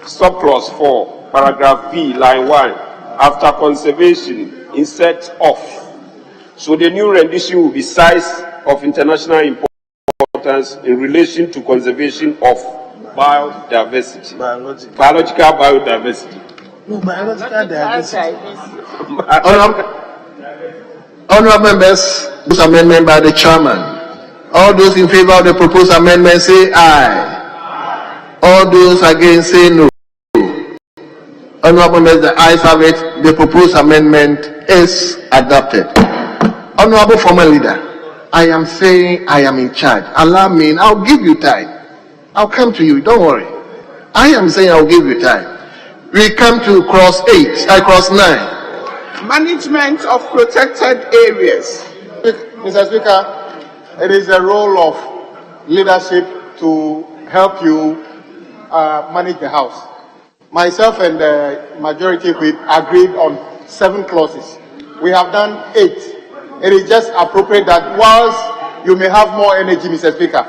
Subclause 4, paragraph B, line 1. After conservation, insert off. So the new rendition will be size of international importance in relation to conservation of biodiversity. Biological biodiversity. No, biological diversity. Honourable members, this amendment by the chairman. All those in favour of the proposed amendment say aye. All those against say no. Honourable members, the ayes have it. The proposed amendment is adopted. Honourable former leader, I am saying I am in charge. Allow me, I'll give you time. I'll come to you, don't worry. I am saying I'll give you time. We come to clause 9. Management of protected areas. Mr. Speaker, it is the role of leadership to help you manage the House. Myself and the majority whip agreed on 7 clauses. We have done 8. It is just appropriate that whilst you may have more energy, Mr. Speaker,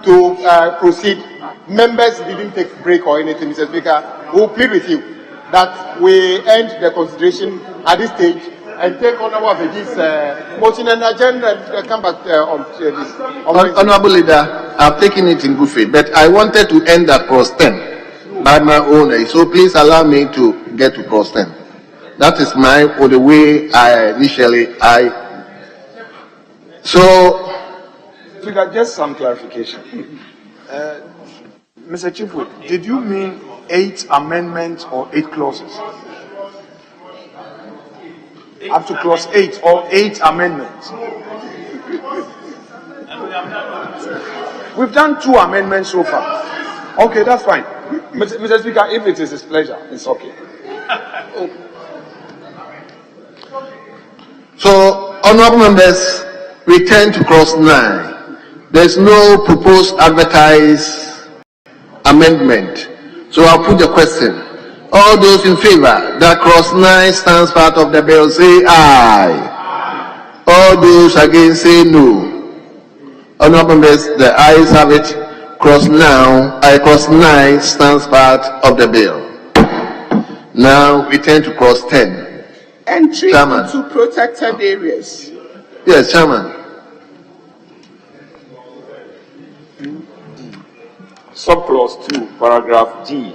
to proceed, members didn't take a break or anything, Mr. Speaker. We will plead with you that we end the consideration at this stage and take Honourable Afeji's motion and agenda and come back on this. Honourable leader, I've taken it in good faith, but I wanted to end at clause 10 by my own, so please allow me to get to clause 10. That is or the way so. Speaker, just some clarification. Mr. Chief Whip, did you mean 8 amendments or 8 clauses? Up to clause 8 or 8 amendments? We've done 2 amendments so far. Okay, that's fine. Mr. Speaker, if it is his pleasure, it's okay. So, honourable members, we turn to clause 9. There is no proposed advertised amendment. So I'll put the question. All those in favour that clause 9 stands part of the bill, say aye. All those against, say no. Honourable members, the ayes have it. Clause 9 stands part of the bill. Now we turn to clause 10. Entry Chairman. into protected areas. Yes, Chairman. Subclause 2, paragraph D.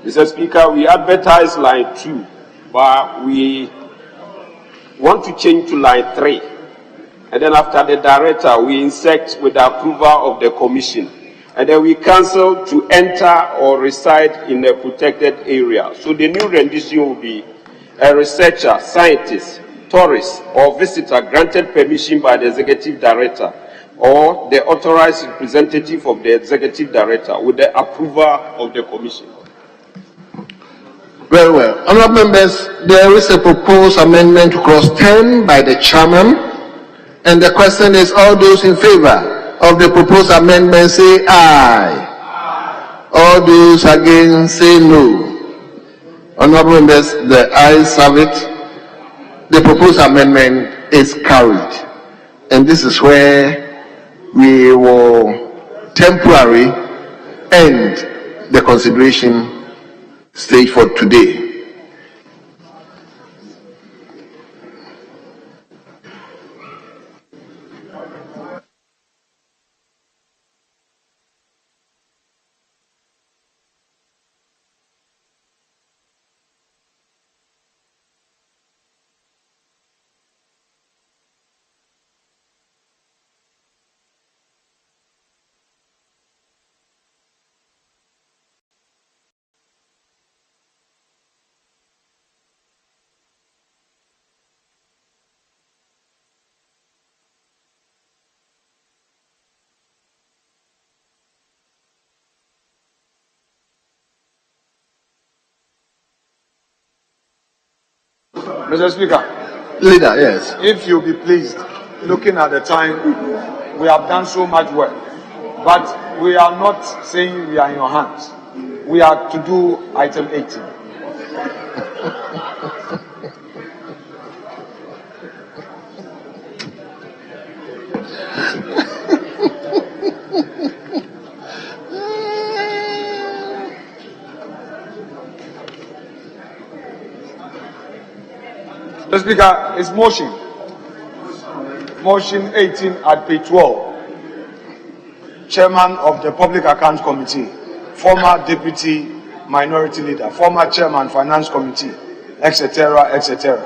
Mr. Speaker, we advertise line 2, but we want to change to line 3. And then after the director, we insert with the approval of the commission. And then we cancel to enter or reside in a protected area. So the new rendition will be a researcher, scientist, tourist, or visitor granted permission by the executive director or the authorized representative of the executive director with the approval of the commission. Very well. Honourable members, there is a proposed amendment to clause 10 by the chairman. And the question is, all those in favour of the proposed amendment say aye. All those against say no. Honourable members, the ayes have it. The proposed amendment is carried. And this is where we will temporarily end the consideration stage for today. Mr. Speaker. Leader, yes. If you be pleased, looking at the time, we have done so much work, but we are not saying we are in your hands. We are to do item 18. Mr. Speaker, it's motion. Motion 18 at page 12. Chairman of the Public Accounts Committee, former Deputy Minority Leader, former Chairman Finance Committee, etc., etc.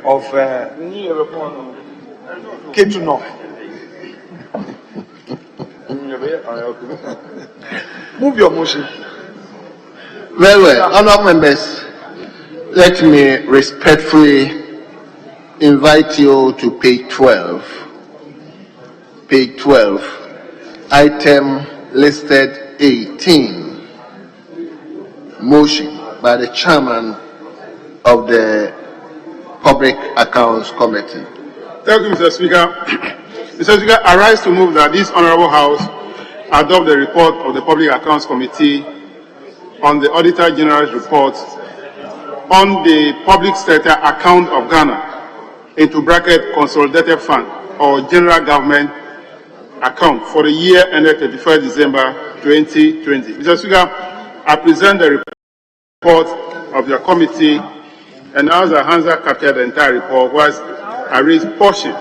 of K2 North. Move your motion. Very well. Honourable members, let me respectfully invite you to page 12. Page 12, item listed 18. Motion by the chairman of the Public Accounts Committee. Thank you, Mr. Speaker. Mr. Speaker, I rise to move that this Honourable House adopt the report of the Public Accounts Committee on the Auditor General's report on the public sector account of Ghana, into bracket Consolidated Fund or General Government account for the year ended 31st December 2020. Mr. Speaker, I present the report of your committee, and as the Hansa captured the entire report, was I raised portion.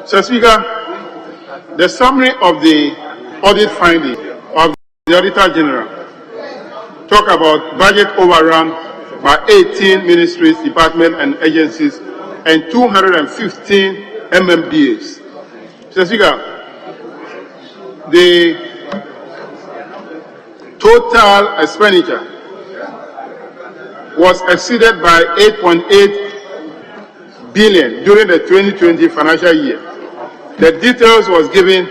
Mr. Speaker, the summary of the audit finding of the Auditor General talk about budget overrun by 18 ministries, departments, and agencies, and 215 MMDAs. Mr. Speaker, the total expenditure was exceeded by 8.8 billion during the 2020 financial year. The details was given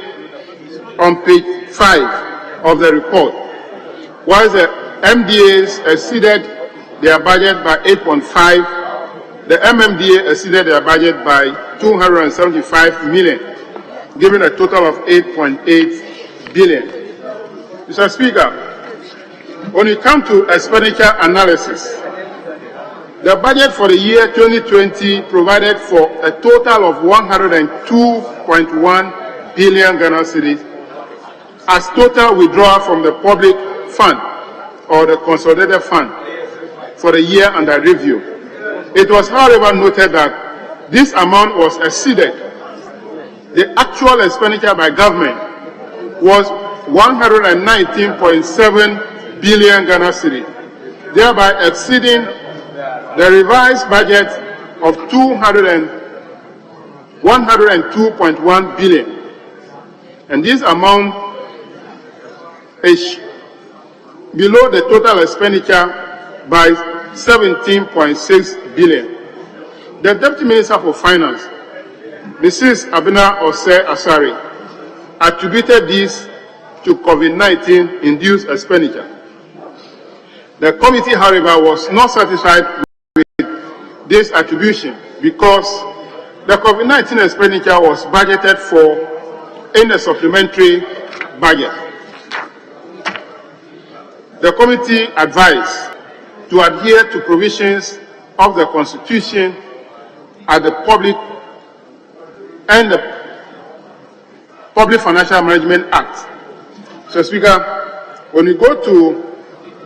on page 5 of the report, while the MDAs exceeded their budget by 8.5, the MMDA exceeded their budget by 275 million, giving a total of 8.8 billion. Mr. Speaker, when it comes to expenditure analysis, the budget for the year 2020 provided for a total of 102.1 billion Ghana cedis as total withdrawal from the public fund or the Consolidated Fund for the year under review. It was, however, noted that this amount was exceeded. The actual expenditure by government was 119.7 billion Ghana cedis, thereby exceeding the revised budget of 102.1 billion. And this amount is below the total expenditure by 17.6 billion. The Deputy Minister for Finance, Mrs. Abena Ose Asari, attributed this to COVID-19 induced expenditure. The committee, however, was not satisfied with this attribution because the COVID-19 expenditure was budgeted for in the supplementary budget. The committee advised to adhere to provisions of the Constitution and the Public Financial Management Act. So, Speaker, when you go to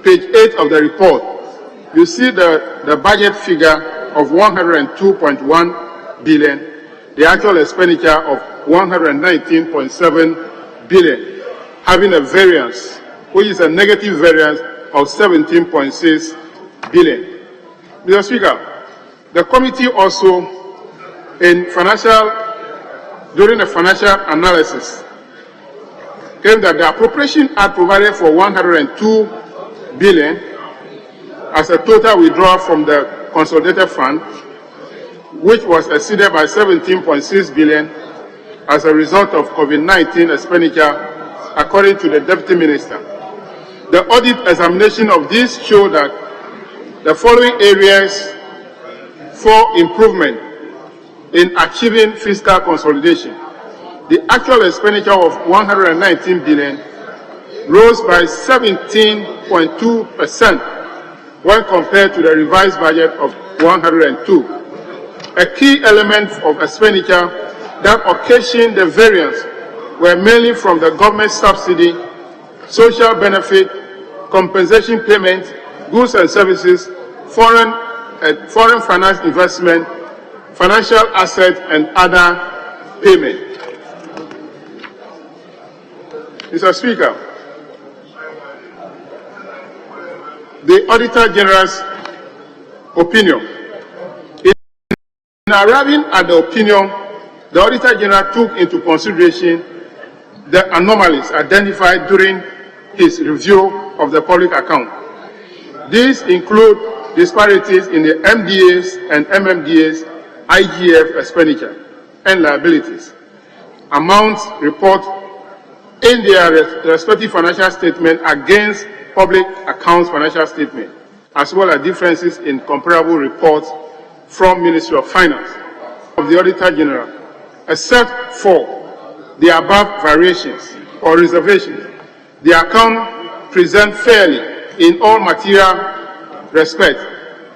page 8 of the report, you see the budget figure of 102.1 billion, the actual expenditure of 119.7 billion, having a variance, which is a negative variance of 17.6 billion. Mr. Speaker, the committee also, during the financial analysis, claimed that the Appropriation Act provided for 102 billion as a total withdrawal from the Consolidated Fund, which was exceeded by 17.6 billion as a result of COVID-19 expenditure, according to the Deputy Minister. The audit examination of this showed that the following areas for improvement in achieving fiscal consolidation. The actual expenditure of 119 billion rose by 17.2% when compared to the revised budget of 102. A key element of expenditure that occasioned the variance were mainly from the government subsidy, social benefit, compensation payment, goods and services, foreign finance investment, financial assets, and other payment. Mr. Speaker, the Auditor General's opinion. In arriving at the opinion, the Auditor General took into consideration the anomalies identified during his review of the public account. These include disparities in the MDA's and MMDA's IGF expenditure and liabilities, amounts reported in their respective financial statement against public accounts financial statement, as well as differences in comparable reports from Ministry of Finance of the Auditor General. Except for the above variations or reservations, the account presents fairly in all material respects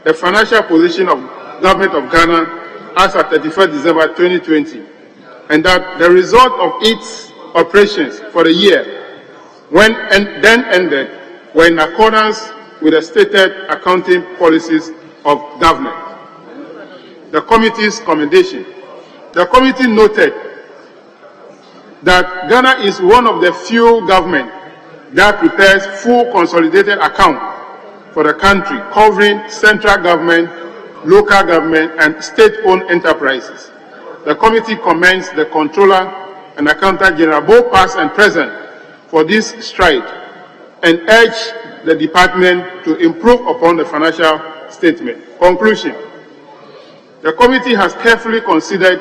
the financial position of Government of Ghana as at 31st December 2020, and that the result of its operations for the year then ended were in accordance with the stated accounting policies of government. The committee's commendation. The committee noted that Ghana is one of the few governments that prepares full consolidated account for the country, covering central government, local government, and state-owned enterprises. The committee commends the Controller and Accountant General, both past and present, for this stride and urge the department to improve upon the financial statement. Conclusion. The committee has carefully considered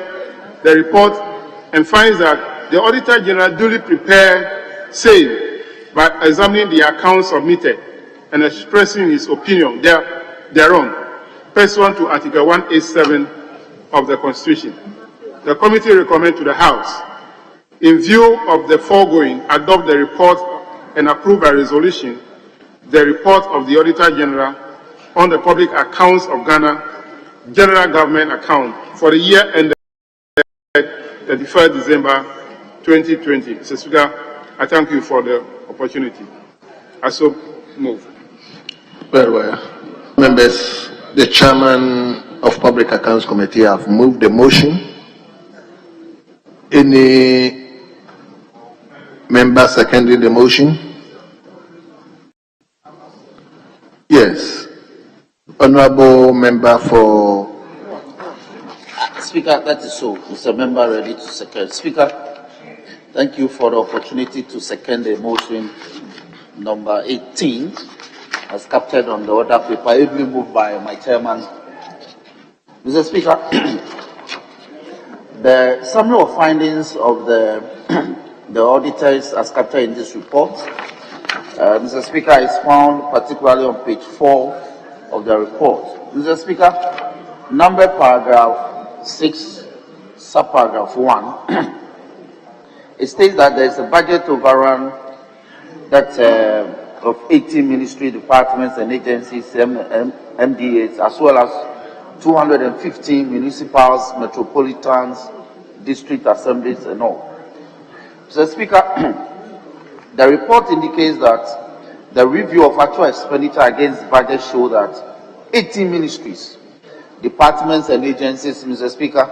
the report and finds that the Auditor General duly prepared same by examining the accounts submitted and expressing his opinion thereon, pursuant to Article 187 of the Constitution. The committee recommends to the House, in view of the foregoing, adopt the report and approve a resolution, the report of the Auditor General on the public accounts of Ghana General Government account for the year ended 31st December 2020. Mr. Speaker, I thank you for the opportunity. I so move. Very well. Members, the Chairman of Public Accounts Committee have moved the motion. Any member seconding the motion? Yes. Honorable member for... Speaker, that is so. Mr. Member ready to second. Speaker, thank you for the opportunity to second the motion number 18 as captured on the order paper, ably moved by my chairman. Mr. Speaker, the summary of findings of the auditors as captured in this report, Mr. Speaker, is found particularly on page 4 of the report. Mr. Speaker, number paragraph 6, subparagraph 1, it states that there is a budget overrun that of 18 ministry departments and agencies, MDAs, as well as 215 municipals, metropolitans, district assemblies, and all. Mr. Speaker, the report indicates that the review of actual expenditure against budget show that 18 ministries, departments and agencies, Mr. Speaker,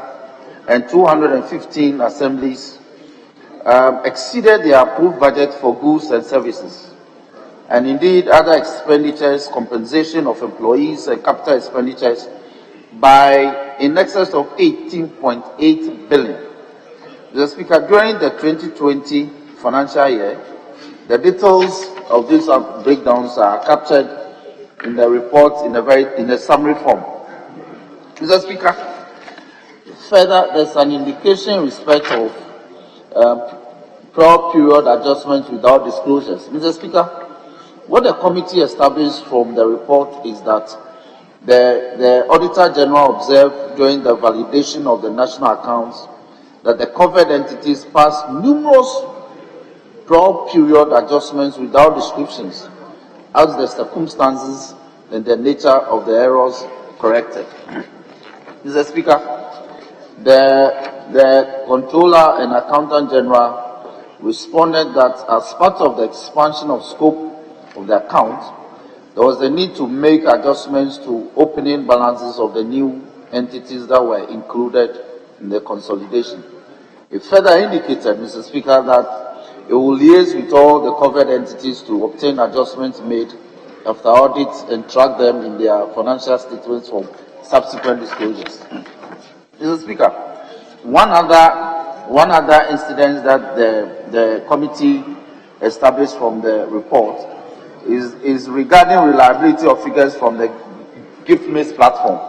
and 215 assemblies exceeded their approved budget for goods and services, and indeed other expenditures, compensation of employees and capital expenditures by in excess of 18.8 billion. Mr. Speaker, during the 2020 financial year, the details of these breakdowns are captured in the report in a summary form. Mr. Speaker, further, there's an indication in respect of prior period adjustments without disclosures. Mr. Speaker, what the committee established from the report is that The Auditor General observed during the validation of the national accounts that the covered entities passed numerous draw period adjustments without descriptions as the circumstances and the nature of the errors corrected. Mr. Speaker, the Controller and Accountant General responded that as part of the expansion of scope of the account, there was a need to make adjustments to opening balances of the new entities that were included in the consolidation. It further indicated, Mr. Speaker, that it will liaise with all the covered entities to obtain adjustments made after audits and track them in their financial statements for subsequent disclosures. Mr. Speaker, one other incident that the committee established from the report is regarding reliability of figures from the gift-based platform.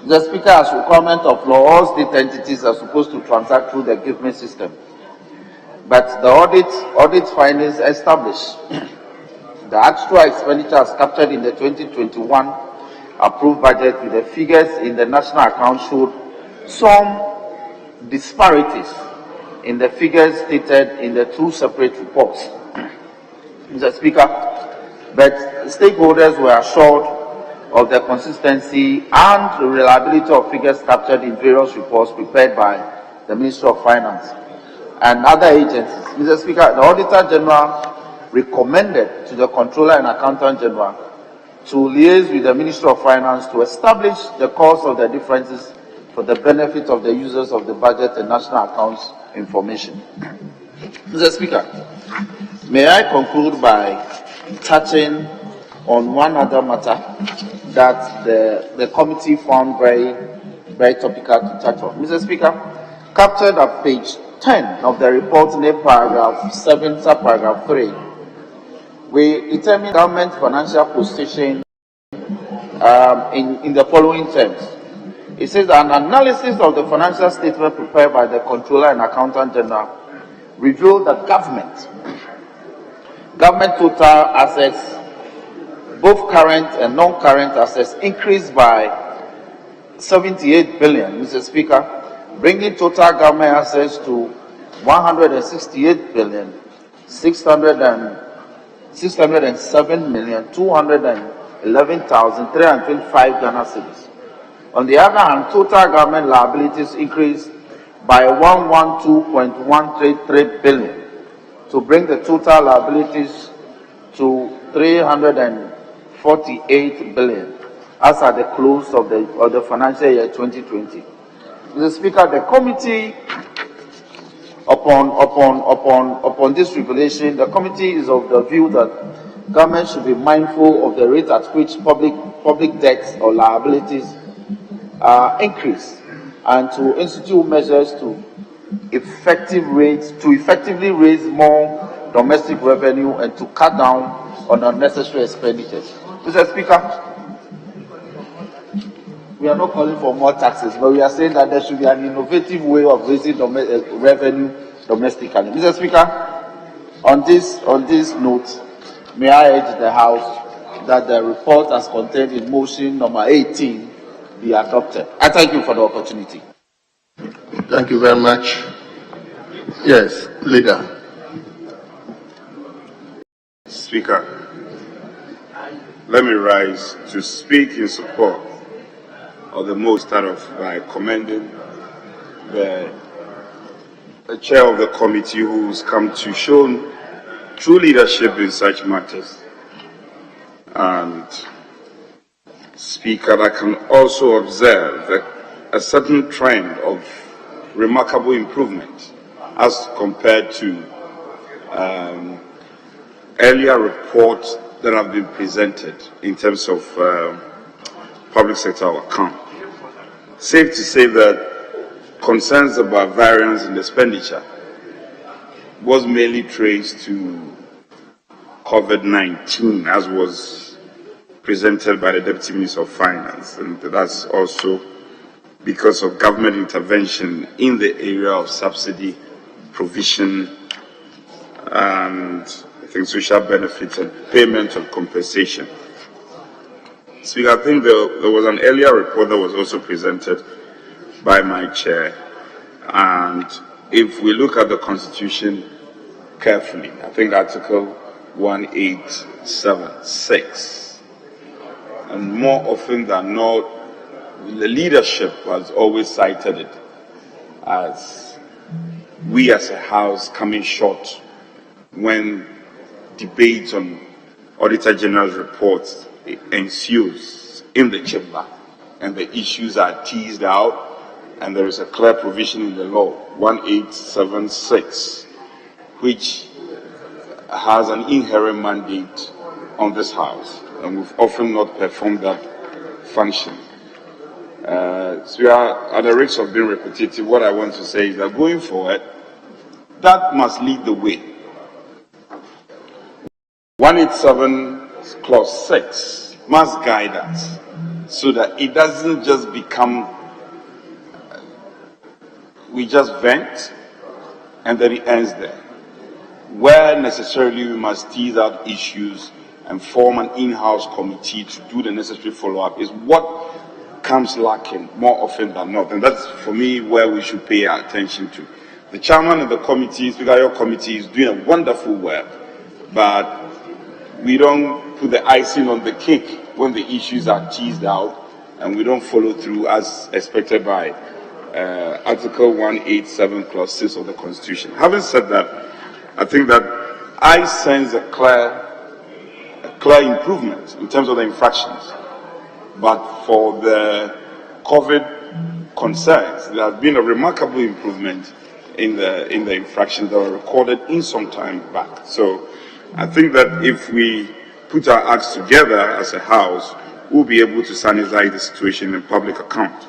The Speaker, as requirement of law, all state entities are supposed to transact through the gift-based system. But the audit findings established the actual expenditure as captured in the 2021 approved budget with the figures in the national account showed some disparities in the figures stated in the two separate reports. Mr. Speaker, but stakeholders were assured of the consistency and the reliability of figures captured in various reports prepared by the Ministry of Finance and other agencies. Mr. Speaker, the Auditor General recommended to the Controller and Accountant General to liaise with the Ministry of Finance to establish the cause of the differences for the benefit of the users of the budget and national accounts information. Mr. Speaker, may I conclude by touching on one other matter that the committee found very topical to touch on. Mr. Speaker, captured at page 10 of the report named paragraph 7, subparagraph 3, we determine government financial position in the following terms. It says an analysis of the financial statement prepared by the Controller and Accountant General revealed that government total assets, both current and non-current assets, increased by 78 billion, Mr. Speaker, bringing total government assets to 168 billion 607,211,325 Ghana cedis. On the other hand, total government liabilities increased by 112.133 billion to bring the total liabilities to 348 billion as at the close of the financial year 2020. Mr. Speaker, the committee, upon this revelation, the committee is of the view that government should be mindful of the rate at which public debts or liabilities increase, and to institute measures to effectively raise more domestic revenue and to cut down on unnecessary expenditures. Mr. Speaker, we are not calling for more taxes, but we are saying that there should be an innovative way of raising revenue domestically. Mr. Speaker, on this note, may I urge the House that the report as contained in motion number 18 be adopted. I thank you for the opportunity. Thank you very much. Yes, Leader. Speaker, let me rise to speak in support of the most, start off by commending the chair of the committee who's come to show true leadership in such matters. And Speaker, I can also observe a certain trend of remarkable improvement as compared to earlier reports that have been presented in terms of public sector account. Safe to say that concerns about variance in expenditure was mainly traced to COVID-19, as was presented by the Deputy Minister of Finance, and that's also because of government intervention in the area of subsidy provision and I think social benefits and payment of compensation. Speaker, I think there was an earlier report that was also presented by my chair, and if we look at the Constitution carefully, I think Article 1876, and more often than not, the leadership has always cited it as we as a House coming short when debates on Auditor General's reports ensues in the chamber and the issues are teased out, and there is a clear provision in the law 1876 which has an inherent mandate on this House, and we've often not performed that function. So we are at the risk of being repetitive. What I want to say is that going forward, that must lead the way. 187 clause 6 must guide us so that it doesn't just become we just vent and then it ends there. Where necessarily we must tease out issues and form an in-house committee to do the necessary follow-up is what comes lacking more often than not. And that's, for me, where we should pay our attention to. The chairman of the committee, Speaker, your committee is doing a wonderful work, but we don't put the icing on the cake when the issues are teased out and we don't follow through as expected by Article 187, Clause 6 of the Constitution. Having said that, I think that I sense a clear improvement in terms of the infractions. But for the COVID concerns, there has been a remarkable improvement in the infractions that were recorded in some time back. So I think that if we put our acts together as a House, we'll be able to sanitize the situation in public account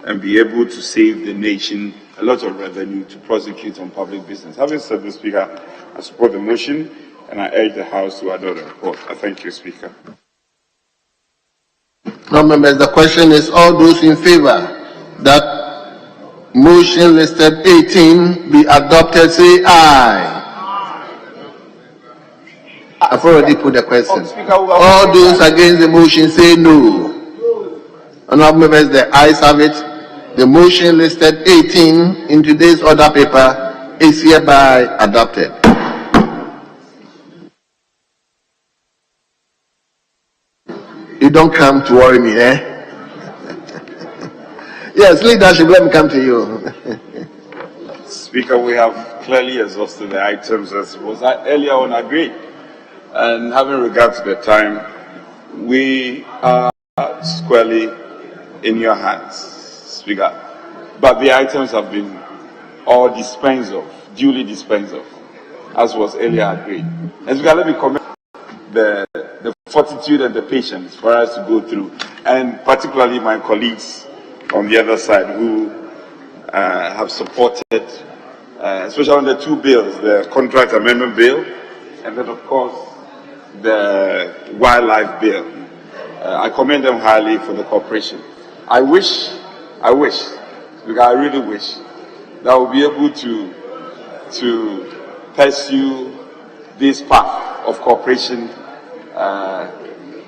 and be able to save the nation a lot of revenue to prosecute on public business. Having said this, Speaker, I support the motion and I urge the House to adopt the report. I thank you, Speaker. Now, members, the question is, all those in favor that motion listed 18 be adopted, say aye. I've already put the question. All those against the motion, say no. Honorable members, the ayes have it. The motion listed 18 in today's order paper is hereby adopted. You don't come to worry me, eh? Yes, leadership, let me come to you. Speaker, we have clearly exhausted the items as was earlier on agreed. And having regard to the time, we are squarely in your hands, Speaker. But the items have been all dispensed of, duly dispensed of, as was earlier agreed. And Speaker, let me commend the fortitude and the patience for us to go through, and particularly my colleagues on the other side who have supported, especially on the two bills, the contract amendment bill, and then of course the wildlife bill. I commend them highly for the cooperation. I wish, because I really wish, that we'll be able to pursue this path of cooperation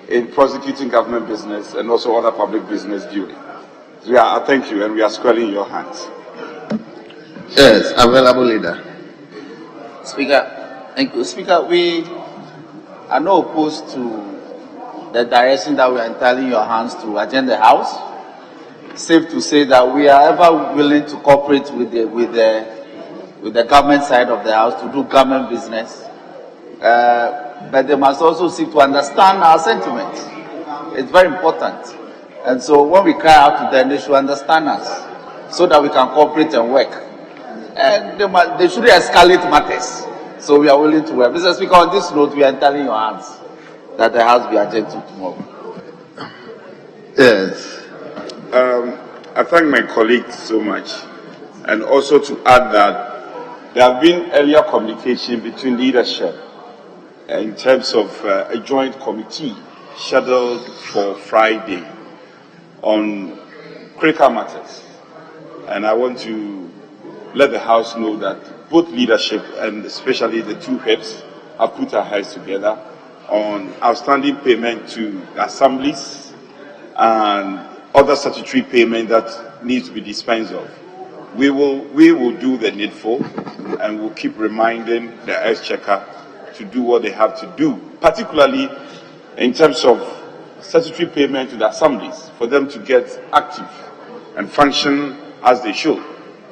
in prosecuting government business and also other public business duly. So I thank you, and we are squarely in your hands. Yes, available leader. Speaker, thank you. Speaker, we are not opposed to the direction that we are entirely in your hands to attend the House. Safe to say that we are ever willing to cooperate with the government side of the House to do government business. But they must also seek to understand our sentiments. It's very important. And so when we cry out to them, they should understand us so that we can cooperate and work. And they shouldn't escalate matters. So we are willing to work. Mr. Speaker, on this note, we are entirely in your hands that the House be adjourned tomorrow. Yes. I thank my colleagues so much. And also to add that there have been earlier communication between leadership in terms of a joint committee scheduled for Friday on critical matters. And I want to let the House know that both leadership and especially the two heads have put our heads together on outstanding payment to assemblies and other statutory payment that needs to be dispensed of. We will do the needful, and we'll keep reminding the Exchequer to do what they have to do, particularly in terms of statutory payment to the assemblies, for them to get active and function as they should.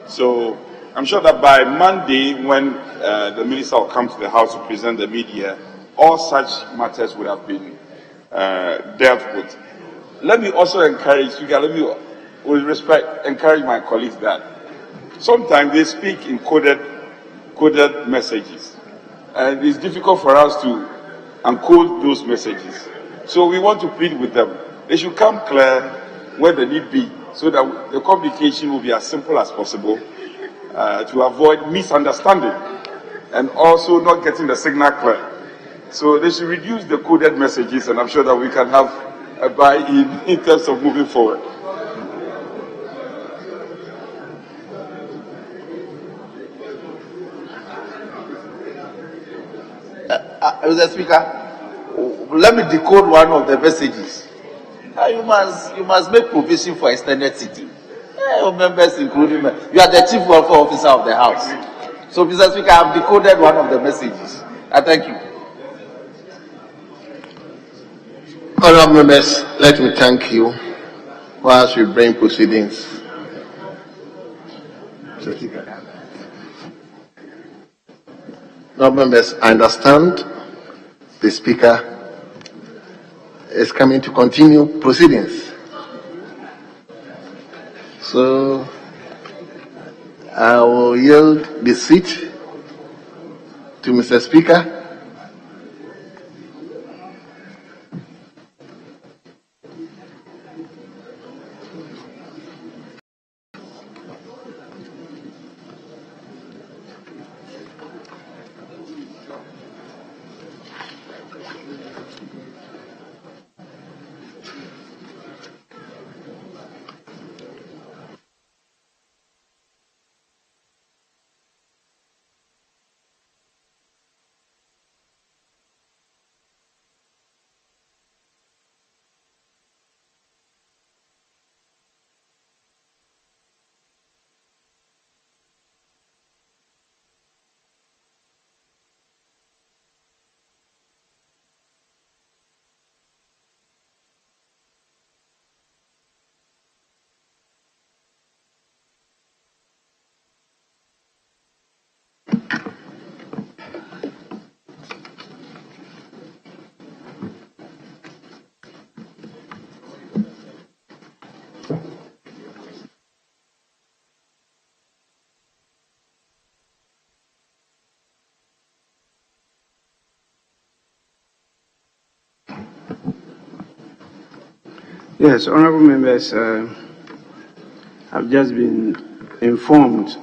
So I'm sure that by Monday, when the minister will come to the House to present the media, all such matters would have been dealt with. Let me also encourage you guys, with respect, encourage my colleagues that sometimes they speak in coded messages, and it's difficult for us to encode those messages. So we want to plead with them. They should come clear where they need be, so that the communication will be as simple as possible, to avoid misunderstanding and also not getting the signal clear. So they should reduce the coded messages, and I'm sure that we can have a buy-in in terms of moving forward. Mr. Speaker, let me decode one of the messages. You must make provision for extended sitting. Your members, including me, you are the chief welfare officer of the House. So, Mr. Speaker, I have decoded one of the messages. I thank you. Honourable members, let me thank you whilst we bring proceedings. Honourable members, I understand the Speaker is coming to continue proceedings. So I will yield the seat to Mr. Speaker. Yes, honourable members, I've just been informed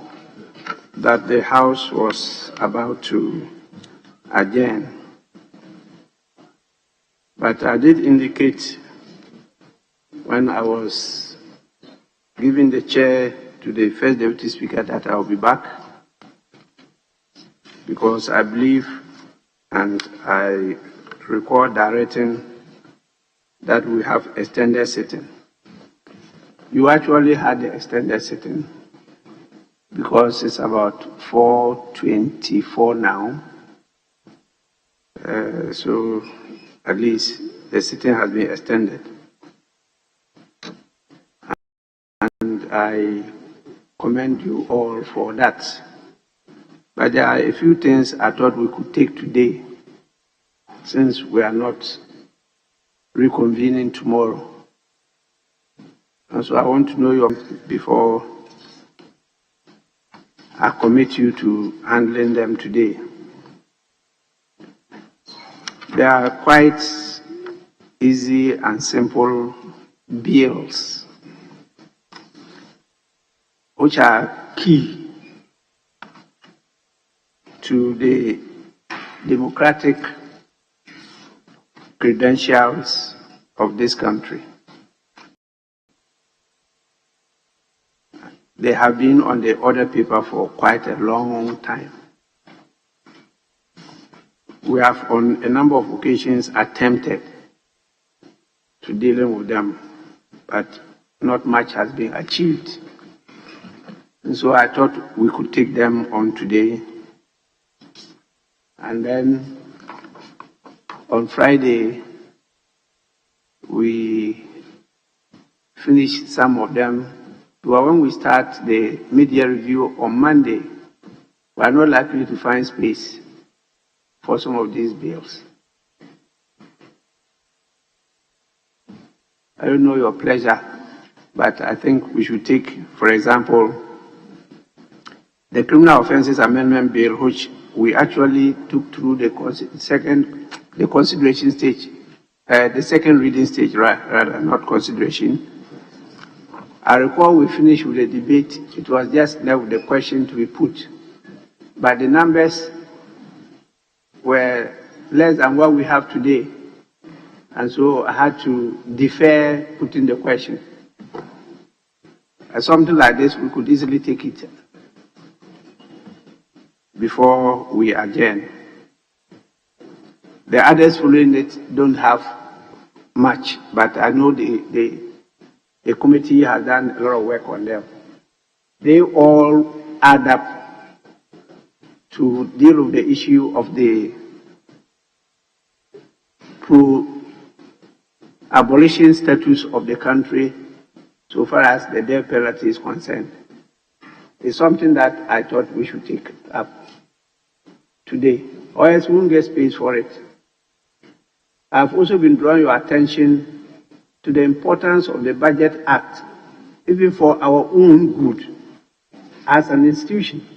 that the House was about to adjourn. But I did indicate when I was giving the chair to the first Deputy Speaker that I will be back, because I believe and I recall directing that we have extended sitting. You actually had the extended sitting because it's about 4:24 now. So at least the sitting has been extended. And I commend you all for that. But there are a few things I thought we could take today, since we are not reconvening tomorrow. And so I want to know your before I commit you to handling them today. They are quite easy and simple bills, which are key to the democratic credentials of this country. They have been on the order paper for quite a long time. We have on a number of occasions attempted to dealing with them. but not much has been achieved. And so I thought we could take them on today. And then on Friday, we finish some of them. But when we start the media review on Monday, we are not likely to find space for some of these bills. I don't know your pleasure, but I think we should take, for example, the Criminal Offences Amendment Bill, which we actually took through the consideration stage, the second reading stage, rather, not consideration. I recall we finished with the debate. It was just left with the question to be put. But the numbers were less than what we have today. And so I had to defer putting the question. Something like this, we could easily take it before we adjourn. The others following it don't have much, but I know the committee has done a lot of work on them. They all add up to deal with the issue of the abolition status of the country so far as the death penalty is concerned. It's something that I thought we should take up today, or else we won't get space for it. I've also been drawing your attention to the importance of the Budget Act, even for our own good as an institution.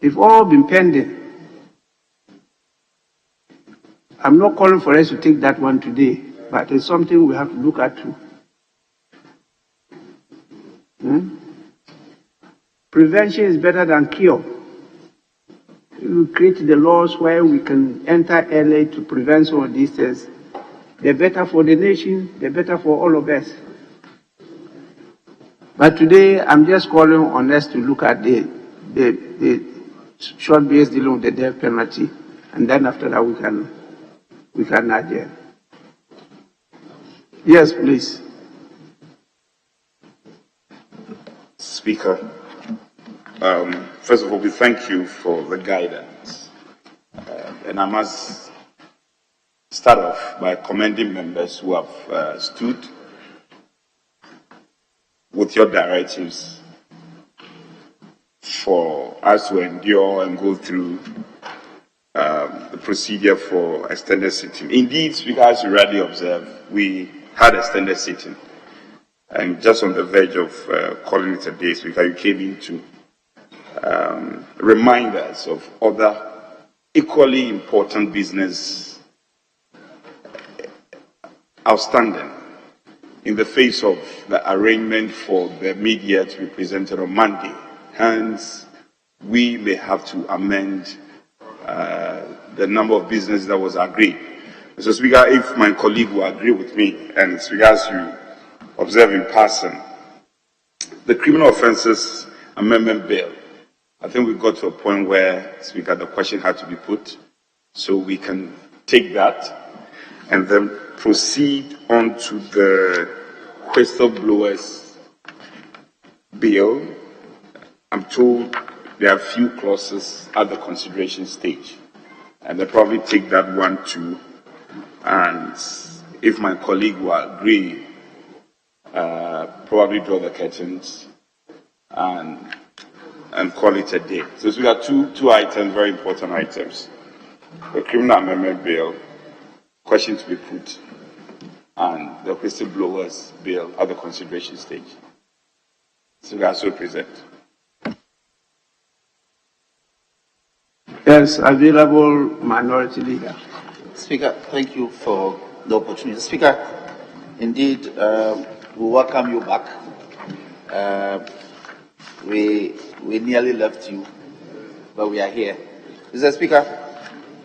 They've all been pending. I'm not calling for us to take that one today, but it's something we have to look at too. Prevention is better than cure. We create the laws where we can enter early to prevent some of these things. They're better for the nation, they're better for all of us. But today, I'm just calling on us to look at the short bills dealing with the death penalty, and then after that we can adjourn. Yes, please. Speaker, first of all, we thank you for the guidance. And I must start off by commending members who have stood with your directives for us to endure and go through the procedure for extended sitting. Indeed, Speaker, as you rightly observed, we had extended sitting. And just on the verge of calling it a day, Speaker, you came in to remind us of other equally important business outstanding in the face of the arrangement for the media to be presented on Monday. Hence, we may have to amend the number of businesses that was agreed. So, Speaker, if my colleague will agree with me, and Speaker, as you observe in passing, the Criminal Offences Amendment Bill, I think we got to a point where, Speaker, the question had to be put, so we can take that and then proceed on to the Whistleblowers Bill. I'm told there are a few clauses at the consideration stage, and they'll probably take that one too. And if my colleague will agree, probably draw the curtains and call it a day. So we got two items, very important items. The Criminal Amendment Bill, question to be put, and the Whistleblowers Bill at the consideration stage. So we are so present. Yes, available Minority Leader. Speaker, thank you for the opportunity. Speaker, indeed, we welcome you back. We nearly left you, but we are here. Mr. Speaker,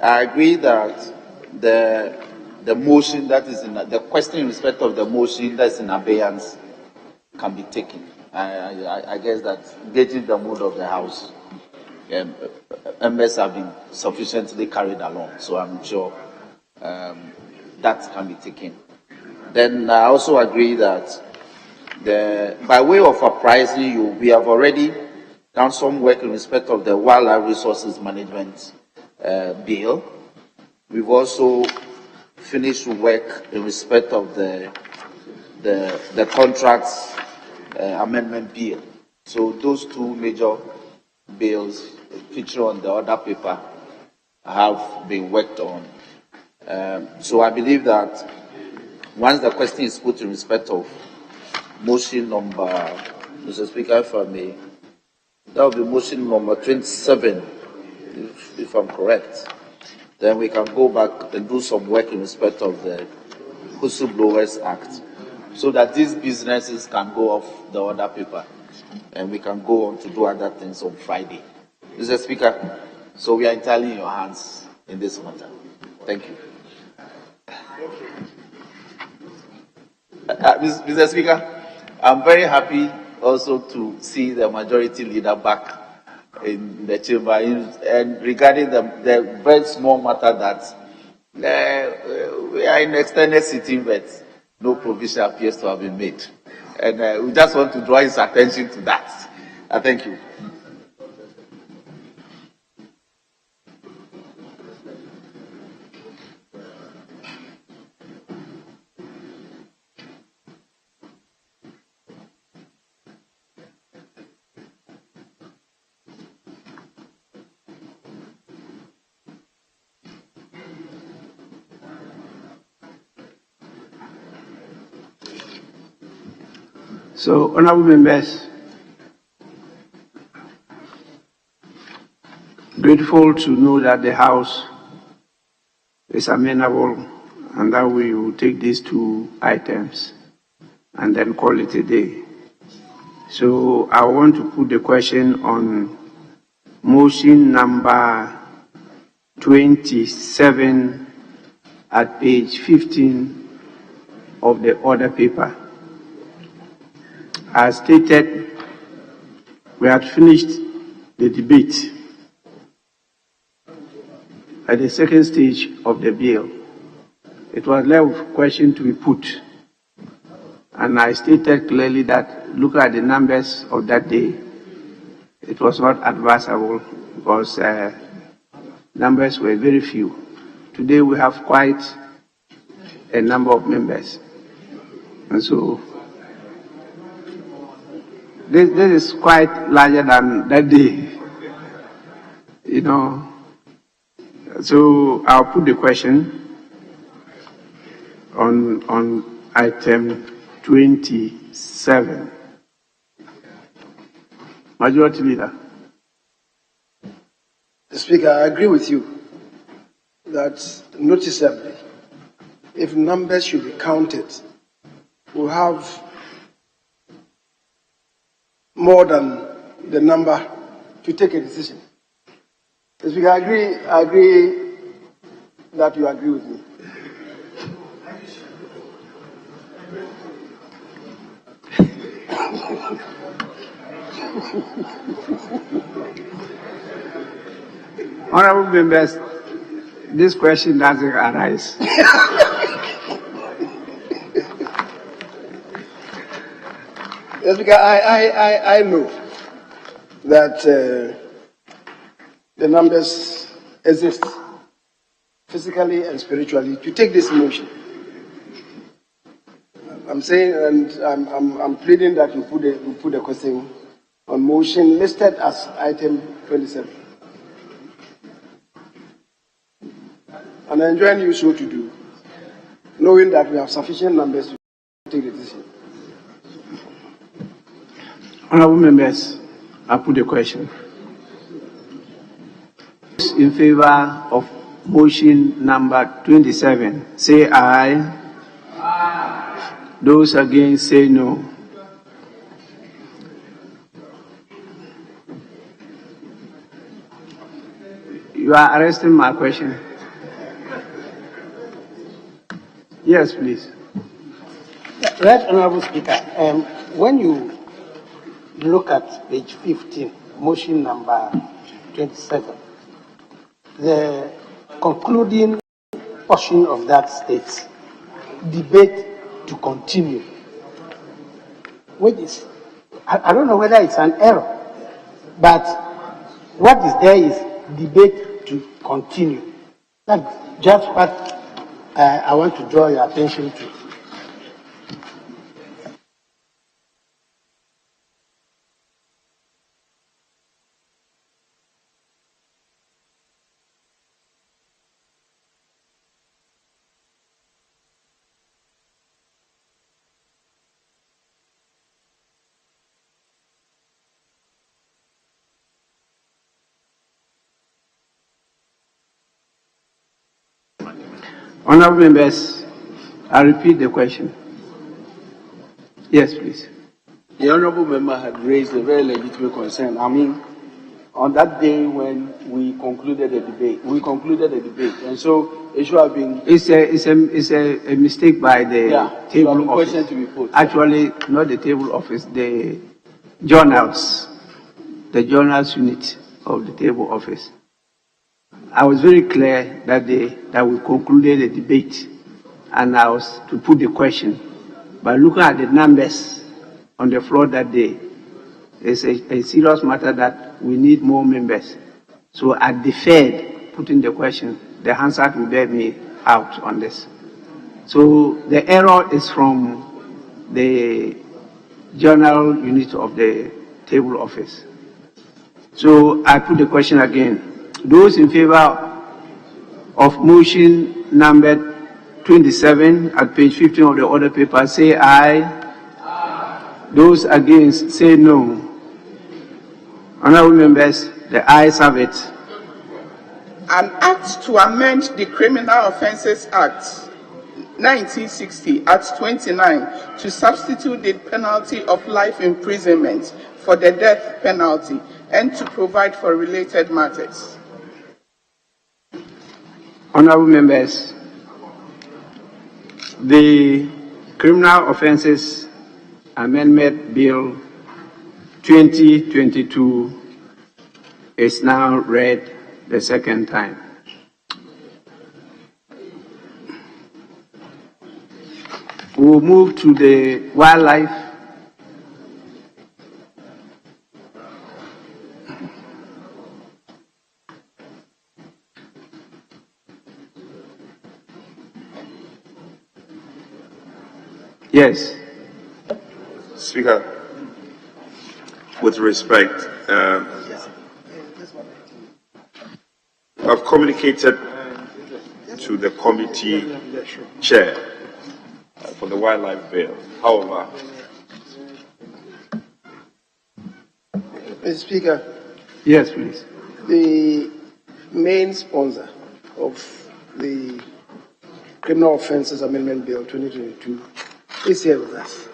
I agree that the motion that is in the question in respect of the motion that is in abeyance can be taken. I guess that getting the mood of the House, members have been sufficiently carried along, so I'm sure that can be taken. Then I also agree that by way of apprising you, we have already done some work in respect of the wildlife resources management bill. We've also finished work in respect of the contracts amendment bill. So those two major bills feature on the other paper have been worked on. So I believe that once the question is put in respect of motion number, Mr. Speaker, if I may, that will be motion number 27, if I'm correct. Then we can go back and do some work in respect of the Whistleblowers Act, so that these businesses can go off the other paper and we can go on to do other things on Friday. Mr. Speaker, so we are entirely in your hands in this matter. Thank you. Mr. Speaker, I'm very happy also to see the majority leader back in the chamber, and regarding the very small matter that we are in extended sitting, but no provision appears to have been made. And we just want to draw his attention to that. Thank you. So, honorable members, grateful to know that the House is amenable and that we will take these two items and then call it a day. So, I want to put the question on motion number 27 at page 15 of the order paper. As stated, we had finished the debate at the second stage of the bill. It was left with question to be put, and I stated clearly that looking at the numbers of that day, it was not advisable because numbers were very few. Today we have quite a number of members, and so this is quite larger than that day, you know. So I'll put the question on item 27. Majority Leader. Speaker, I agree with you that noticeably, if numbers should be counted, we'll have more than the number to take a decision. Speaker, I agree that you agree with me. Honorable members, this question doesn't arise. Yes, because I know that the numbers exist physically and spiritually to take this motion. I'm saying, and I'm pleading that you put the question on motion listed as item 27. And I enjoin you so to do, knowing that we have sufficient numbers to take the decision. Honorable members, I put the question. In favor of motion number 27, say aye. Aye. Those against, say no. You are arresting my question. Yes, please. Right, Honorable Speaker, when you look at page 15, motion number 27, the concluding portion of that states, debate to continue, which is, I don't know whether it's an error, but what is there is debate to continue. That's just what I want to draw your attention to. Honorable members, I repeat the question. Yes, please. The honorable member had raised a very legitimate concern. I mean, on that day when we concluded the debate, and so it should have been. It's a mistake by the table office. Question to be put. Actually, not the table office, the journals unit of the table office. I was very clear that we concluded the debate, and I was to put the question. But looking at the numbers on the floor that day, it's a serious matter that we need more members. So I deferred putting the question. The Hansard will bear me out on this. So the error is from the journal unit of the table office. So I put the question again. Those in favor of motion number 27 at page 15 of the order paper say aye. Aye. Those against say no. Honorable members, the ayes have it. An act to amend the Criminal Offences Act 1960 at 29 to substitute the penalty of life imprisonment for the death penalty and to provide for related matters. Honorable members, the Criminal Offences Amendment Bill 2022 is now read the second time. We'll move to the wildlife. Yes. Speaker, with respect, I've communicated to the committee chair for the wildlife bill. However, Mr. Speaker. Yes, please. The main sponsor of the Criminal Offences Amendment Bill 2022 is here with us.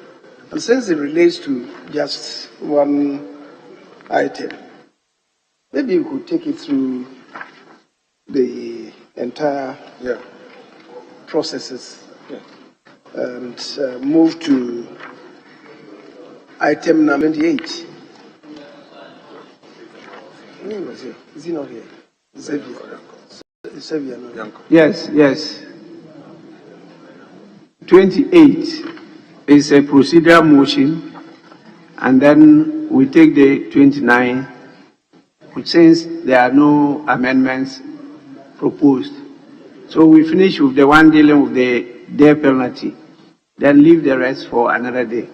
And since it relates to just one item, maybe we could take it through the entire processes and move to item number 28. Is he not here? Yes, yes. 28 is a procedural motion, and then we take the 29, which since there are no amendments proposed. So we finish with the one dealing with the death penalty, then leave the rest for another day.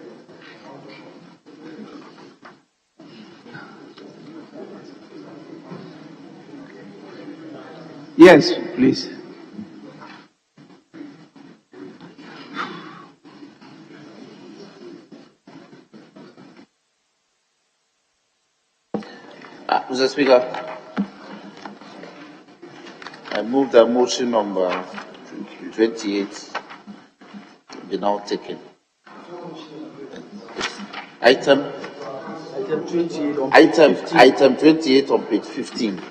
Yes, please. Mr. Speaker, I move that motion number 28 be now taken. Item 28 on item 28 on page 15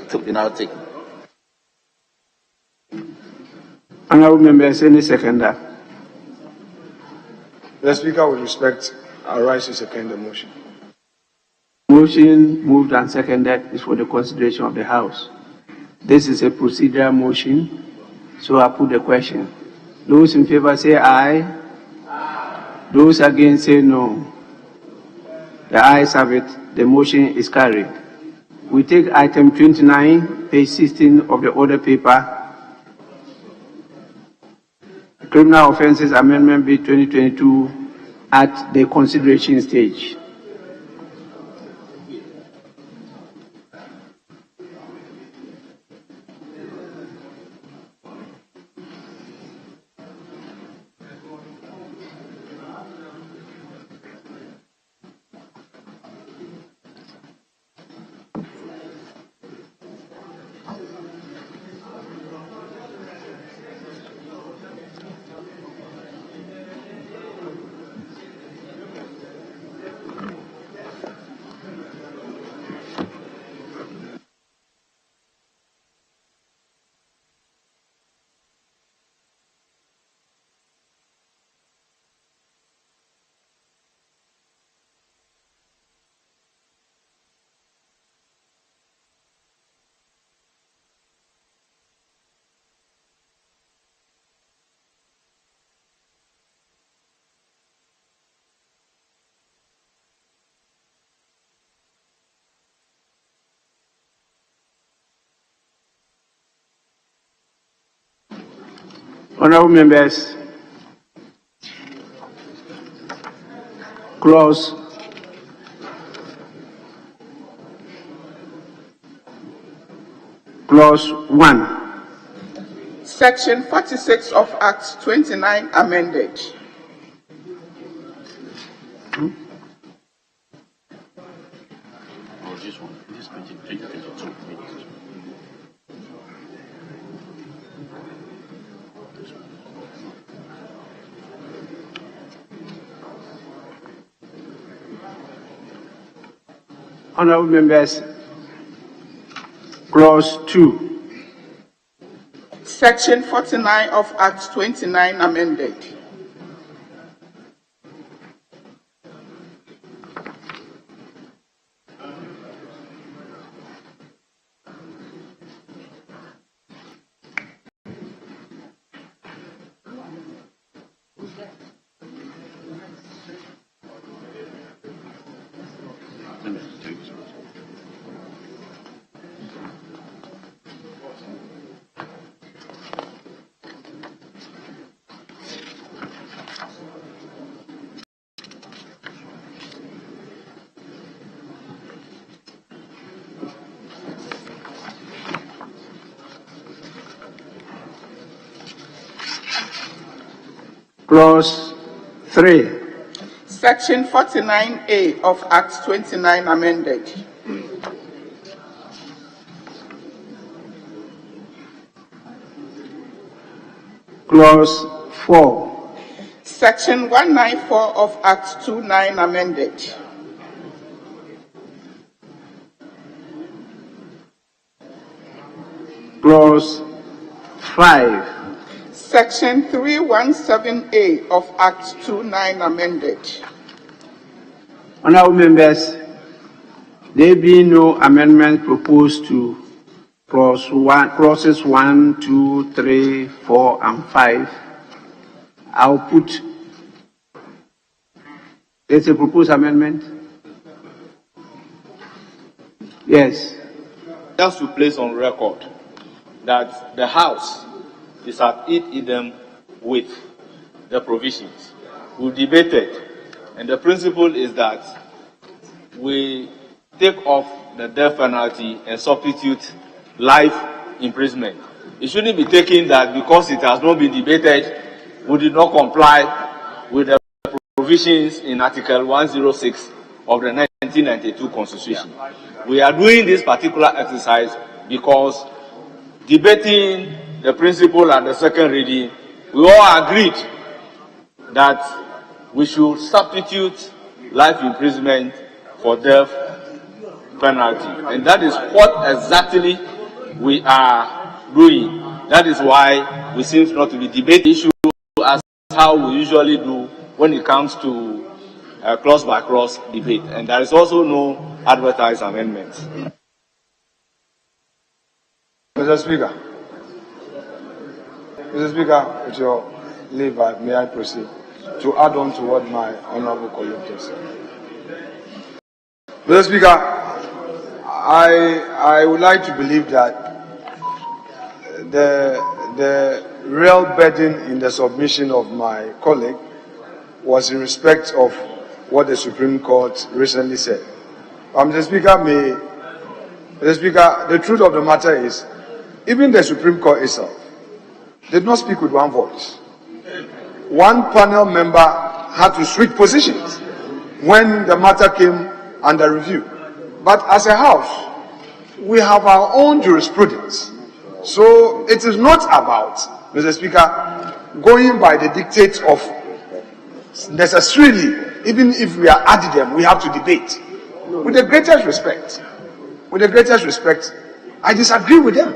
to be now taken. Honorable members, any seconder? The Speaker, with respect, I rise to second the motion. Motion moved and seconded is for the consideration of the House. This is a procedural motion, so I put the question. Those in favor say aye. Those against say no. The ayes have it. The motion is carried. We take item 29, page 16 of the order paper. Criminal Offences Amendment Bill 2022 at the consideration stage. Honorable members, clause Clause 1. Section 46 of Act 29 amended. Honorable members, Clause 2. Section 49 of Act 29 amended. Clause 3. Section 49A of Act 29 amended. Clause 4. Section 194 of Act 29 amended. Clause 5. Section 317A of Act 29 amended. Honorable members, there being no amendment proposed to clauses 1, 2, 3, 4, and 5, I'll put. There's a proposed amendment? Yes. Just to place on record that the House is at idem with the provisions. We debated, and the principle is that we take off the death penalty and substitute life imprisonment. It shouldn't be taken that because it has not been debated, we did not comply with the provisions in Article 106 of the 1992 Constitution. We are doing this particular exercise because debating the principle at the second reading, we all agreed that we should substitute life imprisonment for death penalty. And that is what exactly we are doing. That is why we seem not to be debating issue as how we usually do when it comes to clause by clause debate. And there is also no advertised amendments. Mr. Speaker, with your leave, may I proceed to add on to what my honorable colleague just said. Mr. Speaker, I would like to believe that the real burden in the submission of my colleague was in respect of what the Supreme Court recently said. Mr. Speaker, the truth of the matter is, even the Supreme Court itself did not speak with one voice. One panel member had to switch positions when the matter came under review. But as a house, we have our own jurisprudence. So it is not about, Mr. Speaker, going by the dictates of necessarily, even if we are adding them, we have to debate. With the greatest respect, I disagree with them.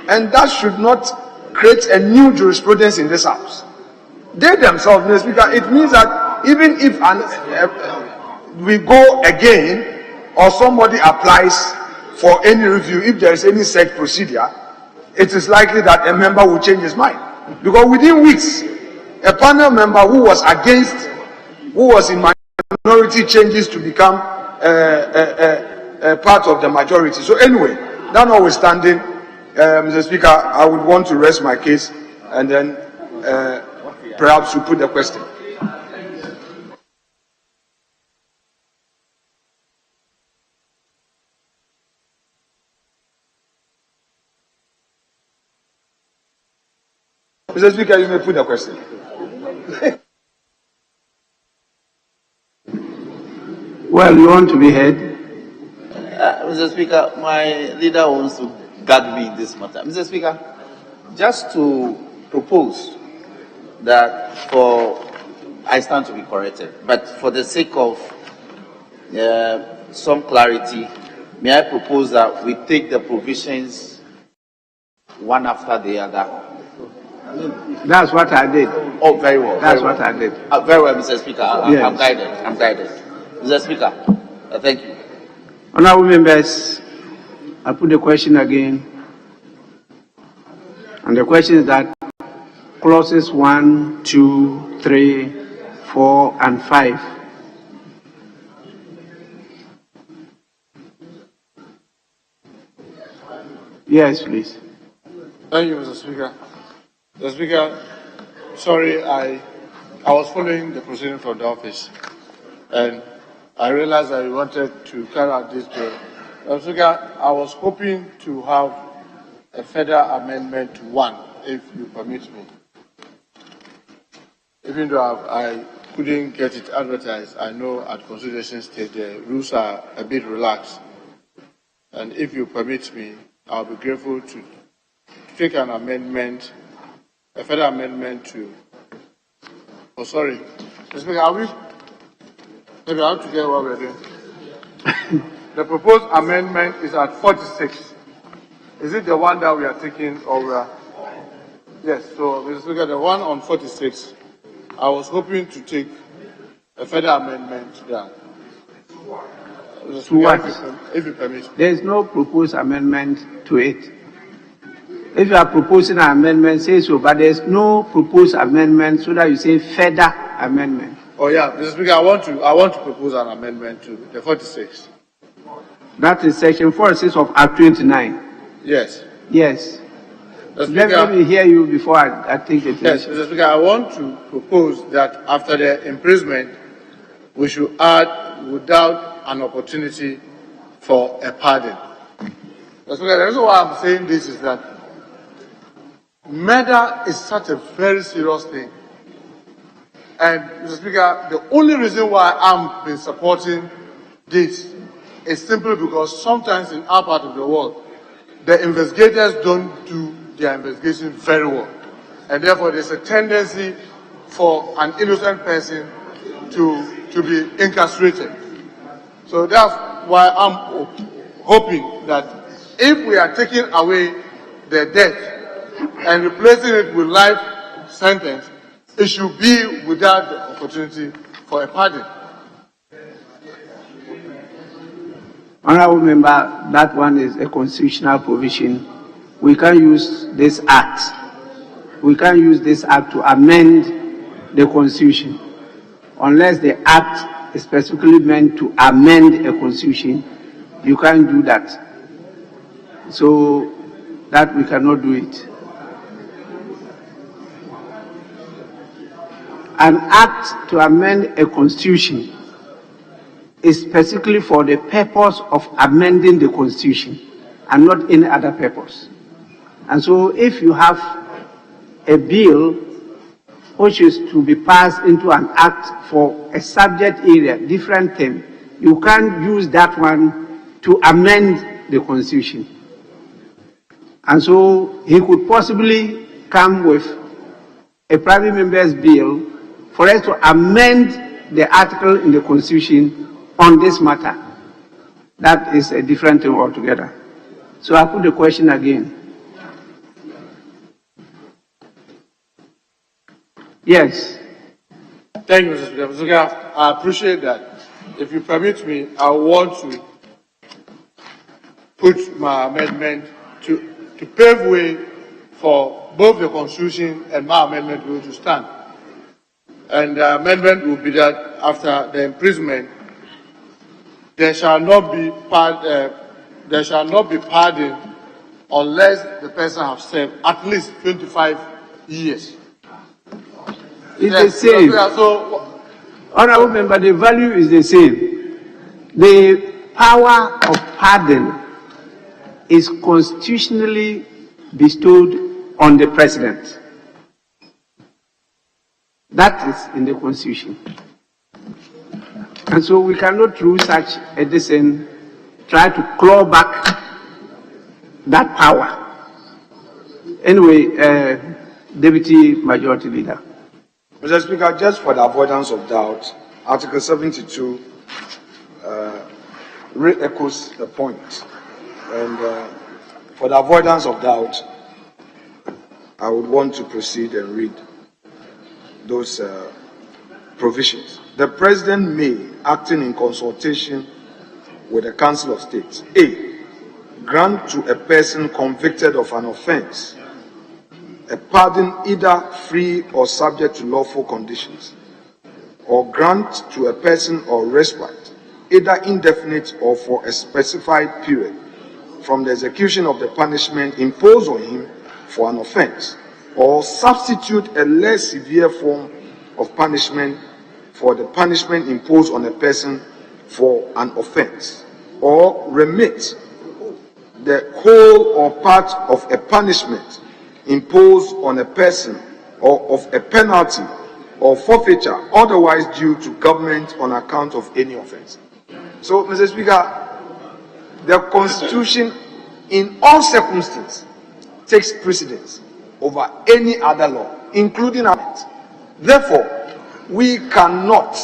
And that should not create a new jurisprudence in this house. They themselves, Mr. Speaker, it means that even if we go again, or somebody applies for any review, if there is any such procedure, it is likely that a member will change his mind. Because within weeks, a panel member who was in minority changes to become a part of the majority. So anyway, that notwithstanding, Mr. Speaker, I would want to rest my case and then perhaps you put the question. Mr. Speaker, you may put the question. Well, you want to be heard? Mr. Speaker, my leader wants to gag me in this matter. Mr. Speaker, just to propose that I stand to be corrected, but for the sake of some clarity, may I propose that we take the provisions one after the other? That's what I did. Oh, very well. That's what I did. Very well, Mr. Speaker. Yes. I'm guided. Mr. Speaker, thank you. Honourable members, I put the question again. And the question is that clauses 1, 2, 3, 4, and 5 Yes, please. Thank you, Mr. Speaker. Mr. Speaker, sorry, I was following the proceeding from the office, and I realized that you wanted to carry out this bill. Mr. Speaker, I was hoping to have a further amendment to 1, if you permit me. Even though I couldn't get it advertised, I know at consideration stage the rules are a bit relaxed. And if you permit me, I'll be grateful to take an amendment, a further amendment to, oh sorry, Mr. Speaker, maybe I have to get what we're doing. The proposed amendment is at 46. Is it the one that we are taking or we are? Yes, so Mr. Speaker, the one on 46, I was hoping to take a further amendment there. To what? If you permit. There is no proposed amendment to it. If you are proposing an amendment, say so, but there is no proposed amendment, so that you say further amendment. Oh yeah, Mr. Speaker, I want to propose an amendment to the 46. That is section 46 of Act 29. Yes. Yes. Speaker, let me hear you before I take the yes, Mr. Speaker, I want to propose that after the imprisonment, we should add without an opportunity for a pardon. Mr. Speaker, the reason why I'm saying this is that murder is such a very serious thing. And, Mr. Speaker, the only reason why I'm been supporting this is simply because sometimes in our part of the world, the investigators don't do their investigation very well. And therefore, there's a tendency for an innocent person to be incarcerated. So that's why I'm hoping that if we are taking away the death and replacing it with life sentence, it should be without the opportunity for a pardon. Honourable Member, that one is a constitutional provision. We can use this act we can't use this act to amend the constitution. Unless the act is specifically meant to amend a constitution, you can't do that. So that we cannot do it. An act to amend a constitution is specifically for the purpose of amending the constitution and not any other purpose. And so if you have a bill which is to be passed into an act for a subject area, different thing, you can't use that one to amend the constitution. And so he could possibly come with a private member's bill for us to amend the article in the constitution on this matter. That is a different thing altogether. So I put the question again. Yes. Thank you, Mr. Speaker. Mr. Speaker, I appreciate that. If you permit me, I want to put my amendment to pave way for both the Constitution and my amendment will to stand. And the amendment will be that after the imprisonment, there shall not be pardon unless the person has served at least 25 years. It's the same. So, Honorable Member, the value is the same. The power of pardon is constitutionally bestowed on the President. That is in the Constitution. And so we cannot, through such a decision, try to claw back that power. Anyway, Deputy Majority Leader. Mr. Speaker, just for the avoidance of doubt, Article 72 re-echoes the point. And for the avoidance of doubt, I would want to proceed and read those provisions. The President may, acting in consultation with the Council of State, A, grant to a person convicted of an offense a pardon either free or subject to lawful conditions, or grant to a person or respite, either indefinite or for a specified period, from the execution of the punishment imposed on him for an offense, or substitute a less severe form of punishment for the punishment imposed on a person for an offense, or remit the whole or part of a punishment imposed on a person or of a penalty or forfeiture otherwise due to government on account of any offense. So, Mr. Speaker, the Constitution in all circumstances takes precedence over any other law, including amendments. Therefore, we cannot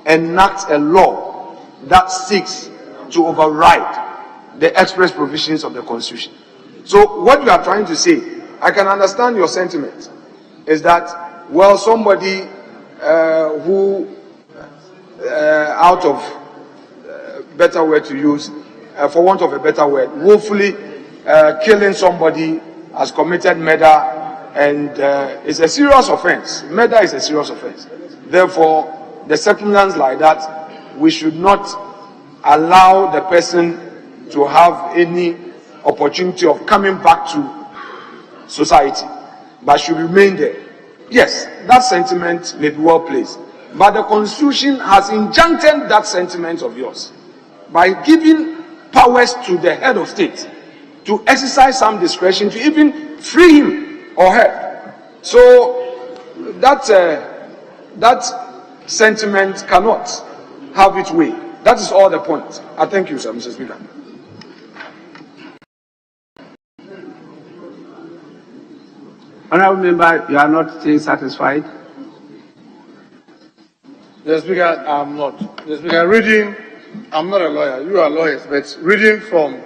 enact a law that seeks to override the express provisions of the Constitution. So, what you are trying to say, I can understand your sentiment, is that, well, somebody who, out of better word to use, for want of a better word, willfully killing somebody has committed murder, and it's a serious offense. Murder is a serious offense. Therefore, the circumstance like that, we should not allow the person to have any opportunity of coming back to society, but should remain there. Yes, that sentiment may be well placed, but the Constitution has injuncted that sentiment of yours by giving powers to the head of state to exercise some discretion to even free him or her. So that sentiment cannot have its way. That is all the point. I thank you, sir, Mr. Speaker. Honorable Member, you are not still satisfied? Mr. Speaker, I'm not. Mr. Speaker, reading, I'm not a lawyer, you are lawyers, but reading from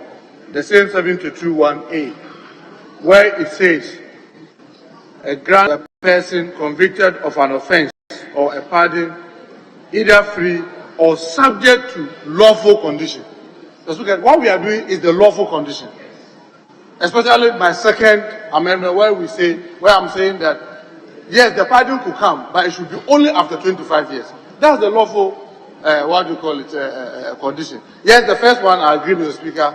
the same 721A, where it says, a grant a person convicted of an offense or a pardon, either free or subject to lawful condition. Mr. Speaker, what we are doing is the lawful condition. especially my second amendment where I'm saying that, yes, the pardon could come, but it should be only after 25 years. That's the lawful, condition. Yes, the first one, I agree, Mr. Speaker,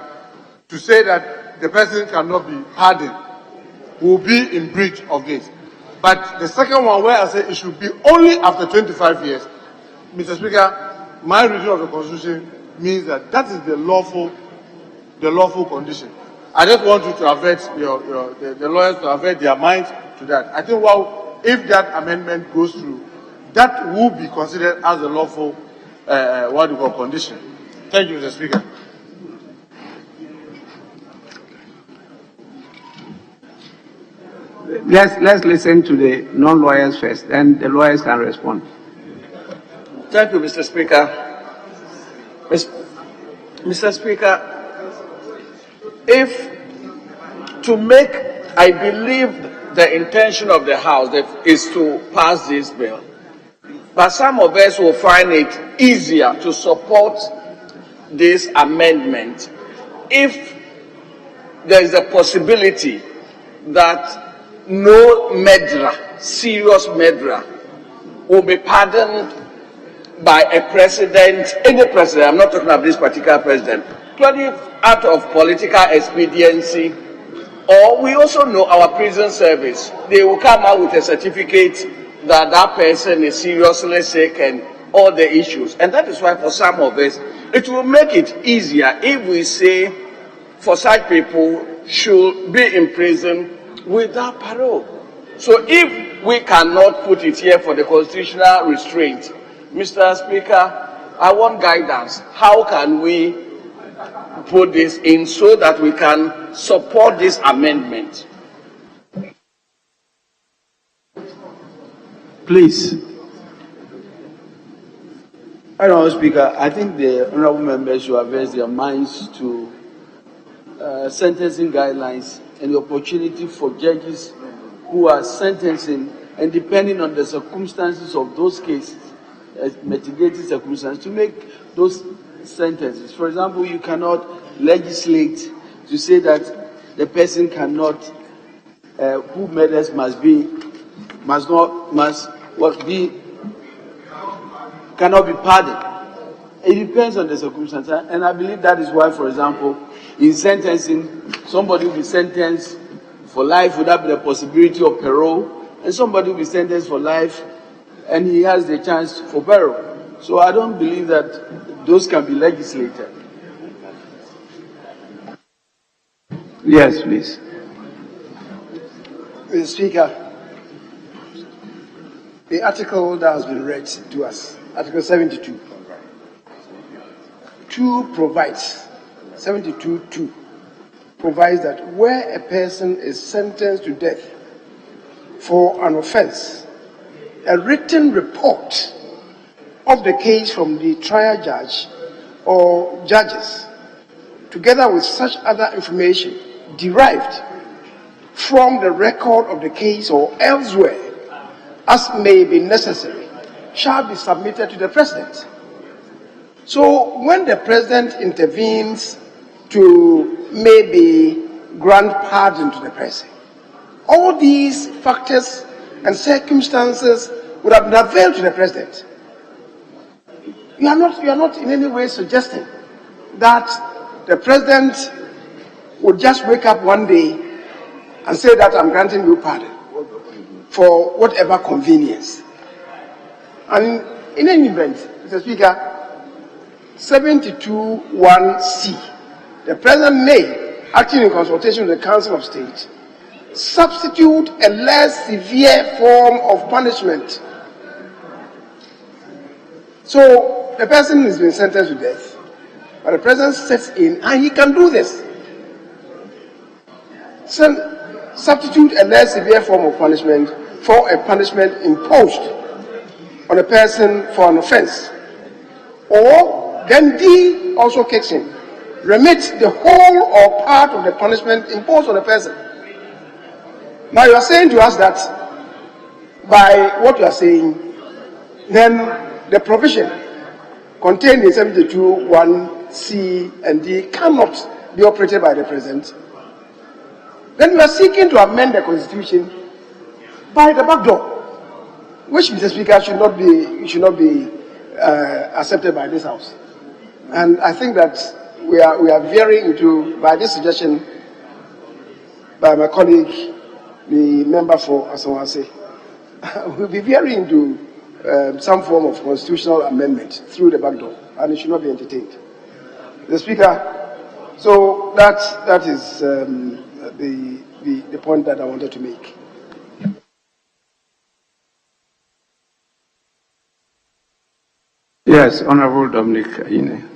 to say that the person cannot be pardoned, will be in breach of this. But the second one, where I say it should be only after 25 years, Mr. Speaker, my reading of the Constitution means that that is the lawful condition. I just want you to avert the lawyers to avert their minds to that. I think, well, if that amendment goes through, that will be considered as a lawful, condition. Thank you, Mr. Speaker. Let's listen to the non-lawyers first, then the lawyers can respond. Thank you, Mr. Speaker. Mr. Speaker, I believe the intention of the House is to pass this bill, but some of us will find it easier to support this amendment if there is a possibility that no murderer, serious murderer, will be pardoned by a president, any president, I'm not talking about this particular president, purely out of political expediency. Or we also know our prison service, they will come out with a certificate that that person is seriously sick and all the issues. And that is why for some of us, it will make it easier if we say for such people should be in prison without parole. So if we cannot put it here for the constitutional restraint, Mr. Speaker, I want guidance. How can we put this in so that we can support this amendment? Please. Honourable Speaker, I think the honourable members should avert their minds to sentencing guidelines and the opportunity for judges who are sentencing, and depending on the circumstances of those cases, mitigating circumstances, to make those sentences. For example, you cannot legislate to say that the person cannot, who murders cannot be pardoned. It depends on the circumstances, and I believe that is why, for example, in sentencing, somebody will be sentenced for life without the possibility of parole, and somebody will be sentenced for life and he has the chance for parole. So I don't believe that those can be legislated. Yes, please. Mr. Speaker, the article that has been read to us, Article 72, 2 provides, 72(2) provides that where a person is sentenced to death for an offense, a written report of the case from the trial judge or judges, together with such other information derived from the record of the case or elsewhere as may be necessary, shall be submitted to the President. So when the President intervenes to maybe grant pardon to the person, all these factors and circumstances would have been availed to the President. You are not in any way suggesting that the President would just wake up one day and say that I'm granting you pardon for whatever convenience. And in any event, Mr. Speaker, 72(1)(c), the President may, acting in consultation with the Council of State, substitute a less severe form of punishment. So the person has been sentenced to death, but the President steps in and he can do this. Substitute a less severe form of punishment for a punishment imposed on a person for an offense. Or then D also kicks in. Remit the whole or part of the punishment imposed on a person. Now you are saying to us that by what you are saying, then the provision contained in 72(1)(c) and D cannot be operated by the President. Then you are seeking to amend the constitution by the back door, which, Mr. Speaker, should not be accepted by this House. And I think that we are veering into, by this suggestion by my colleague, the member for Asawase, we'll be veering into some form of constitutional amendment through the back door, and it should not be entertained. The Speaker, so that is the point that I wanted to make. Yes, Honorable Dominic Ine.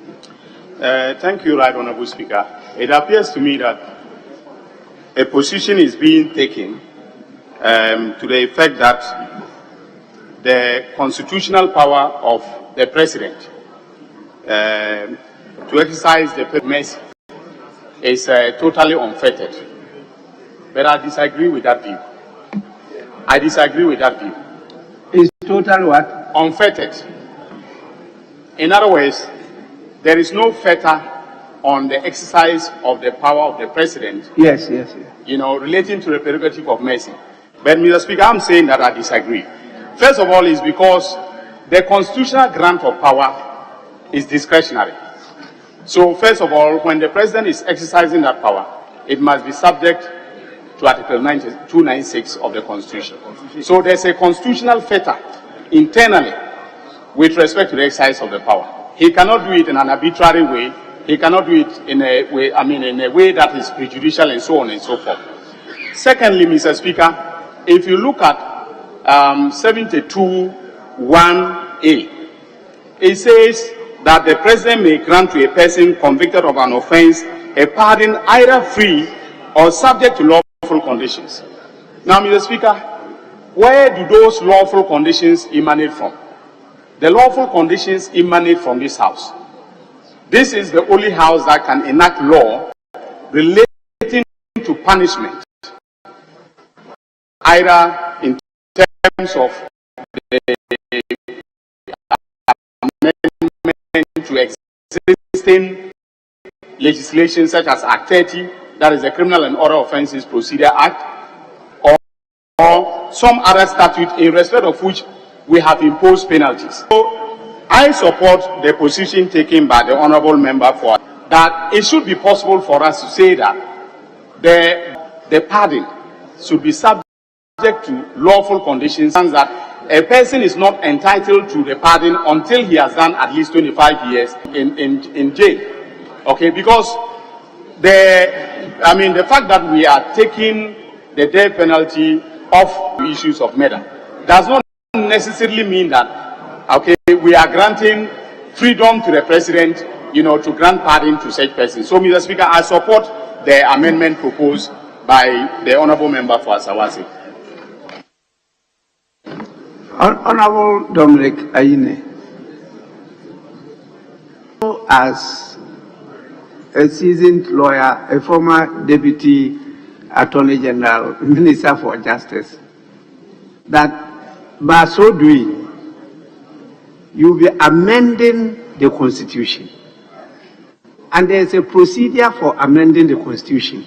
Thank you, Right Honorable Speaker. It appears to me that a position is being taken to the effect that the constitutional power of the President to exercise the mercy is totally unfettered. But I disagree with that view. I disagree with that view. Is totally what? Unfettered. In other words, there is no fetter on the exercise of the power of the President. Yes, yes, yes. You know, relating to the prerogative of mercy. But, Mr. Speaker, I'm saying that I disagree. First of all, is because the constitutional grant of power is discretionary. So, first of all, when the President is exercising that power, it must be subject to Article 296 of the Constitution. So, there's a constitutional fetter internally with respect to the exercise of the power. He cannot do it in an arbitrary way. He cannot do it in a way, in a way that is prejudicial and so on and so forth. Secondly, Mr. Speaker, if you look at 72(1)(a), it says that the President may grant to a person convicted of an offense a pardon either free or subject to lawful conditions. Now, Mr. Speaker, where do those lawful conditions emanate from? The lawful conditions emanate from this House. This is the only House that can enact law relating to punishment, either in terms of the amendment to existing legislation such as Act 30, that is the Criminal and Other Offences Procedure Act, or some other statute in respect of which we have imposed penalties. So I support the position taken by the Honourable Member for that it should be possible for us to say that the pardon should be subject to lawful conditions, and that a person is not entitled to the pardon until he has done at least 25 years in jail. Okay, because the fact that we are taking the death penalty off issues of murder does not necessarily mean that, okay, we are granting freedom to the President, to grant pardon to such persons. So, Mr. Speaker, I support the amendment proposed by the Honourable Member for Asawase. Honourable Dominic Aine, as a seasoned lawyer, a former Deputy Attorney General, Minister for Justice, that by so doing, you'll be amending the Constitution. And there's a procedure for amending the Constitution.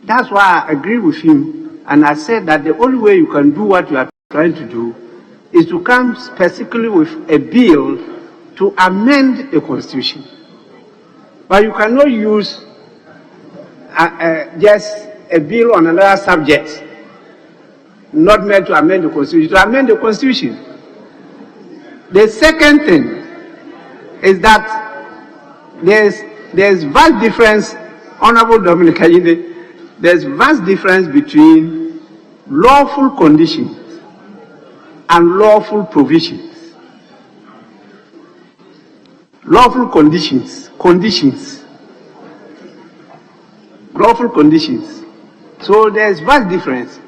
That's why I agree with him, and I said that the only way you can do what you are trying to do is to come specifically with a bill to amend the Constitution. But you cannot use just a bill on another subject, not meant to amend the Constitution, to amend the Constitution. The second thing is that there's vast difference, Honourable Dominic Aine, there's vast difference between lawful conditions and lawful provisions. Lawful conditions, lawful conditions. So there's vast difference.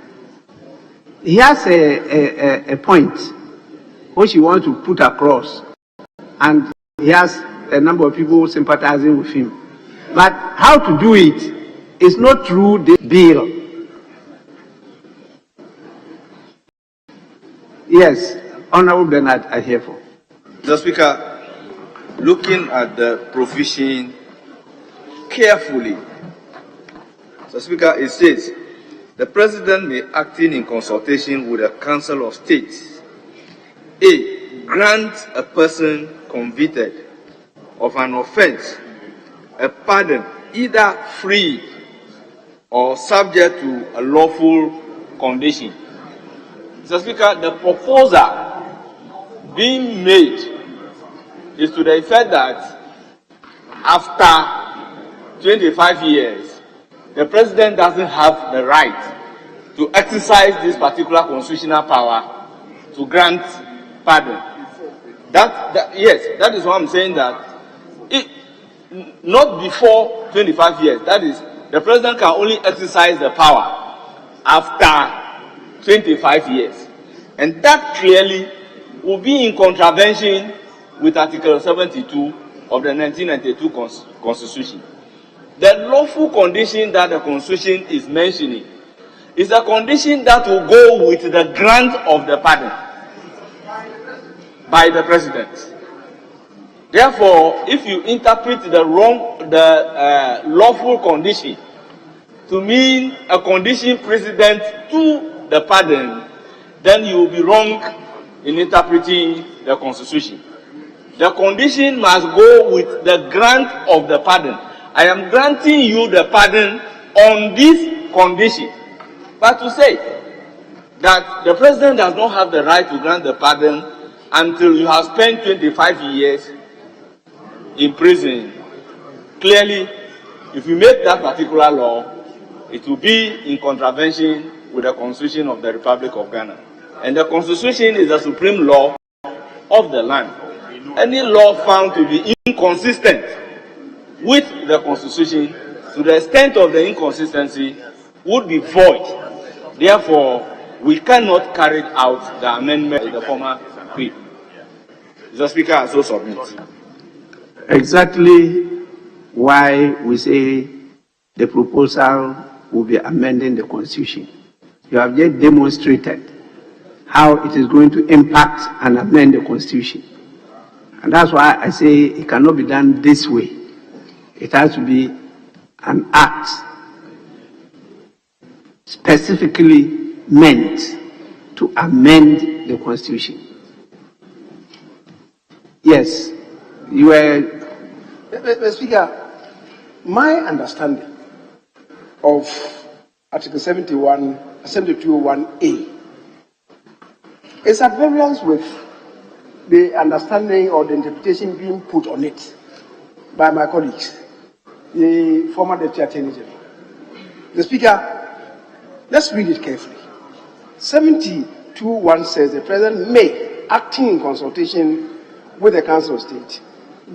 He has a point which he wants to put across, and he has a number of people sympathizing with him. But how to do it is not through the bill. Yes, Honourable Bernard Ahefo. Mr. Speaker, looking at the provision carefully, Mr. Speaker, it says, the President may, acting in consultation with the Council of State, A, grant a person convicted of an offense a pardon, either free or subject to a lawful condition. Mr. Speaker, the proposal being made is to the effect that after 25 years, the President doesn't have the right to exercise this particular constitutional power to grant pardon. Yes, that is why I'm saying that not before 25 years. That is, the President can only exercise the power after 25 years. And that clearly will be in contravention with Article 72 of the 1992 Constitution. The lawful condition that the Constitution is mentioning is a condition that will go with the grant of the pardon by the President. Therefore, if you interpret the lawful condition to mean a condition precedent to the pardon, then you will be wrong in interpreting the Constitution. The condition must go with the grant of the pardon. I am granting you the pardon on this condition. But to say that the President does not have the right to grant the pardon until you have spent 25 years in prison, clearly, if you make that particular law, it will be in contravention with the Constitution of the Republic of Ghana. And the Constitution is the supreme law of the land. Any law found to be inconsistent with the Constitution, to the extent of the inconsistency, would be void. Therefore, we cannot carry out the amendment in the former creed. Mr. Speaker, I so submit. Exactly why we say the proposal will be amending the Constitution. You have just demonstrated how it is going to impact and amend the Constitution. And that's why I say it cannot be done this way. It has to be an act specifically meant to amend the Constitution. Yes, you were... Mr. Speaker, my understanding of Article 72(1)(a) is at variance with the understanding or the interpretation being put on it by my colleagues, the former Deputy Attorney General. The Speaker, let's read it carefully. 72(1) says the President may, acting in consultation with the Council of State,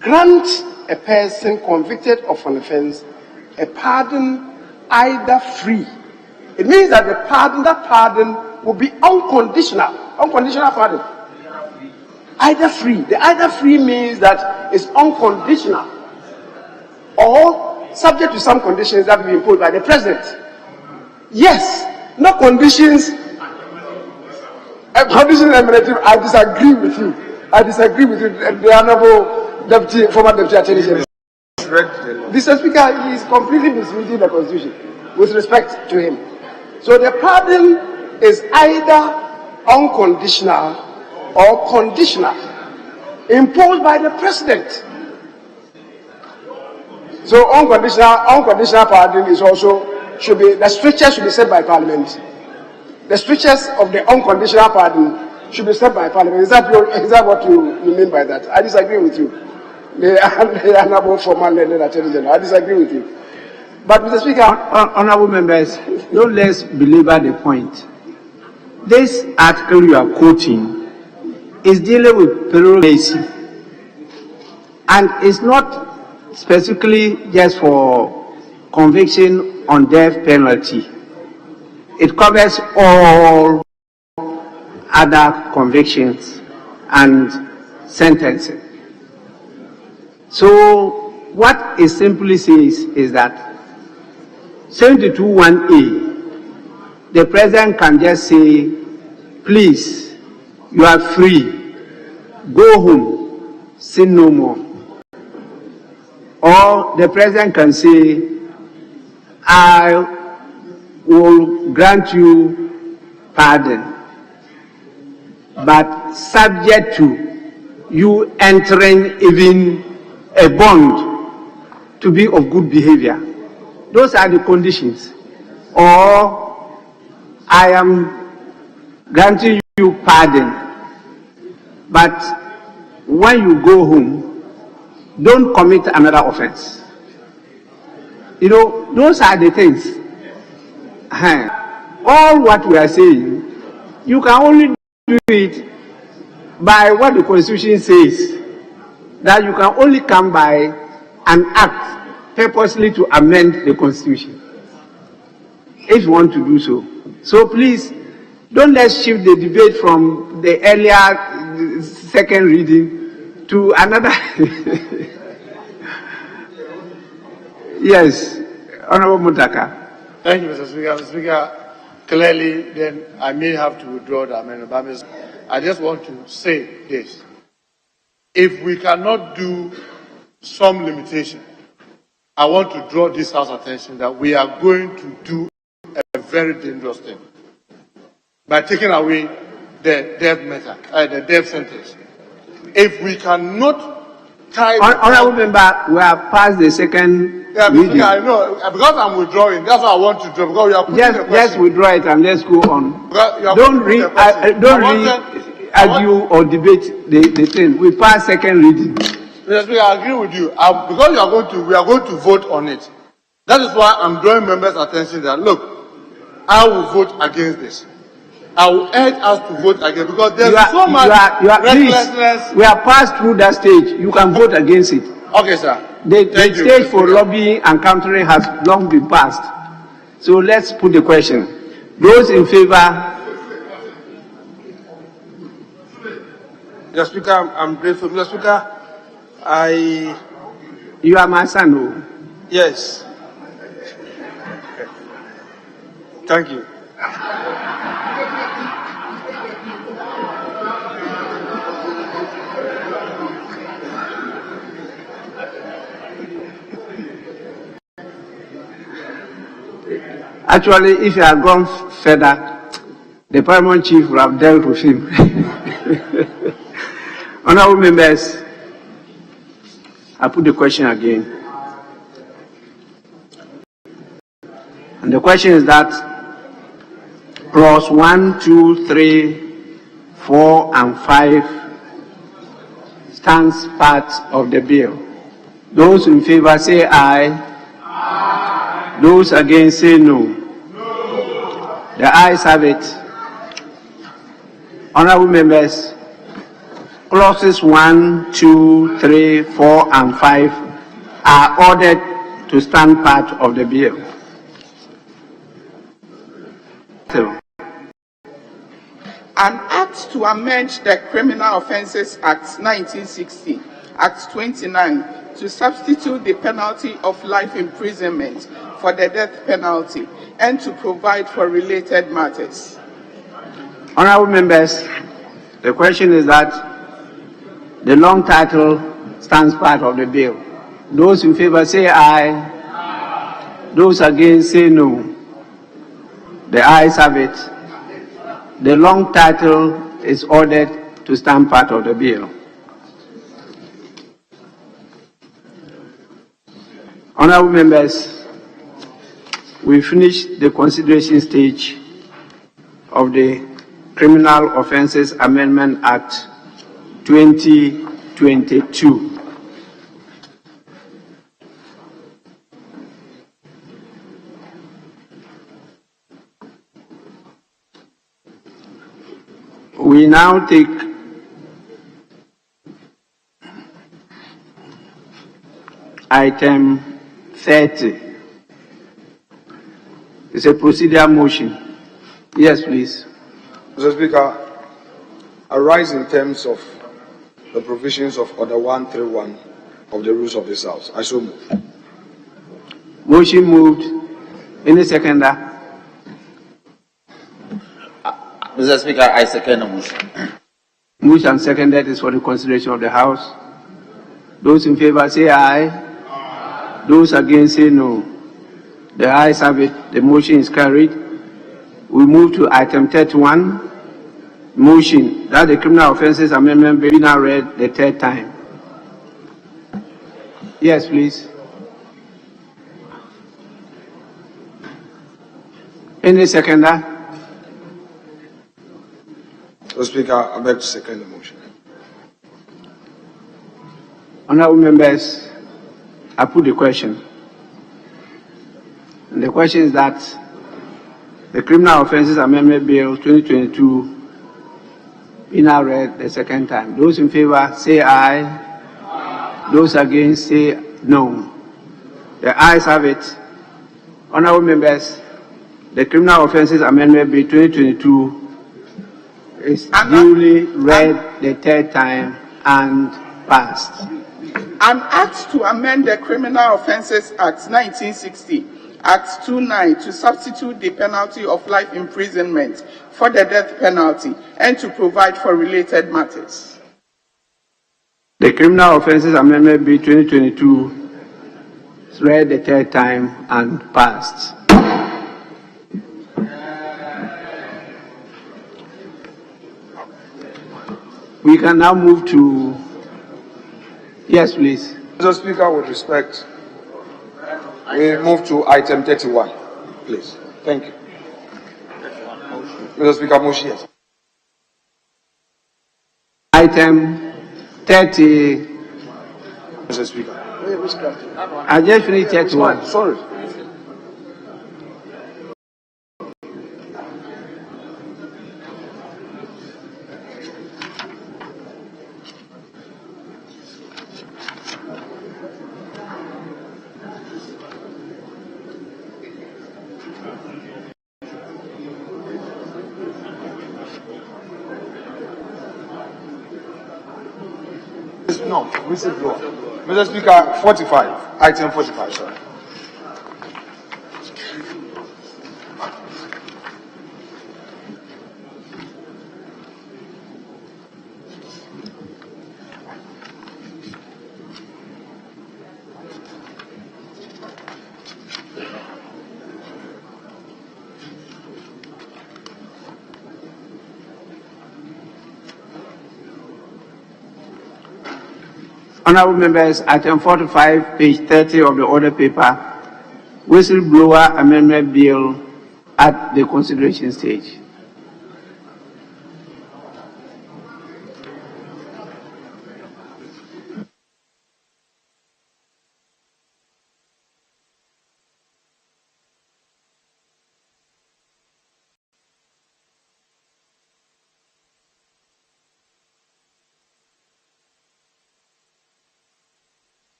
grant a person convicted of an offense a pardon either free. It means that that pardon will be unconditional pardon. Either free. The either free means that it's unconditional or subject to some conditions that will be imposed by the President. Yes, no conditions. I disagree with you. The Honorable former Deputy Attorney General. Mr. Speaker, he is completely misreading the Constitution with respect to him. So the pardon is either unconditional or conditional, imposed by the President. So unconditional pardon is also the strictures should be set by Parliament. The strictures of the unconditional pardon should be set by Parliament. Is that what you mean by that? I disagree with you. The Honorable former Attorney General. I disagree with you. But Mr. Speaker, honorable members, don't let's belabor the point. This article you are quoting is dealing with plurality, and it's not specifically just for conviction on death penalty. It covers all other convictions and sentencing. So what it simply says is that 72(1)(a), the President can just say, please, you are free, go home, sin no more. Or the President can say, I will grant you pardon, but subject to you entering even a bond to be of good behavior. Those are the conditions. Or I am granting you pardon, but when you go home, don't commit another offense. You know, those are the things. All what we are saying, you can only do it by what the Constitution says, that you can only come by an act purposely to amend the Constitution, if you want to do so. So please, don't let's shift the debate from the earlier second reading to another. Yes, Honorable Mutaka. Thank you, Mr. Speaker. Mr. Speaker, clearly, then I may have to withdraw the amendment. But I just want to say this. If we cannot do some limitation, I want to draw this House attention that we are going to do a very dangerous thing by taking away the death matter, the death sentence. If we cannot tie... Honorable Member, we have passed the second reading. I know. Because I'm withdrawing, that's what I want to do. Because we are putting the question. Just withdraw it and let's go on. Don't argue or debate the thing. We passed second reading. Yes, I agree with you. Because we are going to vote on it. That is why I'm drawing members' attention that, look, I will vote against this. I will urge us to vote against, because there's so much recklessness. Please, we have passed through that stage. You can vote against it. Okay, sir. The stage for lobbying and countering has long been passed. So let's put the question. Those in favor? Mr. Speaker, I'm grateful. Mr. Speaker, You are my son, no? Yes. Thank you. Actually, if you had gone further, the Paramount Chief would have dealt with him. Honorable members, I put the question again. And the question is that clause 1, 2, 3, 4, and 5 stands part of the bill. Those in favor say aye. Those against say no. The ayes have it. Honorable members, clauses 1, 2, 3, 4, and 5 are ordered to stand part of the bill. An act to amend the Criminal Offences Act 1960, Act 29, to substitute the penalty of life imprisonment for the death penalty and to provide for related matters. Honorable members, the question is that the long title stands part of the bill. Those in favor say aye. Those against say no. The ayes have it. The long title is ordered to stand part of the bill. Honorable members, we finished the consideration stage of the Criminal Offences Amendment Act 2022. We now take item 30. It's a procedural motion. Yes, please. Mr. Speaker, I rise in terms of the provisions of Order 131 of the rules of this House. I so move. Motion moved. Any seconder? Mr. Speaker, I second the motion. Moved and seconded is for the consideration of the House. Those in favor say aye. Those against say no. The ayes have it. The motion is carried. We move to item 31. Motion that the Criminal Offences Amendment be now read the third time. Yes, please. Any seconder? Mr. Speaker, I beg to second the motion. Honourable members, I put the question. And the question is that the Criminal Offences Amendment Bill 2022 be now read the second time. Those in favor say aye. Those against say no. The ayes have it. Honourable members, the Criminal Offences Amendment Bill 2022 is duly read the third time and passed. An act to amend the Criminal Offences Act 1960, Act 29, to substitute the penalty of life imprisonment for the death penalty and to provide for related matters. The Criminal Offences Amendment Bill 2022 is read the third time and passed. We can now move to, yes, please. Mr. Speaker, with respect, we move to item 31, please. Thank you. Mr. Speaker, motion, yes. Item 30. Mr. Speaker. I just finished 31. Sorry. No, whistleblower. Mr. Speaker, 45, item 45, sorry. Honourable members, item 45, page 30 of the order paper, Whistleblower Amendment Bill at the consideration stage.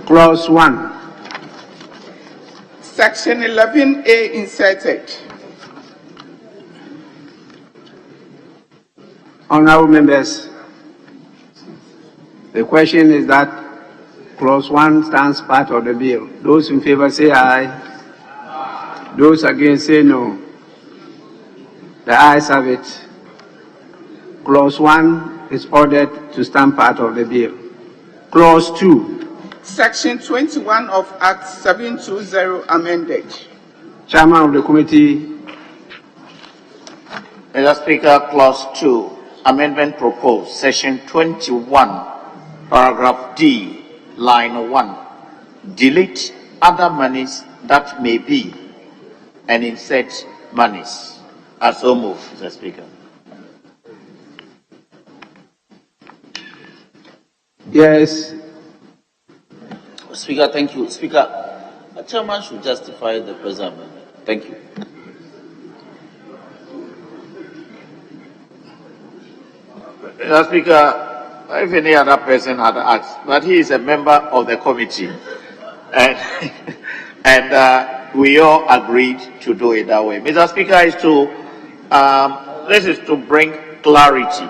Clause 1. Section 11A inserted. Honourable members, the question is that clause 1 stands part of the bill. Those in favour say aye. Those against say no. The ayes have it. Clause 1 is ordered to stand part of the bill. Clause 2. Section 21 of Act 720 amended. Chairman of the committee. Mr. Speaker, Clause 2, amendment proposed, Section 21, Paragraph D, Line 1. Delete other monies that may be and insert monies. As so moved, Mr. Speaker. Yes. Speaker, thank you. Speaker, the chairman should justify the present amendment. Thank you. Mr. Speaker, if any other person had asked, but he is a member of the committee, and we all agreed to do it that way. Mr. Speaker, this is to bring clarity,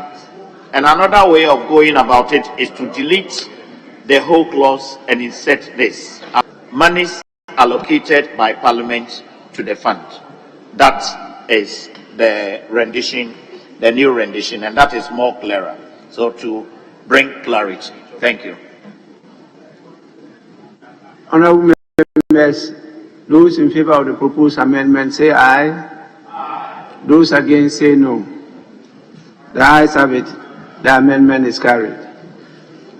and another way of going about it is to delete the whole clause and insert this: monies allocated by Parliament to the fund. That is the rendition, the new rendition, and that is more clearer. So to bring clarity. Thank you. Honorable members, those in favor of the proposed amendment say aye. Those against say no. The ayes have it. The amendment is carried.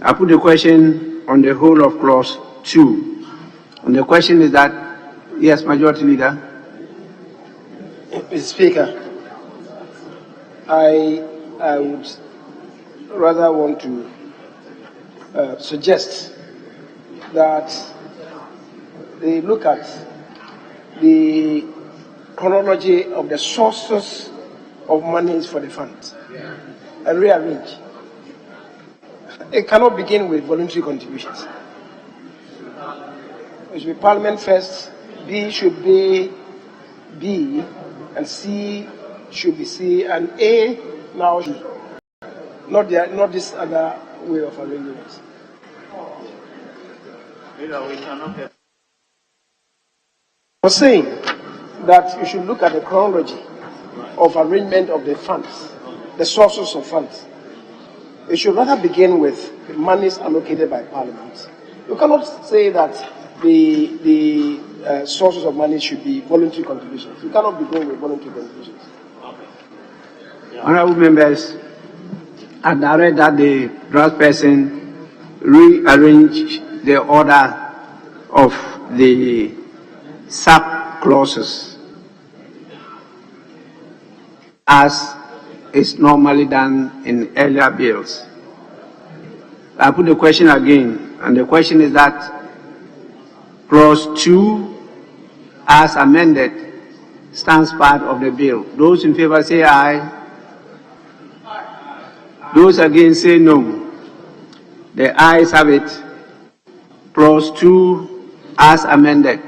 I put the question on the whole of clause 2. And the question is that, yes, Majority Leader. Mr. Speaker, I would rather want to suggest that they look at the chronology of the sources of monies for the funds and rearrange. It cannot begin with voluntary contributions. It should be Parliament first, B should be B, and C should be C, and A now E. Not this other way of arranging it. I was saying that you should look at the chronology of arrangement of the funds, the sources of funds. It should rather begin with the monies allocated by Parliament. You cannot say that the sources of money should be voluntary contributions. You cannot begin with voluntary contributions. Honorable members, I direct that the draft person rearrange the order of the sub clauses as is normally done in earlier bills. I put the question again, and the question is that clause 2 as amended stands part of the bill. Those in favor say aye. Those against say no. The ayes have it. Clause 2 as amended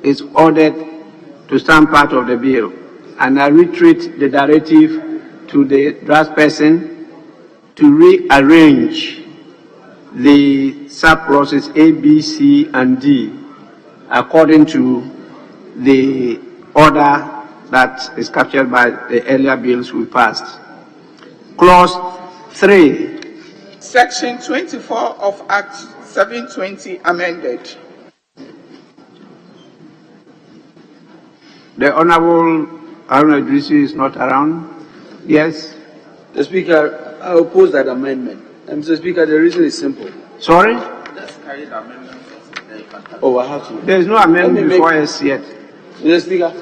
is ordered to stand part of the bill. And I reiterate the directive to the draft person to rearrange the sub-clauses A, B, C, and D according to the order that is captured by the earlier bills we passed. Clause 3. Section 24 of Act 720 amended. The Honorable Haruna Idrisi is not around. Yes? The Speaker, I oppose that amendment. And Mr. Speaker, the reason is simple. Sorry? Oh, I have to. There is no amendment before us yet. Mr. Speaker.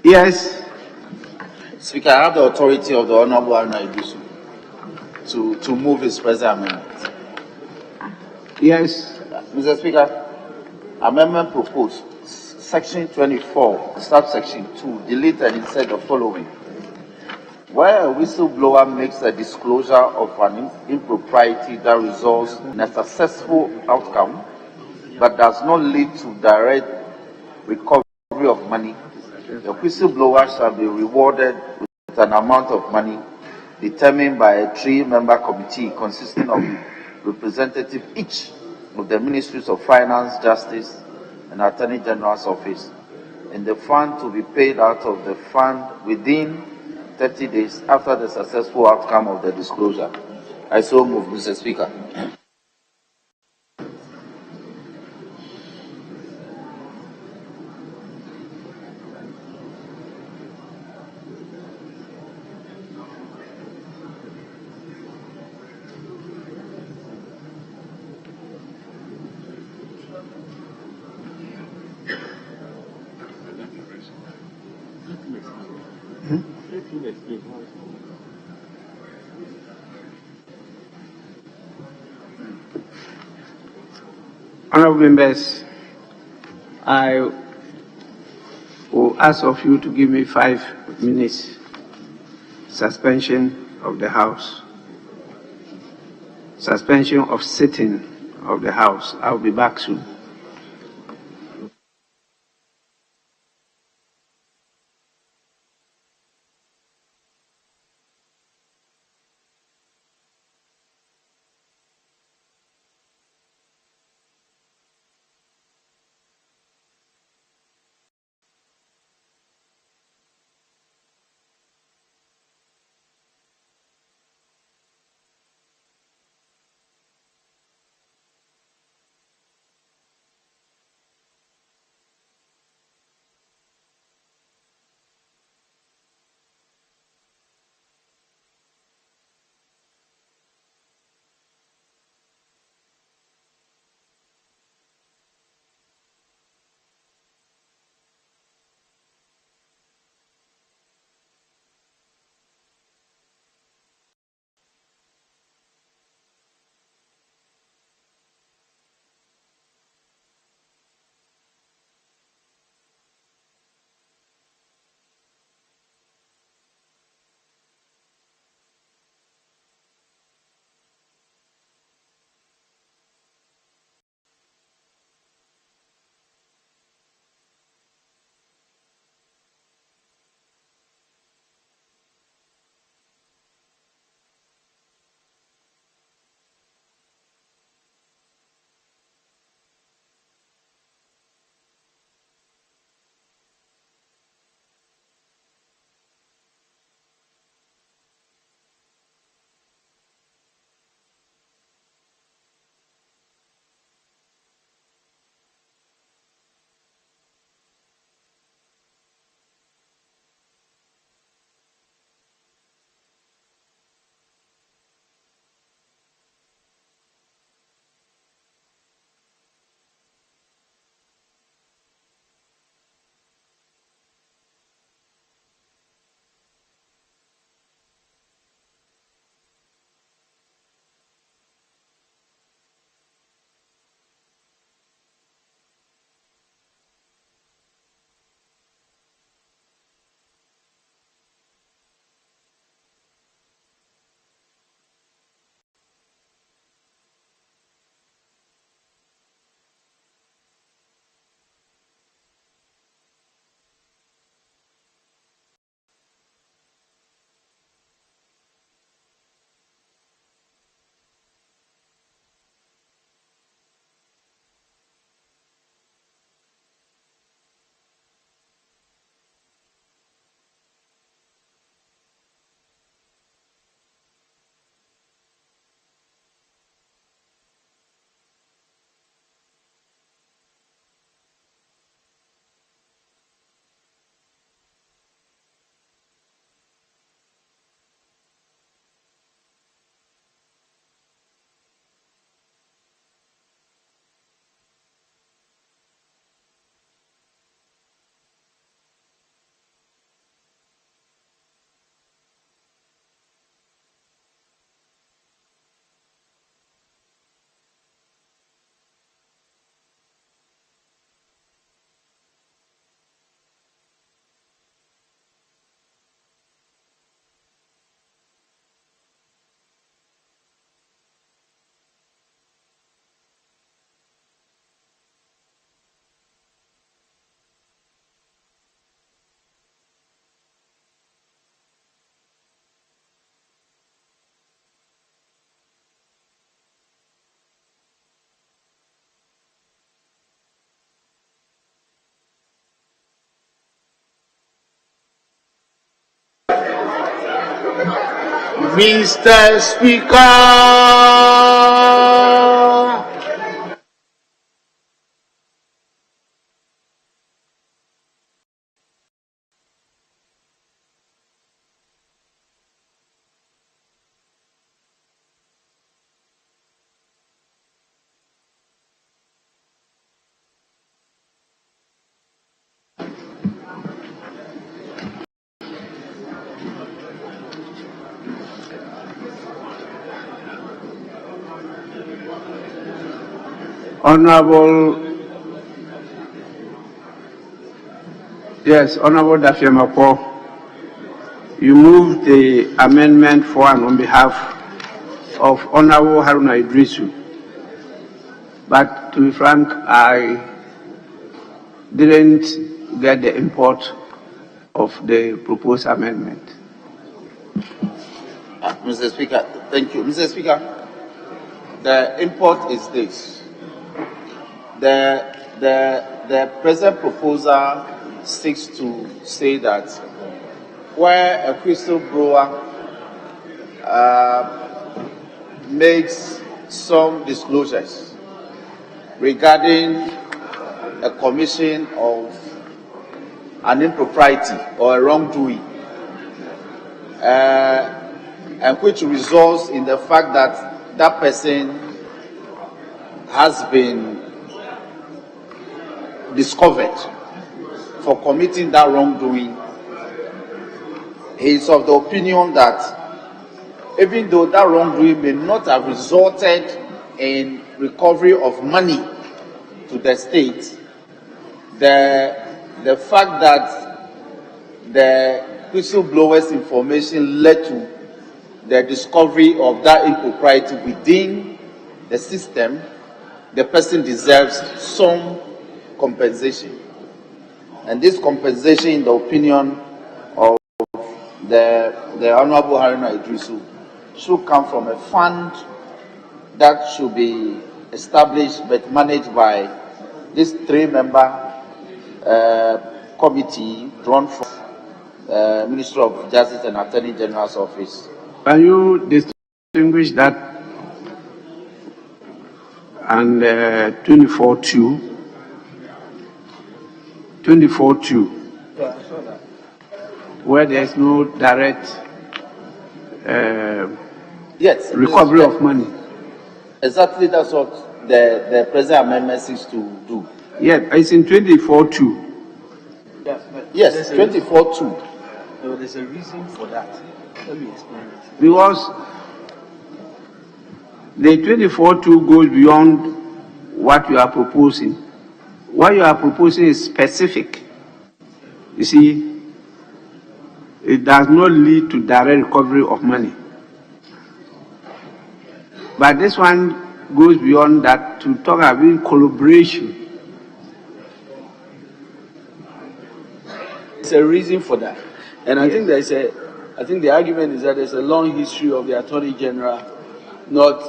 Yes. Speaker, I have the authority of the Honorable Haruna Idrisi to move his present amendment. Yes. Mr. Speaker, amendment proposed, section 24, subsection 2, delete and insert the following. Where a whistleblower makes a disclosure of an impropriety that results in a successful outcome but does not lead to direct recovery of money, the whistleblower shall be rewarded with an amount of money determined by a 3-member committee consisting of representatives each of the Ministries of Finance, Justice, and Attorney General's office, and the fund to be paid out of the fund within 30 days after the successful outcome of the disclosure. I so move, Mr. Speaker. Honorable members, I will ask of you to give me 5 minutes suspension of the House. Suspension of sitting of the House. I will be back soon. Mr. Speaker. Honorable Dafiamapo, you moved the amendment for and on behalf of Honorable Haruna Idrisu. But to be frank, I didn't get the import of the proposed amendment. Mr. Speaker, thank you. Mr. Speaker, the import is this. The present proposal seeks to say that where a whistleblower makes some disclosures regarding a commission of an impropriety or a wrongdoing, and which results in the fact that that person has been discovered for committing that wrongdoing, he is of the opinion that even though that wrongdoing may not have resulted in recovery of money to the state, the fact that the whistleblower's information led to the discovery of that impropriety within the system, the person deserves some compensation. And this compensation, in the opinion of the Honorable Haruna Idrisu, should come from a fund that should be established but managed by this three-member committee drawn from Ministry of Justice and Attorney General's office. Can you distinguish that and 24.2? 24.2, where there is no direct yes, recovery of money. Exactly, that's what the present amendment seeks to do. Yeah, it's in 24.2. Yes, 24.2. No, there's a reason for that. Let me explain it. Because the 24.2 goes beyond what you are proposing. What you are proposing is specific. You see, it does not lead to direct recovery of money. But this one goes beyond that to talk about collaboration. There's a reason for that. And I think the argument is that there's a long history of the Attorney General not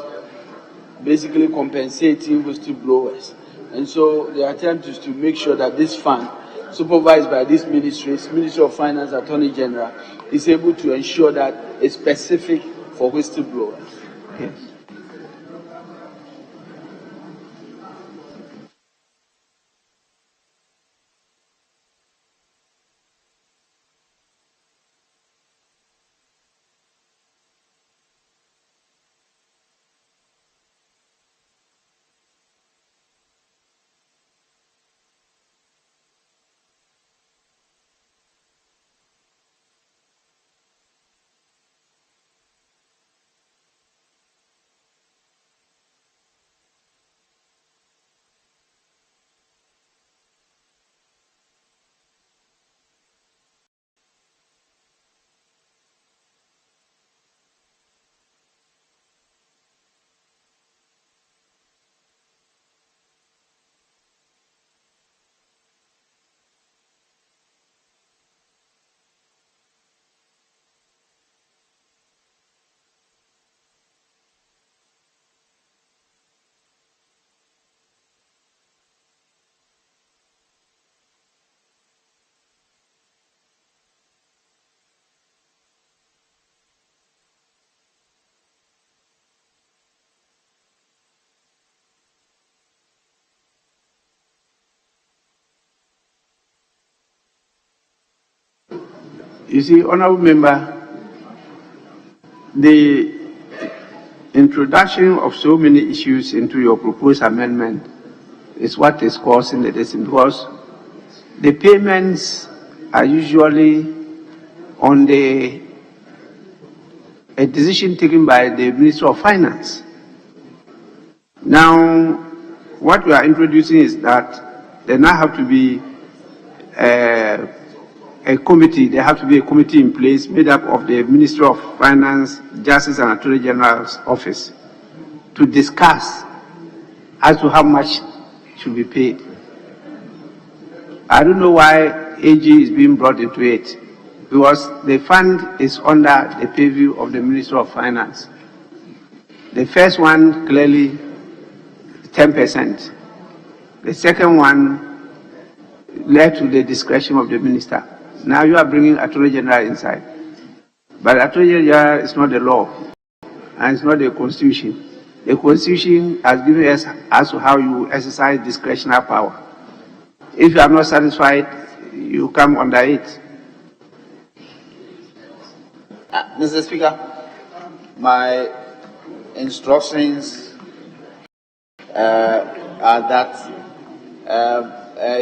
basically compensating whistleblowers. And so the attempt is to make sure that this fund, supervised by this Ministry of Finance, Attorney General, is able to ensure that it's specific for whistleblowers. Yes. You see, Honorable Member, the introduction of so many issues into your proposed amendment is what is causing the decision, because the payments are usually on a decision taken by the Minister of Finance. Now, what we are introducing is that there now have to be a committee, there have to be a committee in place made up of the Ministry of Finance, Justice and Attorney General's office to discuss as to how much should be paid. I don't know why AG is being brought into it, because the fund is under the purview of the Ministry of Finance. The first one, clearly, 10%. The second one led to the discretion of the minister. Now you are bringing Attorney General inside. But Attorney General is not the law, and it's not the Constitution. The Constitution has given us as to how you exercise discretionary power. If you are not satisfied, you come under it. Mr. Speaker, my instructions are that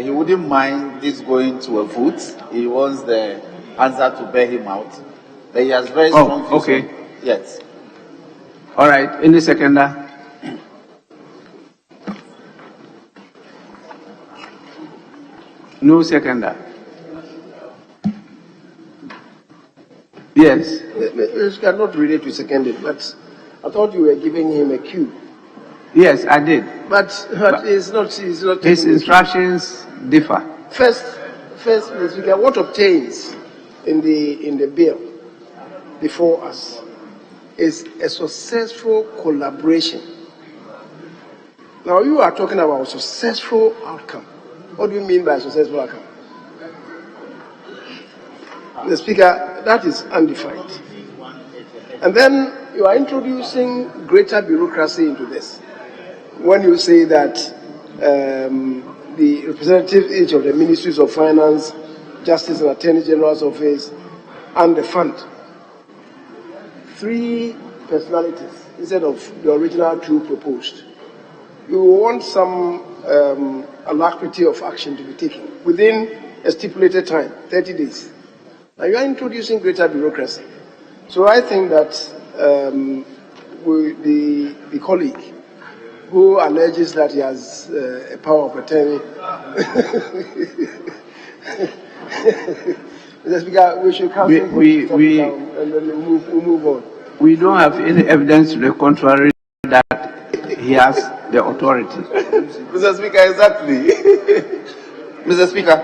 he wouldn't mind this going to a vote. He wants the answer to bear him out. But he has very strong views. Okay. Yes. All right. Any seconder? No seconder. Yes. You cannot relate to seconded, but I thought you were giving him a cue. Yes, I did. But it's not. His instructions differ. First, Mr. Speaker, what obtains in the bill before us is a successful collaboration. Now you are talking about successful outcome. What do you mean by successful outcome? Mr. Speaker, that is undefined. And then you are introducing greater bureaucracy into this. When you say that the representative each of the ministries of finance, justice and attorney general's office, and the fund, 3 personalities instead of the original 2 proposed. You want some alacrity of action to be taken within a stipulated time, 30 days. Now you are introducing greater bureaucracy. So I think that the colleague who alleges that he has a power of attorney, Mr. Speaker, we should cancel and then we'll move on. We don't have any evidence to the contrary that he has the authority. Mr. Speaker, exactly. Mr. Speaker,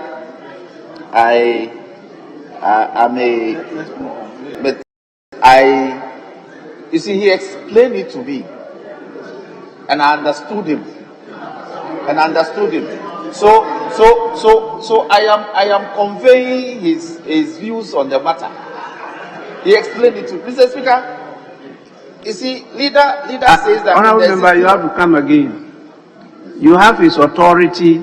you see, he explained it to me, and I understood him. So I am conveying his views on the matter. He explained it to me. Mr. Speaker, you see, leader says that. Honorable Member, you have to come again. You have his authority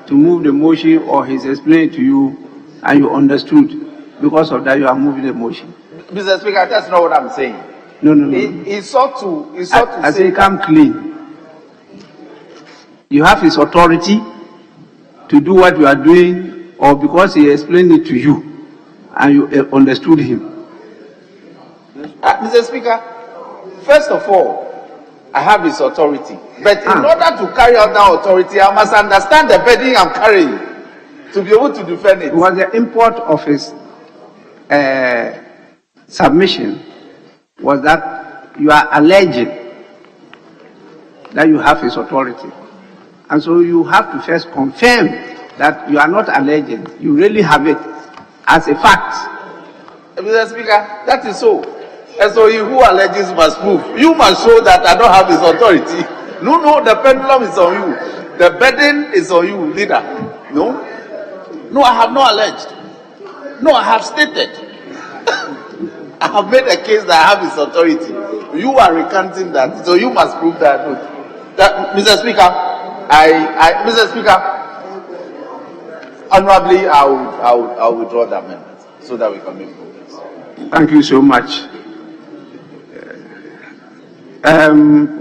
to move the motion, or he's explained to you and you understood. Because of that, you are moving the motion. Mr. Speaker, that's not what I'm saying. No. He sought to I say come clean. You have his authority to do what you are doing, or because he explained it to you and you understood him. Mr. Speaker, first of all, I have his authority. But in order to carry out that authority, I must understand the burden I'm carrying to be able to defend it. Was the import of his submission was that you are alleging that you have his authority. And so you have to first confirm that you are not alleging, you really have it as a fact. Mr. Speaker, that is so. And so he who alleges must prove. You must show that I don't have his authority. No, the pendulum is on you. The burden is on you, leader. No, I have not alleged. No, I have stated. I have made a case that I have his authority. You are recanting that, so you must prove that. Mr. Speaker, Mr. Speaker, honorably, I will withdraw the amendment. so that we can make progress. Thank you so much.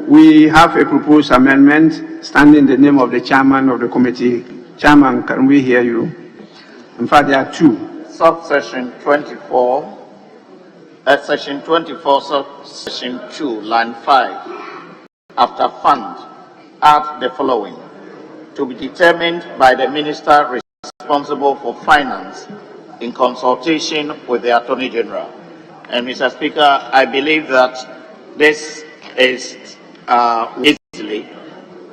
We have a proposed amendment standing in the name of the chairman of the committee. Chairman, can we hear you? In fact, there are two. Subsection 24, section 24, subsection 2, line 5, after fund, add the following: to be determined by the minister responsible for finance in consultation with the Attorney General. And Mr. Speaker, I believe that this is easily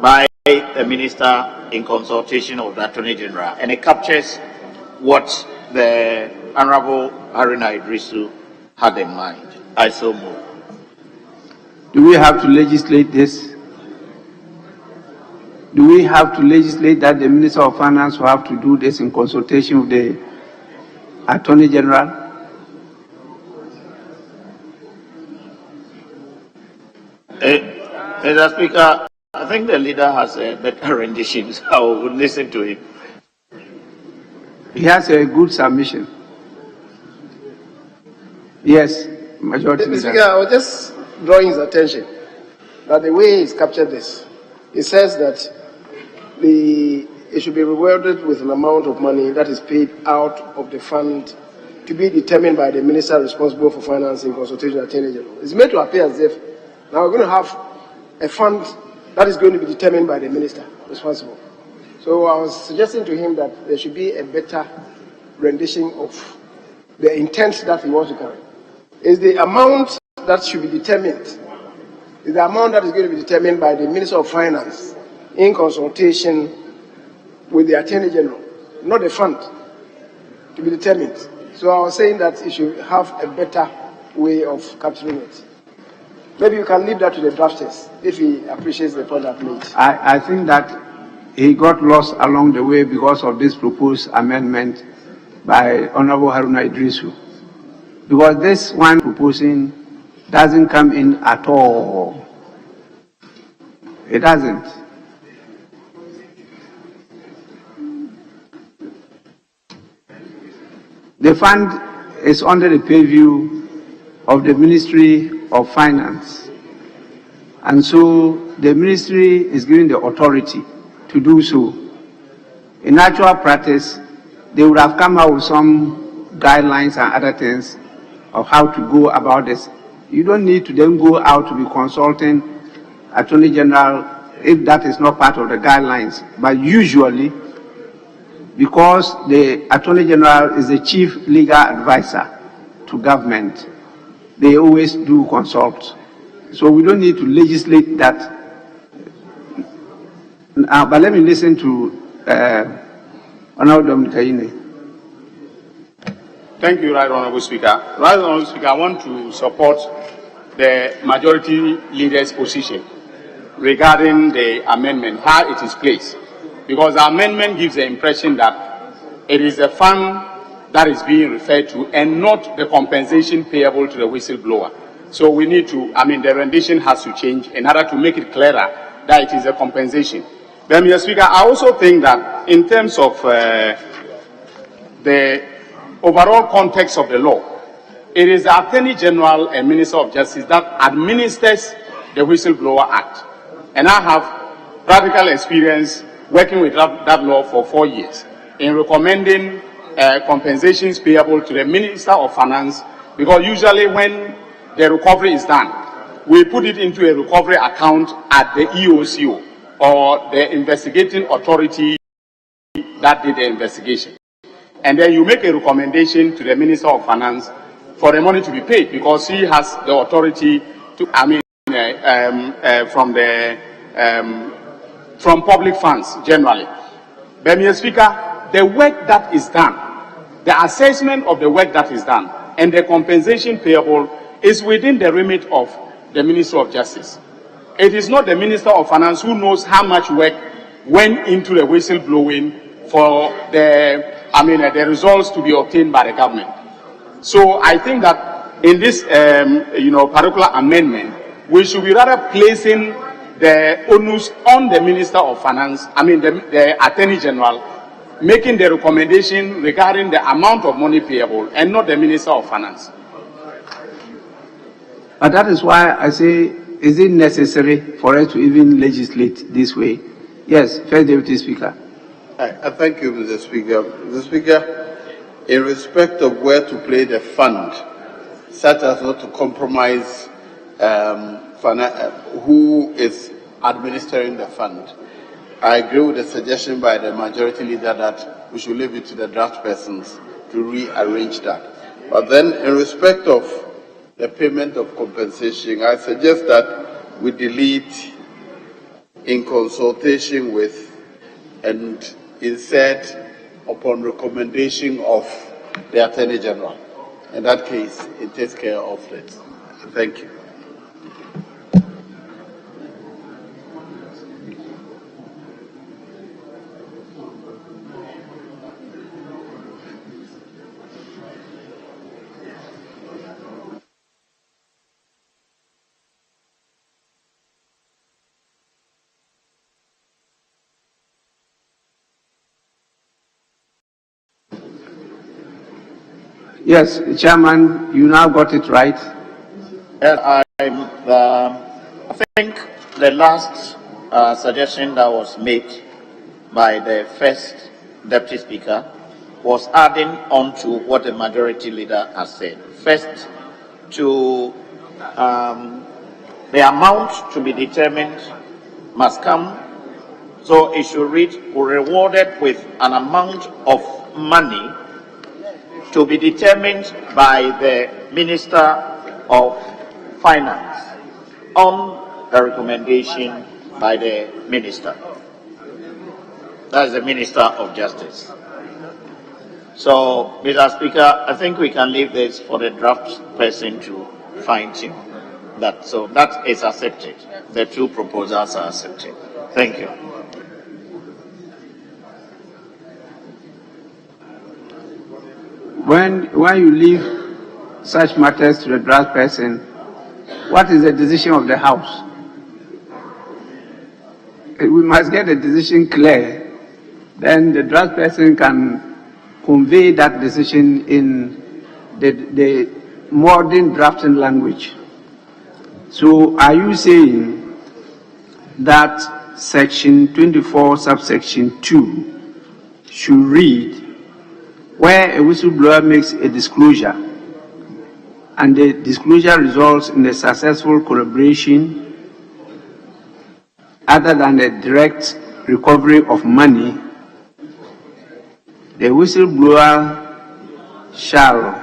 by the minister in consultation with the Attorney General, and it captures what the Honorable Haruna Idrisu had in mind. I so move. Do we have to legislate this? Do we have to legislate that the Minister of Finance will have to do this in consultation with the Attorney General? Mr. Speaker, I think the leader has a better rendition, so I will listen to him. He has a good submission. Yes, Majority Mr. Leader. Speaker, I was just drawing his attention that the way he's captured this, it says that it should be rewarded with an amount of money that is paid out of the fund to be determined by the minister responsible for finance in consultation with the Attorney General. It's made to appear as if now we're going to have a fund that is going to be determined by the minister responsible. So I was suggesting to him that there should be a better rendition of the intent that he wants to carry. Is the amount that should be determined, is the amount that is going to be determined by the Minister of Finance in consultation with the Attorney General, not the fund, to be determined. So I was saying that it should have a better way of capturing it. Maybe you can leave that to the drafters if he appreciates the point I've made. I think that he got lost along the way because of this proposed amendment by Honorable Haruna Idrisu. Because this one proposing doesn't come in at all. It doesn't. The fund is under the purview of the Ministry of Finance. And so the ministry is given the authority to do so. In actual practice, they would have come out with some guidelines and other things of how to go about this. You don't need to then go out to be consulting Attorney General if that is not part of the guidelines. But usually, because the Attorney General is the chief legal advisor to government, they always do consult. So we don't need to legislate that. But let me listen to Honorable Dominic Ayine. Thank you, Right Honorable Speaker. Right Honorable Speaker, I want to support the majority leader's position regarding the amendment, how it is placed. Because the amendment gives the impression that it is a fund that is being referred to and not the compensation payable to the whistleblower. So we need to, the rendition has to change in order to make it clearer that it is a compensation. Then, Mr. Speaker, I also think that in terms of the overall context of the law, it is the Attorney General and Minister of Justice that administers the Whistleblower Act. And I have practical experience working with that law for 4 years in recommending compensations payable to the Minister of Finance, because usually when the recovery is done, we put it into a recovery account at the EOCO or the investigating authority that did the investigation. And then you make a recommendation to the Minister of Finance for the money to be paid, because he has the authority to, from public funds generally. But Mr. Speaker, the work that is done, the assessment of the work that is done, and the compensation payable is within the remit of the Minister of Justice. It is not the Minister of Finance who knows how much work went into the whistleblowing for the results to be obtained by the government. So I think that in this particular amendment, we should be rather placing the onus on the Minister of Finance, the Attorney General, making the recommendation regarding the amount of money payable and not the Minister of Finance. But that is why I say, is it necessary for us to even legislate this way? Yes, First Deputy Speaker. I thank you, Mr. Speaker. Mr. Speaker, in respect of where to play the fund, such as not to compromise who is administering the fund, I agree with the suggestion by the majority leader that we should leave it to the draft persons to rearrange that. But then, in respect of the payment of compensation, I suggest that we delete in consultation with and insert upon recommendation of the Attorney General. In that case, it takes care of it. Thank you. Yes, Chairman, you now got it right. I think the last suggestion that was made by the first Deputy Speaker was adding on to what the majority leader has said. First, to the amount to be determined must come, so it should read, rewarded with an amount of money to be determined by the Minister of Finance on the recommendation by the Minister. That is the Minister of Justice. So, Mr. Speaker, I think we can leave this for the draft person to fine-tune that. So that is accepted. The two proposals are accepted. Thank you. When you leave such matters to the draft person, what is the decision of the House? We must get the decision clear. Then the draft person can convey that decision in the modern drafting language. So are you saying that Section 24, subsection 2 should read, where a whistleblower makes a disclosure and the disclosure results in the successful collaboration other than a direct recovery of money, the whistleblower shall,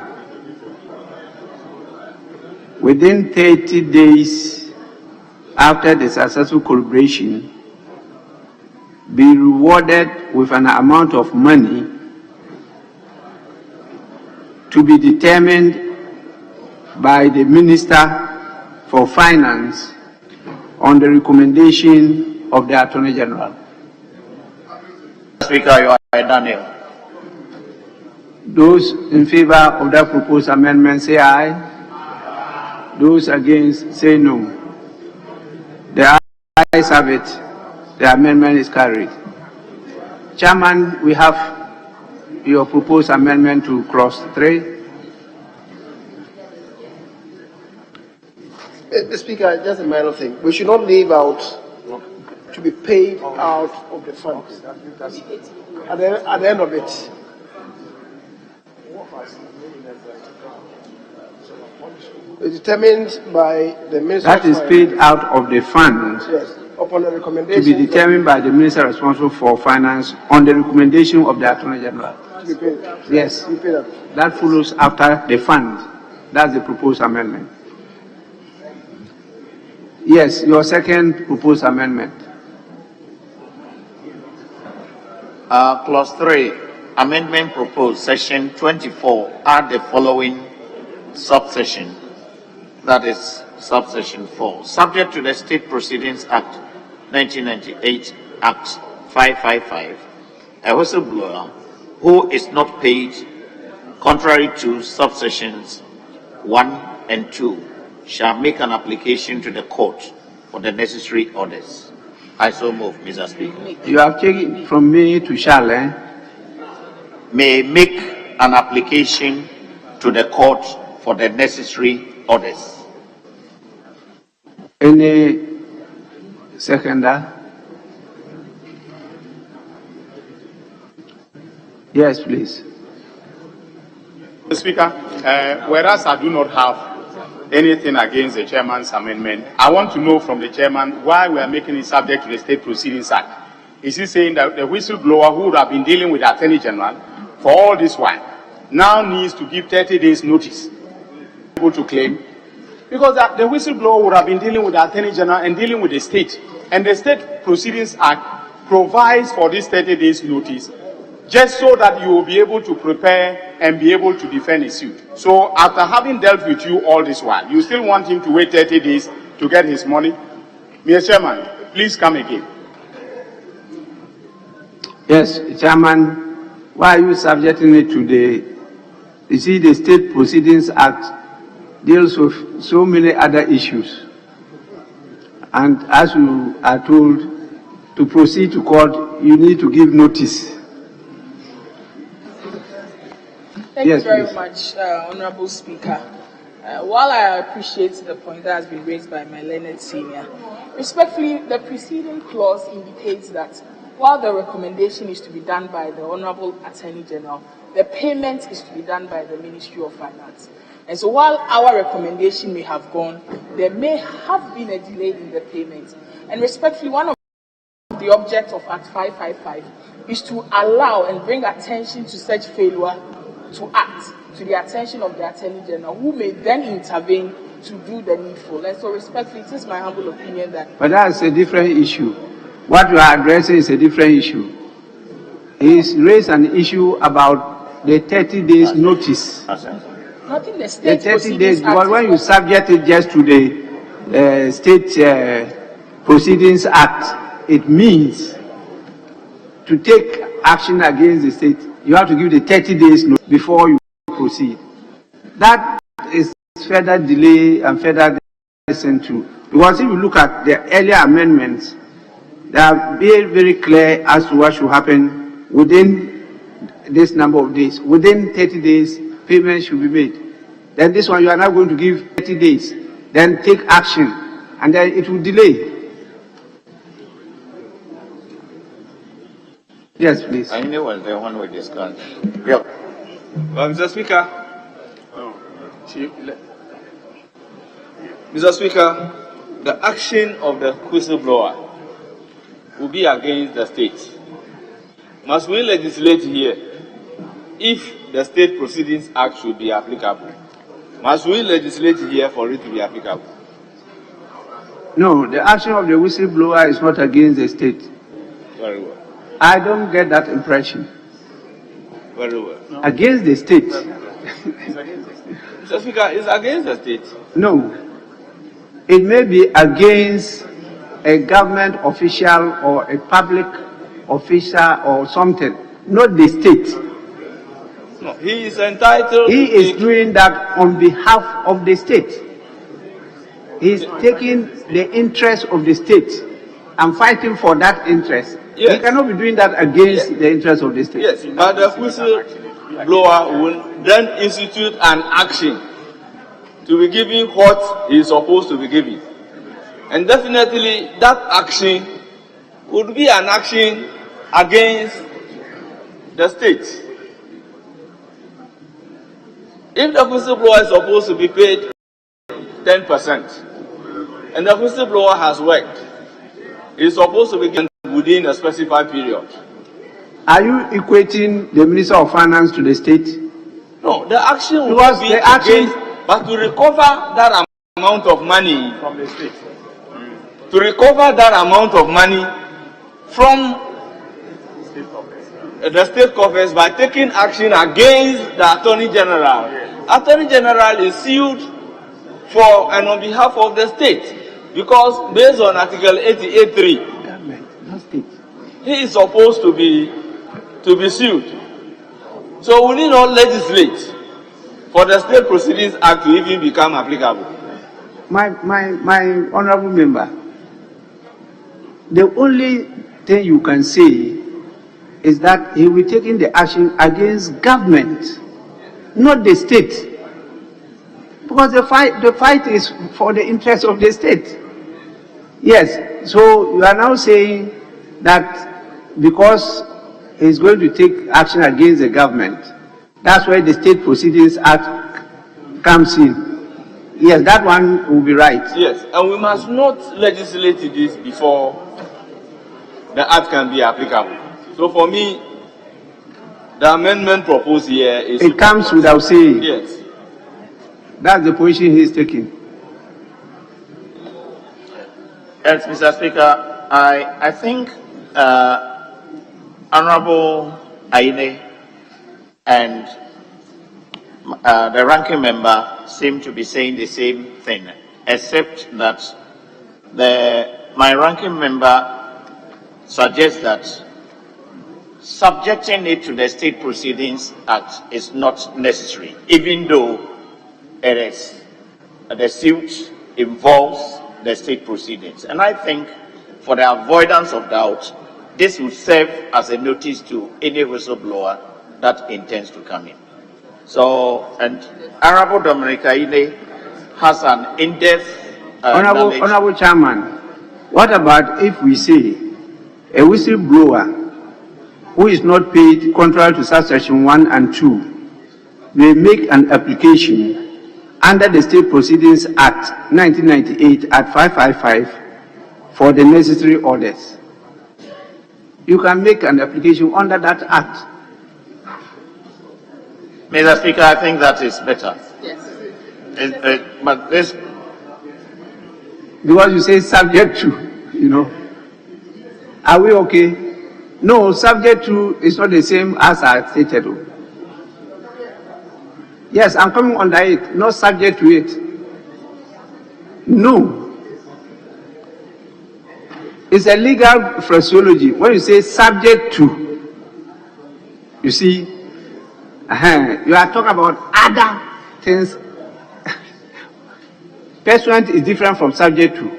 within 30 days after the successful collaboration, be rewarded with an amount of money to be determined by the Minister for Finance on the recommendation of the Attorney General. Speaker, you are Daniel. Those in favor of that proposed amendment say aye. Those against say no. The ayes have it. The amendment is carried. Chairman, we have your proposed amendment to clause 3. The Speaker, just a minor thing. We should not leave out to be paid out of the funds at the end of it. It's determined by the Minister. That is paid out of the fund. Yes, upon the To recommendation. be determined by the Minister responsible for Finance on the recommendation of the Attorney General. To be paid. Yes. To be paid out. That follows after the fund. That's the proposed amendment. Yes, your second proposed amendment. Clause 3, amendment proposed, section 24, add the following subsection, that is subsection 4. Subject to the State Proceedings Act 1998, Act 555, a whistleblower who is not paid contrary to subsections 1 and 2 shall make an application to the court for the necessary orders. I so move, Mr. Speaker. You have taken from me to shall, may make an application to the court for the necessary orders. Any seconder? Yes, please. Mr. Speaker, whereas I do not have anything against the chairman's amendment, I want to know from the chairman why we are making it subject to the State Proceedings Act. Is he saying that the whistleblower who would have been dealing with the Attorney General for all this while now needs to give 30 days notice to claim? Because the whistleblower would have been dealing with the Attorney General and dealing with the state. And the State Proceedings Act provides for this 30 days notice just so that you will be able to prepare and be able to defend a suit. So after having dealt with you all this while, you still want him to wait 30 days to get his money? Mr. Chairman, please come again. Yes, Chairman, why are you subjecting it to you see, the State Proceedings Act deals with so many other issues. And as you are told, to proceed to court, you need to give notice. Thank Yes, you very please. much, Honorable Speaker. While I appreciate the point that has been raised by my learned senior, respectfully, the preceding clause indicates that while the recommendation is to be done by the Honorable Attorney General, the payment is to be done by the Ministry of Finance. And so while our recommendation may have gone, there may have been a delay in the payment. And respectfully, one of the objects of Act 555 is to allow and bring attention to such failure to act to the attention of the Attorney General, who may then intervene to do the needful. And so respectfully, it is my humble opinion that... But that's a different issue. What you are addressing is a different issue. He's raised an issue about the 30 days notice. Nothing the The State 30 days, Proceedings Act but when you subject it just to the State Proceedings Act, it means to take action against the state, you have to give the 30 days notice before you proceed. That is further delay and further listen to. Because if you look at the earlier amendments, they are very, very clear as to what should happen within this number of days. Within 30 days, payment should be made. Then this one, you are now going to give 30 days. Then take action, and then it will delay. Yes, please. I know what the one we discussed. Yep. Mr. Speaker. Mr. Speaker, the action of the whistleblower will be against the state. Must we legislate here if the State Proceedings Act should be applicable? Must we legislate here for it to be applicable? No, the action of the whistleblower is not against the state. Very well. I don't get that impression. Very well. Against the state. Mr. Speaker, it's against the state. No. It may be against a government official or a public official or something, not the state. No, he is entitled. He is doing that on behalf of the state. He is taking the interest of the state and fighting for that interest. Yes. He cannot be doing that against the interest of the state. Yes, but the whistleblower will then institute an action to be giving what he is supposed to be giving. And definitely that action would be an action against the state. If the whistleblower is supposed to be paid 10%, and the whistleblower has worked, he is supposed to be given within a specified period. Are you equating the Minister of Finance to the state? No, the action will Because be the action, against, but to recover that amount of money From the state. to recover that amount of money from the state coffers by taking action against the Attorney General. Attorney General is sued for and on behalf of the state because based on Article 88.3, he is supposed to be sued. So we need not legislate for the State Proceedings Act to even become applicable. my honorable member, the only thing you can say is that he will be taking the action against government, not the state. Because the fight is for the interest of the state. Yes, so you are now saying that because he's going to take action against the government, that's where the State Proceedings Act comes in. Yes, that one will be right. Yes, and we must not legislate this before the act can be applicable. So for me, the amendment proposed here is... It comes without saying. Yes. That's the position he's taking. Yes, Mr. Speaker, I think Honorable Aine and the ranking member seem to be saying the same thing, except that my ranking member suggests that subjecting it to the State Proceedings Act is not necessary, even though it is the suit involves the state proceedings. And I think for the avoidance of doubt, this will serve as a notice to any whistleblower that intends to come in. So, and Honorable Dominica Ine has an in-depth Honorable Chairman, what about if we say a whistleblower who is not paid contrary to subsection 1 and 2 may make an application under the State Proceedings Act 1998 at 555 for the necessary orders? You can make an application under that act. Mr. Speaker, I think that is better. Yes. But this... Because you say subject to, you know. Are we okay? No, subject to is not the same as I stated. Yes, I'm coming under it, not subject to it. No. It's a legal phraseology. When you say subject to, you see, you are talking about other things. Pursuant is different from subject to.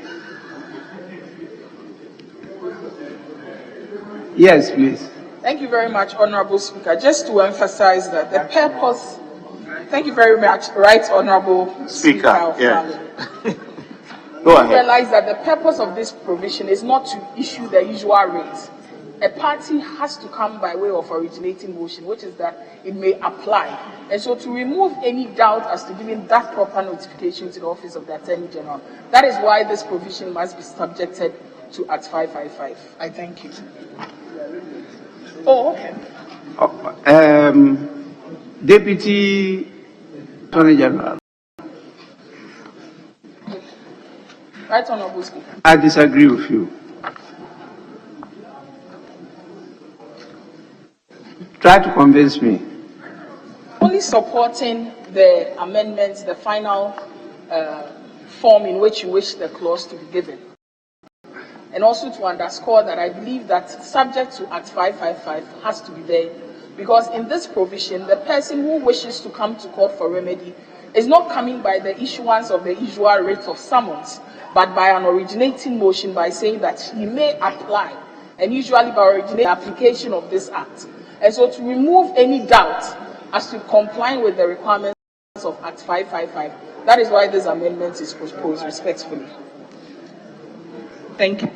Yes, please. Thank you very much, Honorable Speaker. Just to emphasize that the purpose... Thank you very much, Right Honorable Speaker. Yes. Go ahead. Realize that the purpose of this provision is not to issue the usual rates. A party has to come by way of originating motion, which is that it may apply. And so to remove any doubt as to giving that proper notification to the Office of the Attorney General, that is why this provision must be subjected to Act 555. I thank you. Oh, okay. Deputy Attorney General. Right Honorable Speaker. I disagree with you. Try to convince me. Only supporting the amendments, the final form in which you wish the clause to be given. And also to underscore that I believe that subject to Act 555 has to be there, because in this provision, the person who wishes to come to court for remedy is not coming by the issuance of the usual writ of summons, but by an originating motion by saying that he may apply, and usually by originating application of this act. And so to remove any doubt as to complying with the requirements of Act 555, that is why this amendment is proposed respectfully. Thank you.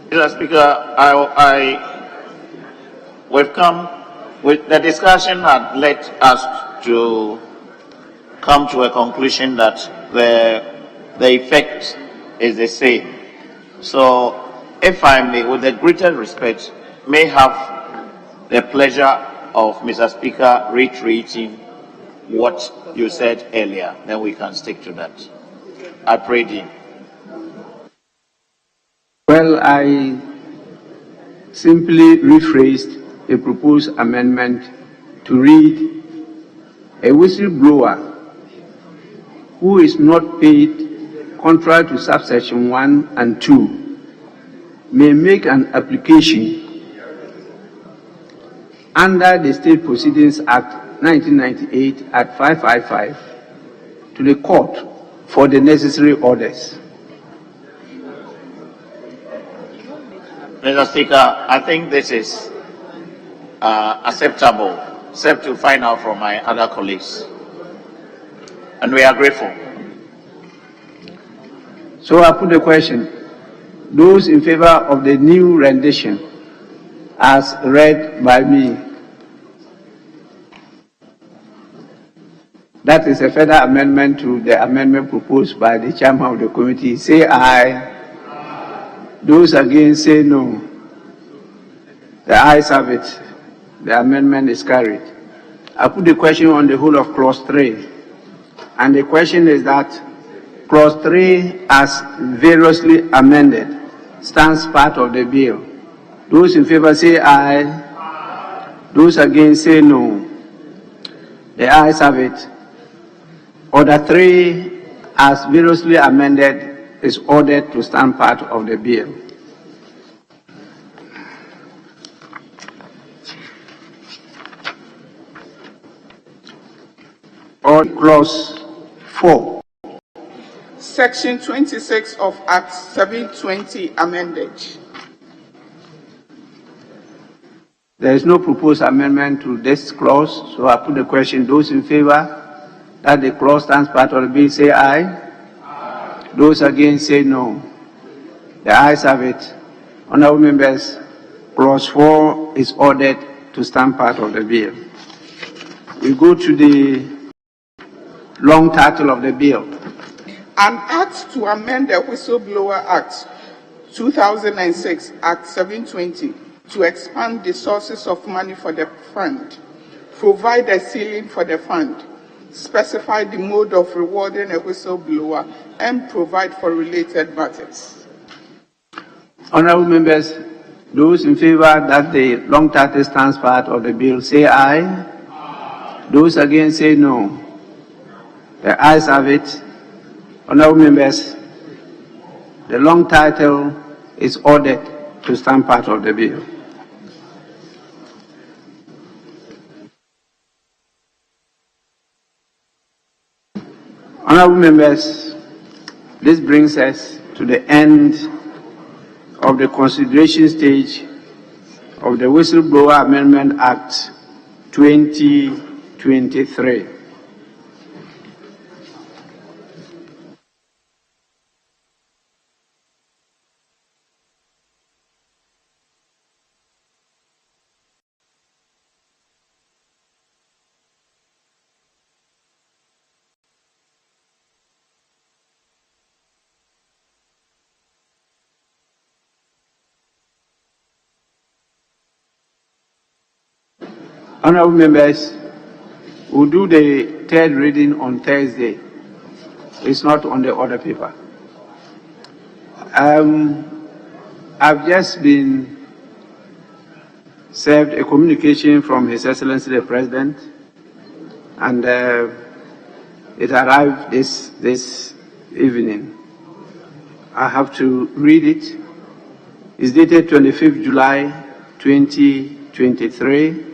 Mr. Speaker, we've come The discussion had led us to come to a conclusion that the effect is the same. So, if I may, with the greatest respect, may have the pleasure of Mr. Speaker reiterating what you said earlier, then we can stick to that. I pray thee. Well, I simply rephrased a proposed amendment to read, a whistleblower who is not paid contrary to subsection 1 and 2 may make an application under the State Proceedings Act 1998 at 555 to the court for the necessary orders. Mr. Speaker, I think this is acceptable, except to find out from my other colleagues. And we are grateful. So I put the question. Those in favor of the new rendition as read by me, that is a further amendment to the amendment proposed by the chairman of the committee, say aye. Those against say no. The ayes have it. The amendment is carried. I put the question on the whole of clause 3. And the question is that clause 3 as variously amended stands part of the bill. Those in favor say aye. Those against say no. The ayes have it. Order 3 as variously amended is ordered to stand part of the bill. On clause 4. Section 26 of Act 720 amended. There is no proposed amendment to this clause, so I put the question. Those in favor that the clause stands part of the bill say aye. Those against say no. The ayes have it. Honorable members, clause 4 is ordered to stand part of the bill. We go to the long title of the bill. An act to amend the Whistleblower Act 2006, Act 720, to expand the sources of money for the fund, provide a ceiling for the fund, specify the mode of rewarding a whistleblower, and provide for related matters. Honorable members, those in favor that the long title stands part of the bill say aye. Those against say no. The ayes have it. Honorable members, the long title is ordered to stand part of the bill. Honorable members, this brings us to the end of the consideration stage of the Whistleblower Amendment Act 2023. Honorable members, we'll do the third reading on Thursday. It's not on the order paper. I've just been served a communication from His Excellency the President, and it arrived this evening. I have to read it. It's dated 25th July 2023.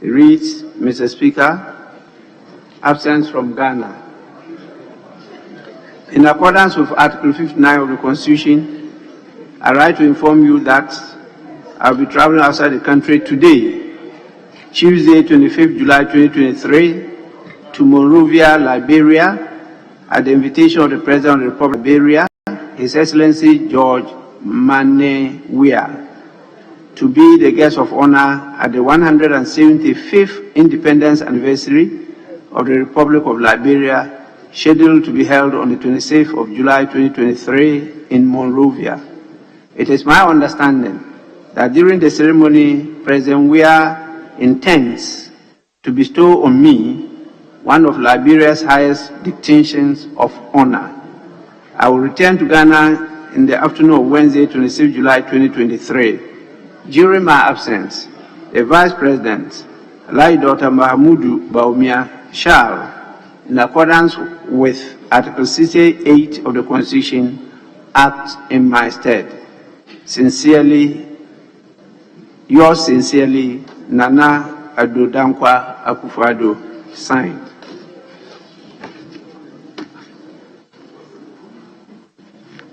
It reads, Mr. Speaker, absence from Ghana. In accordance with Article 59 of the Constitution, I write to inform you that I'll be traveling outside the country today, Tuesday, 25th July 2023, to Monrovia, Liberia, at the invitation of the President of the Republic of Liberia, His Excellency George Manewia, to be the guest of honor at the 175th Independence Anniversary of the Republic of Liberia, scheduled to be held on the 26th of July 2023 in Monrovia. It is my understanding that during the ceremony, President Weah intends to bestow on me one of Liberia's highest distinctions of honor. I will return to Ghana in the afternoon of Wednesday, 26 July 2023. During my absence, the Vice President, Dr. Mahamudu Bawumia, shall, in accordance with Article 68 of the Constitution, act in my stead. Sincerely, yours sincerely, Nana Addo Dankwa Akufo-Addo, signed.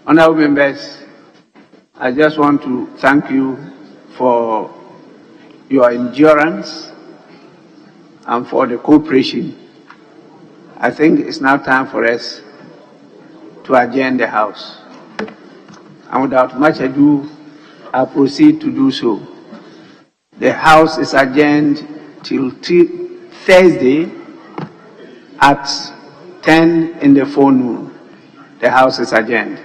Honorable members, I just want to thank you for your endurance and for the cooperation. I think it's now time for us to adjourn the House. And without much ado, I'll proceed to do so. The House is adjourned till Thursday at 10 in the forenoon. The House is adjourned.